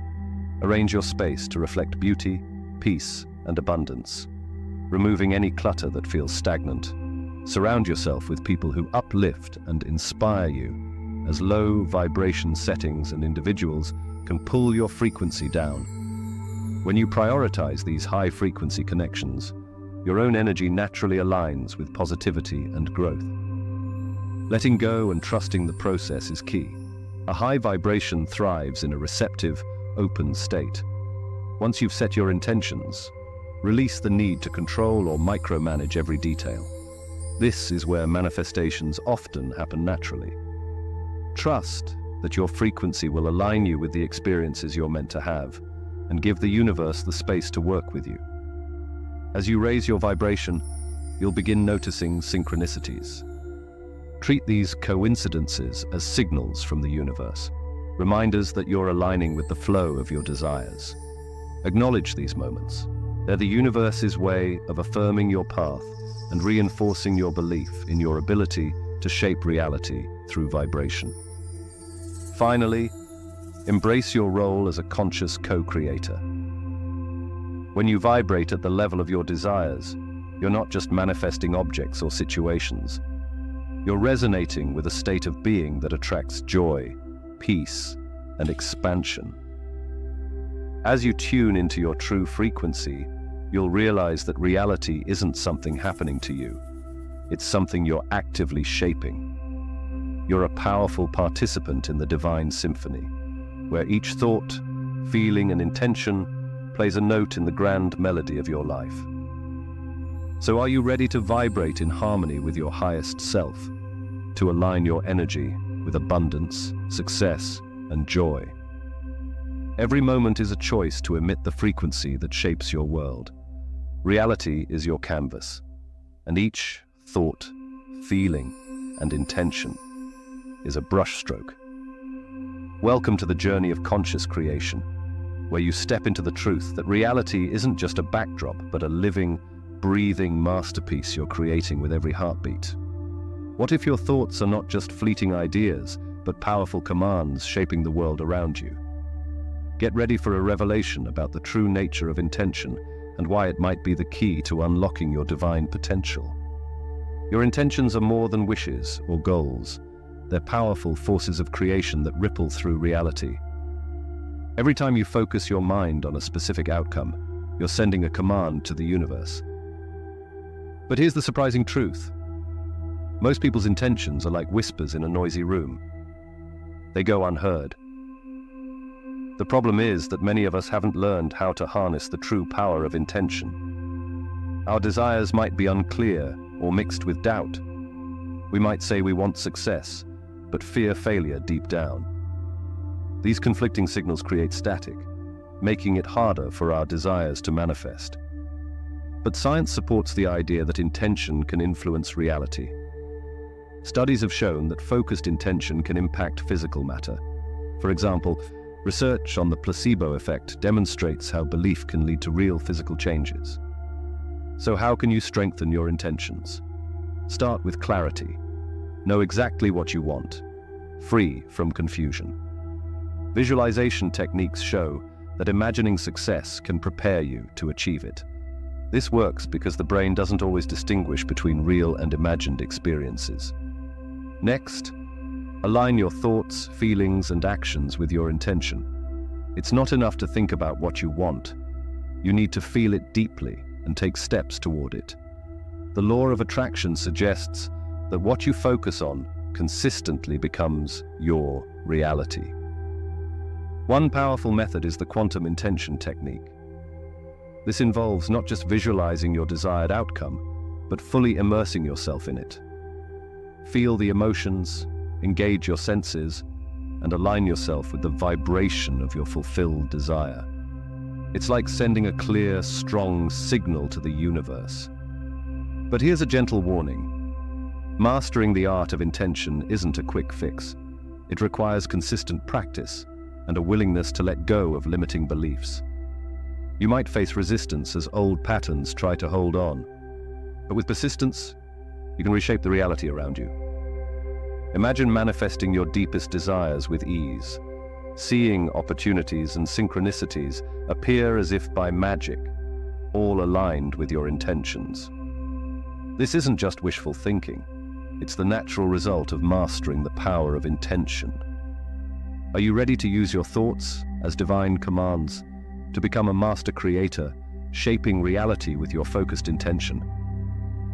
Arrange your space to reflect beauty, peace, and abundance, removing any clutter that feels stagnant. Surround yourself with people who uplift and inspire you, as low vibration settings and individuals can pull your frequency down. When you prioritize these high-frequency connections, your own energy naturally aligns with positivity and growth. Letting go and trusting the process is key. A high vibration thrives in a receptive, open state. Once you've set your intentions, release the need to control or micromanage every detail. This is where manifestations often happen naturally. Trust that your frequency will align you with the experiences you're meant to have, and give the universe the space to work with you. As you raise your vibration, you'll begin noticing synchronicities. Treat these coincidences as signals from the universe, reminders that you're aligning with the flow of your desires. Acknowledge these moments. They're the universe's way of affirming your path and reinforcing your belief in your ability to shape reality through vibration. Finally, embrace your role as a conscious co-creator. When you vibrate at the level of your desires, you're not just manifesting objects or situations. You're resonating with a state of being that attracts joy, peace, and expansion. As you tune into your true frequency, you'll realize that reality isn't something happening to you. It's something you're actively shaping. You're a powerful participant in the divine symphony, where each thought, feeling, and intention plays a note in the grand melody of your life. So are you ready to vibrate in harmony with your highest self, to align your energy with abundance, success, and joy? Every moment is a choice to emit the frequency that shapes your world. Reality is your canvas, and each thought, feeling, and intention is a brushstroke. Welcome to the journey of conscious creation, where you step into the truth that reality isn't just a backdrop, but a living, breathing masterpiece you're creating with every heartbeat. What if your thoughts are not just fleeting ideas, but powerful commands shaping the world around you? Get ready for a revelation about the true nature of intention and why it might be the key to unlocking your divine potential. Your intentions are more than wishes or goals. They're powerful forces of creation that ripple through reality. Every time you focus your mind on a specific outcome, you're sending a command to the universe. But here's the surprising truth. Most people's intentions are like whispers in a noisy room. They go unheard. The problem is that many of us haven't learned how to harness the true power of intention. Our desires might be unclear or mixed with doubt. We might say we want success, but fear failure deep down. These conflicting signals create static, making it harder for our desires to manifest. But science supports the idea that intention can influence reality. Studies have shown that focused intention can impact physical matter. For example, research on the placebo effect demonstrates how belief can lead to real physical changes. So how can you strengthen your intentions? Start with clarity. Know exactly what you want, free from confusion. Visualization techniques show that imagining success can prepare you to achieve it. This works because the brain doesn't always distinguish between real and imagined experiences. Next, align your thoughts, feelings, and actions with your intention. It's not enough to think about what you want. You need to feel it deeply and take steps toward it. The law of attraction suggests that what you focus on consistently becomes your reality. One powerful method is the quantum intention technique. This involves not just visualizing your desired outcome, but fully immersing yourself in it. Feel the emotions, engage your senses, and align yourself with the vibration of your fulfilled desire. It's like sending a clear, strong signal to the universe. But here's a gentle warning. Mastering the art of intention isn't a quick fix. It requires consistent practice and a willingness to let go of limiting beliefs. You might face resistance as old patterns try to hold on. But with persistence, you can reshape the reality around you. Imagine manifesting your deepest desires with ease, seeing opportunities and synchronicities appear as if by magic, all aligned with your intentions. This isn't just wishful thinking. It's the natural result of mastering the power of intention. Are you ready to use your thoughts as divine commands to become a master creator, shaping reality with your focused intention?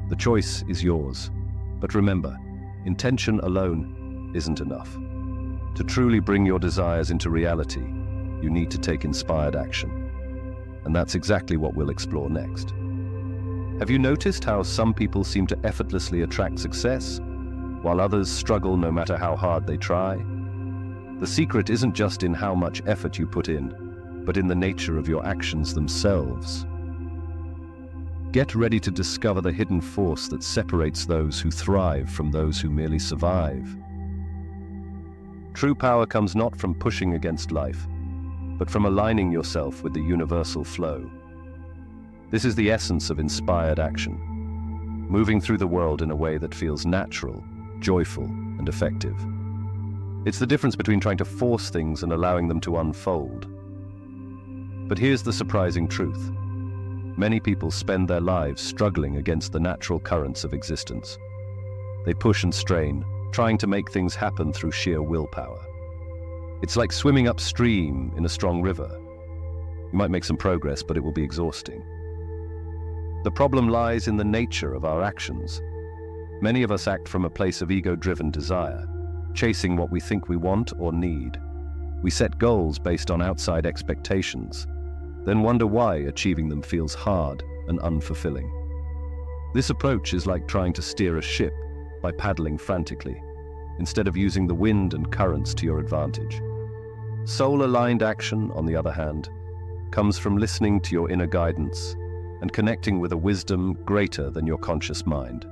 The choice is yours, but remember, intention alone isn't enough. To truly bring your desires into reality, you need to take inspired action. And that's exactly what we'll explore next. Have you noticed how some people seem to effortlessly attract success, while others struggle no matter how hard they try? The secret isn't just in how much effort you put in, but in the nature of your actions themselves. Get ready to discover the hidden force that separates those who thrive from those who merely survive. True power comes not from pushing against life, but from aligning yourself with the universal flow. This is the essence of inspired action, moving through the world in a way that feels natural, joyful, and effective. It's the difference between trying to force things and allowing them to unfold. But here's the surprising truth. Many people spend their lives struggling against the natural currents of existence. They push and strain, trying to make things happen through sheer willpower. It's like swimming upstream in a strong river. You might make some progress, but it will be exhausting. The problem lies in the nature of our actions. Many of us act from a place of ego-driven desire, chasing what we think we want or need. We set goals based on outside expectations, then wonder why achieving them feels hard and unfulfilling. This approach is like trying to steer a ship by paddling frantically, instead of using the wind and currents to your advantage. Soul-aligned action, on the other hand, comes from listening to your inner guidance and connecting with a wisdom greater than your conscious mind.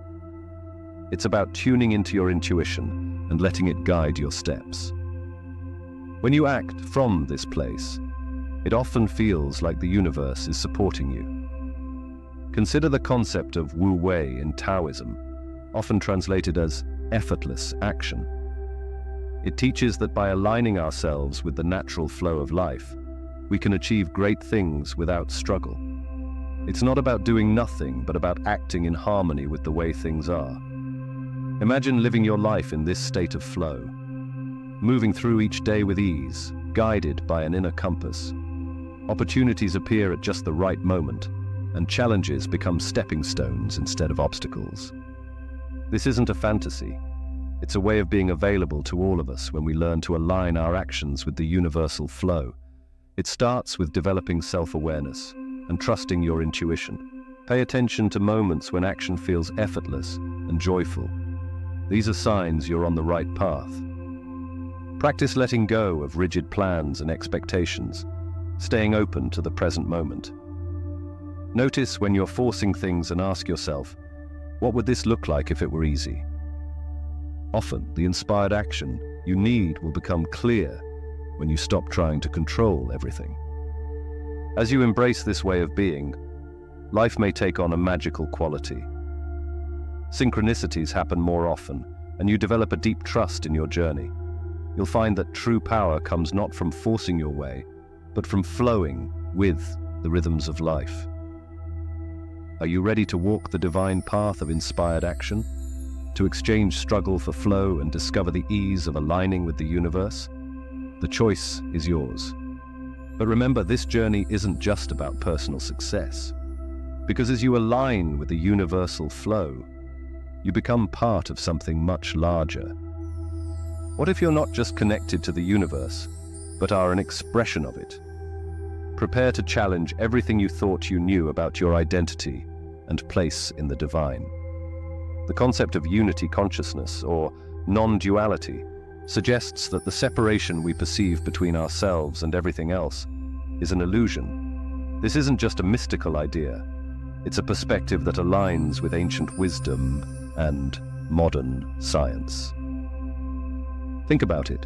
It's about tuning into your intuition and letting it guide your steps. When you act from this place, it often feels like the universe is supporting you. Consider the concept of Wu Wei in Taoism, often translated as effortless action. It teaches that by aligning ourselves with the natural flow of life, we can achieve great things without struggle. It's not about doing nothing, but about acting in harmony with the way things are. Imagine living your life in this state of flow, moving through each day with ease, guided by an inner compass. Opportunities appear at just the right moment, and challenges become stepping stones instead of obstacles. This isn't a fantasy. It's a way of being available to all of us when we learn to align our actions with the universal flow. It starts with developing self-awareness and trusting your intuition. Pay attention to moments when action feels effortless and joyful. These are signs you're on the right path. Practice letting go of rigid plans and expectations, staying open to the present moment. Notice when you're forcing things and ask yourself, what would this look like if it were easy? Often, the inspired action you need will become clear when you stop trying to control everything. As you embrace this way of being, life may take on a magical quality. Synchronicities happen more often, and you develop a deep trust in your journey. You'll find that true power comes not from forcing your way, but from flowing with the rhythms of life. Are you ready to walk the divine path of inspired action? To exchange struggle for flow and discover the ease of aligning with the universe? The choice is yours. But remember, this journey isn't just about personal success. Because as you align with the universal flow, you become part of something much larger. What if you're not just connected to the universe, but are an expression of it? Prepare to challenge everything you thought you knew about your identity and place in the divine. The concept of unity consciousness, or non-duality, suggests that the separation we perceive between ourselves and everything else is an illusion. This isn't just a mystical idea. It's a perspective that aligns with ancient wisdom and modern science. Think about it.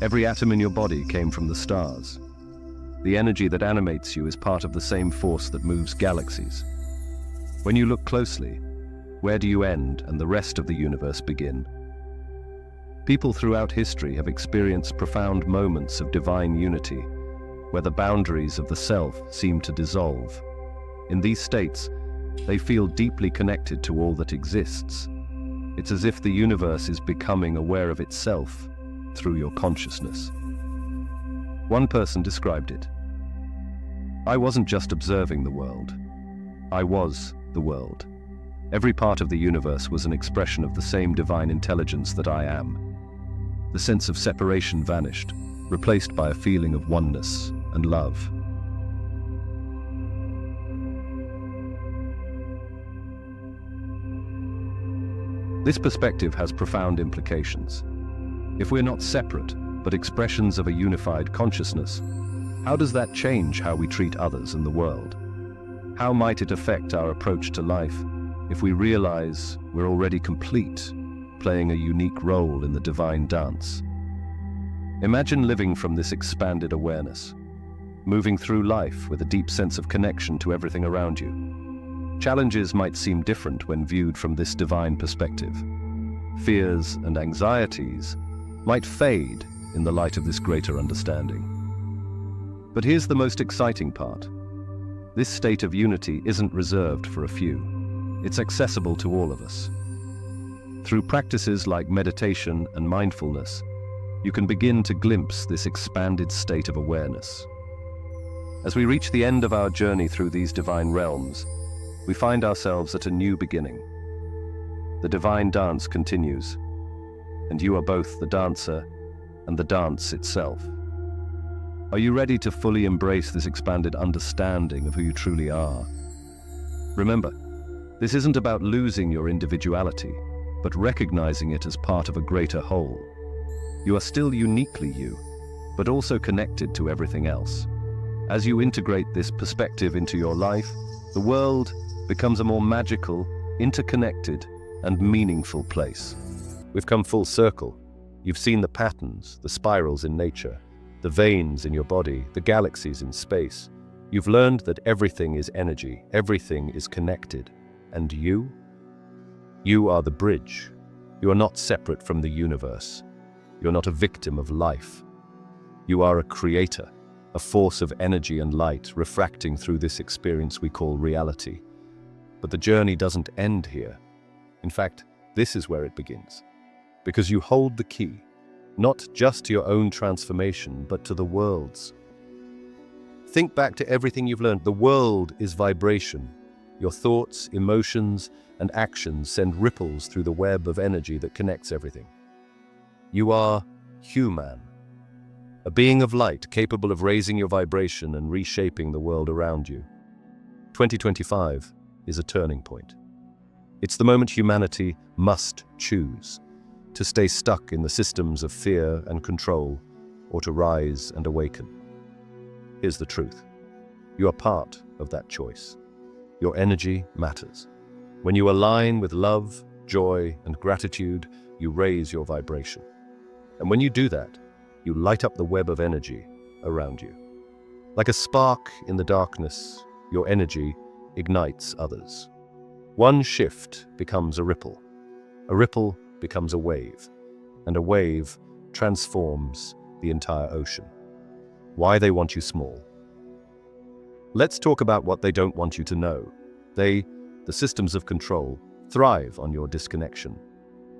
Every atom in your body came from the stars. The energy that animates you is part of the same force that moves galaxies. When you look closely, where do you end and the rest of the universe begin? People throughout history have experienced profound moments of divine unity, where the boundaries of the self seem to dissolve. In these states, they feel deeply connected to all that exists. It's as if the universe is becoming aware of itself through your consciousness. One person described it. I wasn't just observing the world. I was the world. Every part of the universe was an expression of the same divine intelligence that I am. The sense of separation vanished, replaced by a feeling of oneness and love. This perspective has profound implications. If we're not separate, but expressions of a unified consciousness, How does that change how we treat others and the world? How might it affect our approach to life if we realize we're already complete, playing a unique role in the divine dance? Imagine living from this expanded awareness, moving through life with a deep sense of connection to everything around you. Challenges might seem different when viewed from this divine perspective. Fears and anxieties might fade in the light of this greater understanding. But here's the most exciting part. This state of unity isn't reserved for a few. It's accessible to all of us. Through practices like meditation and mindfulness, you can begin to glimpse this expanded state of awareness. As we reach the end of our journey through these divine realms, we find ourselves at a new beginning. The divine dance continues, and you are both the dancer and the dance itself. Are you ready to fully embrace this expanded understanding of who you truly are? Remember, this isn't about losing your individuality, but recognizing it as part of a greater whole. You are still uniquely you, but also connected to everything else. As you integrate this perspective into your life, the world becomes a more magical, interconnected, and meaningful place. We've come full circle. You've seen the patterns, the spirals in nature, the veins in your body, the galaxies in space. You've learned that everything is energy, everything is connected. And you? You are the bridge. You are not separate from the universe. You're not a victim of life. You are a creator, a force of energy and light refracting through this experience we call reality. But the journey doesn't end here. In fact, this is where it begins. Because you hold the key, not just to your own transformation, but to the world's. Think back to everything you've learned. The world is vibration. Your thoughts, emotions, and actions send ripples through the web of energy that connects everything. You are Hue-Man, a being of light capable of raising your vibration and reshaping the world around you. 2025 is a turning point. It's the moment humanity must choose to stay stuck in the systems of fear and control, or to rise and awaken. Here's the truth. You are part of that choice. Your energy matters. When you align with love, joy, and gratitude, you raise your vibration. And when you do that, you light up the web of energy around you. Like a spark in the darkness, your energy ignites others. One shift becomes a ripple becomes a wave, and a wave transforms the entire ocean. Why they want you small? Let's talk about what they don't want you to know. The systems of control, thrive on your disconnection.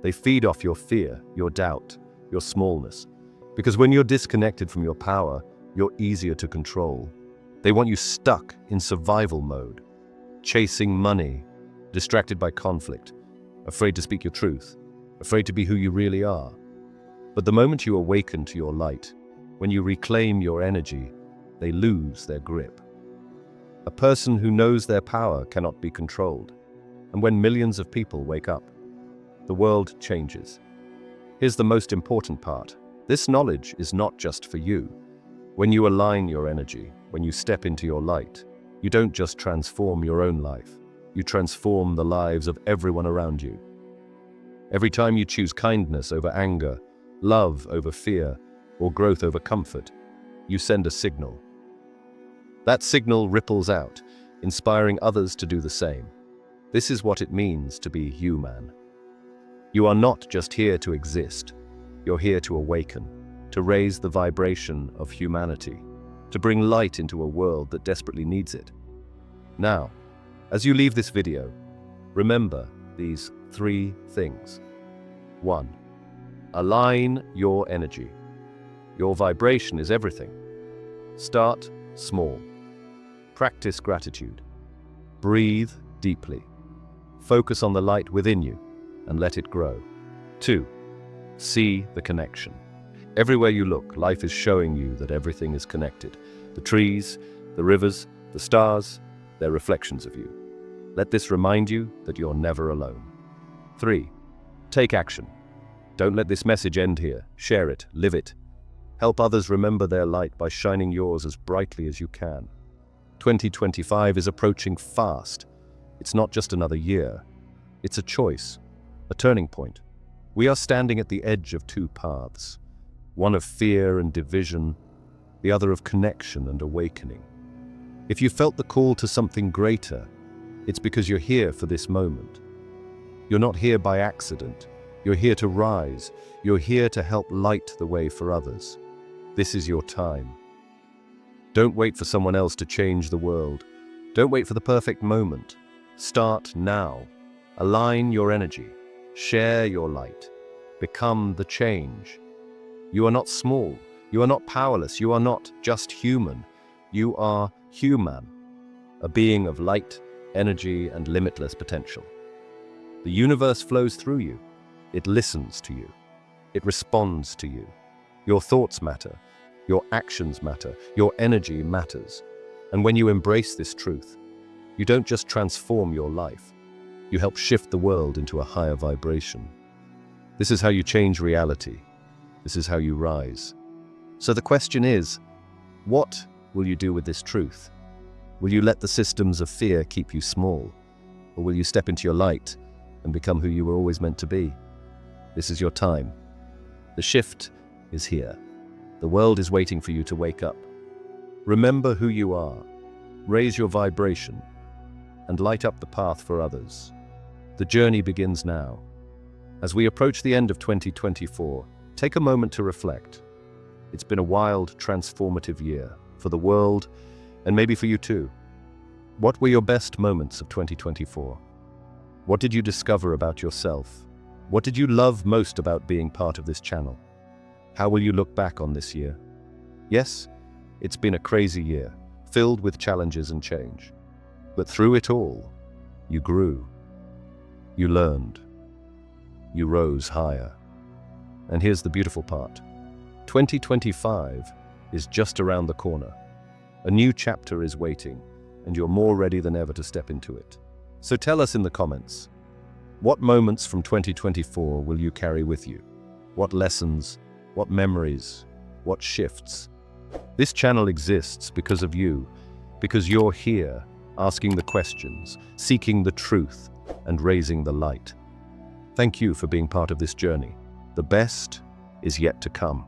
They feed off your fear, your doubt, your smallness. Because when you're disconnected from your power, you're easier to control. They want you stuck in survival mode, chasing money, distracted by conflict, afraid to speak your truth, afraid to be who you really are. But the moment you awaken to your light, when you reclaim your energy, they lose their grip. A person who knows their power cannot be controlled. And when millions of people wake up, the world changes. Here's the most important part. This knowledge is not just for you. When you align your energy, when you step into your light, you don't just transform your own life. You transform the lives of everyone around you. Every time you choose kindness over anger, love over fear, or growth over comfort, you send a signal. That signal ripples out, inspiring others to do the same. This is what it means to be Hue-Man. You are not just here to exist. You're here to awaken, to raise the vibration of humanity, to bring light into a world that desperately needs it. Now, as you leave this video, remember these 3 things. 1. Align your energy. Your vibration is everything. Start small. Practice gratitude. Breathe deeply. Focus on the light within you and let it grow. 2. See the connection. Everywhere you look, life is showing you that everything is connected. The trees, the rivers, the stars, they're reflections of you. Let this remind you that you're never alone. 3. Take action. Don't let this message end here. Share it, live it. Help others remember their light by shining yours as brightly as you can. 2025 is approaching fast. It's not just another year. It's a choice, a turning point. We are standing at the edge of two paths, one of fear and division, the other of connection and awakening. If you felt the call to something greater, it's because you're here for this moment. You're not here by accident. You're here to rise. You're here to help light the way for others. This is your time. Don't wait for someone else to change the world. Don't wait for the perfect moment. Start now. Align your energy. Share your light. Become the change. You are not small. You are not powerless. You are not just human. You are Hue-Man, a being of light, energy, and limitless potential. The universe flows through you. It listens to you. It responds to you. Your thoughts matter. Your actions matter. Your energy matters. And when you embrace this truth, you don't just transform your life. You help shift the world into a higher vibration. This is how you change reality. This is how you rise. So the question is, what will you do with this truth? Will you let the systems of fear keep you small? Or will you step into your light and become who you were always meant to be? This is your time. The shift is here. The world is waiting for you to wake up. Remember who you are. Raise your vibration and light up the path for others. The journey begins now. As we approach the end of 2024, take a moment to reflect. It's been a wild, transformative year for the world and maybe for you too. What were your best moments of 2024? What did you discover about yourself? What did you love most about being part of this channel? How will you look back on this year? Yes, it's been a crazy year, filled with challenges and change. But through it all, you grew. You learned. You rose higher. And here's the beautiful part. 2025 is just around the corner. A new chapter is waiting, and you're more ready than ever to step into it. So tell us in the comments, what moments from 2024 will you carry with you? What lessons, what memories, what shifts? This channel exists because of you, because you're here, asking the questions, seeking the truth, and raising the light. Thank you for being part of this journey. The best is yet to come.